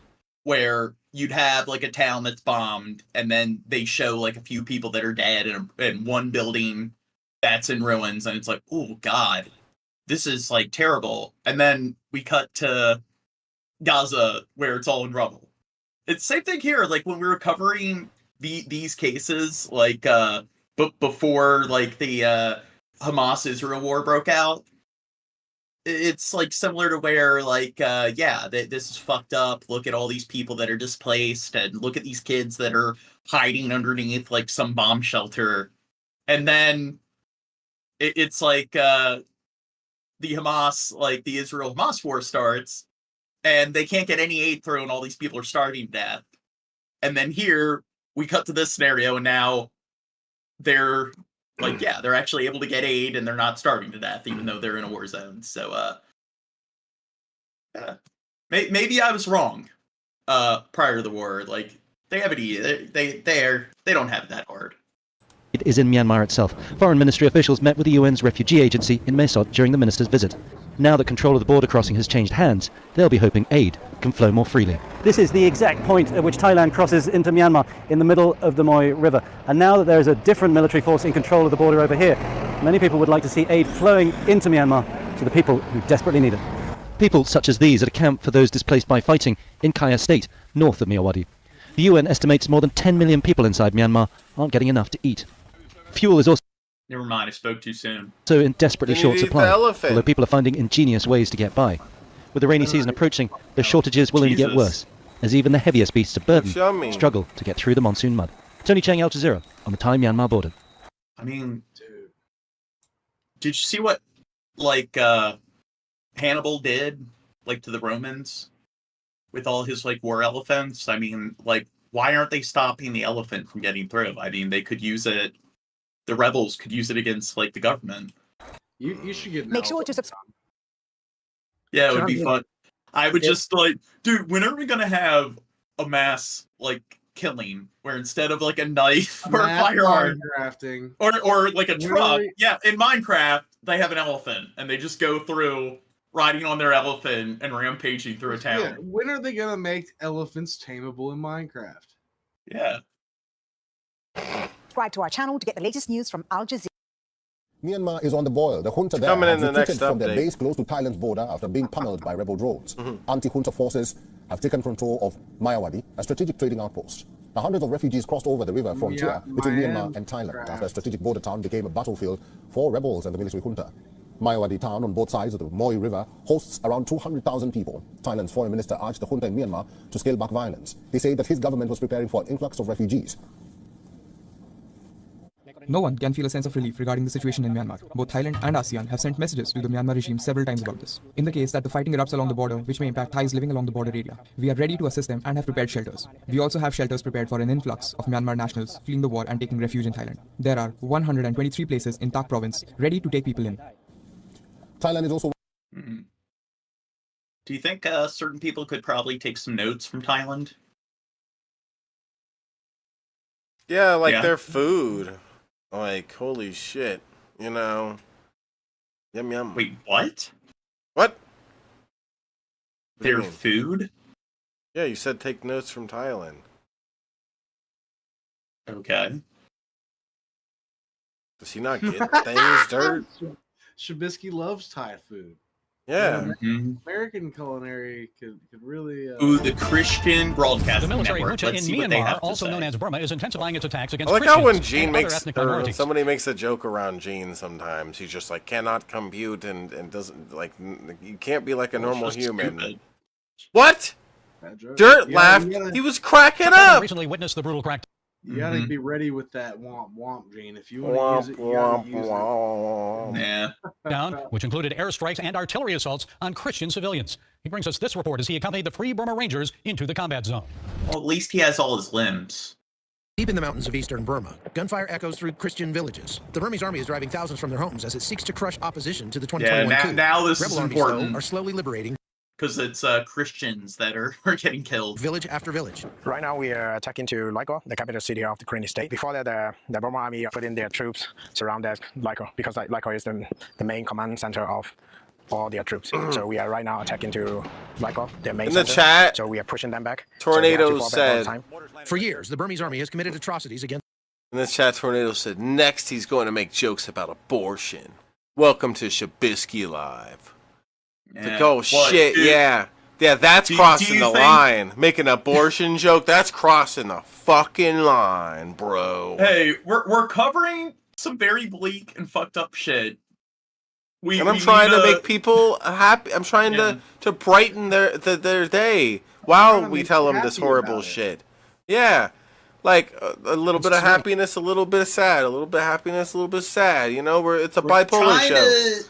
where you'd have like a town that's bombed, and then they show like a few people that are dead in one building that's in ruins, and it's like, oh God, this is like terrible. And then we cut to Gaza where it's all in rubble. It's the same thing here. Like when we were covering these cases, like before like the Hamas-Israel war broke out, it's like similar to where like this is fucked up. Look at all these people that are displaced, and look at these kids that are hiding underneath like some bomb shelter. And then it's like the Hamas, like the Israel-Hamas war starts, and they can't get any aid through, and all these people are starving to death. And then here we cut to this scenario, and now they're like, they're actually able to get aid, and they're not starving to death, even though they're in a war zone. So, maybe I was wrong prior to the war. Like, they have it easy. They don't have it that hard. It is in Myanmar itself. Foreign Ministry officials met with the UN's refugee agency in Mesod during the minister's visit. Now that control of the border crossing has changed hands, they'll be hoping aid can flow more freely. This is the exact point at which Thailand crosses into Myanmar, in the middle of the Moi River. And now that there is a different military force in control of the border over here, many people would like to see aid flowing into Myanmar to the people who desperately need it. People such as these at a camp for those displaced by fighting in Kaya State, north of Myanmar. The UN estimates more than 10 million people inside Myanmar aren't getting enough to eat. Fuel is also Never mind, I spoke too soon. in desperately short supply, although people are finding ingenious ways to get by. With the rainy season approaching, the shortages will only get worse, as even the heaviest beasts of burden struggle to get through the monsoon mud. Tony Chang, Al Jazeera, on the Thai-Myanmar border. I mean, dude, did you see what, like, Hannibal did, like, to the Romans with all his, like, war elephants? I mean, like, why aren't they stopping the elephant from getting through? I mean, they could use it. The rebels could use it against, like, the government. You should get. Make sure to subscribe. Yeah, it would be fun. I would just like, dude, when are we gonna have a mass like killing where instead of like a knife or a firearm crafting or like a truck, in Minecraft they have an elephant and they just go through riding on their elephant and rampaging through a town. Yeah, when are they gonna make elephants tameable in Minecraft? Yeah. Subscribe to our channel to get the latest news from Al Jazeera. Myanmar is on the boil. The junta there has retreated from their base close to Thailand's border after being pummeled by rebel drones. Anti-junta forces have taken control of Mayawadi, a strategic trading outpost. Now, hundreds of refugees crossed over the river frontier between Myanmar and Thailand after a strategic border town became a battlefield for rebels and the military junta. Mayawadi town on both sides of the Moi River hosts around 200,000 people. Thailand's foreign minister urged the junta in Myanmar to scale back violence. He said that his government was preparing for an influx of refugees. No one can feel a sense of relief regarding the situation in Myanmar. Both Thailand and ASEAN have sent messages to the Myanmar regime several times about this. In the case that the fighting erupts along the border, which may impact Thais living along the border area, we are ready to assist them and have prepared shelters. We also have shelters prepared for an influx of Myanmar nationals fleeing the war and taking refuge in Thailand. There are 123 places in Tak province ready to take people in. Thailand is also... Do you think certain people could probably take some notes from Thailand? Yeah, like their food. Like, holy shit, you know. Yum yum. Wait, what? What? Their food? Yeah, you said take notes from Thailand. Okay. Does he not get things, Dirt? Shabisky loves Thai food. Yeah. American culinary could really... Ooh, the Christian Broadcast The military Network. junta in Let's see what they Myanmar, have to also say. known as Burma, is intensifying its attacks I against like how when Christians Gene and other makes, ethnic or when minorities. somebody makes a joke around Gene sometimes, he's just like, cannot compute and doesn't, like, you can't be like a normal human. Stupid. What? Dirt laughed. He was cracking up. Recently witnessed the brutal crackdown. You gotta be ready with that womp womp, Gene. If you want to use it, you gotta use it. Yeah. Down, which included airstrikes and artillery assaults on Christian civilians. He brings us this report as he accompanied the Free Burma Rangers into the combat zone. Well, at least he has all his limbs. Deep in the mountains of eastern Burma, gunfire echoes through Christian villages. The Burmese army is driving thousands from their homes as it seeks to crush opposition to the 2021 coup. Now this Rebel is armies, important. though, are slowly liberating Because it's Christians that are getting killed. village after village. Right now we are attacking to Laiko, the capital city of the Korean state. Before that, the Burma army put in their troops surround that Laiko because Laiko is the main command center of all their troops. So we are right now attacking to Rykov, their main In the center. chat, So we are pushing them back. Tornado said, For years, the Burmese army has committed atrocities against... in this chat, Tornado said, next he's going to make jokes about abortion. Welcome to Shabisky Live. Like, oh, shit, dude? yeah. Yeah, that's Do crossing you the think- line. Making an abortion joke, that's crossing the fucking line, bro. Hey, we're covering some very bleak and fucked up shit. And I'm trying to make people happy. I'm trying to brighten their day while we tell them this horrible shit. Yeah. Like a little bit of happiness, a little bit of sad, a little bit of happiness, a little bit of sad. You know, it's a bipolar show.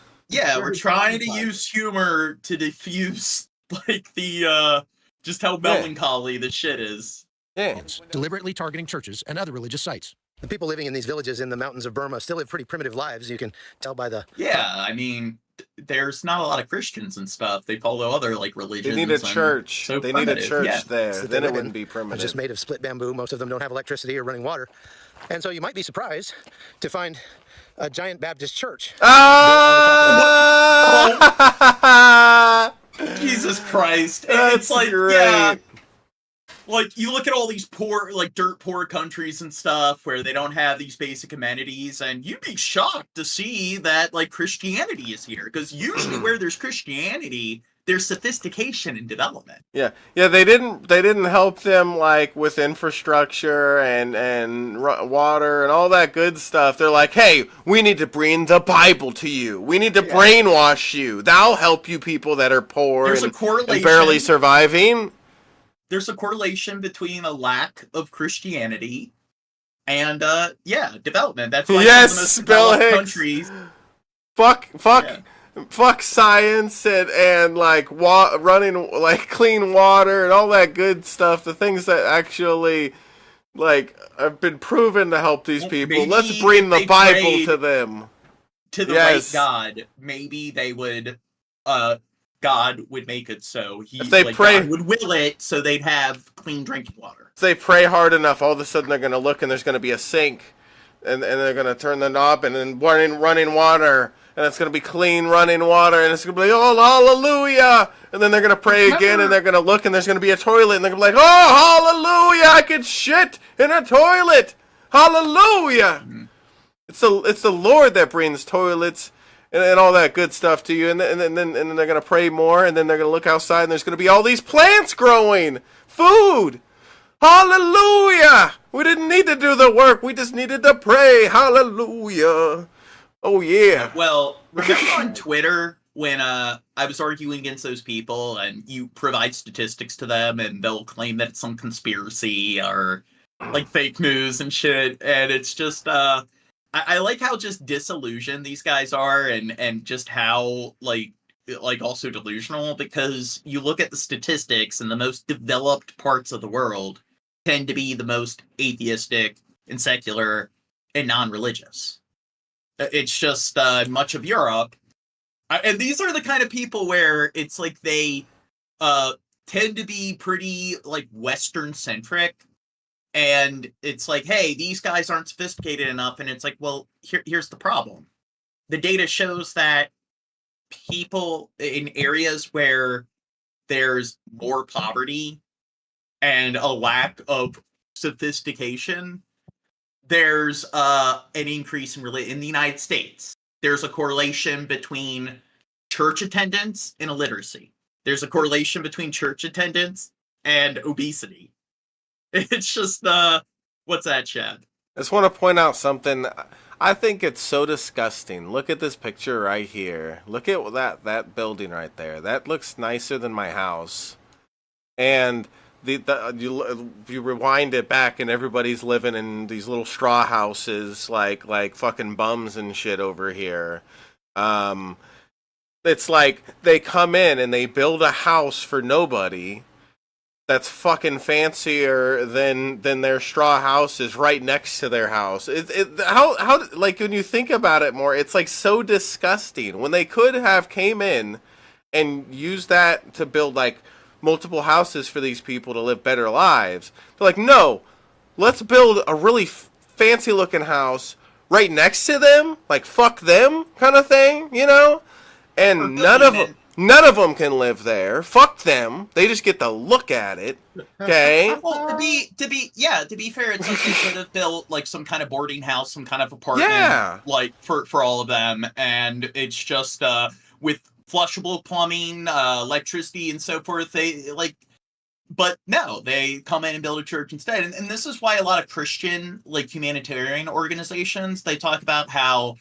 We're trying to use humor to diffuse like the just how melancholy the shit is. Yeah. Deliberately targeting churches and other religious sites. The people living in these villages in the mountains of Burma still live pretty primitive lives. You can tell by the... Yeah, I mean, there's not a lot of Christians and stuff. They follow other like religions. They need a church. So They need a primitive, church yeah. there. that Then they it live wouldn't in be are primitive. just made of split bamboo. Most of them don't have electricity or running water. And so you might be surprised to find a giant Baptist church. Jesus Christ. That's it's like, great. yeah. Like, you look at all these poor, like, dirt poor countries and stuff where they don't have these basic amenities, and you'd be shocked to see that, like, Christianity is here. Because usually where there's Christianity, there's sophistication and development. Yeah, they didn't help them like with infrastructure and water and all that good stuff. They're like, hey, we need to bring the Bible to you. We need to brainwash you. That'll help you people that are poor There's a and correlation. barely surviving. There's a correlation between a lack of Christianity and, development. That's why some of the most developed countries... Fuck science and like running like clean water and all that good stuff. The things that actually like have been proven to help these people. Let's bring the Bible to them. To the right God, maybe they would. God would make it so if they pray, God would will it so they'd have clean drinking water. If they pray hard enough, all of a sudden they're gonna look and there's gonna be a sink, and they're gonna turn the knob and then running water. And it's going to be clean running water, and it's going to be, oh, hallelujah! And then they're going to pray again, and they're going to look, and there's going to be a toilet, and they're going to be like, oh, hallelujah! I can shit in a toilet! Hallelujah! It's the Lord that brings toilets and all that good stuff to you, and then they're going to pray more, and then they're going to look outside, and there's going to be all these plants growing! Food! Hallelujah! We didn't need to do the work, we just needed to pray! Hallelujah! Oh, yeah. Well, remember on Twitter when I was arguing against those people and you provide statistics to them and they'll claim that it's some conspiracy or like fake news and shit. And it's just, I like how just disillusioned these guys are and just how like also delusional, because you look at the statistics and the most developed parts of the world tend to be the most atheistic and secular and non-religious. It's just much of Europe. And these are the kind of people where it's like they tend to be pretty like Western centric. And it's like, hey, these guys aren't sophisticated enough. And it's like, well, here's the problem. The data shows that people in areas where there's more poverty and a lack of sophistication, there's an increase in the United States. There's a correlation between church attendance and illiteracy. There's a correlation between church attendance and obesity. It's just, what's that, Chad? I just want to point out something. I think it's so disgusting. Look at this picture right here. Look at that building right there. That looks nicer than my house. And you rewind it back and everybody's living in these little straw houses like fucking bums and shit over here. It's like they come in and they build a house for nobody that's fucking fancier than their straw houses right next to their house. How like when you think about it more, it's like so disgusting when they could have came in and used that to build like multiple houses for these people to live better lives. They're like, no, let's build a really fancy looking house right next to them, like fuck them kind of thing, you know? And none of them can live there. Fuck them. They just get to look at it. Okay. Well, to be fair, it's like they could have built like some kind of boarding house, some kind of apartment, like for all of them, and it's just with flushable plumbing, electricity, and so forth. They like, but no, they come in and build a church instead, and this is why a lot of Christian like humanitarian organizations, they talk about how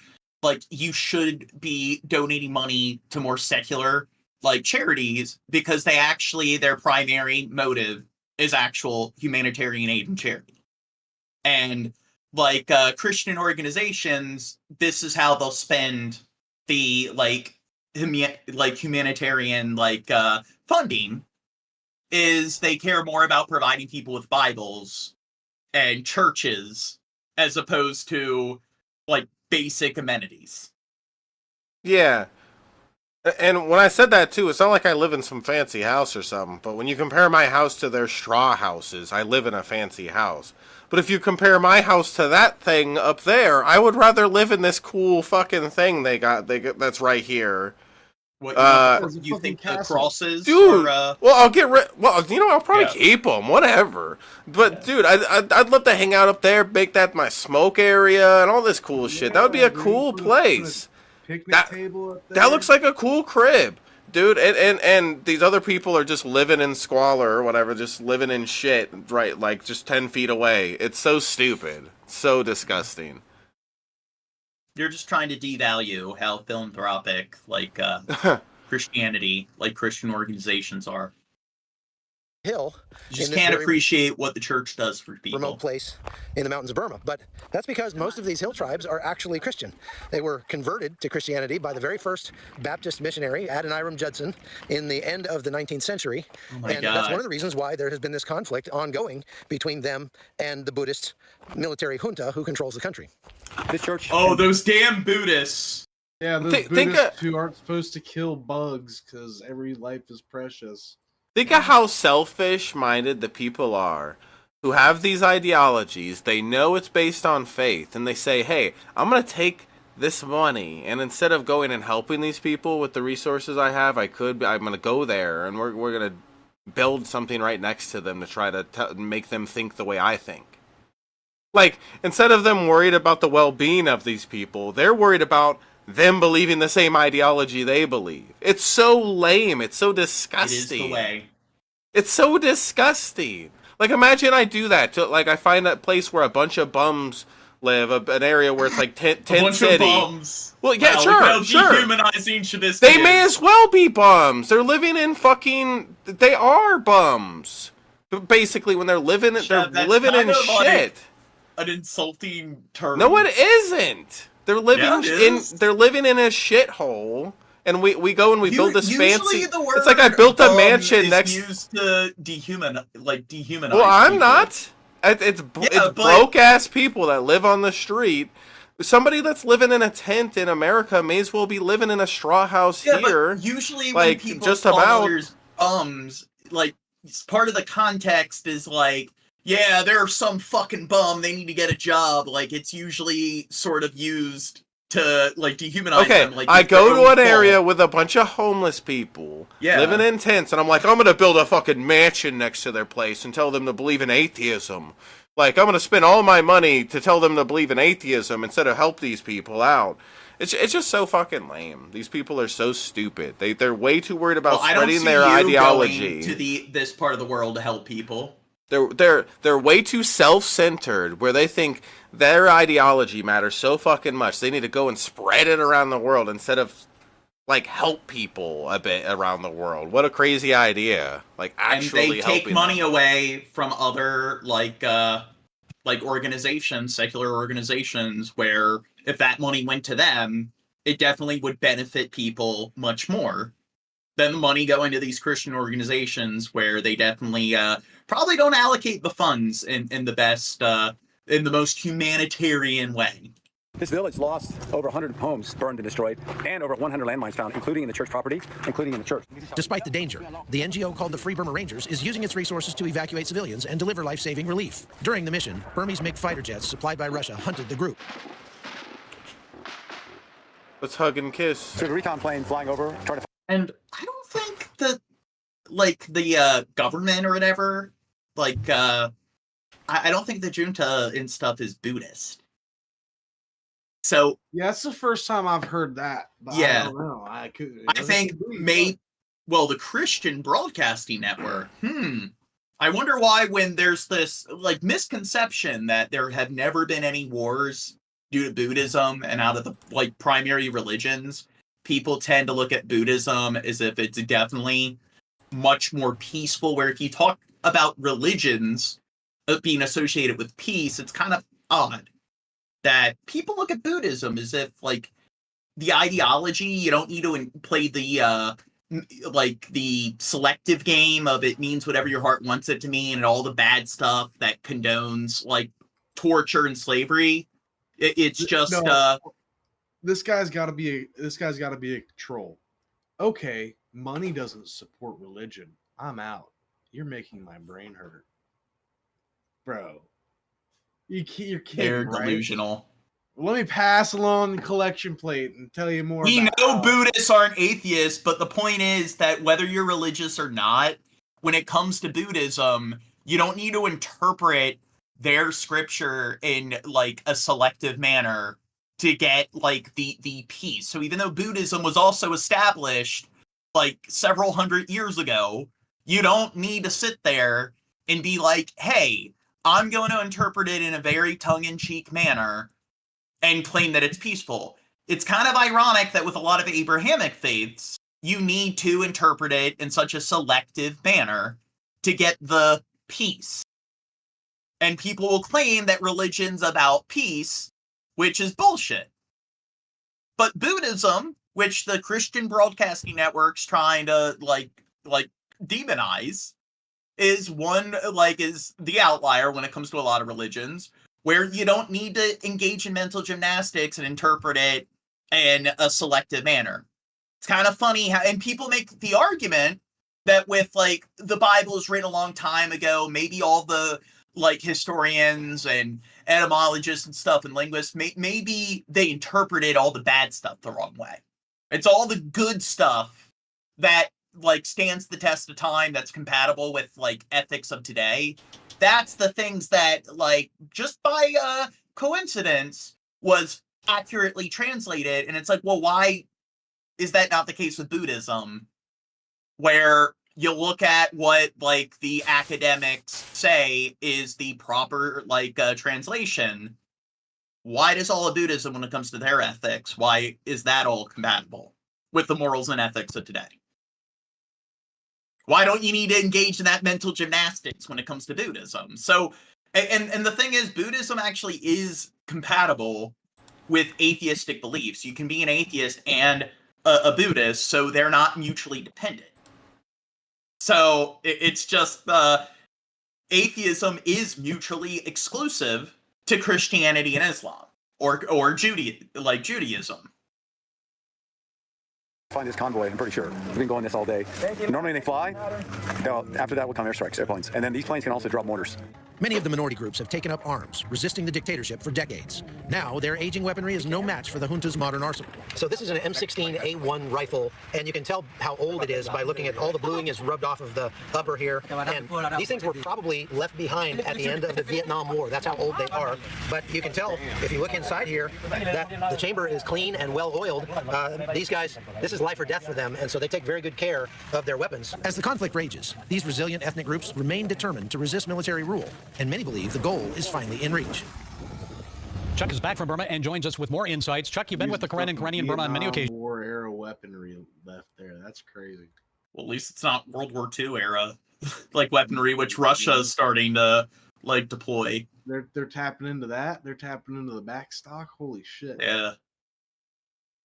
like you should be donating money to more secular like charities, because they actually, their primary motive is actual humanitarian aid and charity. And like Christian organizations, this is how they'll spend the humanitarian funding, is they care more about providing people with Bibles and churches as opposed to like basic amenities. Yeah. And when I said that too, it's not like I live in some fancy house or something, but when you compare my house to their straw houses, I live in a fancy house. But if you compare my house to that thing up there, I would rather live in this cool fucking thing they got that's right here. What you think the crosses? Dude, or, well, I'll get rid. Well, you know, I'll probably keep them, whatever. But dude, I'd love to hang out up there, make that my smoke area, and all this cool shit. That would be a cool place. Picnic table up there. That looks like a cool crib, dude. And these other people are just living in squalor or whatever, just living in shit, right? Like just 10 feet away. It's so stupid, so disgusting. You're just trying to devalue how philanthropic, like, Christianity, like Christian organizations are. Hill. You just can't appreciate what the church does for people. Remote place in the mountains of Burma. But that's because most of these hill tribes are actually Christian. They were converted to Christianity by the very first Baptist missionary, Adoniram Judson, in the end of the 19th century. And that's one of the reasons why there has been this conflict ongoing between them and the Buddhist military junta who controls the country. The church. Oh, those damn Buddhists. Yeah, those Buddhists who aren't supposed to kill bugs because every life is precious. Think of how selfish-minded the people are who have these ideologies. They know it's based on faith, and they say, hey, I'm going to take this money, and instead of going and helping these people with the resources I have, I'm going to go there, and we're going to build something right next to them to try to make them think the way I think. Like, instead of them worried about the well-being of these people, they're worried about them believing the same ideology they believe. It's so lame. It's so disgusting. It is the way. It's so disgusting. Like, imagine I do that. Like, I find that place where a bunch of bums live, an area where it's like tent city. A bunch of bums. Well, yeah, wow, sure. Dehumanizing this they may as well be bums. They're living in fucking. They are bums. But basically, when they're living, they're living in shit. An insulting term. No, it isn't. They're living they're living in a shithole, and we go and we build this fancy. It's like I built a mansion next. Used to dehumanize. Well, I'm people. Not. It's broke ass people that live on the street. Somebody that's living in a tent in America may as well be living in a straw house here. But usually, like, when people just call about others bums, like part of the context is like, yeah, they're some fucking bum, they need to get a job. Like, it's usually sort of used to, like, dehumanize them. Like, I go to an area with a bunch of homeless people living in tents, and I'm like, I'm going to build a fucking mansion next to their place and tell them to believe in atheism. Like, I'm going to spend all my money to tell them to believe in atheism instead of help these people out. It's just so fucking lame. These people are so stupid. They're way too worried about spreading their ideology. Going to this part of the world to help people. They're way too self-centered, where they think their ideology matters so fucking much. They need to go and spread it around the world instead of, like, help people a bit around the world. What a crazy idea! Like, actually helping them. And they take money away from other like organizations, secular organizations, where if that money went to them, it definitely would benefit people much more than the money going to these Christian organizations, where they definitely probably don't allocate the funds in the best, in the most humanitarian way. This village lost over 100 homes burned and destroyed, and over 100 landmines found, including in the church property, including in the church. Despite the danger, the NGO called the Free Burma Rangers is using its resources to evacuate civilians and deliver life-saving relief. During the mission, Burmese MiG fighter jets supplied by Russia hunted the group. Let's hug and kiss. So the recon plane flying over, trying to. And I don't think that, like, the government or whatever, like, I don't think the junta and stuff is Buddhist. So yeah, that's the first time I've heard that. But yeah, I don't know. I think the Christian Broadcasting Network. I wonder why, when there's this like misconception that there have never been any wars due to Buddhism, and out of the like primary religions, people tend to look at Buddhism as if it's definitely much more peaceful. Where if you talk about religions being associated with peace, it's kind of odd that people look at Buddhism as if like the ideology, you don't need to play the like the selective game of it means whatever your heart wants it to mean, and all the bad stuff that condones like torture and slavery. It's just this guy's got to be a troll. Okay, money doesn't support religion. I'm out. You're making my brain hurt, bro. You're kidding, They're right? delusional. Let me pass along the collection plate and tell you more. We know Buddhists aren't atheists, but the point is that whether you're religious or not, when it comes to Buddhism, you don't need to interpret their scripture in like a selective manner to get like the peace. So even though Buddhism was also established like several hundred years ago, you don't need to sit there and be like, hey, I'm going to interpret it in a very tongue-in-cheek manner and claim that it's peaceful. It's kind of ironic that with a lot of Abrahamic faiths, you need to interpret it in such a selective manner to get the peace. And people will claim that religion's about peace, which is bullshit. But Buddhism, which the Christian Broadcasting Network's trying to like demonize, is the outlier when it comes to a lot of religions, where you don't need to engage in mental gymnastics and interpret it in a selective manner. It's kind of funny how, and people make the argument that with like the Bible was written a long time ago, maybe all the like historians and etymologists and stuff and linguists, maybe they interpreted all the bad stuff the wrong way. It's all the good stuff that like stands the test of time, that's compatible with like ethics of today. That's the things that like just by coincidence was accurately translated. And it's like, well, why is that not the case with Buddhism, where you look at what like the academics say is the proper like translation? Why does all of Buddhism, when it comes to their ethics, why is that all compatible with the morals and ethics of today? Why don't you need to engage in that mental gymnastics when it comes to Buddhism? So, and the thing is, Buddhism actually is compatible with atheistic beliefs. You can be an atheist and a Buddhist, so they're not mutually dependent. So it's just atheism is mutually exclusive to Christianity and Islam, or Judaism. Find this convoy, I'm pretty sure. We've been going this all day. Normally they fly. After that will come airstrikes, airplanes. And then these planes can also drop mortars. Many of the minority groups have taken up arms, resisting the dictatorship for decades. Now, their aging weaponry is no match for the junta's modern arsenal. So this is an M16A1 rifle, and you can tell how old it is by looking at all the bluing is rubbed off of the upper here. And these things were probably left behind at the end of the Vietnam War. That's how old they are. But you can tell, if you look inside here, that the chamber is clean and well oiled. These guys, this is life or death for them, and so they take very good care of their weapons. As the conflict rages, these resilient ethnic groups remain determined to resist military rule, and many believe the goal is finally in reach. Chuck is back from Burma and joins us with more insights. Chuck, you've been with the Karen and Karenian Burma on many occasions. War era weaponry left there. That's crazy. Well, at least it's not World War II era like weaponry, which Russia is starting to like deploy. They're tapping into that. They're tapping into the backstock. Holy shit. Yeah.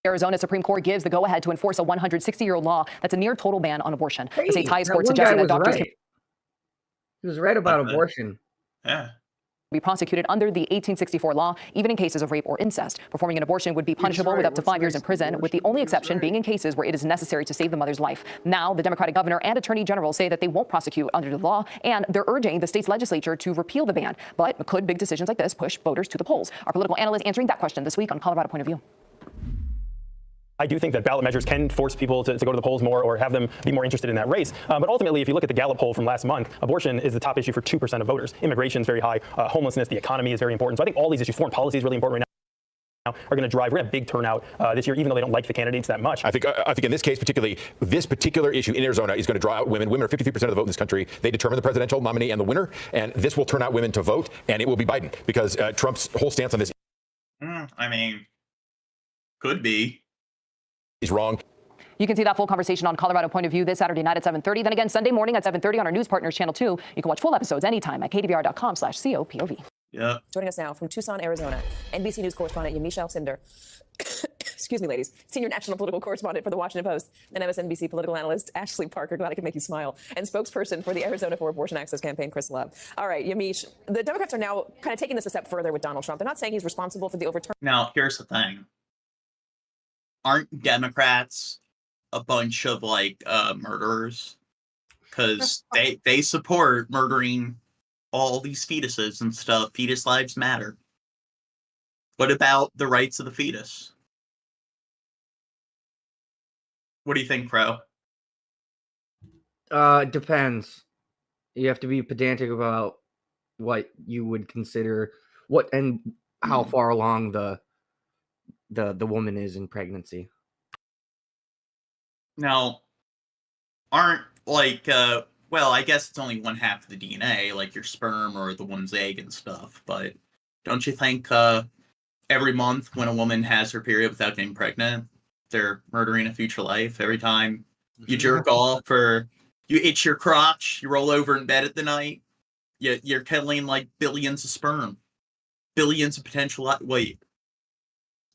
Arizona Supreme Court gives the go-ahead to enforce a 160-year-old law that's a near total ban on abortion. Hey, the state's highest that court one suggesting guy that was doctors right. He was right about abortion. Yeah. Be prosecuted under the 1864 law, even in cases of rape or incest. Performing an abortion would be punishable with up to 5 years in prison, with the only exception being in cases where it is necessary to save the mother's life. Now, the Democratic governor and attorney general say that they won't prosecute under the law, and they're urging the state's legislature to repeal the ban. But could big decisions like this push voters to the polls? Our political analyst answering that question this week on Colorado Point of View. I do think that ballot measures can force people to go to the polls more or have them be more interested in that race. But ultimately, if you look at the Gallup poll from last month, abortion is the top issue for 2% of voters. Immigration is very high. Homelessness, the economy is very important. So I think all these issues, foreign policy is really important right now, are going to drive. We're going to have big turnout this year, even though they don't like the candidates that much. I think in this case, particularly, this particular issue in Arizona is going to draw out women. Women are 53% of the vote in this country. They determine the presidential nominee and the winner, and this will turn out women to vote, and it will be Biden because Trump's whole stance on this. I mean, could be. Is wrong. You can see that full conversation on Colorado Point of View this Saturday night at 7:30. Then again, Sunday morning at 7:30 on our news partners channel 2. You can watch full episodes anytime at kdvr.com/COPOV. Yeah. Joining us now from Tucson, Arizona, NBC News correspondent Yamiche Alcindor. Excuse me, ladies. Senior national political correspondent for The Washington Post and MSNBC political analyst Ashley Parker. Glad I could make you smile. And spokesperson for the Arizona for Abortion Access campaign, Chris Love. All right, Yamiche, the Democrats are now kind of taking this a step further with Donald Trump. They're not saying he's responsible for the overturn. Now, here's the thing. Aren't Democrats a bunch of murderers? Because they support murdering all these fetuses and stuff. Fetus lives matter. What about the rights of the fetus? What do you think, Crow? Depends. You have to be pedantic about what you would consider and how far along the woman is in pregnancy. Now, aren't well, I guess it's only one half of the DNA, like your sperm or the woman's egg and stuff. But don't you think every month when a woman has her period without getting pregnant, they're murdering a future life? Every time you jerk off or you itch your crotch, you roll over in bed at the night, you're killing billions of sperm, billions of potential. Wait,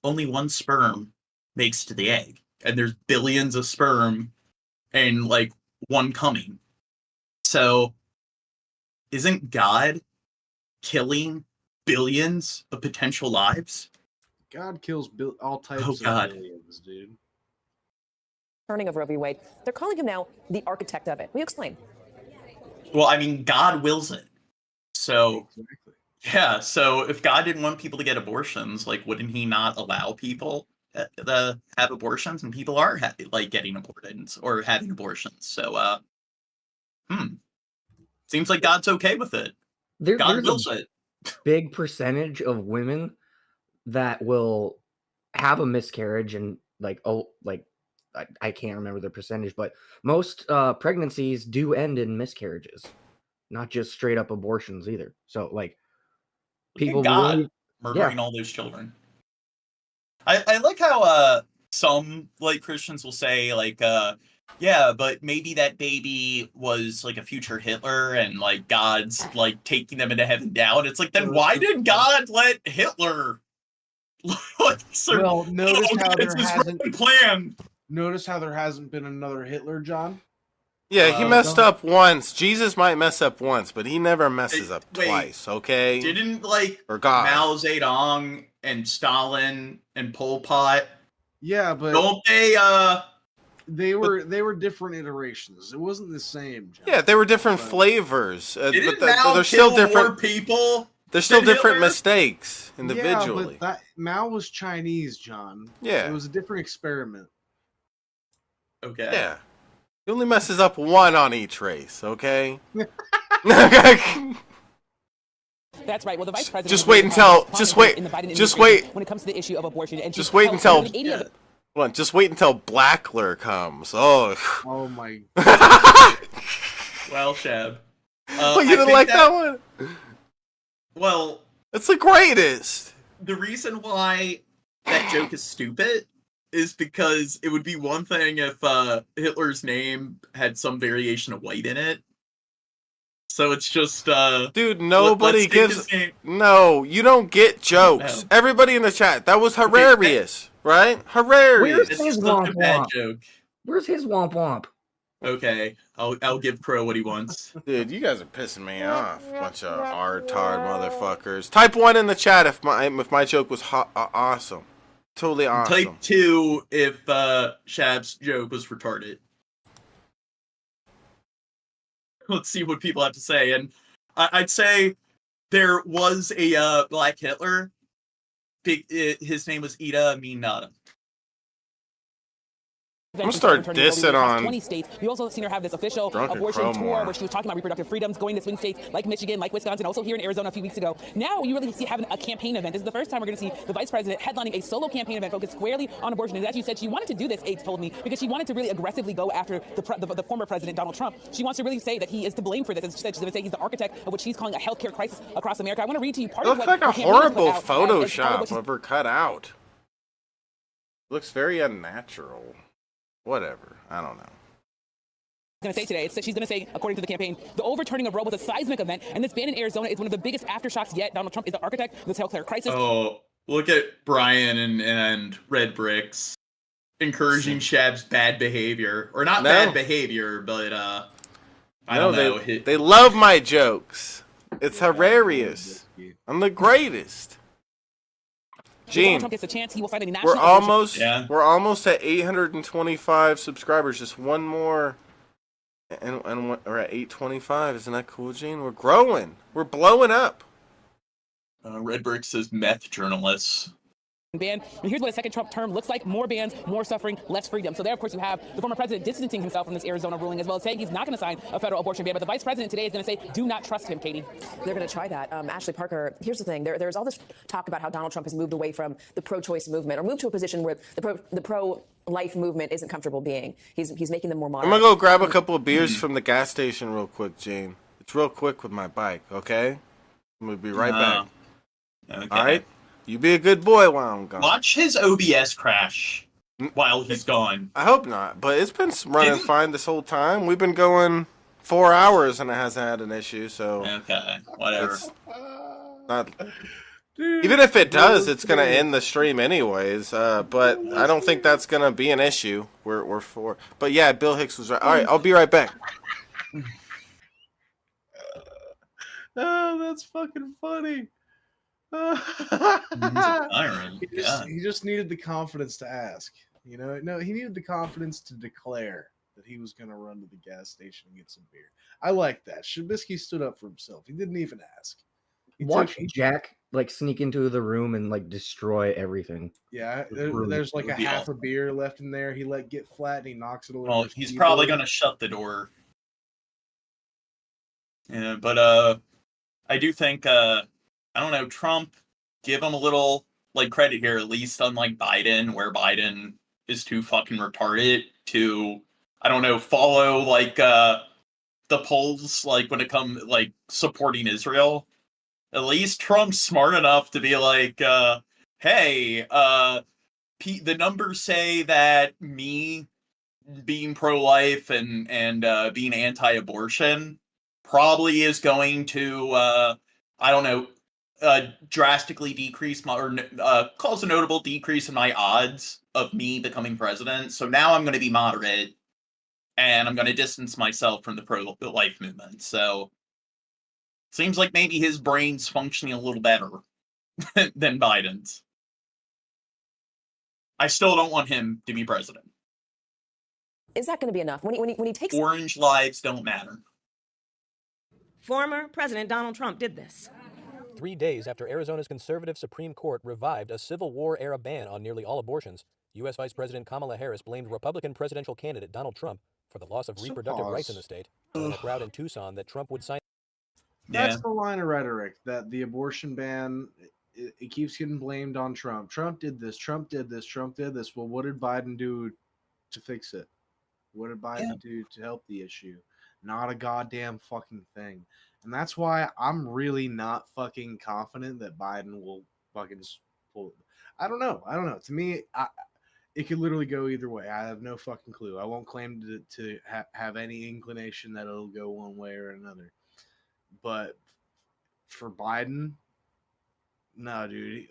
only one sperm makes it to the egg, and there's billions of sperm and one coming. So isn't God killing billions of potential lives? God kills all types of aliens, dude. Turning of Roe v. Wade. They're calling him now the architect of it. Will you explain? Well, I mean, God wills it. So, yeah. So if God didn't want people to get abortions, wouldn't he not allow people to have abortions? And people are getting aborted or having abortions. So, seems like God's okay with it. God wills it. Big percentage of women that will have a miscarriage and I can't remember the percentage, but most pregnancies do end in miscarriages, not just straight up abortions either. So people God murdering all those children. I like how some Christians will say yeah, but maybe that baby was a future Hitler and God's taking them into heaven down. It's then why did God let Hitler well, notice how there hasn't been another Hitler, John? Yeah, he messed up once. Jesus might mess up once, but he never messes up twice, okay? Didn't or God. Mao Zedong and Stalin and Pol Pot? Yeah, but don't they were different iterations. It wasn't the same, John. Yeah, they were different flavors. Didn't but Mao they're still different more people. They're still different Hitler? mistakes individually. Yeah, but Mao was Chinese, John. Yeah. It was a different experiment. Okay. Yeah. He only messes up one on each race, okay? That's right. Well, the vice president. Just wait until when it comes to the issue of abortion. And just wait until Blackler comes. Oh my. Well, Shab. You didn't like that one? Well, it's the greatest. The reason why that joke is stupid is because it would be one thing if Hitler's name had some variation of white in it. So it's just dude, nobody gives no, you don't get jokes. No. Everybody in the chat, that was hilarious, right? Hilarious. Where's his womp womp? Joke. Where's his womp womp? Okay, I'll give Crow what he wants. Dude, you guys are pissing me off. Bunch of retard motherfuckers. Type 1 in the chat if my joke was awesome. Totally awesome. Type 2 if Shab's joke was retarded. Let's see what people have to say. And I'd say there was a Black Hitler. His name was Ida Amin Nada. I'm gonna start dissing on 20 states. We also seen her have this official abortion tour where she was talking about reproductive freedoms, going to swing states like Michigan, like Wisconsin, also here in Arizona a few weeks ago. Now you really see having a campaign event. This is the first time we're going to see the vice president headlining a solo campaign event focused squarely on abortion. And as you said, she wanted to do this, aides told me, because she wanted to really aggressively go after the former president, Donald Trump. She wants to really say that he is to blame for this. As she said, she's going to say he's the architect of what she's calling a healthcare crisis across America. I want to read to you part it of looks what like a her campaign has put horrible out, Photoshop of her cut out. Looks very unnatural. Whatever. I don't know. Going to say today, she's going to say, according to the campaign, the overturning of Roe was a seismic event, and this ban in Arizona is one of the biggest aftershocks yet. Donald Trump is the architect of this healthcare crisis. Oh, look at Brian and Red Bricks encouraging Shab's bad behavior, or not bad behavior, but I don't know. They love my jokes. It's hilarious. I'm the greatest. Gene, we're almost at 825 subscribers. Just one more, and we're at 825. Isn't that cool, Gene? We're growing. We're blowing up. Red Brick says meth journalists. Ban. And here's what a second Trump term looks like: more bans, more suffering, less freedom. So there, of course, you have the former president distancing himself from this Arizona ruling, as well as saying he's not going to sign a federal abortion ban. But the vice president today is going to say, do not trust him, Katie. They're going to try that. Ashley Parker, here's the thing. There's all this talk about how Donald Trump has moved away from the pro-choice movement, or moved to a position where the pro-life movement isn't comfortable being. He's making them more moderate. I'm going to go grab a couple of beers from the gas station real quick, Gene. It's real quick with my bike, okay? I'm going to be right back. Okay. All right? You be a good boy while I'm gone. Watch his OBS crash while he's gone. I hope not, but it's been running fine this whole time. We've been going 4 hours and it hasn't had an issue, so... Okay, whatever. Not, even if it does, it's going to end the stream anyways, but I don't think that's going to be an issue. We're for... But yeah, Bill Hicks was right. All right, I'll be right back. Oh, that's fucking funny. He just needed the confidence to ask. You know, no, he needed the confidence to declare that he was going to run to the gas station and get some beer. I like that. Shabisky stood up for himself. He didn't even ask. Watch Jack like sneak into the room and like destroy everything. Yeah, there's like a half a beer left in there. He let get flat and he knocks it over. Well, he's probably going to shut the door. Yeah, but I do think I don't know, Trump, give him a little like credit here, at least unlike Biden, where Biden is too fucking retarded to, I don't know, follow like the polls like when it comes like supporting Israel. At least Trump's smart enough to be like, hey, the numbers say that me being pro-life and being anti-abortion probably is going to I don't know, drastically decrease my, or cause a notable decrease in my odds of me becoming president. So now I'm going to be moderate, and I'm going to distance myself from the pro-life movement. So seems like maybe his brain's functioning a little better than Biden's. I still don't want him to be president. Is that going to be enough? When he takes... Orange lives don't matter. Former President Donald Trump did this. 3 days after Arizona's conservative Supreme Court revived a Civil War-era ban on nearly all abortions, U.S. Vice President Kamala Harris blamed Republican presidential candidate Donald Trump for the loss of reproductive rights in the state. In a crowd in Tucson that Trump would sign... That's the line of rhetoric, that the abortion ban, it keeps getting blamed on Trump. Trump did this, Trump did this, Trump did this. Well, what did Biden do to fix it? What did Biden do to help the issue? Not a goddamn fucking thing. And that's why I'm really not fucking confident that Biden will fucking pull it. I don't know. To me, it could literally go either way. I have no fucking clue. I won't claim to have any inclination that it'll go one way or another. But for Biden, no, dude.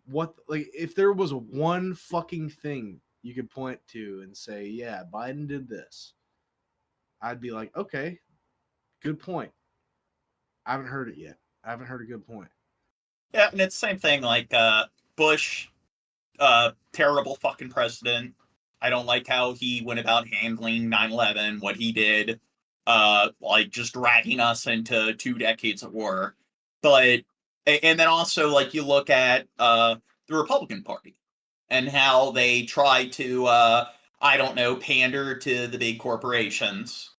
What, like, if there was one fucking thing you could point to and say, yeah, Biden did this, I'd be like, okay, good point. I haven't heard it yet. I haven't heard a good point. Yeah, and it's the same thing, like Bush, terrible fucking president. I don't like how he went about handling 9/11, what he did, like just dragging us into 2 decades of war. But, and then also, like, you look at the Republican Party and how they try to I don't know, pander to the big corporations.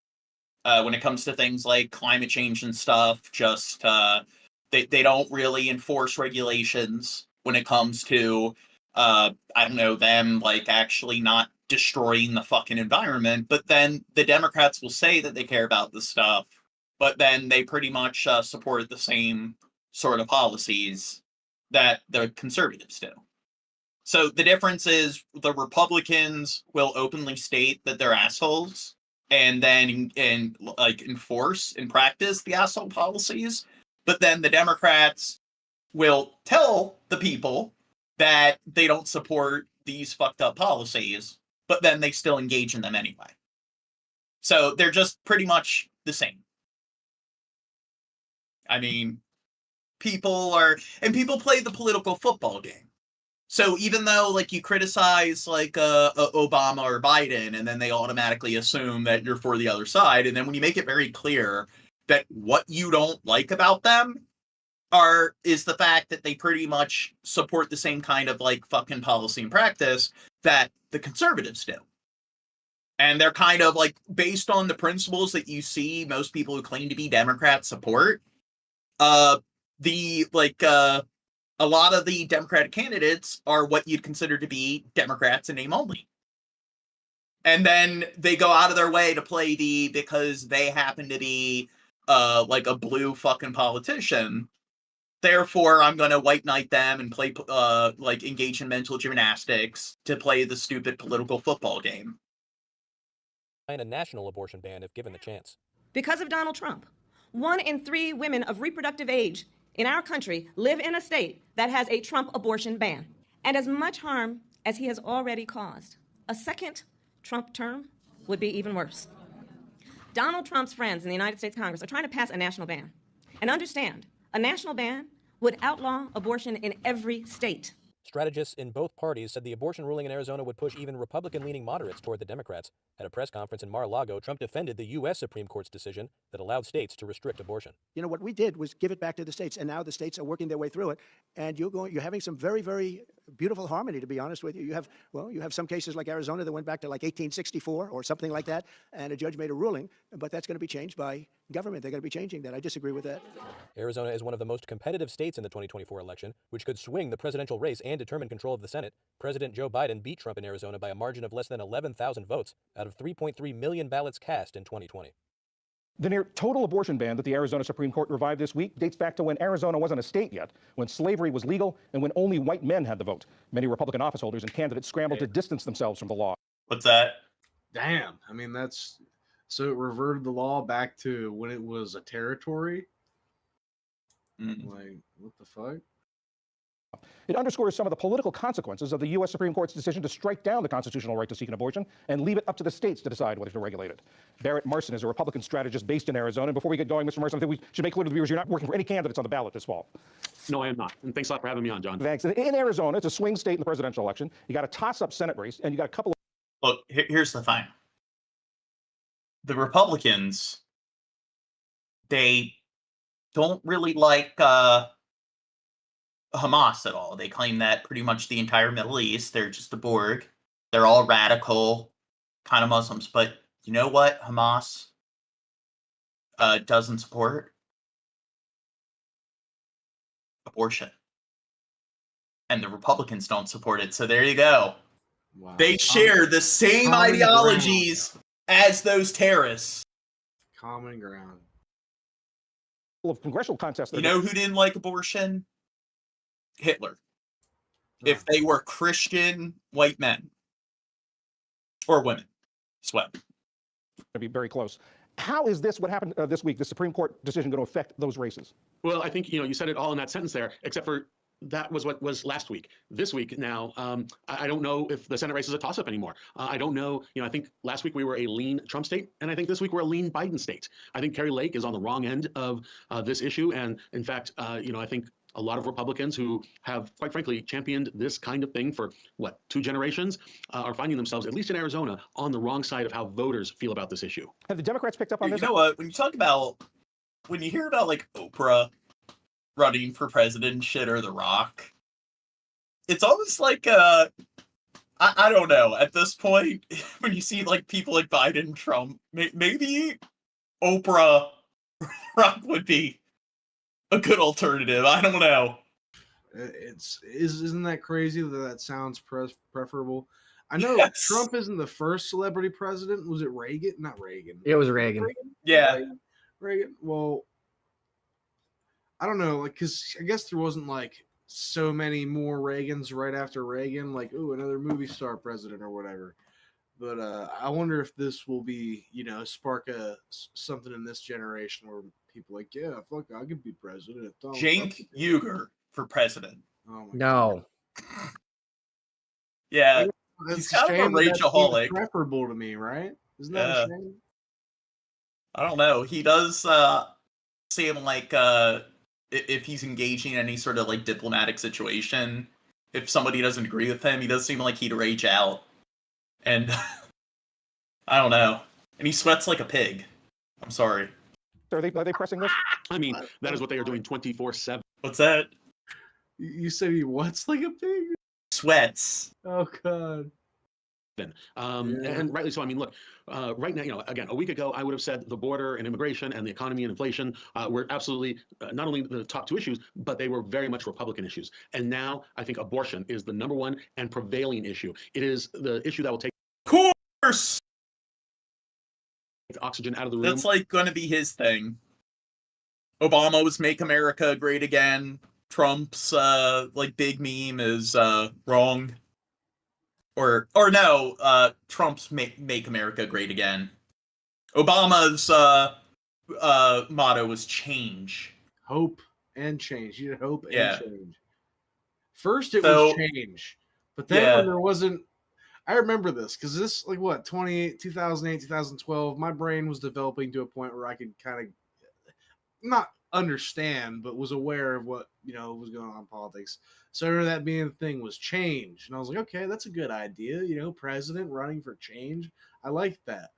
When it comes to things like climate change and stuff, just they don't really enforce regulations when it comes to I don't know, them like actually not destroying the fucking environment. But then the Democrats will say that they care about this stuff, but then they pretty much support the same sort of policies that the conservatives do. So the difference is the Republicans will openly state that they're assholes and then like enforce and practice the asshole policies. But then the Democrats will tell the people that they don't support these fucked up policies, but then they still engage in them anyway. So they're just pretty much the same. I mean, people play the political football game. So even though like you criticize like Obama or Biden, and then they automatically assume that you're for the other side, and then when you make it very clear that what you don't like about them is the fact that they pretty much support the same kind of like fucking policy and practice that the conservatives do. And they're kind of like based on the principles that you see most people who claim to be Democrats support. A lot of the Democratic candidates are what you'd consider to be Democrats in name only. And then they go out of their way to play because they happen to be like a blue fucking politician. Therefore, I'm going to white knight them and play like engage in mental gymnastics to play the stupid political football game. And a national abortion ban if given the chance. Because of Donald Trump, 1 in 3 women of reproductive age in our country live in a state that has a Trump abortion ban. And as much harm as he has already caused, a second Trump term would be even worse. Donald Trump's friends in the United States Congress are trying to pass a national ban. And understand, a national ban would outlaw abortion in every state. Strategists in both parties said the abortion ruling in Arizona would push even Republican-leaning moderates toward the Democrats. At a press conference in Mar-a-Lago, Trump defended the U.S. Supreme Court's decision that allowed states to restrict abortion. You know, what we did was give it back to the states, and now the states are working their way through it, and you're having some very, very beautiful harmony, to be honest with you. You have some cases like Arizona that went back to like 1864 or something like that, and a judge made a ruling, but that's going to be changed by government. They're going to be changing that. I disagree with that. Arizona is one of the most competitive states in the 2024 election, which could swing the presidential race and determine control of the Senate. President Joe Biden beat Trump in Arizona by a margin of less than 11,000 votes out of 3.3 million ballots cast in 2020. The near total abortion ban that the Arizona Supreme Court revived this week dates back to when Arizona wasn't a state yet, when slavery was legal, and when only white men had the vote. Many Republican office holders and candidates scrambled to distance themselves from the law. What's that? Damn. I mean, so it reverted the law back to when it was a territory. Like, what the fuck? It underscores some of the political consequences of the U.S. Supreme Court's decision to strike down the constitutional right to seek an abortion and leave it up to the states to decide whether to regulate it. Barrett Marson is a Republican strategist based in Arizona. And before we get going, Mr. Marson, I think we should make clear to the viewers you're not working for any candidates on the ballot this fall. No, I am not. And thanks a lot for having me on, John. Thanks. In Arizona, it's a swing state in the presidential election. You got a toss-up Senate race, and you got a couple of... Look, here's the thing. The Republicans, they don't really like Hamas at all. They claim that pretty much the entire Middle East, they're just a Borg. They're all radical kind of Muslims. But you know what Hamas doesn't support? Abortion. And the Republicans don't support it. So there you go. Wow. They share the same ideologies as those terrorists. Common ground. Of congressional contests. You know who didn't like abortion? Hitler. If they were Christian white men or women. Sweat. To be very close. How is this, what happened this week, the Supreme Court decision, going to affect those races? Well, I think, you said it all in that sentence there, except for that was what was last week. This week now, I don't know if the Senate race is a toss-up anymore. I don't know. I think last week we were a lean Trump state, and I think this week we're a lean Biden state. I think Kari Lake is on the wrong end of this issue, and in fact, I think a lot of Republicans who have, quite frankly, championed this kind of thing for, 2 generations, are finding themselves, at least in Arizona, on the wrong side of how voters feel about this issue. Have the Democrats picked up on this? You know what? When you hear about like Oprah running for president and shit, or The Rock, it's almost like I don't know. At this point, when you see like people like Biden and Trump, maybe Oprah Rock would be a good alternative. I don't know. Isn't that crazy that sounds preferable? I know Trump isn't the first celebrity president. Was it Reagan? Not Reagan. It was Reagan. Yeah. Reagan. Well, I don't know, like, because I guess there wasn't like so many more Reagans right after Reagan, like, ooh, another movie star president or whatever. But I wonder if this will be, spark something in this generation where people like, yeah, fuck, I could be president. Cenk Uygur for president. Oh my No. God. Yeah. He's kind of a rageaholic. Preferable to me, right? Isn't that a shame? I don't know. He does seem like if he's engaging in any sort of like diplomatic situation, if somebody doesn't agree with him, he does seem like he'd rage out. And I don't know. And he sweats like a pig. I'm sorry. Are they pressing this? I mean, that is what they are doing 24/7. What's that? You said he what's like a pig? Sweats. Oh God. And rightly so. I mean, look, right now, again, a week ago, I would have said the border and immigration and the economy and inflation were absolutely not only the top two issues, but they were very much Republican issues. And now I think abortion is the number one and prevailing issue. It is the issue that will take course the oxygen out of the room. That's like going to be his thing. Obama's "Make America Great Again." Trump's like big meme is wrong. Or no, Trump's make America Great Again. Obama's motto was change. Hope and change. You had hope and Yeah. change. First it was change. But then when there wasn't, I remember this because this, like what, 2008, 2012, my brain was developing to a point where I could kind of not understand, but was aware of what, was going on in politics. So I remember that being the thing was change. And I was like, okay, that's a good idea. President running for change. I liked that.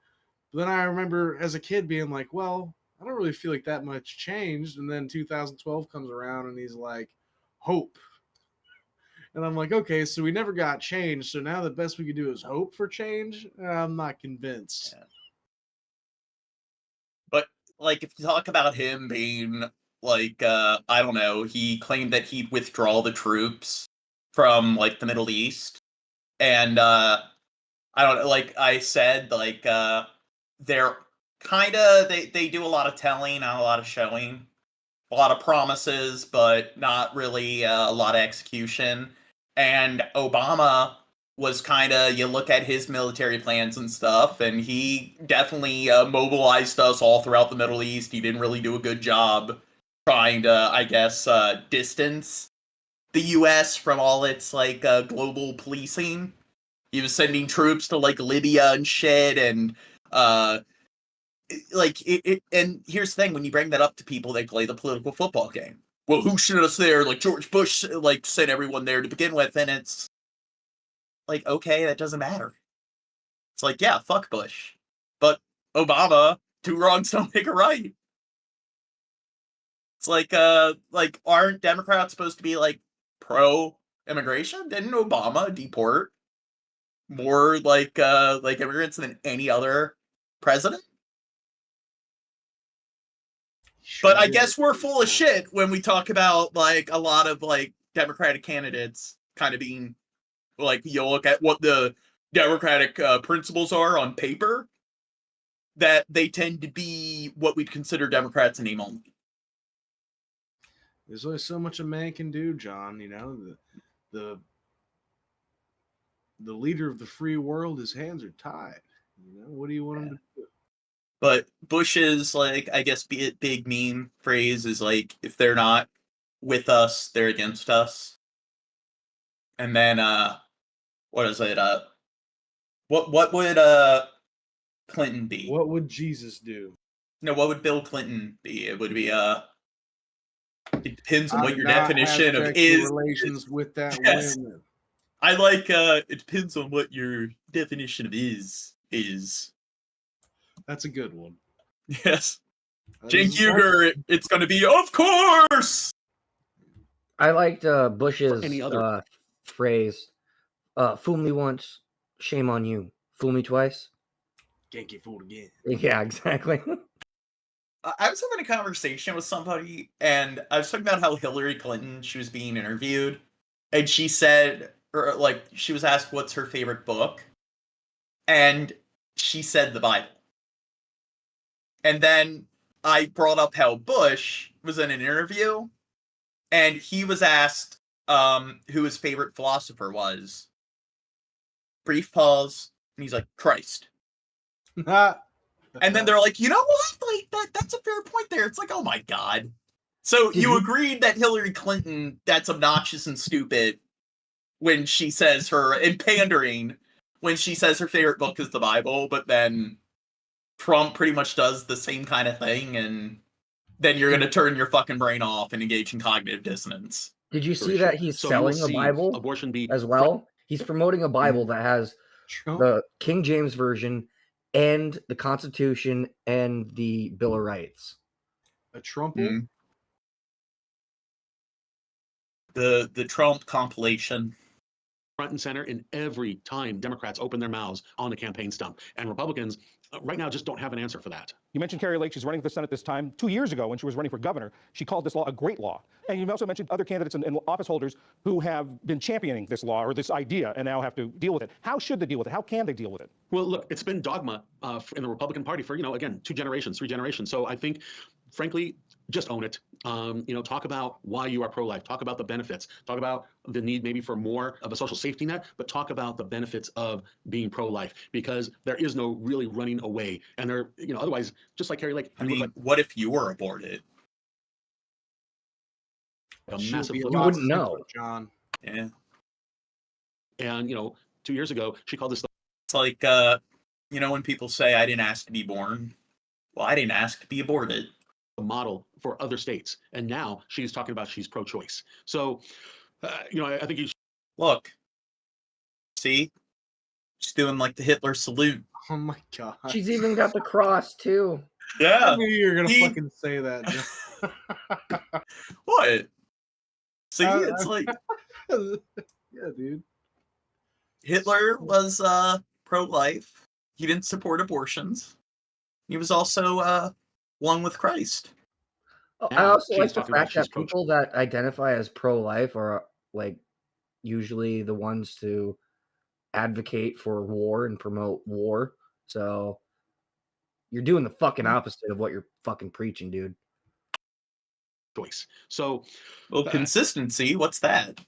But then I remember as a kid being like, well, I don't really feel like that much changed. And then 2012 comes around and he's like, hope. And I'm like, okay, so we never got change. So now the best we could do is hope for change. I'm not convinced. Yeah. But like, if you talk about him being like, I don't know, he claimed that he'd withdraw the troops from like the Middle East. And I don't know, like I said, like they're kind of, they do a lot of telling, not a lot of showing. A lot of promises, but not really a lot of execution. And Obama was kind of, you look at his military plans and stuff, and he definitely mobilized us all throughout the Middle East. He didn't really do a good job trying to, I guess, distance the U.S. from all its, like, global policing. He was sending troops to, like, Libya and shit, and, and here's the thing, when you bring that up to people, they play the political football game. Well, who sent us there? Like, George Bush, like, sent everyone there to begin with, and it's like, okay, that doesn't matter. It's like, yeah, fuck Bush. But Obama, two wrongs don't make a right. It's like aren't Democrats supposed to be, like, pro-immigration? Didn't Obama deport more, like immigrants than any other president? But I guess we're full of shit when we talk about, like, a lot of, like, Democratic candidates kind of being, like, you look at what the Democratic principles are on paper, that they tend to be what we'd consider Democrats in name only. There's only so much a man can do, John. The leader of the free world, his hands are tied. What do you want him to do? But Bush's, like, I guess big meme phrase is, like, if they're not with us, they're against us. And then, what is it? What would Clinton be? What would Jesus do? No, what would Bill Clinton be? It would be, it depends on what your definition of is. Relations with that yes. woman. I like, it depends on what your definition of is. That's a good one. Yes. Cenk Uygur, it's going to be, of course! I liked Bush's phrase, Fool me once, shame on you. Fool me twice. Can't get fooled again. Yeah, exactly. I was having a conversation with somebody, and I was talking about how Hillary Clinton, she was being interviewed, and she said, or like, she was asked what's her favorite book, and she said the Bible. And then I brought up how Bush was in an interview, and he was asked who his favorite philosopher was. Brief pause, and he's like, Christ. And then they're like, you know what? Like that's a fair point there. It's like, oh my God. So you agreed that Hillary Clinton, that's obnoxious and stupid when she says and pandering when she says her favorite book is the Bible, but then Trump pretty much does the same kind of thing, and then you're going to turn your fucking brain off and engage in cognitive dissonance. Did you see that he's selling a Bible as well? He's promoting a Bible that has the King James Version and the Constitution and the Bill of Rights. A Trump? The Trump compilation. Front and center in every time Democrats open their mouths on the campaign stump. And Republicans right now just don't have an answer for that. You mentioned Carrie Lake. She's running for the Senate this time. 2 years ago, when she was running for governor, she called this law a great law. And you've also mentioned other candidates and office holders who have been championing this law or this idea and now have to deal with it. How should they deal with it? How can they deal with it? Well, look, it's been dogma in the Republican Party for, again, 2 generations, 3 generations. So I think, frankly, just own it. Talk about why you are pro-life. Talk about the benefits. Talk about the need maybe for more of a social safety net, but talk about the benefits of being pro-life, because there is no really running away. And there, otherwise, just like Carrie Lake. I mean, what if you were aborted? A massive You wouldn't know, John. Yeah. And 2 years ago, she called this. It's like when people say, "I didn't ask to be born." Well, I didn't ask to be aborted. A model for other states, and now she's talking about she's pro-choice. So, I think you should look. See, she's doing like the Hitler salute. Oh my God. She's even got the cross too. Yeah. I knew you were gonna fucking say that. What? See, it's like, yeah, dude. Hitler was pro-life. He didn't support abortions. He was also one with Christ. I also like the fact that people that identify as pro-life are like usually the ones to advocate for war and promote war. So you're doing the fucking opposite of what you're fucking preaching, dude. Choice. So, well, consistency. What's that?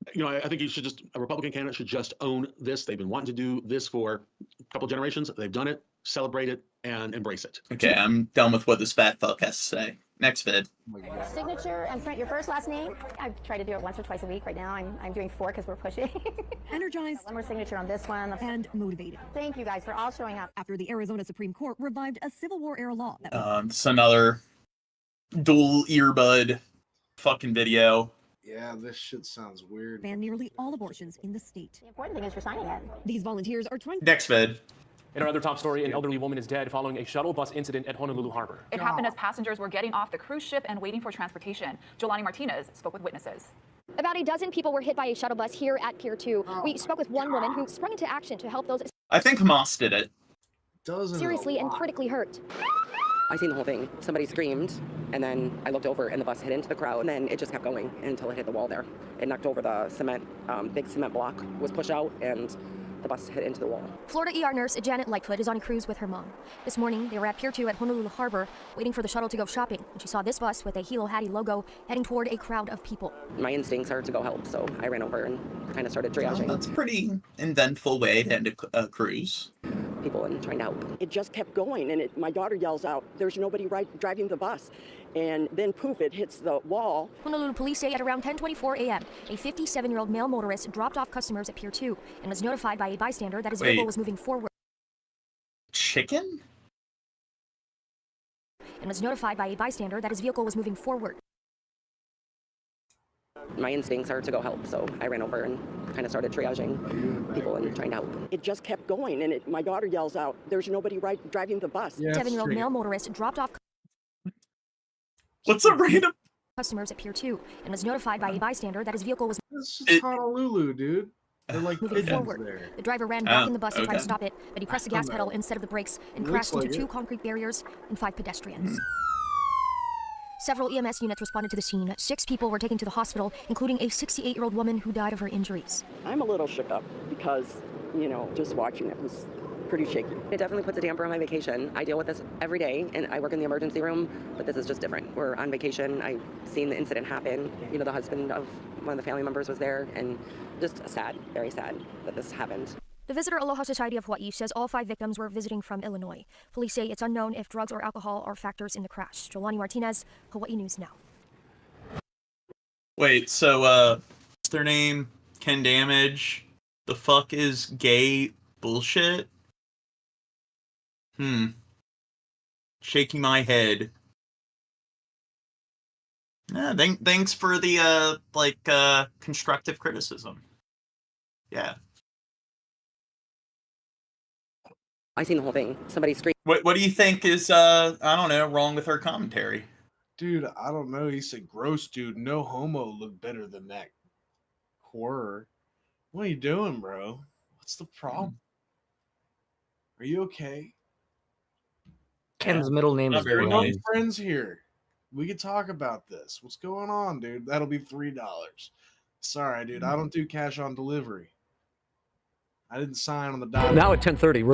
I think a Republican candidate should just own this. They've been wanting to do this for a couple generations. They've done it, celebrate it, and embrace it. Okay, I'm done with what this fat fuck has to say. Next vid. Signature and print your first last name. I try to do it once or twice a week. Right now I'm doing 4 because we're pushing. Energized. One more signature on this one. And motivated. Thank you guys for all showing up. After the Arizona Supreme Court revived a Civil War era law. It's another dual earbud fucking video. Yeah, this shit sounds weird. Ban nearly all abortions in the state. The important thing is you're signing it. These volunteers are trying. Next vid. In our other top story, an elderly woman is dead following a shuttle bus incident at Honolulu Harbor. It happened as passengers were getting off the cruise ship and waiting for transportation. Jolani Martinez spoke with witnesses. About a dozen people were hit by a shuttle bus here at Pier 2. We spoke with one woman who sprung into action to help those I think Hamas did it. seriously and critically hurt. I seen the whole thing. Somebody screamed, and then I looked over, and the bus hit into the crowd, and then it just kept going until it hit the wall there. It knocked over the cement, big cement block was pushed out, and the bus hit into the wall. Florida ER nurse Janet Lightfoot is on a cruise with her mom. This morning, they were at Pier 2 at Honolulu Harbor, waiting for the shuttle to go shopping, when she saw this bus with a Hilo Hattie logo heading toward a crowd of people. My instincts are to go help, so I ran over and kind of started triaging. That's a pretty eventful way to end a cruise. People and trying to help. It just kept going, and my daughter yells out, "There's nobody driving the bus." And then poof, it hits the wall. Honolulu police say at around 10:24 a.m., a 57-year-old male motorist dropped off customers at Pier 2 and was notified by a bystander that his vehicle was moving forward. Chicken? And was notified by a bystander that his vehicle was moving forward. My instincts are to go help, so I ran over and kind of started triaging people and trying to help. It just kept going, and my daughter yells out, "There's nobody driving the bus." 7-year-old male motorist dropped off What's a random customers at Pier 2 and was notified by a bystander that his vehicle was It's just Honolulu, dude. They're like Moving pigeons forward, there. the driver ran back in the bus to try to Okay. stop it, but he pressed the gas pedal instead of the brakes and Looks crashed into like 2 it. concrete barriers and 5 pedestrians. Several EMS units responded to the scene. 6 people were taken to the hospital, including a 68-year-old woman who died of her injuries. I'm a little shook up because, just watching it was pretty shaky. It definitely puts a damper on my vacation. I deal with this every day, and I work in the emergency room, but this is just different. We're on vacation. I've seen the incident happen. The husband of one of the family members was there, and just sad, very sad that this happened. The Visitor Aloha Society of Hawaii says all 5 victims were visiting from Illinois. Police say it's unknown if drugs or alcohol are factors in the crash. Jolani Martinez, Hawaii News Now. Wait, so, what's their name? Ken Damage? The fuck is gay bullshit? Shaking my head. Yeah, thanks for the, constructive criticism. Yeah. I seen the whole thing. Somebody screamed. What do you think is, I don't know, wrong with her commentary? Dude, I don't know. He said, gross, dude. No homo look better than that horror. What are you doing, bro? What's the problem? Are you okay? Ken's middle name is We're Brian. friends here. We could talk about this. What's going on, dude? That'll be $3. Sorry, dude. I don't do cash on delivery. I didn't sign on the dot. Now at 10:30,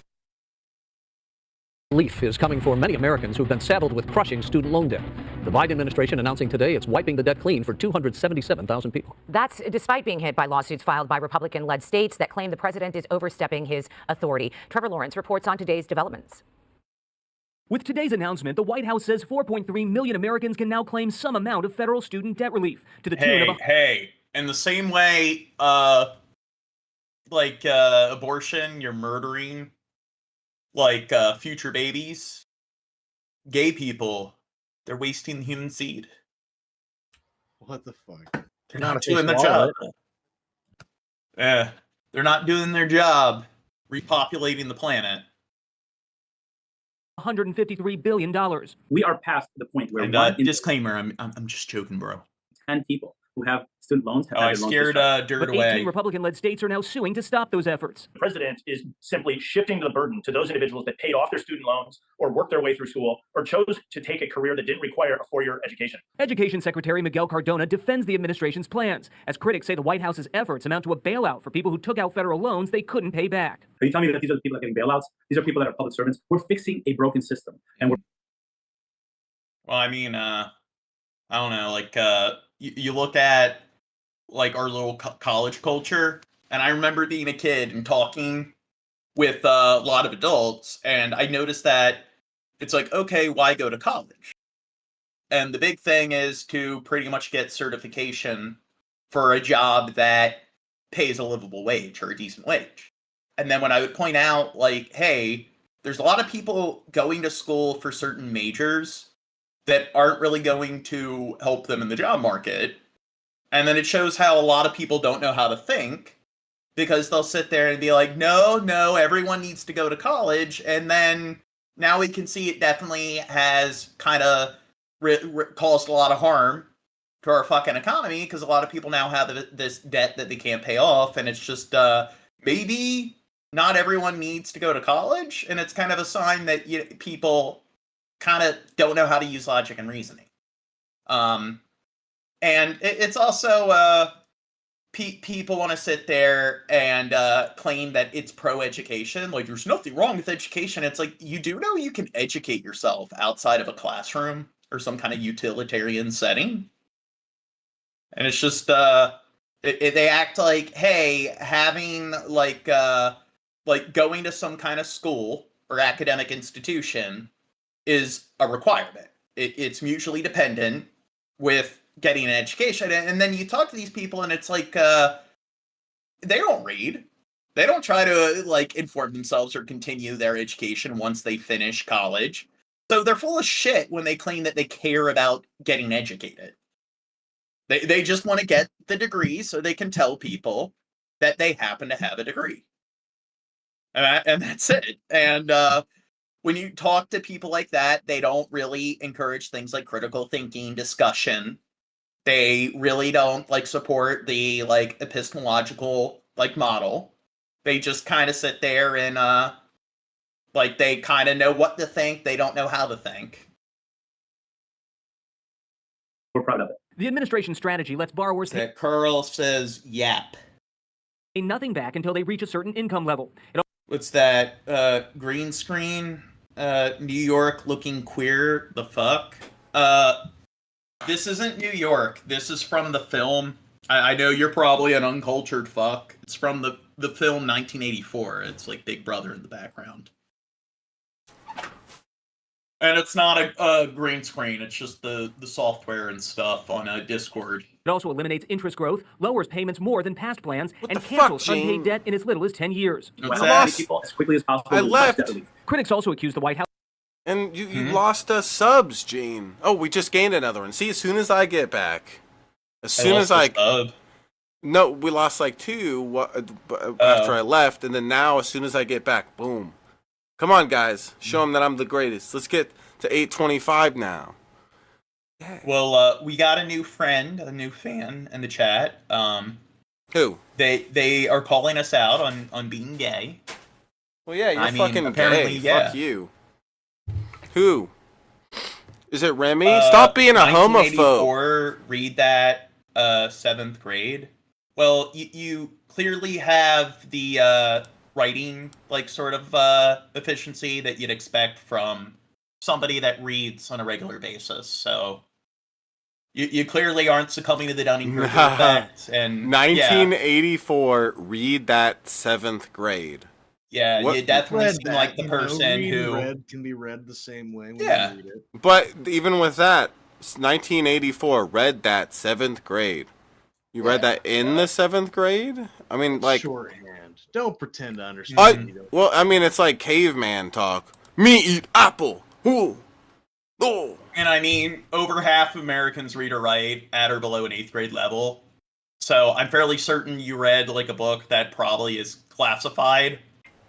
relief is coming for many Americans who've been saddled with crushing student loan debt. The Biden administration announcing today it's wiping the debt clean for 277,000 people. That's despite being hit by lawsuits filed by Republican-led states that claim the president is overstepping his authority. Trevor Lawrence reports on today's developments. With today's announcement, the White House says 4.3 million Americans can now claim some amount of federal student debt relief to the tune of In the same way, abortion, you're murdering, future babies. Gay people, they're wasting the human seed. What the fuck? They're not doing their job. Yeah, they're not doing their job repopulating the planet. $153 billion. We are past the point where disclaimer, I'm just joking, bro. 10 people who have student loans have I had their loans scared discharged. dirt But away. 18 Republican-led states are now suing to stop those efforts. The president is simply shifting the burden to those individuals that paid off their student loans or worked their way through school or chose to take a career that didn't require a 4-year education. Education Secretary Miguel Cardona defends the administration's plans, as critics say the White House's efforts amount to a bailout for people who took out federal loans they couldn't pay back. Are you telling me that these are the people that are getting bailouts? These are people that are public servants. We're fixing a broken system. And we're Well, I mean, I don't know, you look at our little college culture, and I remember being a kid and talking with a lot of adults, and I noticed that it's like, okay, why go to college? And the big thing is to pretty much get certification for a job that pays a livable wage or a decent wage. And then when I would point out, hey, there's a lot of people going to school for certain majors that aren't really going to help them in the job market. And then it shows how a lot of people don't know how to think, because they'll sit there and be like, no, everyone needs to go to college. And then now we can see it definitely has kind of caused a lot of harm to our fucking economy, because a lot of people now have this debt that they can't pay off. And it's just, maybe not everyone needs to go to college. And it's kind of a sign that people kind of don't know how to use logic and reasoning. And it's also, people want to sit there and claim that it's pro-education. There's nothing wrong with education. It's like, you do know you can educate yourself outside of a classroom or some kind of utilitarian setting. And it's just, they act like, hey, having, going to some kind of school or academic institution is a requirement. It's mutually dependent with getting an education. And then you talk to these people and it's like, they don't read. They don't try to inform themselves or continue their education once they finish college. So they're full of shit when they claim that they care about getting educated. They just want to get the degree so they can tell people that they happen to have a degree. And that's it. And when you talk to people like that, they don't really encourage things like critical thinking, discussion. They really don't like support the like epistemological like model. They just kind of sit there and like they kind of know what to think. They don't know how to think. We're proud of it. The administration's strategy lets borrowers That Curl says yap. pay nothing back until they reach a certain income level. What's that? Green screen? New York looking queer? The fuck? This isn't New York. This is from the film. I know you're probably an uncultured fuck. It's from the film 1984. It's like Big Brother in the background. And it's not a green screen. It's just the software and stuff on a Discord. It also eliminates interest growth, lowers payments more than past plans, and the fuck, cancels Gene? unpaid debt in as little as 10 years. What's As many people as quickly as possible. I to left. request debt relief. Critics also accuse the White House. And you lost us subs, Gene. Oh, we just gained another one. See, as soon as I get back, no, we lost like 2 after I left, and then now as soon as I get back, boom. Come on, guys, show them that I'm the greatest. Let's get to 825 now. Well, we got a new friend, a new fan in the chat. Who? They are calling us out on being gay. Well, yeah, you're I mean, fucking apparently, gay. yeah. Fuck you. Who? Is it Remy? Stop being a homophobe. 1984, read that 7th grade. Well, you clearly have the writing like sort of efficiency that you'd expect from somebody that reads on a regular basis. So you clearly aren't succumbing to the Dunning-Kruger effect. And 1984, read that 7th grade. Yeah, What- you definitely Read seem that, like the you know, person read who. read can be read the same way when Yeah. you read it. But even with that, 1984, read that 7th grade. You read that in the 7th grade? I mean, like... Shorthand. Don't pretend to understand. Well, I mean, it's like caveman talk. Me eat apple. Ooh. Oh. And I mean, over half of Americans read or write at or below an 8th grade level. So I'm fairly certain you read like a book that probably is classified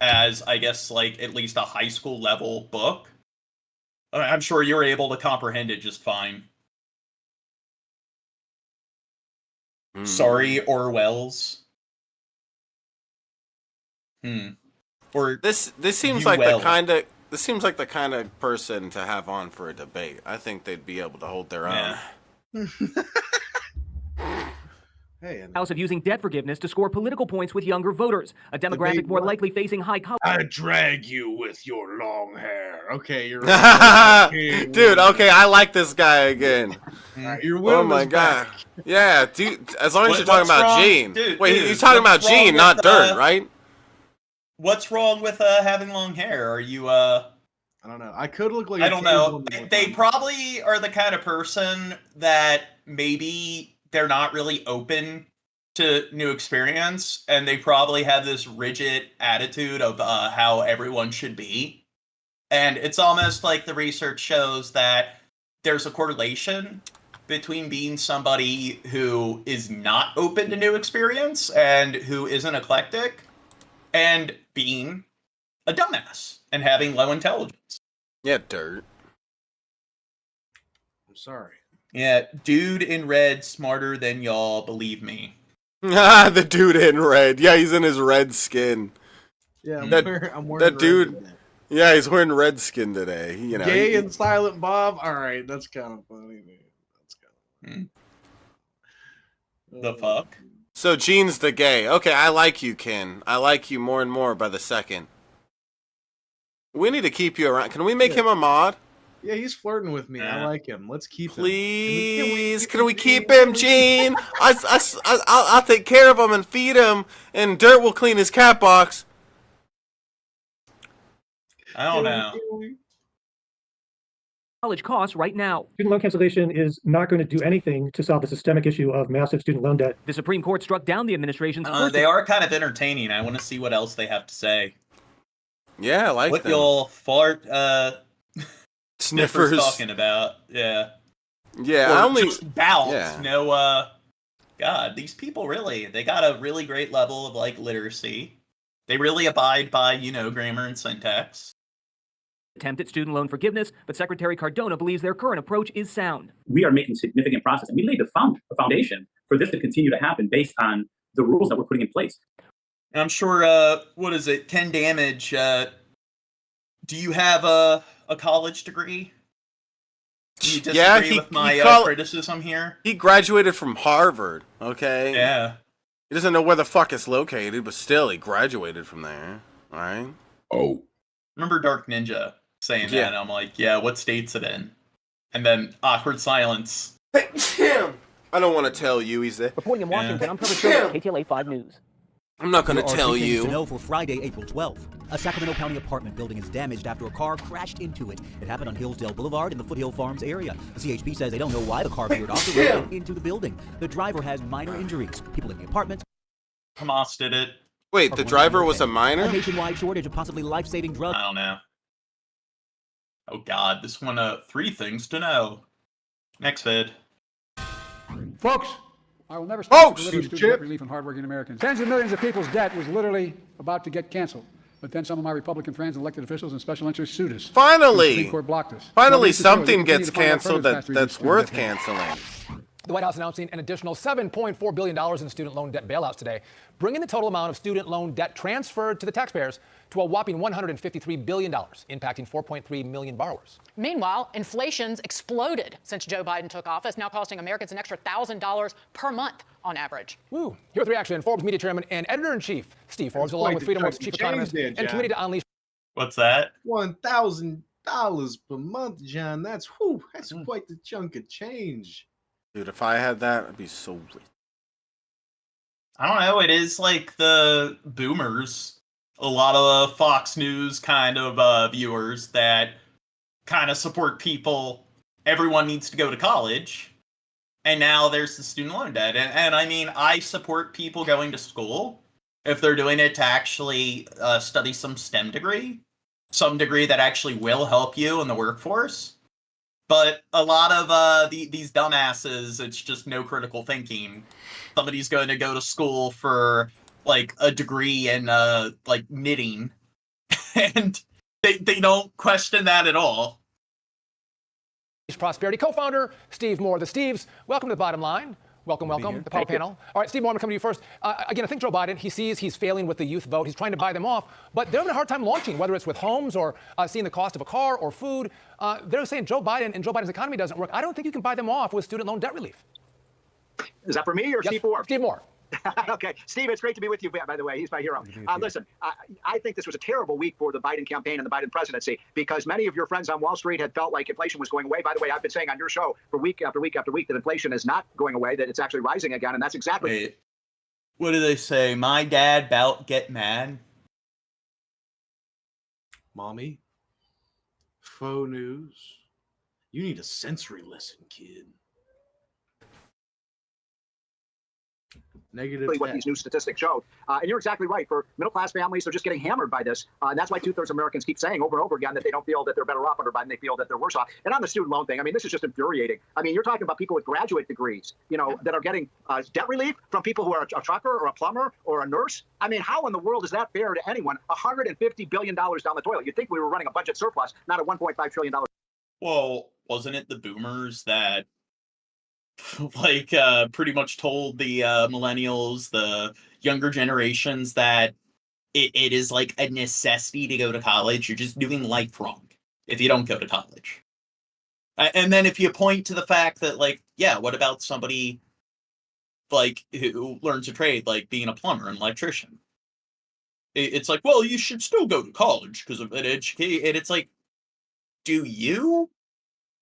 as, I guess, like at least a high school level book. I'm sure you're able to comprehend it just fine. Sorry, Orwells. Or this seems like the kind of person to have on for a debate. I think they'd be able to hold their own. House of using debt forgiveness to score political points with younger voters, a demographic more likely facing high college. I drag you with your long hair. Okay, you're right. Dude, okay, I like this guy again. You're Oh my god. Yeah, dude, as long as you're talking about wrong? Gene. Dude, Wait, he's talking about what's wrong Gene, with, not Dirt, right? What's wrong with having long hair? Are you I don't know. I could look like I don't know. They probably are the kind of person that maybe they're not really open to new experience, and they probably have this rigid attitude of how everyone should be. And it's almost like the research shows that there's a correlation between being somebody who is not open to new experience and who isn't eclectic, and being a dumbass and having low intelligence. Yeah, Dirt. I'm sorry. Yeah, dude in red smarter than y'all, believe me. The dude in red. Yeah, he's in his red skin. Yeah, I'm that, wearing that red dude. today. Yeah, he's wearing red skin today. You know, Gay and Silent Bob. All right, that's kind of funny, man. That's kind of the fuck. So Gene's the gay. Okay, I like you, Ken. I like you more and more by the second. We need to keep you around. Can we make him a mod? Yeah, he's flirting with me. I like him. Let's keep him. Please, can we keep him, Gene? I'll take care of him and feed him, and Dirt will clean his cat box. I don't know. College costs right now. Student loan cancellation is not going to do anything to solve the systemic issue of massive student loan debt. The Supreme Court struck down the administration's first. They are kind of entertaining. I want to see what else they have to say. Yeah, I like what them. you'll fart sniffers talking about. Yeah. Yeah, or I only just bouts. Yeah. No, God, these people they got a really great level of like literacy. They really abide by, grammar and syntax. attempt at student loan forgiveness, but Secretary Cardona believes their current approach is sound. We are making significant progress, and we laid the foundation for this to continue to happen based on the rules that we're putting in place. I'm sure, what is it, Ken Damage, do you have a college degree? Do you disagree with my criticism here? He graduated from Harvard, okay? Yeah. He doesn't know where the fuck it's located, but still, he graduated from there, all right? Oh. Remember Dark Ninja saying that, and I'm like, yeah, what state's it in? And then awkward silence. Hey, Tim! I don't want to tell you he's there. Reporting in Washington, I'm Trevor Short, KTLA 5 News. I'm not going to tell you. To know for Friday, April 12th. A Sacramento County apartment building is damaged after a car crashed into it. It happened on Hillsdale Boulevard in the Foothill Farms area. The CHP says they don't know why the car veered off the road and into the building. The driver has minor injuries. People in the apartment. Hamas did it. Wait, the driver was a minor? A nationwide shortage of possibly life-saving drugs. I don't know. Oh God, this one, 3 things to know. Next vid. Folks, I will never stop delivering student debt relief and hardworking Americans. Tens of millions of people's debt was literally about to get canceled. But then some of my Republican friends, elected officials, and special interests sued us. Finally! The Supreme Court blocked us. Finally, something gets canceled that's worth canceling. The White House announcing an additional $7.4 billion in student loan debt bailouts today, bringing the total amount of student loan debt transferred to the taxpayers to a whopping $153 billion, impacting 4.3 million borrowers. Meanwhile, inflation's exploded since Joe Biden took office, now costing Americans an extra $1,000 per month on average. Woo. Here with the reaction, Forbes media chairman and editor-in-chief Steve Forbes, along with Freedom's chief economist and committee to unleash. What's that? $1,000 per month, John. That's quite the chunk of change. Dude, if I had that, I'd be so rich. I don't know. It is like the boomers, a lot of Fox News kind of viewers that kind of support people. Everyone needs to go to college. And now there's the student loan debt. And I mean, I support people going to school if they're doing it to actually study some STEM degree, some degree that actually will help you in the workforce. But a lot of these dumbasses, it's just no critical thinking. Somebody's going to go to school for like a degree in like knitting, and they don't question that at all. Prosperity co-founder Steve Moore. The Steves, welcome to the Bottom Line. Welcome, the power panel. All right, Steve Moore, I'm coming to you first. Again, I think Joe Biden, he sees he's failing with the youth vote. He's trying to buy them off, but they're having a hard time launching, whether it's with homes or seeing the cost of a car or food. They're saying Joe Biden and Joe Biden's economy doesn't work. I don't think you can buy them off with student loan debt relief. Is that for me or Yes, Steve Moore? Steve Moore. Okay, Steve, it's great to be with you, by the way. He's my hero. Listen, I think this was a terrible week for the Biden campaign and the Biden presidency because many of your friends on Wall Street had felt like inflation was going away. By the way, I've been saying on your show for week after week after week that inflation is not going away, that it's actually rising again, and that's exactly... Wait, what do they say? My dad bout get mad? Mommy, faux news. You need a sensory lesson, kid. Negative what these new statistics show. And you're exactly right. For middle-class families, they're just getting hammered by this. And that's why 2/3 of Americans keep saying over and over again that they don't feel that they're better off under Biden. They feel that they're worse off. And on the student loan thing, I mean, this is just infuriating. I mean, you're talking about people with graduate degrees, that are getting debt relief from people who are a trucker or a plumber or a nurse. I mean, how in the world is that fair to anyone? $150 billion down the toilet. You'd think we were running a budget surplus, not a $1.5 trillion. Well, wasn't it the boomers that pretty much told the millennials, the younger generations, that it is like a necessity to go to college? You're just doing life wrong if you don't go to college. And then if you point to the fact that, what about somebody who learns a trade, like being a plumber and electrician? It's like, well, you should still go to college because of an education. And it's like, do you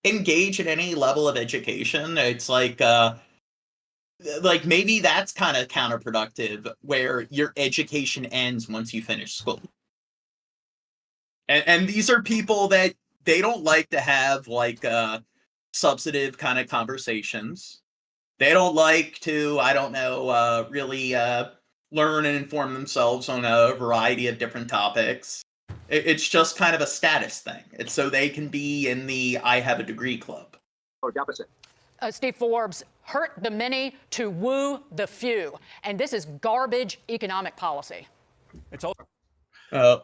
engage in any level of education? It's like maybe that's kind of counterproductive, where your education ends once you finish school. And these are people that they don't like to have substantive kind of conversations. They don't like to, really learn and inform themselves on a variety of different topics. It's just kind of a status thing. It's so they can be in the I have a degree club. Or deficit. Steve Forbes, hurt the many to woo the few. And this is garbage economic policy. It's over.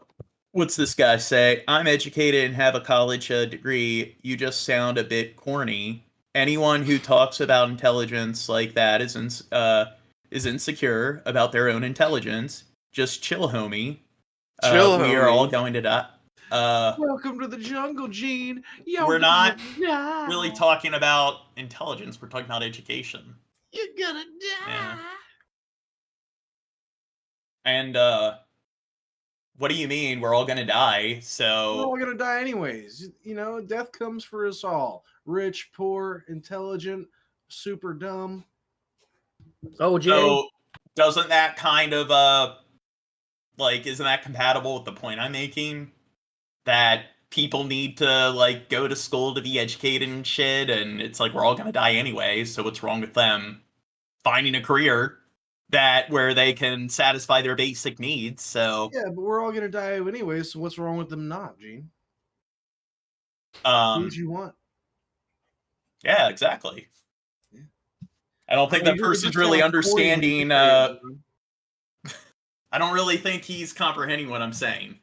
What's this guy say? I'm educated and have a college degree. You just sound a bit corny. Anyone who talks about intelligence like that is insecure about their own intelligence. Just chill, homie. Chill, we homie. are all going to die. Welcome to the jungle, Gene. We're not really talking about intelligence. We're talking about education. You're gonna die. Yeah. And what do you mean we're all gonna die? So We're all gonna die anyways. You know, death comes for us all. Rich, poor, intelligent, super dumb. Oh, Jay. So doesn't that kind of isn't that compatible with the point I'm making? That people need to like go to school to be educated and shit, and it's like we're all gonna die anyway, so what's wrong with them finding a career where they can satisfy their basic needs? So Yeah, but we're all gonna die anyway, so what's wrong with them not, Gene? Who would you want? Yeah, exactly. Yeah. I don't think that person's really understanding. I don't really think he's comprehending what I'm saying.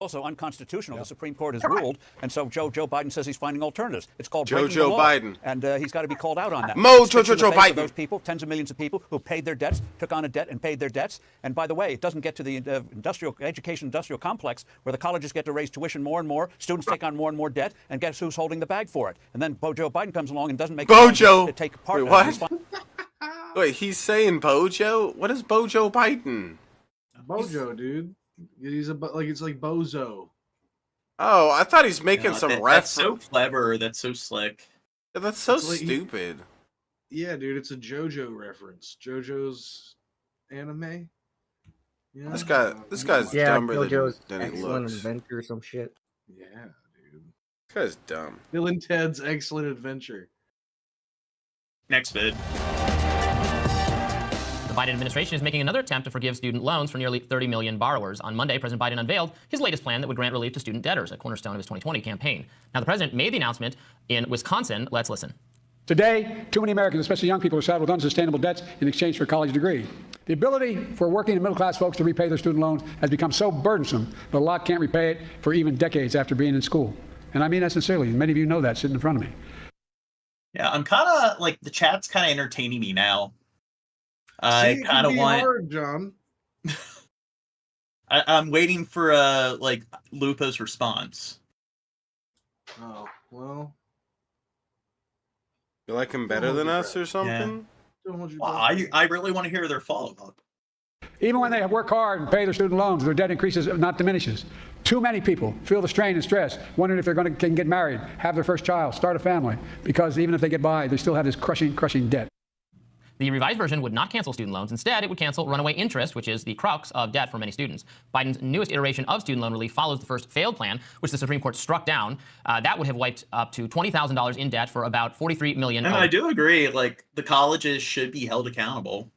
Also unconstitutional. The Supreme Court has ruled, and so Joe Biden says he's finding alternatives. It's called Joe breaking the law, Biden. and he's got to be called out on that. Joe Biden. Biden. Those people, tens of millions of people who paid their debts, took on a debt and paid their debts. And by the way, it doesn't get to the industrial complex where the colleges get to raise tuition more and more, students take on more and more debt, and guess who's holding the bag for it? And then Joe Biden comes along and doesn't make Bojo. to take part Wait, of it. what? Wait, he's saying Bojo? What is Bojo Biden? Bojo, dude. He's it's like Bozo. Oh, I thought he's making some That's reference. so clever. That's so slick. Yeah, that's so It's like stupid. Yeah, dude, it's a JoJo reference. JoJo's anime. Yeah. This guy's dumber JoJo's than he Excellent looks. Adventure or some shit. Yeah, dude. This guy's dumb. Bill and Ted's Excellent Adventure. Next vid. The Biden administration is making another attempt to forgive student loans for nearly 30 million borrowers. On Monday, President Biden unveiled his latest plan that would grant relief to student debtors, a cornerstone of his 2020 campaign. Now, the president made the announcement in Wisconsin. Let's listen. Today, too many Americans, especially young people, are saddled with unsustainable debts in exchange for a college degree. The ability for working and middle-class folks to repay their student loans has become so burdensome that a lot can't repay it for even decades after being in school. And I mean that sincerely, and many of you know that sitting in front of me. Yeah, I'm kind of like the chat's kind of entertaining me now. I kind of want. Hard, John. I'm waiting for Lupo's response. Oh well. You like him better than us or something? Well, I really want to hear their follow-up. Even when they work hard and pay their student loans, their debt increases, not diminishes. Too many people feel the strain and stress, wondering if they're can get married, have their first child, start a family, because even if they get by, they still have this crushing debt. The revised version would not cancel student loans. Instead, it would cancel runaway interest, which is the crux of debt for many students. Biden's newest iteration of student loan relief follows the first failed plan, which the Supreme Court struck down. That would have wiped up to $20,000 in debt for about 43 million. And I do agree, the colleges should be held accountable.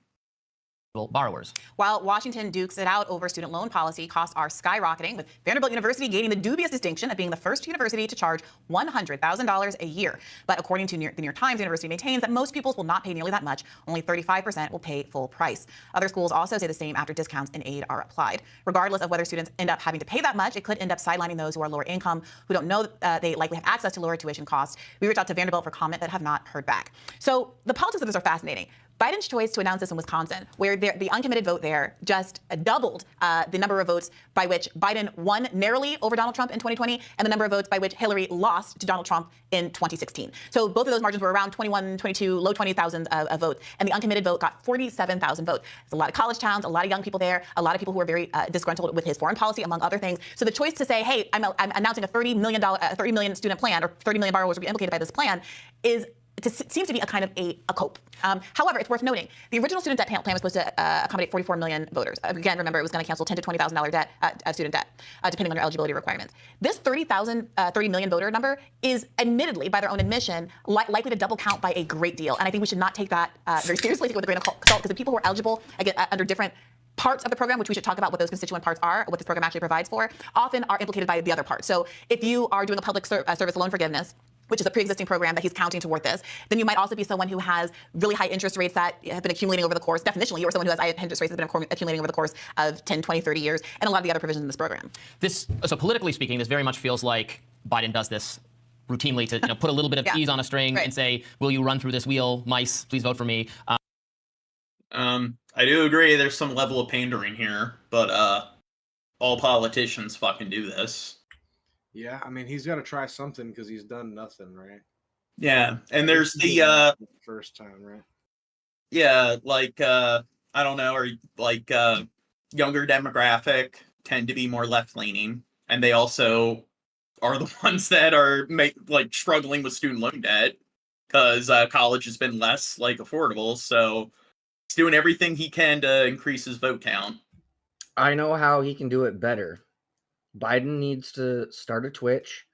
Borrowers. While Washington dukes it out over student loan policy, costs are skyrocketing, with Vanderbilt University gaining the dubious distinction of being the first university to charge $100,000 a year. But according to the New York Times, the university maintains that most pupils will not pay nearly that much. Only 35% will pay full price. Other schools also say the same after discounts and aid are applied. Regardless of whether students end up having to pay that much, it could end up sidelining those who are lower income, who don't know they likely have access to lower tuition costs. We reached out to Vanderbilt for comment, but have not heard back. So the politics of this are fascinating. Biden's choice to announce this in Wisconsin, where the uncommitted vote there just doubled the number of votes by which Biden won narrowly over Donald Trump in 2020 and the number of votes by which Hillary lost to Donald Trump in 2016. So both of those margins were around 21, 22, low 20,000 of votes. And the uncommitted vote got 47,000 votes. It's a lot of college towns, a lot of young people there, a lot of people who are very disgruntled with his foreign policy, among other things. So the choice to say, hey, I'm announcing a $30 million student plan, or 30 million borrowers will be implicated by this plan, seems to be a kind of a cope. However, it's worth noting, the original student debt plan was supposed to accommodate 44 million voters. Again, remember, it was going to cancel $10,000 to $20,000 debt, student debt, depending on your eligibility requirements. This 30 million voter number is admittedly, by their own admission, likely to double count by a great deal. And I think we should not take that very seriously, take it with a grain of salt, because the people who are eligible under different parts of the program, which we should talk about what those constituent parts are, what this program actually provides for, often are implicated by the other parts. So if you are doing a public service loan forgiveness, which is a pre-existing program that he's counting toward this, then you might also be someone who has really high interest rates that have been accumulating over the course. Definitionally, you are someone who has high interest rates that have been accumulating over the course of 10, 20, 30 years, and a lot of the other provisions in this program. So politically speaking, this very much feels like Biden does this routinely to put a little bit of cheese on a string and say, will you run through this wheel, mice, please vote for me. I do agree there's some level of pandering here, but all politicians fucking do this. Yeah, I mean, he's got to try something because he's done nothing, right? Yeah, and there's the first time, right? Yeah, like I don't know, or like younger demographic tend to be more left-leaning, and they also are the ones that are struggling with student loan debt because college has been less affordable. So he's doing everything he can to increase his vote count. I know how he can do it better. Biden needs to start a Twitch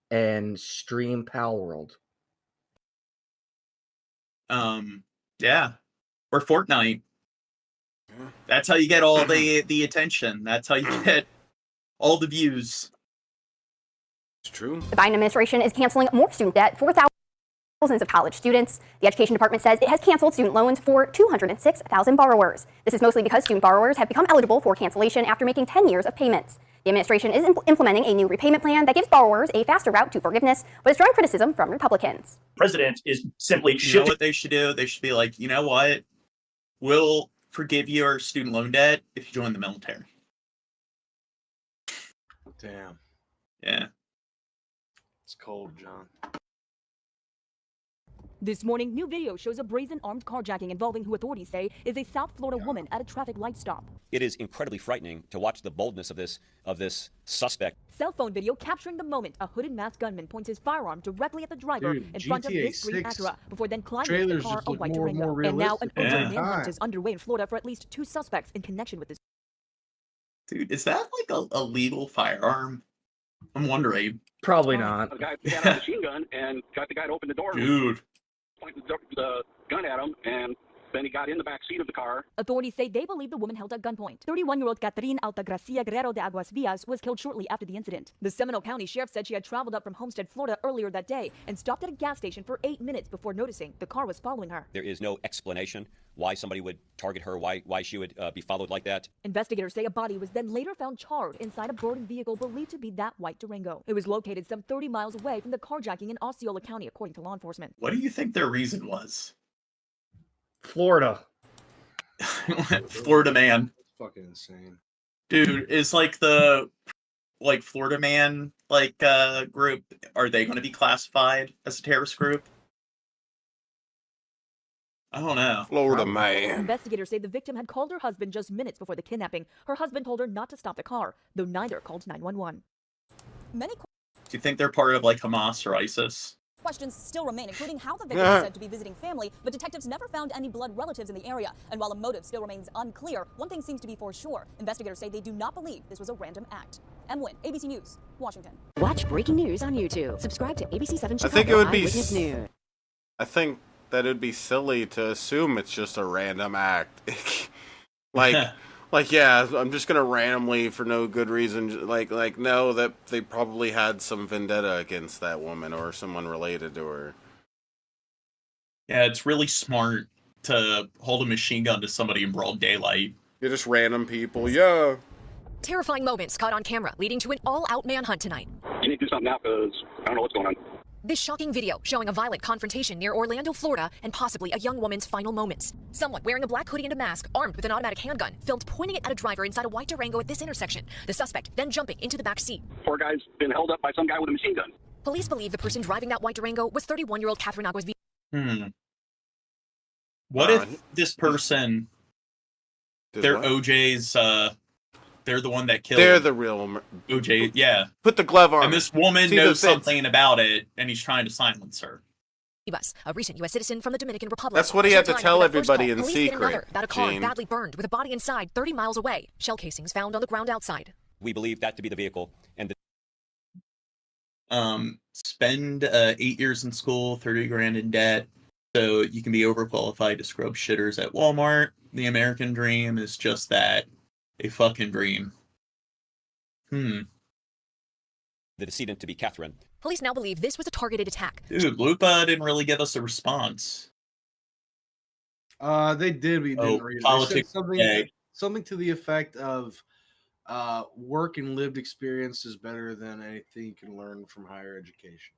and stream Pal World. Yeah, or Fortnite. That's how you get all the attention. That's how you get all the views. It's true. The Biden administration is canceling more student debt for thousands of college students. The Education Department says it has canceled student loans for 206,000 borrowers. This is mostly because student borrowers have become eligible for cancellation after making 10 years of payments. The administration is implementing a new repayment plan that gives borrowers a faster route to forgiveness, but is drawing criticism from Republicans. The president is simply You know what they should do? They should be like, you know what? We'll forgive your student loan debt if you join the military. Damn. Yeah. It's cold, John. This morning, new video shows a brazen armed carjacking involving who authorities say is a South Florida woman at a traffic light stop. It is incredibly frightening to watch the boldness of this suspect. Cell phone video capturing the moment a hooded masked gunman points his firearm directly at the driver in front of this green Acura before then climbing into the car, a white Durango. And now an urgent manhunt is underway in Florida for at least 2 suspects in connection with this. Dude, is that a legal firearm? I'm wondering. Probably not. A guy had a machine gun and got the guy to open the door. Dude. Pointed the gun at him, and then he got in the back seat of the car. Authorities say they believe the woman held at gunpoint. 31-year-old Catherine Altagracia Guerrero de Aguas Villas was killed shortly after the incident. The Seminole County Sheriff said she had traveled up from Homestead, Florida earlier that day and stopped at a gas station for 8 minutes before noticing the car was following her. There is no explanation why somebody would target her, why she would be followed like that. Investigators say a body was then later found charred inside a burning vehicle believed to be that white Durango. It was located some 30 miles away from the carjacking in Osceola County, according to law enforcement. What do you think their reason was? Florida. Florida man. It's fucking insane. Dude, is the Florida man group, are they going to be classified as a terrorist group? I don't know. Florida man. Investigators say the victim had called her husband just minutes before the kidnapping. Her husband told her not to stop the car, though neither called 911. Do you think they're part of Hamas or ISIS? Questions still remain, including how the victim is said to be visiting family, but detectives never found any blood relatives in the area. And while a motive still remains unclear, one thing seems to be for sure. Investigators say they do not believe this was a random act. Em Nguyen, ABC News, Washington. Watch breaking news on YouTube. Subscribe to ABC 7 Chicago I think it would be Eyewitness News. I think that it would be silly to assume it's just a random act. Yeah, I'm just gonna randomly for no good reason no, that they probably had some vendetta against that woman or someone related to her. Yeah, it's really smart to hold a machine gun to somebody in broad daylight. You're just random people, yeah. Terrifying moments caught on camera, leading to an all-out manhunt tonight. You need to do something now because I don't know what's going on. This shocking video showing a violent confrontation near Orlando, Florida, and possibly a young woman's final moments. Someone wearing a black hoodie and a mask, armed with an automatic handgun, filmed pointing it at a driver inside a white Durango at this intersection. The suspect then jumping into the back seat. Poor guy's been held up by some guy with a machine gun. Police believe the person driving that white Durango was 31-year-old Catherine Aguas Villas. What if this person, they're OJ's, they're the one that killed. They're the real OJ, yeah. Put the glove on. And this woman knows something about it, and he's trying to silence her. A recent U.S. citizen from the Dominican Republic. That's what he had to tell everybody in secret, about a car Gene. badly burned with a body inside 30 miles away. Shell casings found on the ground outside. We believe that to be the vehicle, and Spend 8 years in school, 30 grand in debt, so you can be overqualified to scrub shitters at Walmart. The American dream is just that. A fucking dream. the decedent to be Catherine. Police now believe this was a targeted attack. Dude, Lupa didn't really give us a response. They did, but you didn't read it. They Politics. said something to the effect of work and lived experience is better than anything you can learn from higher education.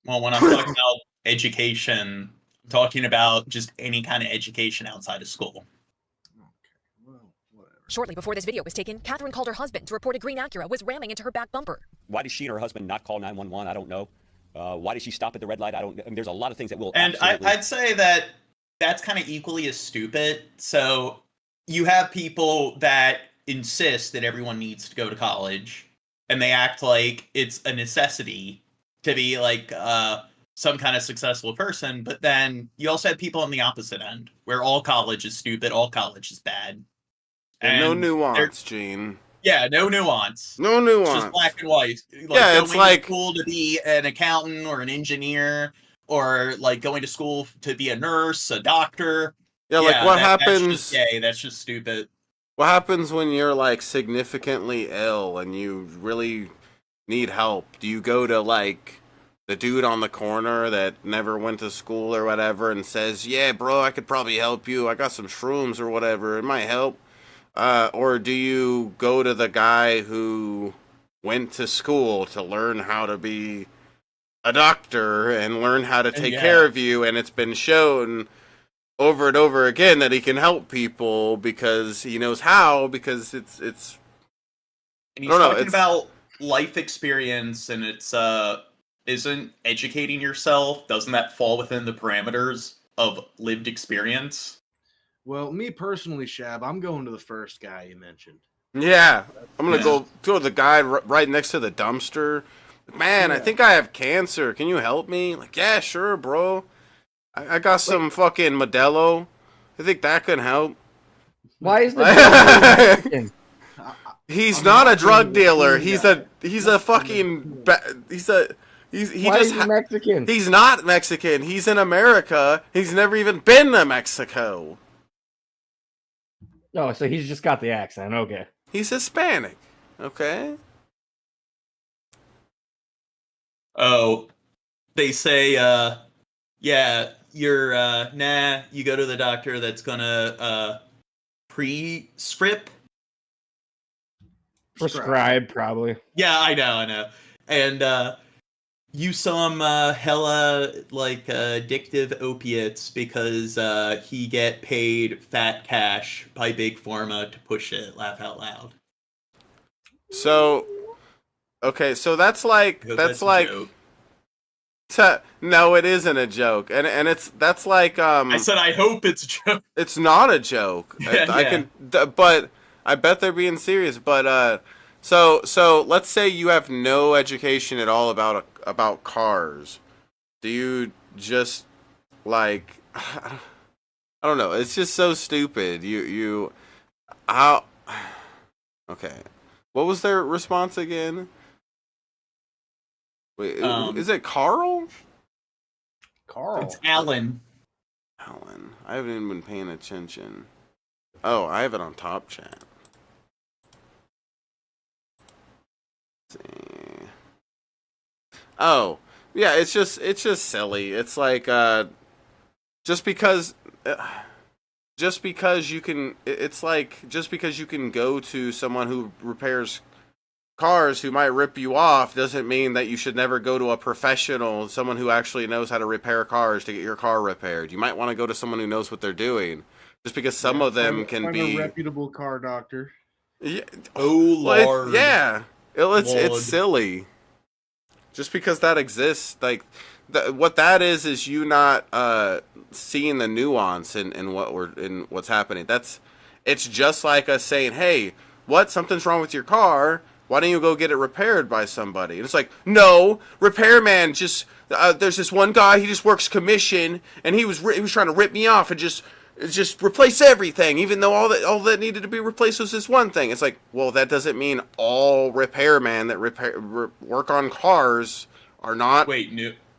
Well, when I'm talking about education, I'm talking about just any kind of education outside of school. Shortly before this video was taken, Catherine called her husband to report a green Acura was ramming into her back bumper. Why did she and her husband not call 911? I don't know. Why did she stop at the red light? I mean, there's a lot of things that will. And I'd say that that's kind of equally as stupid. So you have people that insist that everyone needs to go to college, and they act like it's a necessity to be like some kind of successful person. But then you also have people on the opposite end, where all college is stupid, all college is bad. And no nuance, Gene. Yeah, no nuance. No nuance. It's just black and white. Yeah, it's going like to school to be an accountant or an engineer, or like going to school to be a nurse, a doctor. Yeah, like what happens? That's just gay. That's just stupid. What happens when you're like significantly ill and you really need help? Do you go to like the dude on the corner that never went to school or whatever and says, "Yeah, bro, I could probably help you. I got some shrooms or whatever. It might help." Or do you go to the guy who went to school to learn how to be a doctor and learn how to take care of you, and it's been shown over and over again that he can help people because he knows how, because it's And he's talking about life experience, and it's isn't educating yourself, doesn't that fall within the parameters of lived experience? Well, me personally, Shab, I'm going to the first guy you mentioned. Yeah, I'm gonna go to the guy right next to the dumpster. Man, I think I have cancer. Can you help me? Like, yeah, sure, bro. I got some fucking Modelo. I think that can help. Why is the He's not a drug dealer. He's a fucking he's Mexican? He's not Mexican. He's in America. He's never even been to Mexico. Oh, so he's just got the accent. Okay. He's Hispanic. Okay. Oh, they say, yeah, you're, you go to the doctor that's gonna, prescribe, probably. Yeah, I know. And, use some, hella, like, addictive opiates because, he get paid fat cash by Big Pharma to push it, laugh out loud. So, okay, so that's like no, it isn't a joke, and that's like I said I hope it's a joke. It's not a joke. But I bet they're being serious. But so let's say you have no education at all about cars. Do you just like I don't know? It's just so stupid. How? Okay, what was their response again? Wait, is it Carl? Carl. It's Alan. Alan. I haven't even been paying attention. Oh, I have it on top chat. Let's see. Oh, yeah, it's just silly. It's like just because you can go to someone who repairs cars who might rip you off doesn't mean that you should never go to a professional, someone who actually knows how to repair cars to get your car repaired. You might want to go to someone who knows what they're doing, just because some of them can be a reputable car doctor. Yeah. Oh Lord. It's silly. Just because that exists, like what that is you not seeing the nuance in what's happening. It's just like us saying, "Hey, something's wrong with your car. Why don't you go get it repaired by somebody?" And it's like, no, repairman just there's this one guy, he just works commission, and he was trying to rip me off and just replace everything, even though all that needed to be replaced was this one thing. It's like, well, that doesn't mean all repairmen that work on cars are not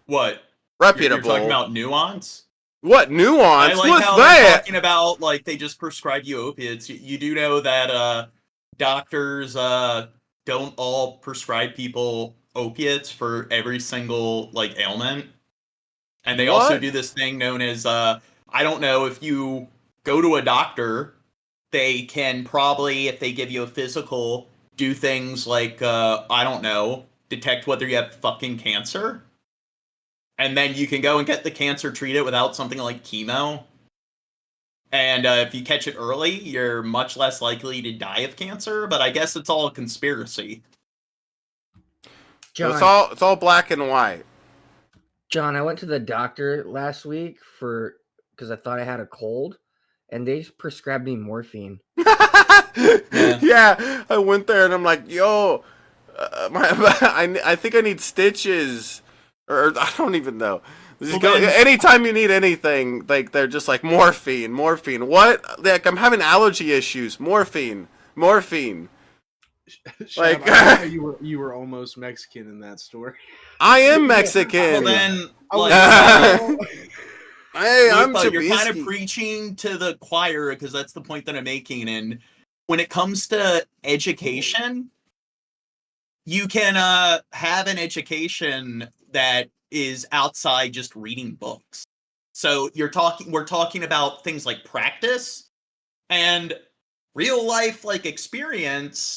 what reputable. You're talking about nuance? What nuance? I like What's how that? they're talking about like they just prescribe you opiates. You do know that doctors don't all prescribe people opiates for every single like ailment. And they also do this thing known as I don't know, if you go to a doctor, they can probably, if they give you a physical, do things like I don't know, detect whether you have fucking cancer. And then you can go and get the cancer treated without something like chemo. And if you catch it early, you're much less likely to die of cancer. But I guess it's all a conspiracy. John, It's all black and white. John, I went to the doctor last week because I thought I had a cold, and they prescribed me morphine. Yeah, I went there and I'm like, yo, I think I need stitches, or I don't even know. Anytime you need anything, like they're just like morphine. What? Like I'm having allergy issues. Morphine. Like you were almost Mexican in that story. I am Mexican. Well then, hey, I'm you're kind of preaching to the choir because that's the point that I'm making. And when it comes to education, you can have an education that is outside just reading books. So we're talking about things like practice and real life like experience.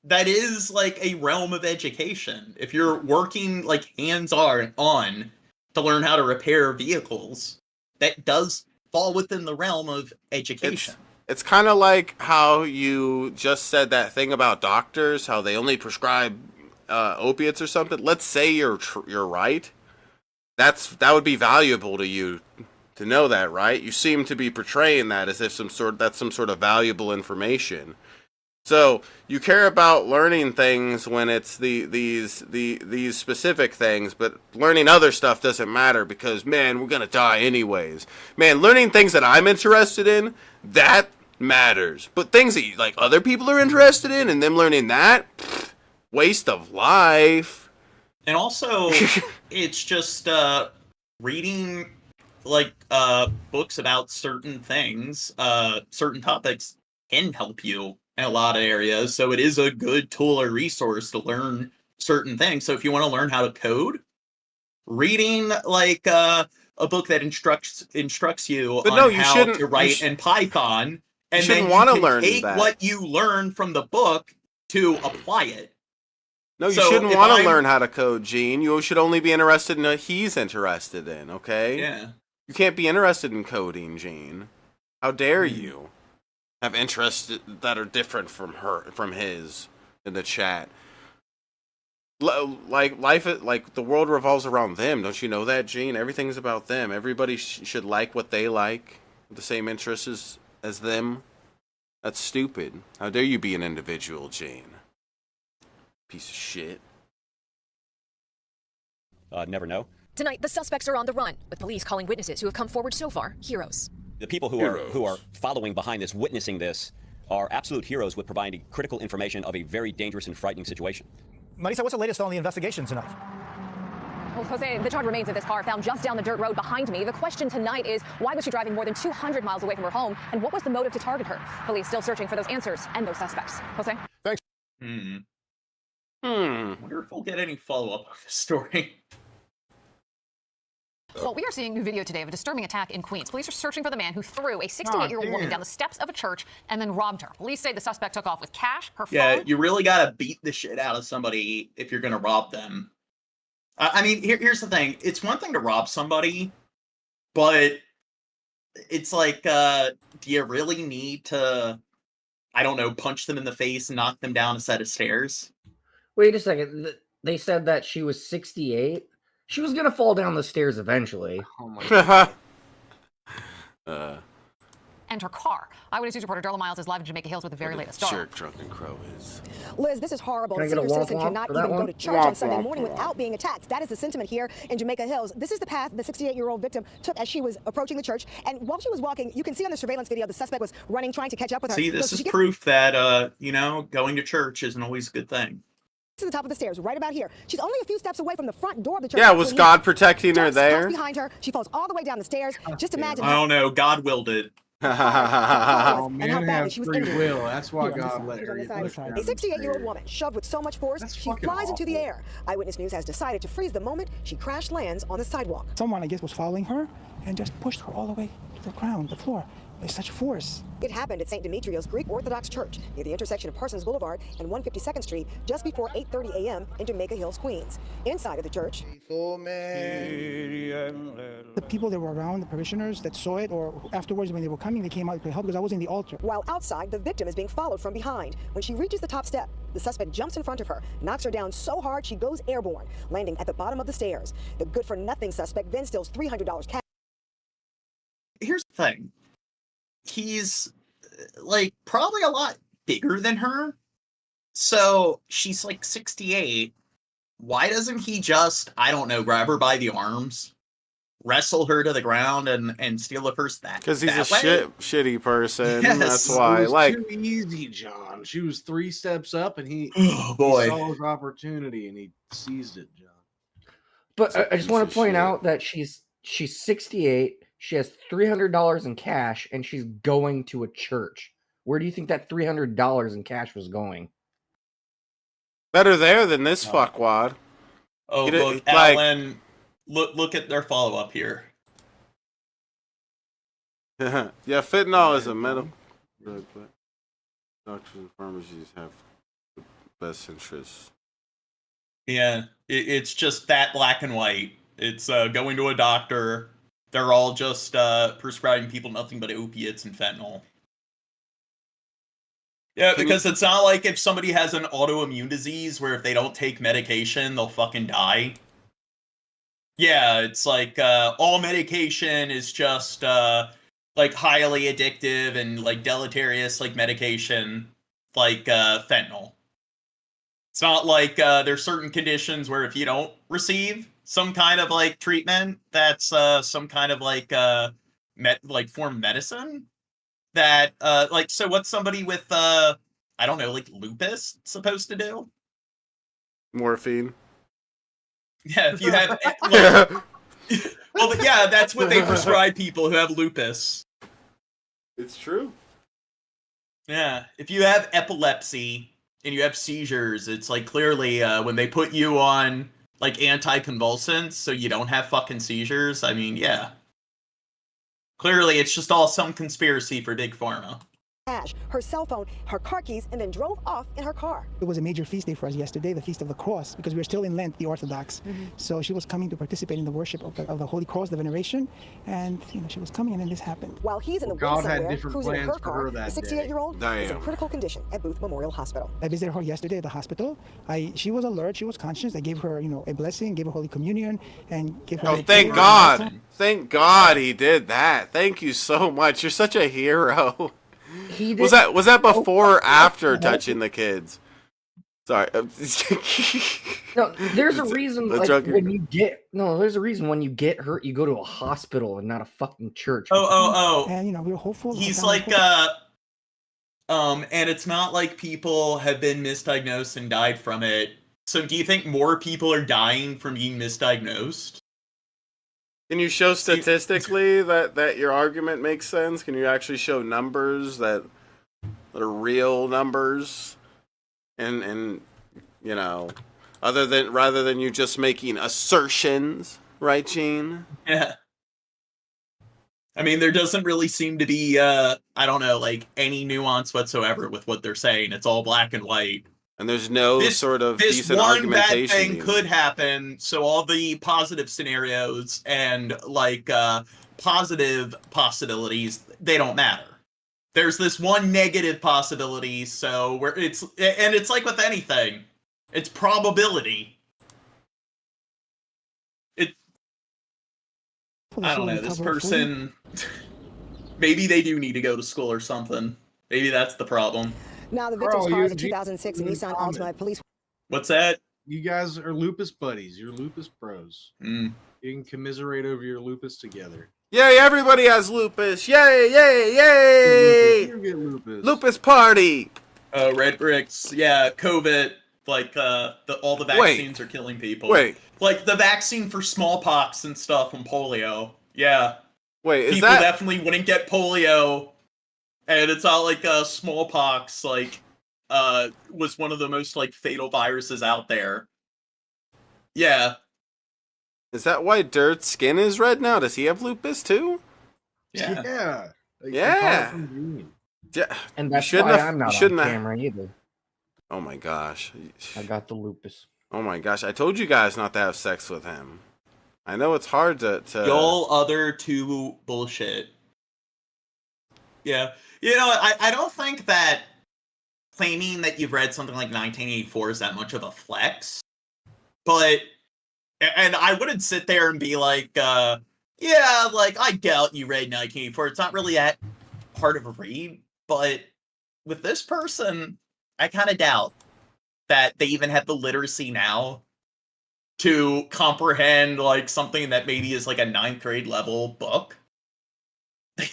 That is like a realm of education. If you're working like hands-on to learn how to repair vehicles, that does fall within the realm of education. It's kind of like how you just said that thing about doctors, how they only prescribe opiates or something. Let's say you're right. That would be valuable to you to know that, right? You seem to be portraying that as if that's some sort of valuable information. So you care about learning things when it's these specific things, but learning other stuff doesn't matter because, man, we're gonna die anyways. Man, learning things that I'm interested in, that matters. But things that like other people are interested in and them learning that, waste of life. And also, it's just reading like books about certain things, certain topics can help you in a lot of areas, so it is a good tool or resource to learn certain things. So if you want to learn how to code, reading like a book that instructs you on how to write in Python, and then you can take what you learn from the book to apply it. No, you shouldn't want to learn how to code, Gene. You should only be interested in what he's interested in, okay? Yeah. You can't be interested in coding, Gene. How dare you have interests that are different from his in the chat. Like life, like the world revolves around them. Don't you know that, Gene? Everything's about them. Everybody should like what they like, the same interests as them. That's stupid. How dare you be an individual, Gene? Piece of shit. Never know. Tonight, the suspects are on the run, with police calling witnesses who have come forward so far heroes. The people who are following behind this, witnessing this, are absolute heroes with providing critical information of a very dangerous and frightening situation. Marisa, what's the latest on the investigation tonight? Well, Jose, the charred remains of this car found just down the dirt road behind me. The question tonight is, why was she driving more than 200 miles away from her home, and what was the motive to target her? Police still searching for those answers and those suspects. Jose? Thanks. I wonder if we'll get any follow-up on this story. Well, we are seeing new video today of a disturbing attack in Queens. Police are searching for the man who threw a 68-year-old woman down the steps of a church and then robbed her. Police say the suspect took off with cash, her phone. Yeah, you really gotta beat the shit out of somebody if you're gonna rob them. I mean, here's the thing. It's one thing to rob somebody, but it's like, do you really need to, I don't know, punch them in the face and knock them down a set of stairs? Wait a second. They said that she was 68? She was gonna fall down the stairs eventually. Oh my god. And her car. Eyewitness News reporter Darla Miles is live in Jamaica Hills with the very latest. Darla. Jerk Drunken Crow is. Liz, this is horrible. Can I A get a senior womp citizen womp cannot for that even go one? to church on Sunday morning without being attacked. That is the sentiment here in Jamaica Hills. This is the path the 68-year-old victim took as she was approaching the church. And while she was walking, you can see on the surveillance video the suspect was running, trying to catch up with her. See, this is proof that, you know, going to church isn't always a good thing. To the top of the stairs, right about here. She's only a few steps away from the front door of the church. Yeah, was God protecting her there? Behind her, she falls all the way down the stairs. Just imagine. I don't know. God willed it. Oh, and man how badly has she was free injured. will. That's why Here on this God side. let Here's her on get this pushed side. down A the 68-year-old stairs. woman shoved with so much force, That's she fucking flies into the awful. air. Eyewitness News has decided to freeze the moment she crash lands on the sidewalk. Someone, I guess, was following her and just pushed her all the way to the ground, the floor, with such force. It happened at St. Demetrios Greek Orthodox Church near the intersection of Parsons Boulevard and 152nd Street just before 8:30 a.m. in Jamaica Hills, Queens. Inside of the church, The people that were around, the parishioners that saw it, or afterwards when they were coming, they came out to help because I was in the altar. while outside, the victim is being followed from behind. When she reaches the top step, the suspect jumps in front of her, knocks her down so hard she goes airborne, landing at the bottom of the stairs. The good-for-nothing suspect then steals $300 cash. Here's the thing. He's, like, probably a lot bigger than her. So, she's, like, 68. Why doesn't he just, I don't know, grab her by the arms, wrestle her to the ground, and steal the purse that Because he's a way? shitty person. Yes. That's why. It was Like, too easy, John. She was 3 steps up, and he, Oh, boy. he saw his opportunity and he seized it, John. But I just want piece to of point shit. out that she's 68. She has $300 in cash, and she's going to a church. Where do you think that $300 in cash was going? better there than this fuckwad. Oh, You know, look, like- Alan, look at their follow-up here. Yeah, fentanyl is a medical drug, but doctors and pharmacies have the best interests. Yeah, it's just that black and white. It's going to a doctor. They're all just prescribing people nothing but opiates and fentanyl. Yeah, because it's not like if somebody has an autoimmune disease where if they don't take medication, they'll fucking die. Yeah, it's like all medication is just like highly addictive and like deleterious, like medication, like fentanyl. It's not like there's certain conditions where if you don't receive some kind of like treatment, that's some kind of like form of medicine that like, so what's somebody with I don't know, like lupus supposed to do? Morphine. Yeah, if you have well, but yeah, that's what they prescribe people who have lupus. It's true. Yeah, if you have epilepsy and you have seizures, it's like clearly when they put you on like anticonvulsants so you don't have fucking seizures, I mean, yeah. Clearly it's just all some conspiracy for Big Pharma. Cash, her cell phone, her car keys, and then drove off in her car. It was a major feast day for us yesterday, the Feast of the Cross, because we were still in Lent, the Orthodox. So she was coming to participate in the worship of the Holy Cross, the veneration, and she was coming, and then this happened. While he's in the God woods had somewhere, different cruising in plans her for her car, that the day. 68-year-old is in Damn. critical condition at Booth Memorial Hospital. I visited her yesterday at the hospital. She was alert, she was conscious. I gave her, a blessing, gave her Holy Communion, and gave her. Oh, thank God. Thank God he did that. Thank you so much. You're such a hero. He did. Was that before or after touching the kids? Sorry. No, there's a It's reason the like, drug- there's a reason when you get hurt, you go to a hospital and not a fucking church. Oh. And we were hopeful. He's down like, the and it's not like people have been misdiagnosed and died from it. So do you think more people are dying from being misdiagnosed? Can you show statistically that your argument makes sense? Can you actually show numbers that are real numbers? And rather than you just making assertions, right, Gene? Yeah. I mean, there doesn't really seem to be, I don't know, like any nuance whatsoever with what they're saying. It's all black and white. And there's no sort of This decent one bad argumentation. thing even. could happen, so all the positive scenarios and like positive possibilities, they don't matter. There's this one negative possibility, so it's like with anything, it's probability. I don't know, this person, maybe they do need to go to school or something. Maybe that's the problem. Now, the victim's Carl, car you is a and 2006 Gene Nissan comment. Altima. Police. What's that? You guys are lupus buddies. You're lupus bros. Mm. You can commiserate over your lupus together. Yay, everybody has lupus. Yay, yay, yay. You get lupus. Lupus party. Red bricks. Yeah, COVID. Like all the vaccines are killing people. Wait. Like the vaccine for smallpox and stuff and polio. Yeah. Wait, is people that definitely wouldn't get polio, and it's not like smallpox was one of the most fatal viruses out there. Yeah. Is that why Dirt's skin is red now? Does he have lupus too? Yeah. Yeah. Yeah. Yeah. And that's You shouldn't why have- I'm you not on shouldn't have- camera either. Oh my gosh. I got the lupus. Oh my gosh. I told you guys not to have sex with him. I know it's hard to Y'all other two bullshit. Yeah. I don't think that claiming that you've read something like 1984 is that much of a flex. But, and I wouldn't sit there and be like, I doubt you read 1984. It's not really that hard of a read. But with this person, I kind of doubt that they even have the literacy now to comprehend something that maybe is a 9th grade level book.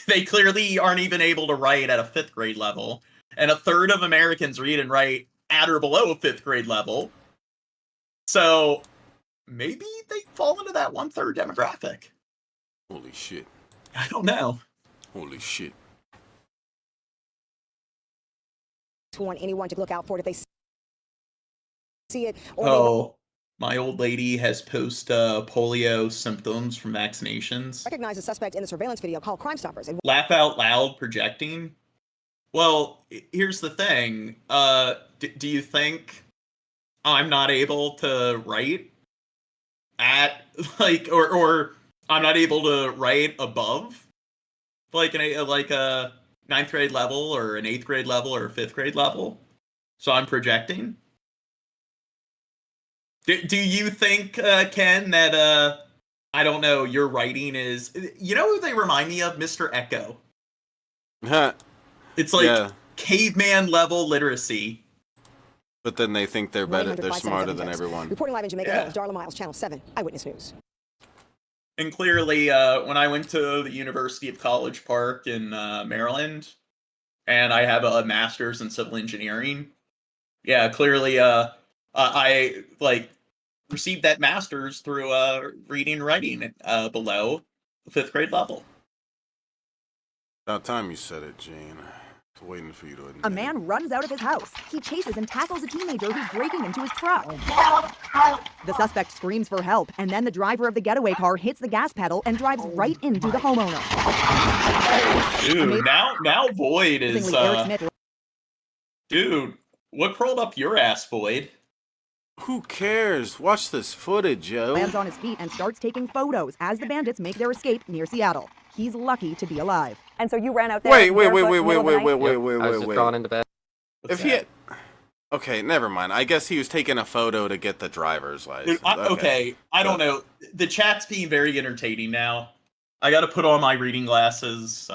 They clearly aren't even able to write at a 5th grade level. And a third of Americans read and write at or below 5th grade level. So maybe they fall into that 1/3 demographic. Holy shit. I don't know. Holy shit. Want anyone to look out for it if they see it. Oh, my old lady has post-polio symptoms from vaccinations. Recognize a suspect in the surveillance video called Crime Stoppers. And Laugh out loud projecting. Well, here's the thing. Do you think I'm not able to write at or I'm not able to write above a 9th grade level or an 8th grade level or a 5th grade level? So I'm projecting. Do you think, Ken, that I don't know, your writing is, you know who they remind me of? Mr. Echo. It's caveman level literacy. But then they think they're better, they're smarter than everyone. Reporting live in Jamaica, that was Darla Miles, Channel 7, Eyewitness News. And clearly, when I went to the University of College Park in Maryland, and I have a master's in civil engineering, yeah, clearly, I received that master's through reading and writing below the 5th grade level. About time you said it, Jane. I was waiting for you to admit. A man runs out of his house. He chases and tackles a teenager who's breaking into his truck. The suspect screams for help, and then the driver of the getaway car hits the gas pedal and drives right into the homeowner. Dude, now Void is dude, what crawled up your ass, Void? Who cares? Watch this footage, yo. Lands on his feet and starts taking photos as the bandits make their escape near Seattle. He's lucky to be alive. And so you ran out there. Wait. I was Wait. gone into bed. If he okay, never mind. I guess he was taking a photo to get the driver's license. Dude, I don't know. The chat's being very entertaining now. I got to put on my reading glasses.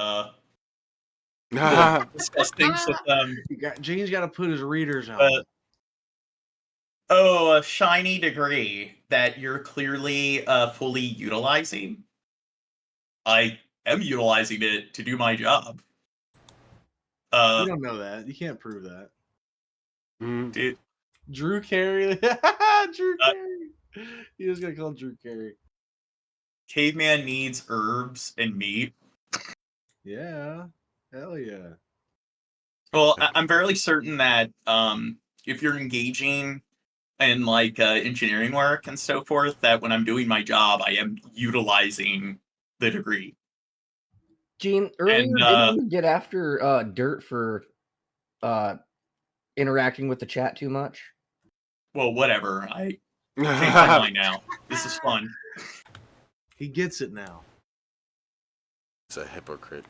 Discuss things with them. Jane's got to put his readers on. A shiny degree that you're clearly fully utilizing. I am utilizing it to do my job. You don't know that. You can't prove that. Dude. Drew Carey. Drew Carey. He was going to call Drew Carey. Caveman needs herbs and meat. Yeah. Hell yeah. Well, I'm fairly certain that if you're engaging in engineering work and so forth, that when I'm doing my job, I am utilizing the degree. Gene, earlier didn't you get after Dirt for interacting with the chat too much? Well, whatever. I changed my mind now. This is fun. He gets it now. It's a hypocrite.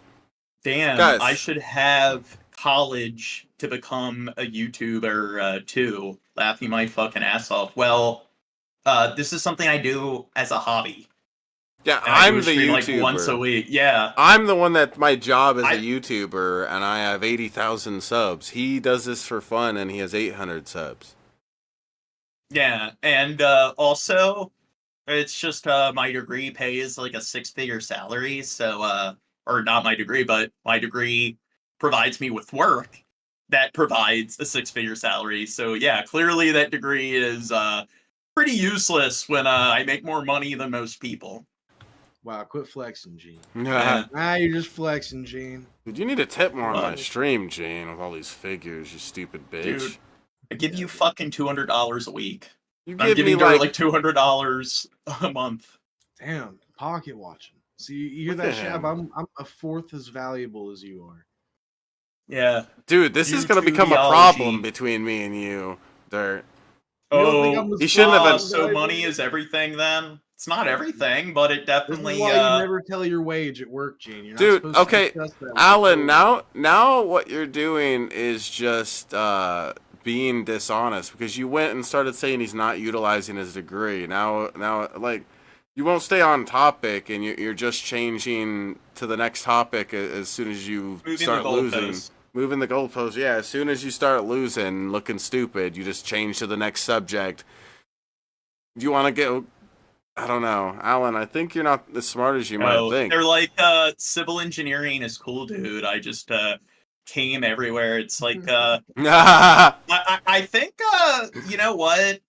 Damn, Guys. I should have college to become a YouTuber too. Laughing my fucking ass off. Well, this is something I do as a hobby. Yeah, And I I'm do a the stream, YouTuber. once a week. Yeah. I'm the one that my job as a YouTuber, and I have 80,000 subs. He does this for fun, and he has 800 subs. Yeah, and also, it's just my degree pays a 6-figure salary, so or not my degree, but my degree provides me with work that provides a 6-figure salary. So yeah, clearly that degree is pretty useless when I make more money than most people. Wow, quit flexing, Gene. Yeah. Now you're just flexing, Gene. Dude, you need to tip more on my stream, Gene, with all these figures, you stupid bitch. Dude, I give you fucking $200 a week. You I'm give giving me her like $200 a month. Damn, pocket watching. See, you hear Look that, at Shab? him. I'm a fourth as valuable as you are. Yeah. Dude, this is gonna become a problem between me and you, Dirt. He shouldn't have. So money is everything then? It's not everything, but it This definitely is why you never tell your wage at work, Gene. You're not Dude, supposed to okay, discuss that with Alan. people. Now, what you're doing is just being dishonest because you went and started saying he's not utilizing his degree. Now, like, you won't stay on topic, and you're just changing to the next topic as soon as you start losing. Moving the goalposts, yeah. As soon as you start losing, looking stupid, you just change to the next subject. Do you want to get? I don't know, Alan. I think you're not as smart as you might think. They're like, civil engineering is cool, dude. I just came everywhere. It's like, I think, you know what?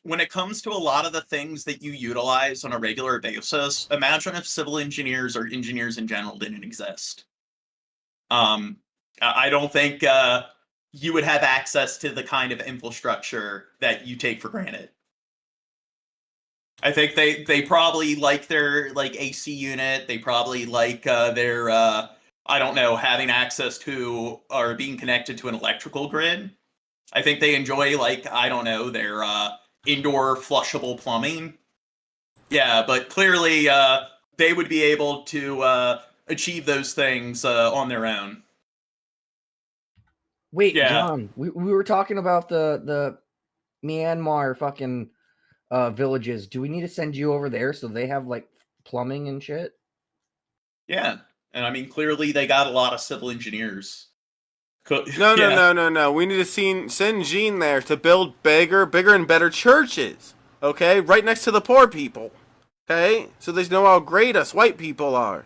When it comes to a lot of the things that you utilize on a regular basis, imagine if civil engineers or engineers in general didn't exist. I don't think you would have access to the kind of infrastructure that you take for granted. I think they probably like their AC unit. They probably like their I don't know, having access to or being connected to an electrical grid. I think they enjoy I don't know, their indoor flushable plumbing. Yeah, but clearly they would be able to achieve those things on their own. Wait, Yeah. John, we were talking about the Myanmar fucking villages. Do we need to send you over there so they have plumbing and shit? Yeah, and I mean clearly they got a lot of civil engineers. No. We need to send Gene there to build bigger and better churches. Okay, right next to the poor people. Okay, so they know how great us white people are.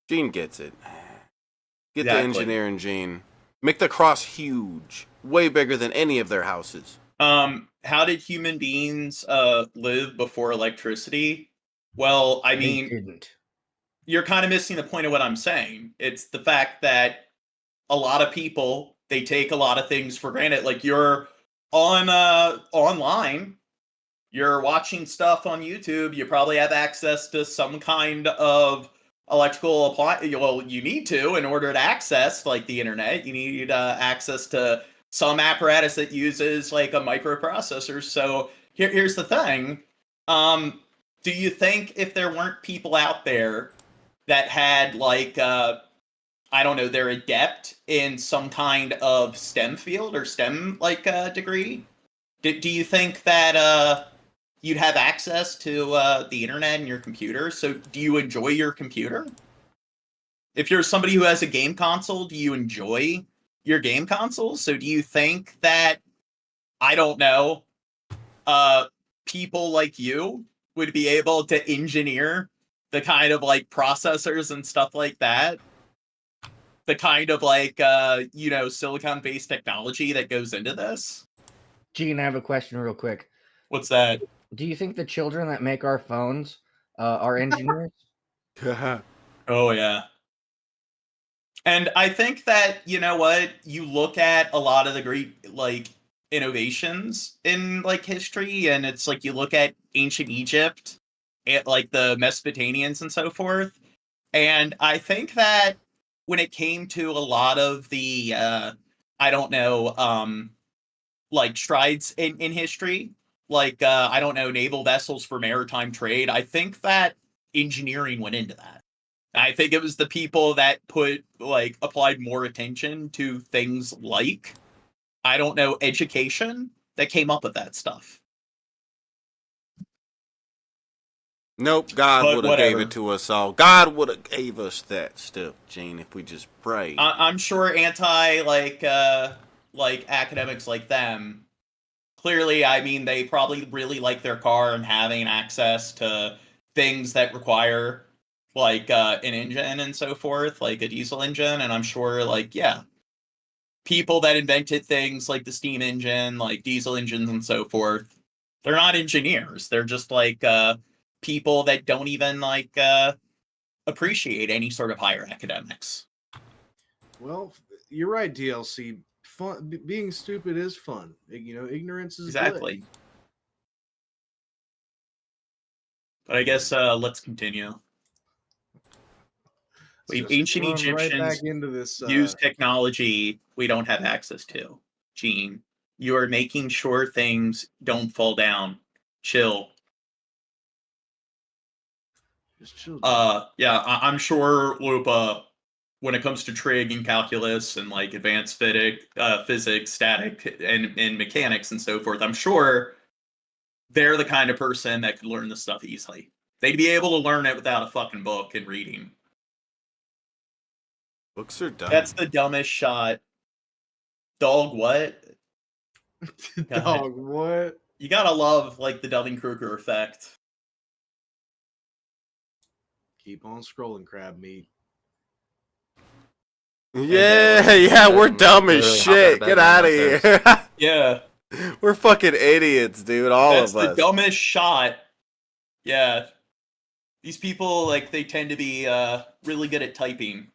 Gene gets it. Get the engineering, Gene. Make the cross huge, way bigger than any of their houses. How did human beings live before electricity? Well, I mean, didn't. You're kind of missing the point of what I'm saying. It's the fact that a lot of people, they take a lot of things for granted. Like you're on online, you're watching stuff on YouTube, you probably have access to some kind of electrical appliance. Well, you need to in order to access the internet. You need access to some apparatus that uses a microprocessor. So here's the thing. Do you think if there weren't people out there that had I don't know, they're adept in some kind of STEM field or STEM degree, do you think that you'd have access to the internet and your computer? So do you enjoy your computer? If you're somebody who has a game console, do you enjoy your game console? So do you think that, I don't know, people like you would be able to engineer the kind of processors and stuff like that? The kind of silicon-based technology that goes into this? Gene, I have a question real quick. What's that? Do you think the children that make our phones are engineers? Oh, yeah. And I think that, you know what, you look at a lot of the great, innovations in, history, and it's you look at ancient Egypt, and, the Mesopotamians and so forth, and I think that when it came to a lot of the, I don't know, strides in history, I don't know, naval vessels for maritime trade, I think that engineering went into that. I think it was the people that applied more attention to things I don't know, education that came up with that stuff. Nope, God would have gave it to us all. God would have gave us that stuff, Gene, if we just prayed. I'm sure academics like them, clearly, I mean, they probably really like their car and having access to things that require an engine and so forth, like a diesel engine. And I'm sure people that invented things like the steam engine, diesel engines and so forth, they're not engineers. They're just people that don't even like appreciate any sort of higher academics. Well, you're right, DLC. Fun, being stupid is fun. Ignorance is Exactly. bliss. But I guess let's continue. Ancient Egyptians right back into this, use technology we don't have access to. Gene, you are making sure things don't fall down. Chill. Just chill. Yeah, I'm sure, Lupa, when it comes to trig and calculus and like advanced physics, static, and mechanics and so forth, I'm sure they're the kind of person that could learn this stuff easily. They'd be able to learn it without a fucking book and reading. Books are dumb. That's the dumbest shot. Dog, what? Dog, what? You gotta love like the Dunning-Kruger effect. Keep on scrolling, crab meat. Yeah, we're dumb as shit. Get out of here. Yeah. We're fucking idiots, dude. All That's of us. the dumbest shot. Yeah. These people, like, they tend to be really good at typing.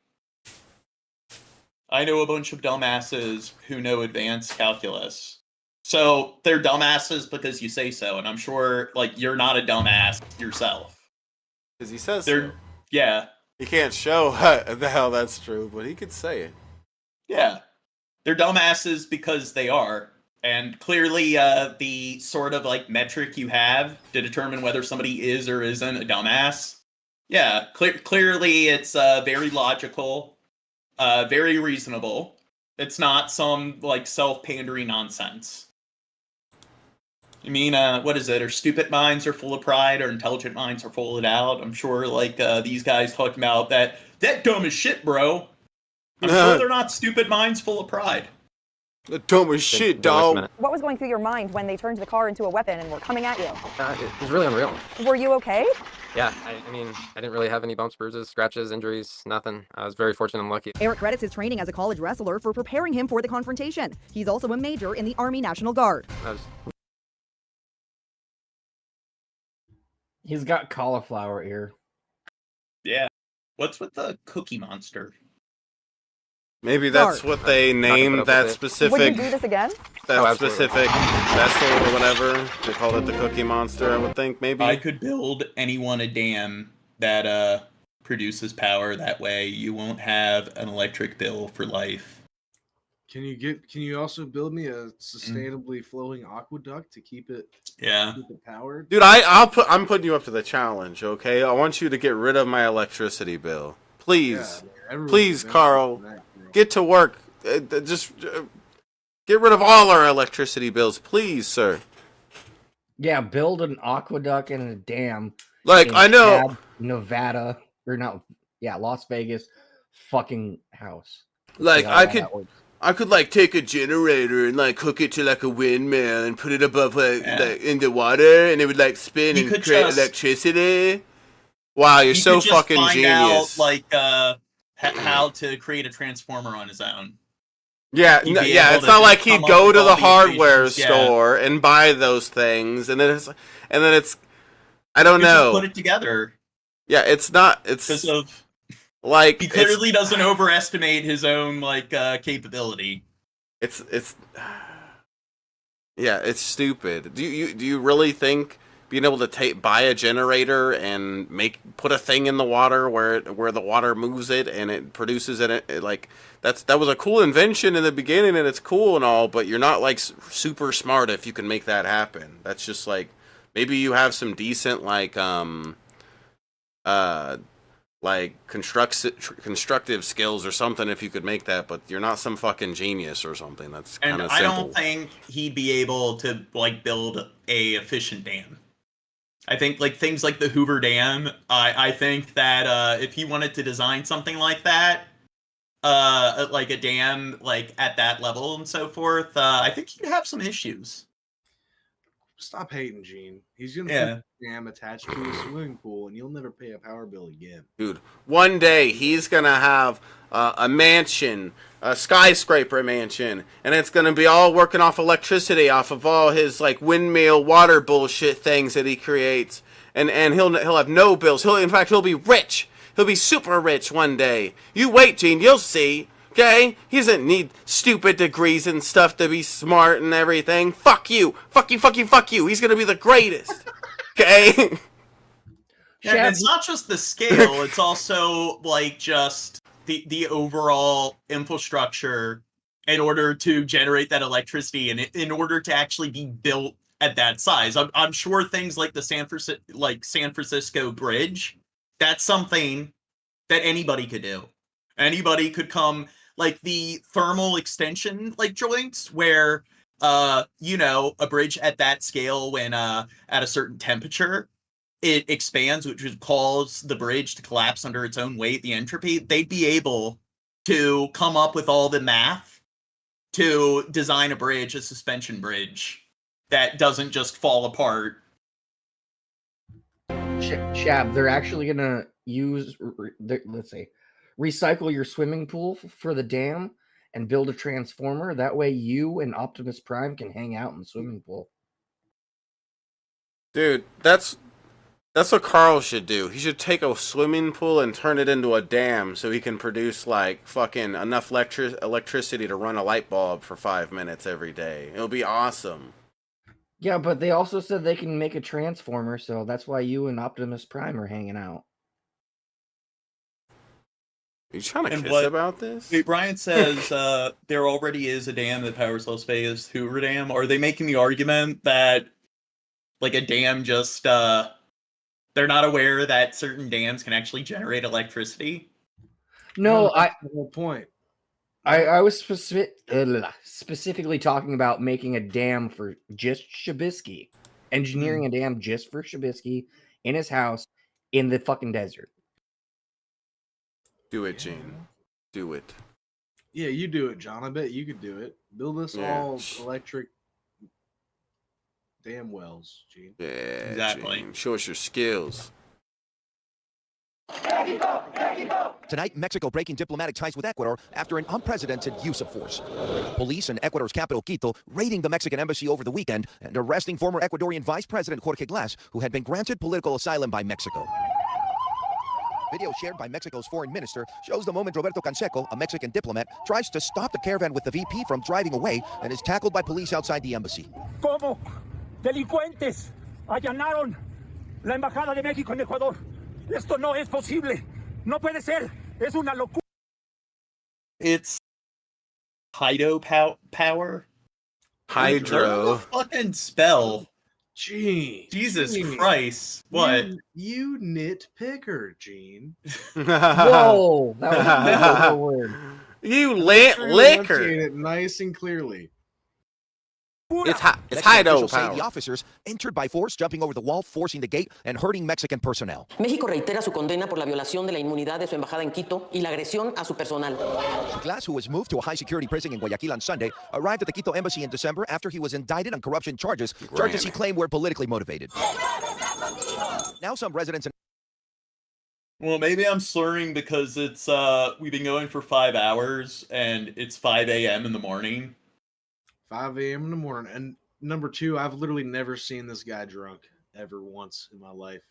I know a bunch of dumbasses who know advanced calculus. So they're dumbasses because you say so, and I'm sure, like, you're not a dumbass yourself. Because he says so. Yeah. He can't show the hell that's true, but he could say it. Yeah. They're dumbasses because they are. And clearly, the sort of like metric you have to determine whether somebody is or isn't a dumbass, yeah, clearly it's very logical, very reasonable. It's not some like self-pandering nonsense. I mean, what is it? Or stupid minds are full of pride, or intelligent minds are full of doubt. I'm sure like these guys talking about that dumb as shit, bro. I'm sure they're not stupid minds full of pride. The dumbest shit, dog. What was going through your mind when they turned the car into a weapon and were coming at you? It was really unreal. Were you okay? Yeah, I mean, I didn't really have any bumps, bruises, scratches, injuries, nothing. I was very fortunate and lucky. Eric credits his training as a college wrestler for preparing him for the confrontation. He's also a major in the Army National Guard. He's got cauliflower ear. Yeah. What's with the Cookie Monster? Maybe that's what they named that specific. Would you do this again? That specific vessel or whatever. They called it the Cookie Monster, I would think. Maybe I could build anyone a dam that produces power. That way, you won't have an electric bill for life. Can you also build me a sustainably flowing aqueduct to keep it powered? Dude, I'm putting you up to the challenge, okay? I want you to get rid of my electricity bill. Please. Please, Carl. Get to work. Just get rid of all our electricity bills, please, sir. Yeah, build an aqueduct and a dam. Like, I know. Nevada. Or no. Yeah, Las Vegas. Fucking house. Like, I could like take a generator and like hook it to like a windmill and put it above like in the water, and it would like spin and create electricity. Wow, you're so fucking genius. Out, like how to create a transformer on his own. Yeah, it's not like he'd go to the hardware store and buy those things, and then it's I don't know. Just put it together. Yeah, it's not. It's because of like he clearly doesn't overestimate his own like capability. It's yeah, it's stupid. Do you really think being able to buy a generator and put a thing in the water where the water moves it and it produces it like that was a cool invention in the beginning and it's cool and all, but you're not like super smart if you can make that happen. That's just like maybe you have some decent like constructive skills or something if you could make that, but you're not some fucking genius or something. That's kind of simple. I don't think he'd be able to like build a efficient dam. I think like things like the Hoover Dam, I think that if he wanted to design something like that, like a dam like at that level and so forth, I think he'd have some issues. Stop hating, Gene. He's gonna put a dam attached to a swimming pool, and you'll never pay a power bill again. Dude, one day he's gonna have a mansion, a skyscraper mansion, and it's gonna be all working off electricity, off of all his like windmill water bullshit things that he creates. and he'll have no bills. He'll be rich. He'll be super rich one day. You wait, Gene. You'll see. Okay? He doesn't need stupid degrees and stuff to be smart and everything. Fuck you. Fuck you, fuck you, fuck you. He's gonna be the greatest. Okay? Yeah, it's not just the scale, it's also like just the overall infrastructure in order to generate that electricity and in order to actually be built at that size. I'm sure things like the San Francisco Bridge, that's something that anybody could do. Anybody could come, like the thermal extension joints where a bridge at that scale when at a certain temperature it expands, which would cause the bridge to collapse under its own weight, the entropy. They'd be able to come up with all the math to design a suspension bridge that doesn't just fall apart. Shab, they're actually gonna use, let's say, recycle your swimming pool for the dam and build a transformer. That way you and Optimus Prime can hang out in the swimming pool. Dude, that's what Carl should do. He should take a swimming pool and turn it into a dam so he can produce like fucking enough electricity to run a light bulb for 5 minutes every day. It'll be awesome. Yeah, but they also said they can make a transformer, so that's why you and Optimus Prime are hanging out. Are you trying to kiss about this? Brian says there already is a dam that powers Las Vegas, Hoover Dam. Are they making the argument that like a dam just they're not aware that certain dams can actually generate electricity? No, that's the whole point. I was specifically talking about making a dam for just Shabisky, engineering a dam just for Shabisky in his house in the fucking desert. Do it, Gene. Do it. Yeah, you do it, John. I bet you could do it. Build us all electric dam wells, Gene. Yeah, exactly. Gene. Show us your skills. Tonight, Mexico breaking diplomatic ties with Ecuador after an unprecedented use of force. Police in Ecuador's capital, Quito, raiding the Mexican embassy over the weekend and arresting former Ecuadorian Vice President Jorge Glass, who had been granted political asylum by Mexico. Video shared by Mexico's foreign minister shows the moment Roberto Canseco, a Mexican diplomat, tries to stop the caravan with the VP from driving away and is tackled by police outside the embassy. ¿Cómo delincuentes allanaron la embajada de México en Ecuador? Esto no es posible. No puede ser. Es una locura. It's hydro power. Hydro. Fucking spell. Gene. Jesus Christ. What? You nitpicker, Gene. Whoa. That was a word. You liquor. It nice and clearly. It's hydro Say power. the officers entered by force, jumping over the wall, forcing the gate, and hurting Mexican personnel. México reitera su condena por la violación de la inmunidad de su embajada en Quito y la agresión a su personal. Glass, who was moved to a high-security prison in Guayaquil on Sunday, arrived at the Quito embassy in December after he was indicted on corruption charges he claimed were politically motivated. Now some residents... Well, maybe I'm slurring because it's we've been going for 5 hours and it's 5 a.m. in the morning. 5 a.m. in the morning. And number two, I've literally never seen this guy drunk ever once in my life.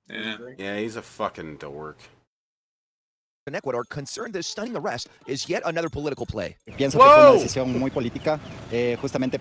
Yeah, he's a fucking dork. In Ecuador, concerned this stunning arrest is yet another political play. Pienso que fue una decisión muy política, justamente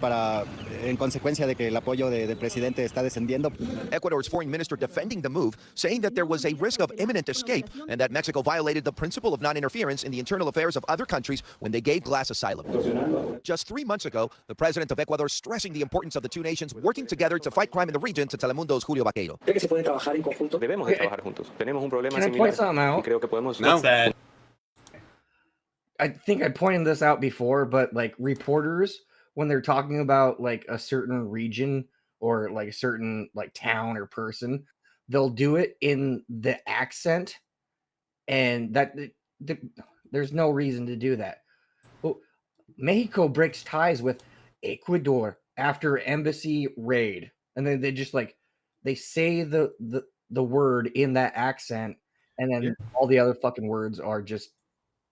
en consecuencia de que el apoyo del presidente está descendiendo. Ecuador's foreign minister defending the move, saying that there was a risk of imminent escape and that Mexico violated the principle of non-interference in the internal affairs of other countries when they gave Glass asylum. Just 3 months ago, the president of Ecuador stressing the importance of the two nations working together to fight crime in the region to Telemundo's Julio Vaqueiro. ¿Cree que se puede trabajar en conjunto? Debemos de trabajar juntos. Tenemos un problema Can I point similar something out? y creo que podemos... No. I think I pointed this out before, but like reporters, when they're talking about like a certain region or like a certain like town or person, they'll do it in the accent, and there's no reason to do that. Well, Mexico breaks ties with Ecuador after embassy raid, and then they just like they say the word in that accent, and then all the other fucking words are just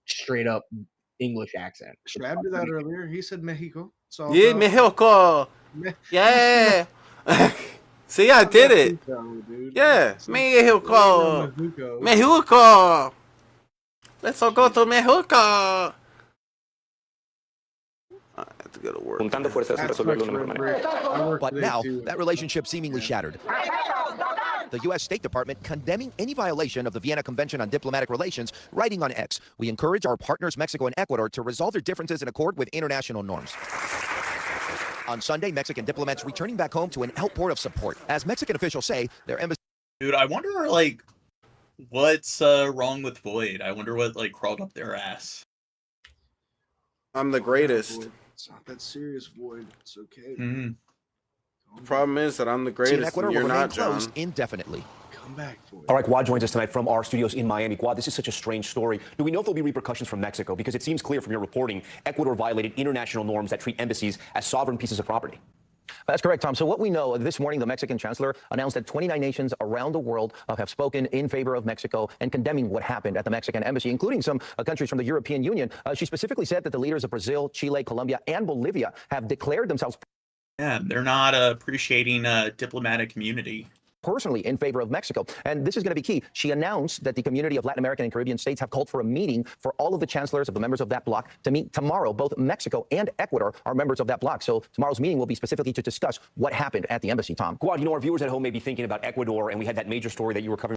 straight up English accent. Shab did that earlier. He said Mexico. So Yeah, Mexico. Yeah. See, I did it. Yeah, Mexico. Mexico. Let's all go to Mexico. I have to go to work. But now, that relationship seemingly shattered. The U.S. State Department condemning any violation of the Vienna Convention on Diplomatic Relations, writing on X, "We encourage our partners Mexico and Ecuador to resolve their differences in accord with international norms." On Sunday, Mexican diplomats returning back home to an outpour of support, as Mexican officials say their embassy... Dude, I wonder, like, what's wrong with Void? I wonder what, like, crawled up their ass. I'm the greatest. It's not that serious, Void. It's okay. Mm-hmm. The problem is that I'm the greatest and you're not, John. Indefinitely. Come back for it. All right, Quad joins us tonight from our studios in Miami. Quad, this is such a strange story. Do we know if there'll be repercussions from Mexico? Because it seems clear from your reporting, Ecuador violated international norms that treat embassies as sovereign pieces of property. That's correct, Tom. So what we know, this morning, the Mexican chancellor announced that 29 nations around the world have spoken in favor of Mexico and condemning what happened at the Mexican embassy, including some countries from the European Union. She specifically said that the leaders of Brazil, Chile, Colombia, and Bolivia have declared themselves... Yeah, they're not appreciating diplomatic community. Personally in favor of Mexico. And this is going to be key. She announced that the community of Latin American and Caribbean states have called for a meeting for all of the chancellors of the members of that bloc to meet tomorrow. Both Mexico and Ecuador are members of that bloc. So tomorrow's meeting will be specifically to discuss what happened at the embassy, Tom. Quad, you know, our viewers at home may be thinking about Ecuador, and we had that major story that you were covering.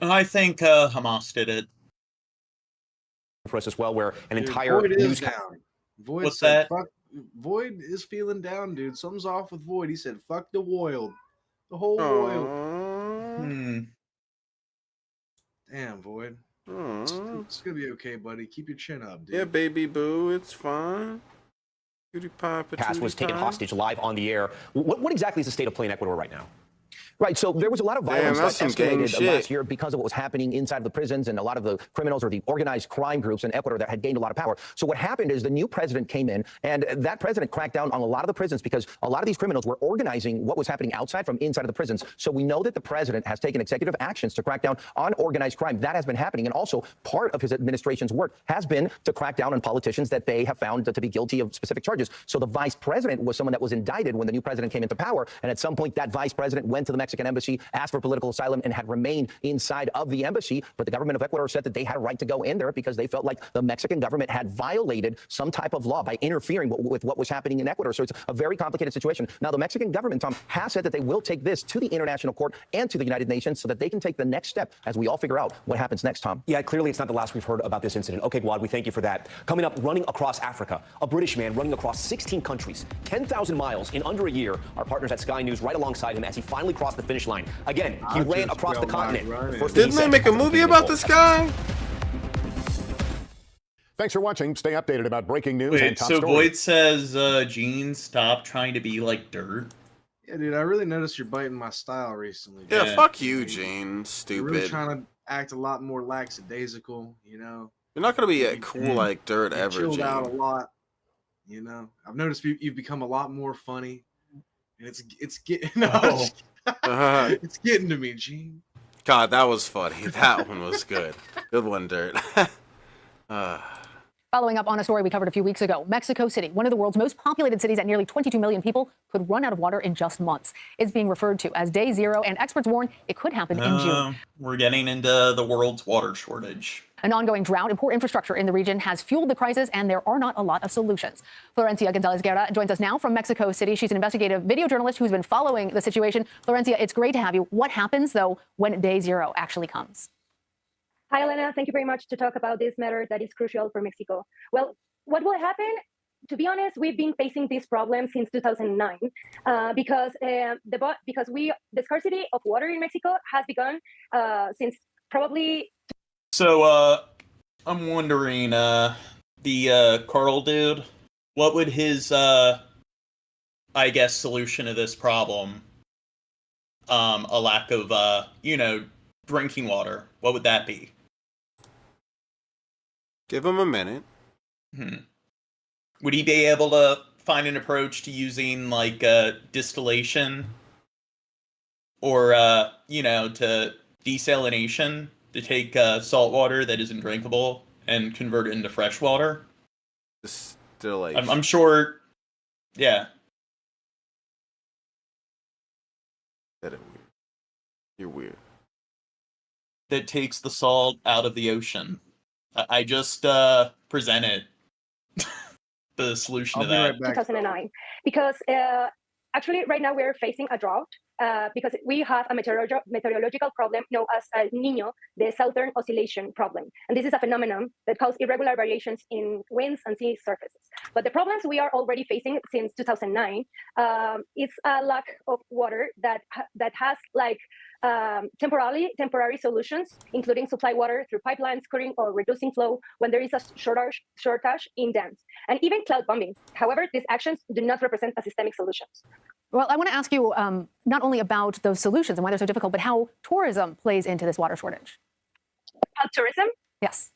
I think Hamas did it. For us as well, where an Dude, entire Void news... is down. Void What's said, that? Fuck, Void is feeling down, dude. Something's off with Void. He said, fuck the Woiled. The whole Woiled. Damn, Void. It's gonna be okay, buddy. Keep your chin up, dude. Yeah, baby boo, it's fine. Cutie pie, Pass was taken hostage live on the air. What exactly is the state of play in Ecuador right now? Right, so there was a lot of violence that's that some gang escalated shit. last year because of what was happening inside the prisons and a lot of the criminals or the organized crime groups in Ecuador that had gained a lot of power. So what happened is the new president came in, and that president cracked down on a lot of the prisons because a lot of these criminals were organizing what was happening outside from inside of the prisons. So we know that the president has taken executive actions to crack down on organized crime. That has been happening, and also part of his administration's work has been to crack down on politicians that they have found to be guilty of specific charges. So the vice president was someone that was indicted when the new president came into power, and at some point that vice president went to the Mexican embassy, asked for political asylum, and had remained inside of the embassy. But the government of Ecuador said that they had a right to go in there because they felt like the Mexican government had violated some type of law by interfering with what was happening in Ecuador. So it's a very complicated situation. Now, the Mexican government, Tom, has said that they will take this to the International Court and to the United Nations so that they can take the next step as we all figure out what happens next, Tom. Yeah, clearly it's not the last we've heard about this incident. Okay, Guad, we thank you for that. Coming up, running across Africa, a British man running across 16 countries, 10,000 miles in under a year. Our partners at Sky News right alongside him as he finally crossed the finish line. Again, he ran across the continent. Didn't they make a movie about this guy? Thanks for watching. Stay updated about breaking news and Wait, top so stories. Void says, Gene, stop trying to be like dirt. Yeah, dude, I really noticed you're biting my style recently. Yeah, dude. fuck you, Gene. You're Stupid. really trying to act a lot more lackadaisical, you know? You're not gonna be cool like dirt You've ever, chilled Gene. out a lot, you know? I've noticed you've become a lot more funny. And it's getting it's getting to me, Gene. God, that was funny. That one was good. Good one, Dirt. Following up on a story we covered a few weeks ago, Mexico City, one of the world's most populated cities at nearly 22 million people, could run out of water in just months. It's being referred to as day zero, and experts warn it could happen in June. We're getting into the world's water shortage. An ongoing drought and poor infrastructure in the region has fueled the crisis, and there are not a lot of solutions. Florencia Gonzalez-Guerra joins us now from Mexico City. She's an investigative video journalist who's been following the situation. Florencia, it's great to have you. What happens, though, when day zero actually comes? Hi, Elena. Thank you very much to talk about this matter that is crucial for Mexico. Well, what will happen? To be honest, we've been facing this problem since 2009 because the scarcity of water in Mexico has begun since probably. So, I'm wondering, the Carl dude, what would his, I guess, solution to this problem, a lack of, drinking water, what would that be? Give him a minute. Would he be able to find an approach to using, like, distillation or, to desalination to take salt water that isn't drinkable and convert it into fresh water? Distillation. I'm sure, yeah. You're weird. That takes the salt out of the ocean. I just presented the solution to that. 2009, because actually right now we're facing a drought because we have a meteorological problem known as El Niño, the Southern Oscillation Problem. And this is a phenomenon that causes irregular variations in winds and sea surfaces. But the problems we are already facing since 2009 is a lack of water that has like temporary solutions, including supply water through pipelines, cutting or reducing flow when there is a shortage in dams, and even cloud bombing. However, these actions do not represent a systemic solution. Well, I want to ask you not only about those solutions and why they're so difficult, but how tourism plays into this water shortage. Tourism? Yes.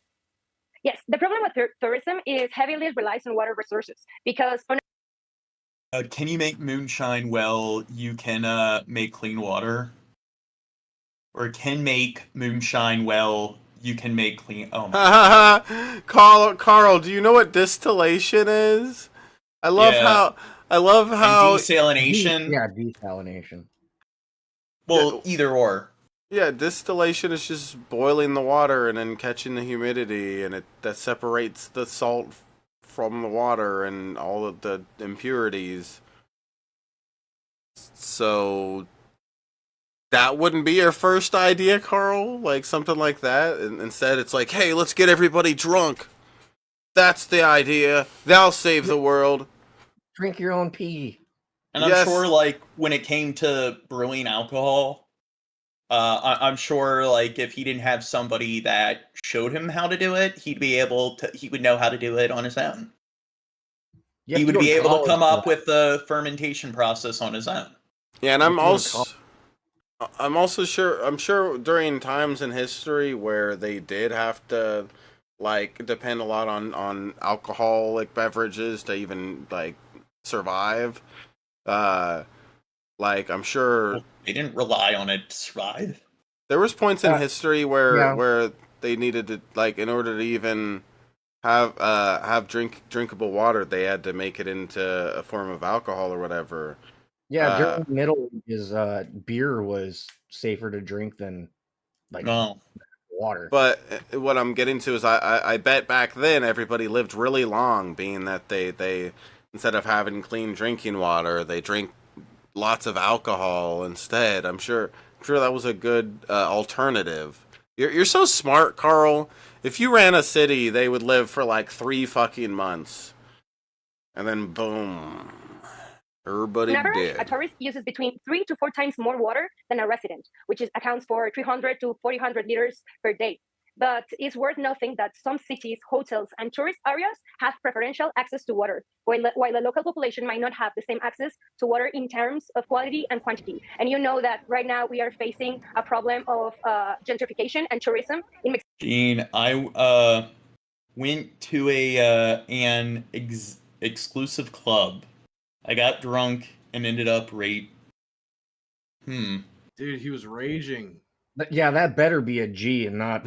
Yes, the problem with tourism is heavily relies on water resources because can you make moonshine well? You can make clean water. Or can make moonshine well, you can make clean... Oh my God. Carl, do you know what distillation is? I love how... And desalination? Yeah, desalination. Well, either or. Yeah, distillation is just boiling the water and then catching the humidity, and that separates the salt from the water and all of the impurities. So... that wouldn't be your first idea, Carl? Like, something like that? And instead, it's like, hey, let's get everybody drunk. That's the idea. That'll save the world. Drink your own pee. And I'm sure, like, when it came to brewing alcohol, I'm sure, like, if he didn't have somebody that showed him how to do it, he would know how to do it on his own. He would be able to come up with the fermentation process on his own. Yeah, and I'm sure during times in history where they did have to, like, depend a lot on alcoholic beverages to even, like, survive. Like, I'm sure they didn't rely on it to survive. There was points in history where they needed to, like, in order to even have drinkable water, they had to make it into a form of alcohol or whatever. Yeah, during the Middle Ages, beer was safer to drink than water. But what I'm getting to is I bet back then everybody lived really long, being that they instead of having clean drinking water, they drink lots of alcohol instead. I'm sure that was a good alternative. You're so smart, Carl. If you ran a city, they would live for like 3 fucking months, and then boom. Everybody dead. A tourist uses between 3 to 4 times more water than a resident, which accounts for 300 to 400 liters per day. But it's worth noting that some cities, hotels, and tourist areas have preferential access to water, while the local population might not have the same access to water in terms of quality and quantity. And you know that right now we are facing a problem of gentrification and tourism in Mexico. Gene, I went to an exclusive club. I got drunk and ended up raped. Dude, he was raging. Yeah, that better be a G and not...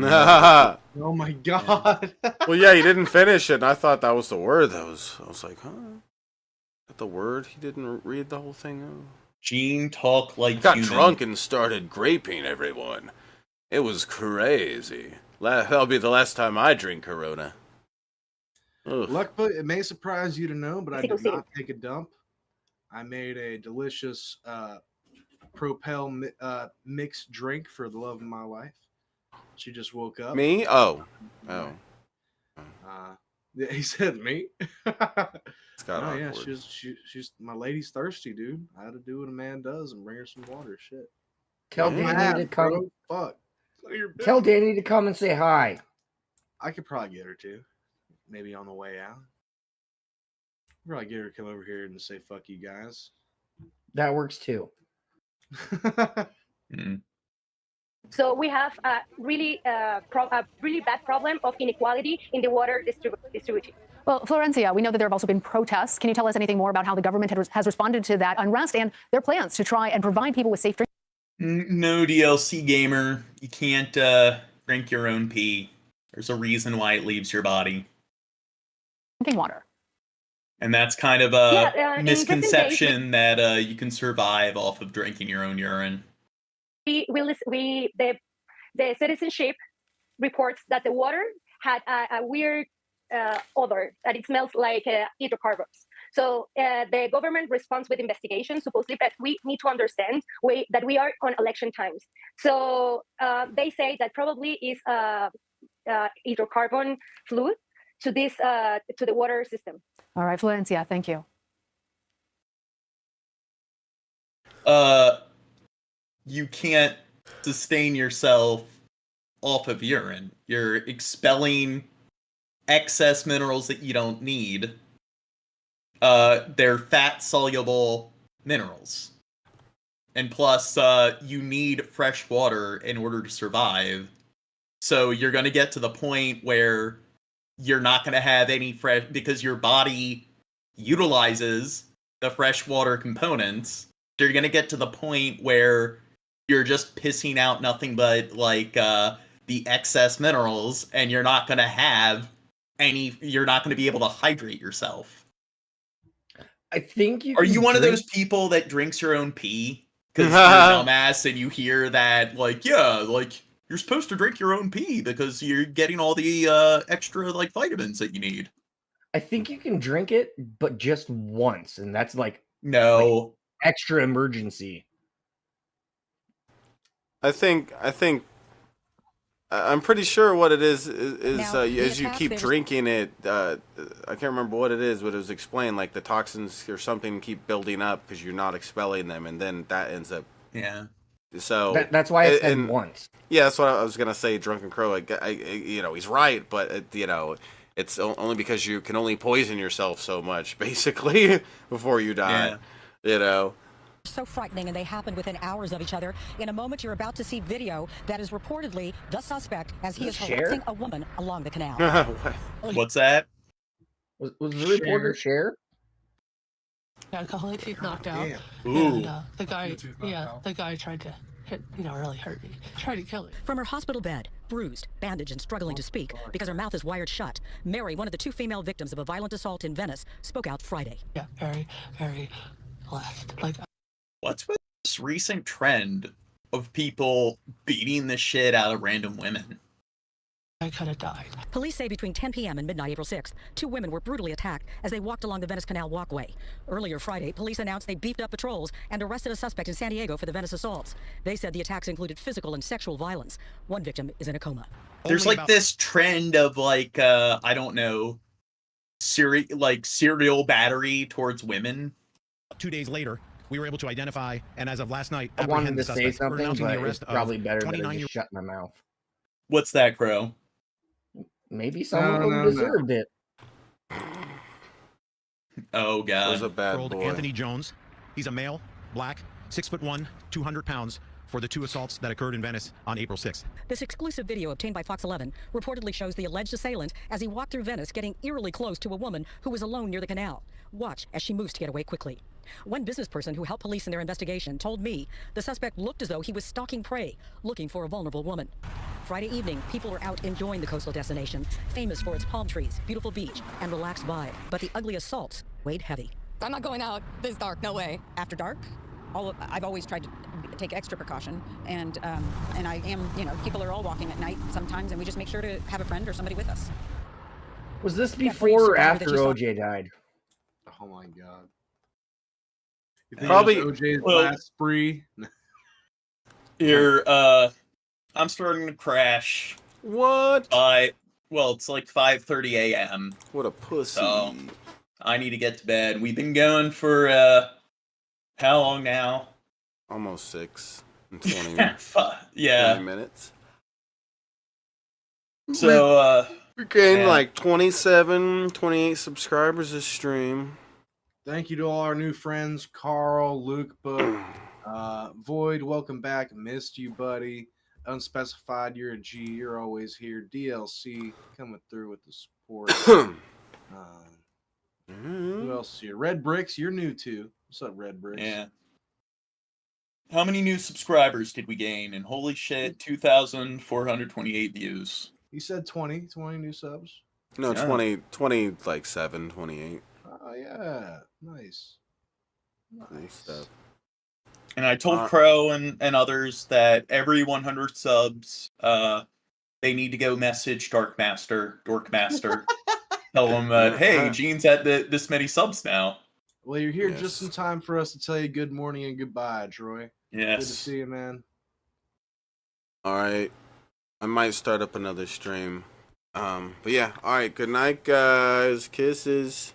Oh my God. Well, yeah, he didn't finish it, and I thought that was the word. I was like, huh? Is that the word? He didn't read the whole thing? Oh. Gene talk like got drunk and started graping everyone. It was crazy. That'll be the last time I drink Corona. Luckily, it may surprise you to know, but I did not take a dump. I made a delicious Propel mixed drink for the love of my life. She just woke up. Me? Oh. Yeah, he said me. Yeah, she's my lady's thirsty, dude. I had to do what a man does and bring her some water. Shit. Tell Danny to come. Fuck. Tell Danny to come and say hi. I could probably get her to. Maybe on the way out. Probably get her to come over here and say "fuck you guys." That works too. So we have a really bad problem of inequality in the water distribution. Well, Florencia, we know that there have also been protests. Can you tell us anything more about how the government has responded to that unrest and their plans to try and provide people with safe drinking? No, DLC gamer. You can't drink your own pee. There's a reason why it leaves your body. Drinking water. And that's kind of a misconception that you can survive off of drinking your own urine. the citizenship reports that the water had a weird odor, that it smells like hydrocarbons. So the government responds with investigation, supposedly, but we need to understand that we are on election times. So they say that probably is hydrocarbon fluid to the water system. All right, Florencia, thank you. You can't sustain yourself off of urine. You're expelling excess minerals that you don't need. They're fat-soluble minerals. And plus, you need fresh water in order to survive. So you're going to get to the point where you're not going to have any fresh... because your body utilizes the freshwater components. You're going to get to the point where you're just pissing out nothing but, like, the excess minerals, and you're not going to have you're not going to be able to hydrate yourself. I think you Are you one of those people that drinks your own pee? Because you're a dumbass and you hear that, like, yeah, like, you're supposed to drink your own pee because you're getting all the extra, like, vitamins that you need. I think you can drink it, but just once, and that's like no extra emergency. I'm pretty sure what it is Now, as you keep there's- drinking it. I can't remember what it is, but it was explained like the toxins or something keep building up because you're not expelling them, and then that ends up. Yeah. So That's why I said once. Yeah, that's what I was gonna say. Drunken Crow. He's right, but it's only because you can only poison yourself so much, basically, before you die. Yeah. So frightening, and they happened within hours of each other. In a moment, you're about to see video that is reportedly the suspect as he is harassing a woman along the canal. What's that? Was the reporter Cher? Got a couple of teeth knocked out. Ooh. And the guy tried to hit, really hurt me. Tried to kill me. From her hospital bed, bruised, bandaged, and struggling to speak because her mouth is wired shut, Mary, one of the two female victims of a violent assault in Venice, spoke out Friday. Yeah, very, very blessed. What's with this recent trend of people beating the shit out of random women? I could have died. Police say between 10 p.m. and midnight April 6th, two women were brutally attacked as they walked along the Venice Canal walkway. Earlier Friday, police announced they beefed up patrols and arrested a suspect in San Diego for the Venice assaults. They said the attacks included physical and sexual violence. One victim is in a coma. There's like this trend of like, I don't know, serial battery towards women. 2 days later, we were able to identify, and as of last night, I wanted apprehend to the say suspect. We're something, announcing but the it's arrest probably of better that I 29 just shut my mouth. What's that, Crow? Maybe some of them deserved it. Oh God! Was a bad boy. Anthony Jones. He's a male, black, 6'1", 200 pounds. For the two assaults that occurred in Venice on April 6th. This exclusive video obtained by Fox 11 reportedly shows the alleged assailant as he walked through Venice, getting eerily close to a woman who was alone near the canal. Watch as she moves to get away quickly. One business person who helped police in their investigation told me the suspect looked as though he was stalking prey, looking for a vulnerable woman. Friday evening, people were out enjoying the coastal destination, famous for its palm trees, beautiful beach, and relaxed vibe. But the ugly assaults weighed heavy. I'm not going out this dark, no way. After dark, I've always tried to take extra precaution, and I am, people are all walking at night sometimes, and we just make sure to have a friend or somebody with us. Was this Yeah, before or that after you saw- OJ died? Oh my God. You think Probably- it was OJ's well- last spree. Here, I'm starting to crash. What? It's like 5:30 a.m. What a pussy. So I need to get to bed. We've been going for how long now? Almost 6 and 20, Yeah. 20 minutes. So we're getting yeah. like 27, 28 subscribers this stream. Thank you to all our new friends, Carl, Luke, Book, Void, welcome back. Missed you, buddy. Unspecified, you're a G. You're always here. DLC coming through with the support. Who else is here? Red Bricks, you're new too. What's up, Red Bricks? Yeah. How many new subscribers did we gain? And holy shit, 2,428 views. He said 20 new subs. No, Yeah. 20, like 7, 28. Oh, yeah. Nice. Nice stuff. And I told Crow and others that every 100 subs, they need to go message Dorkmaster. Tell them that, hey, Gene's at this many subs now. Well, you're here just in time for us to tell you good morning and goodbye, Troy. Yes. Good to see you, man. All right. I might start up another stream. But yeah, all right. Good night, guys. Kisses.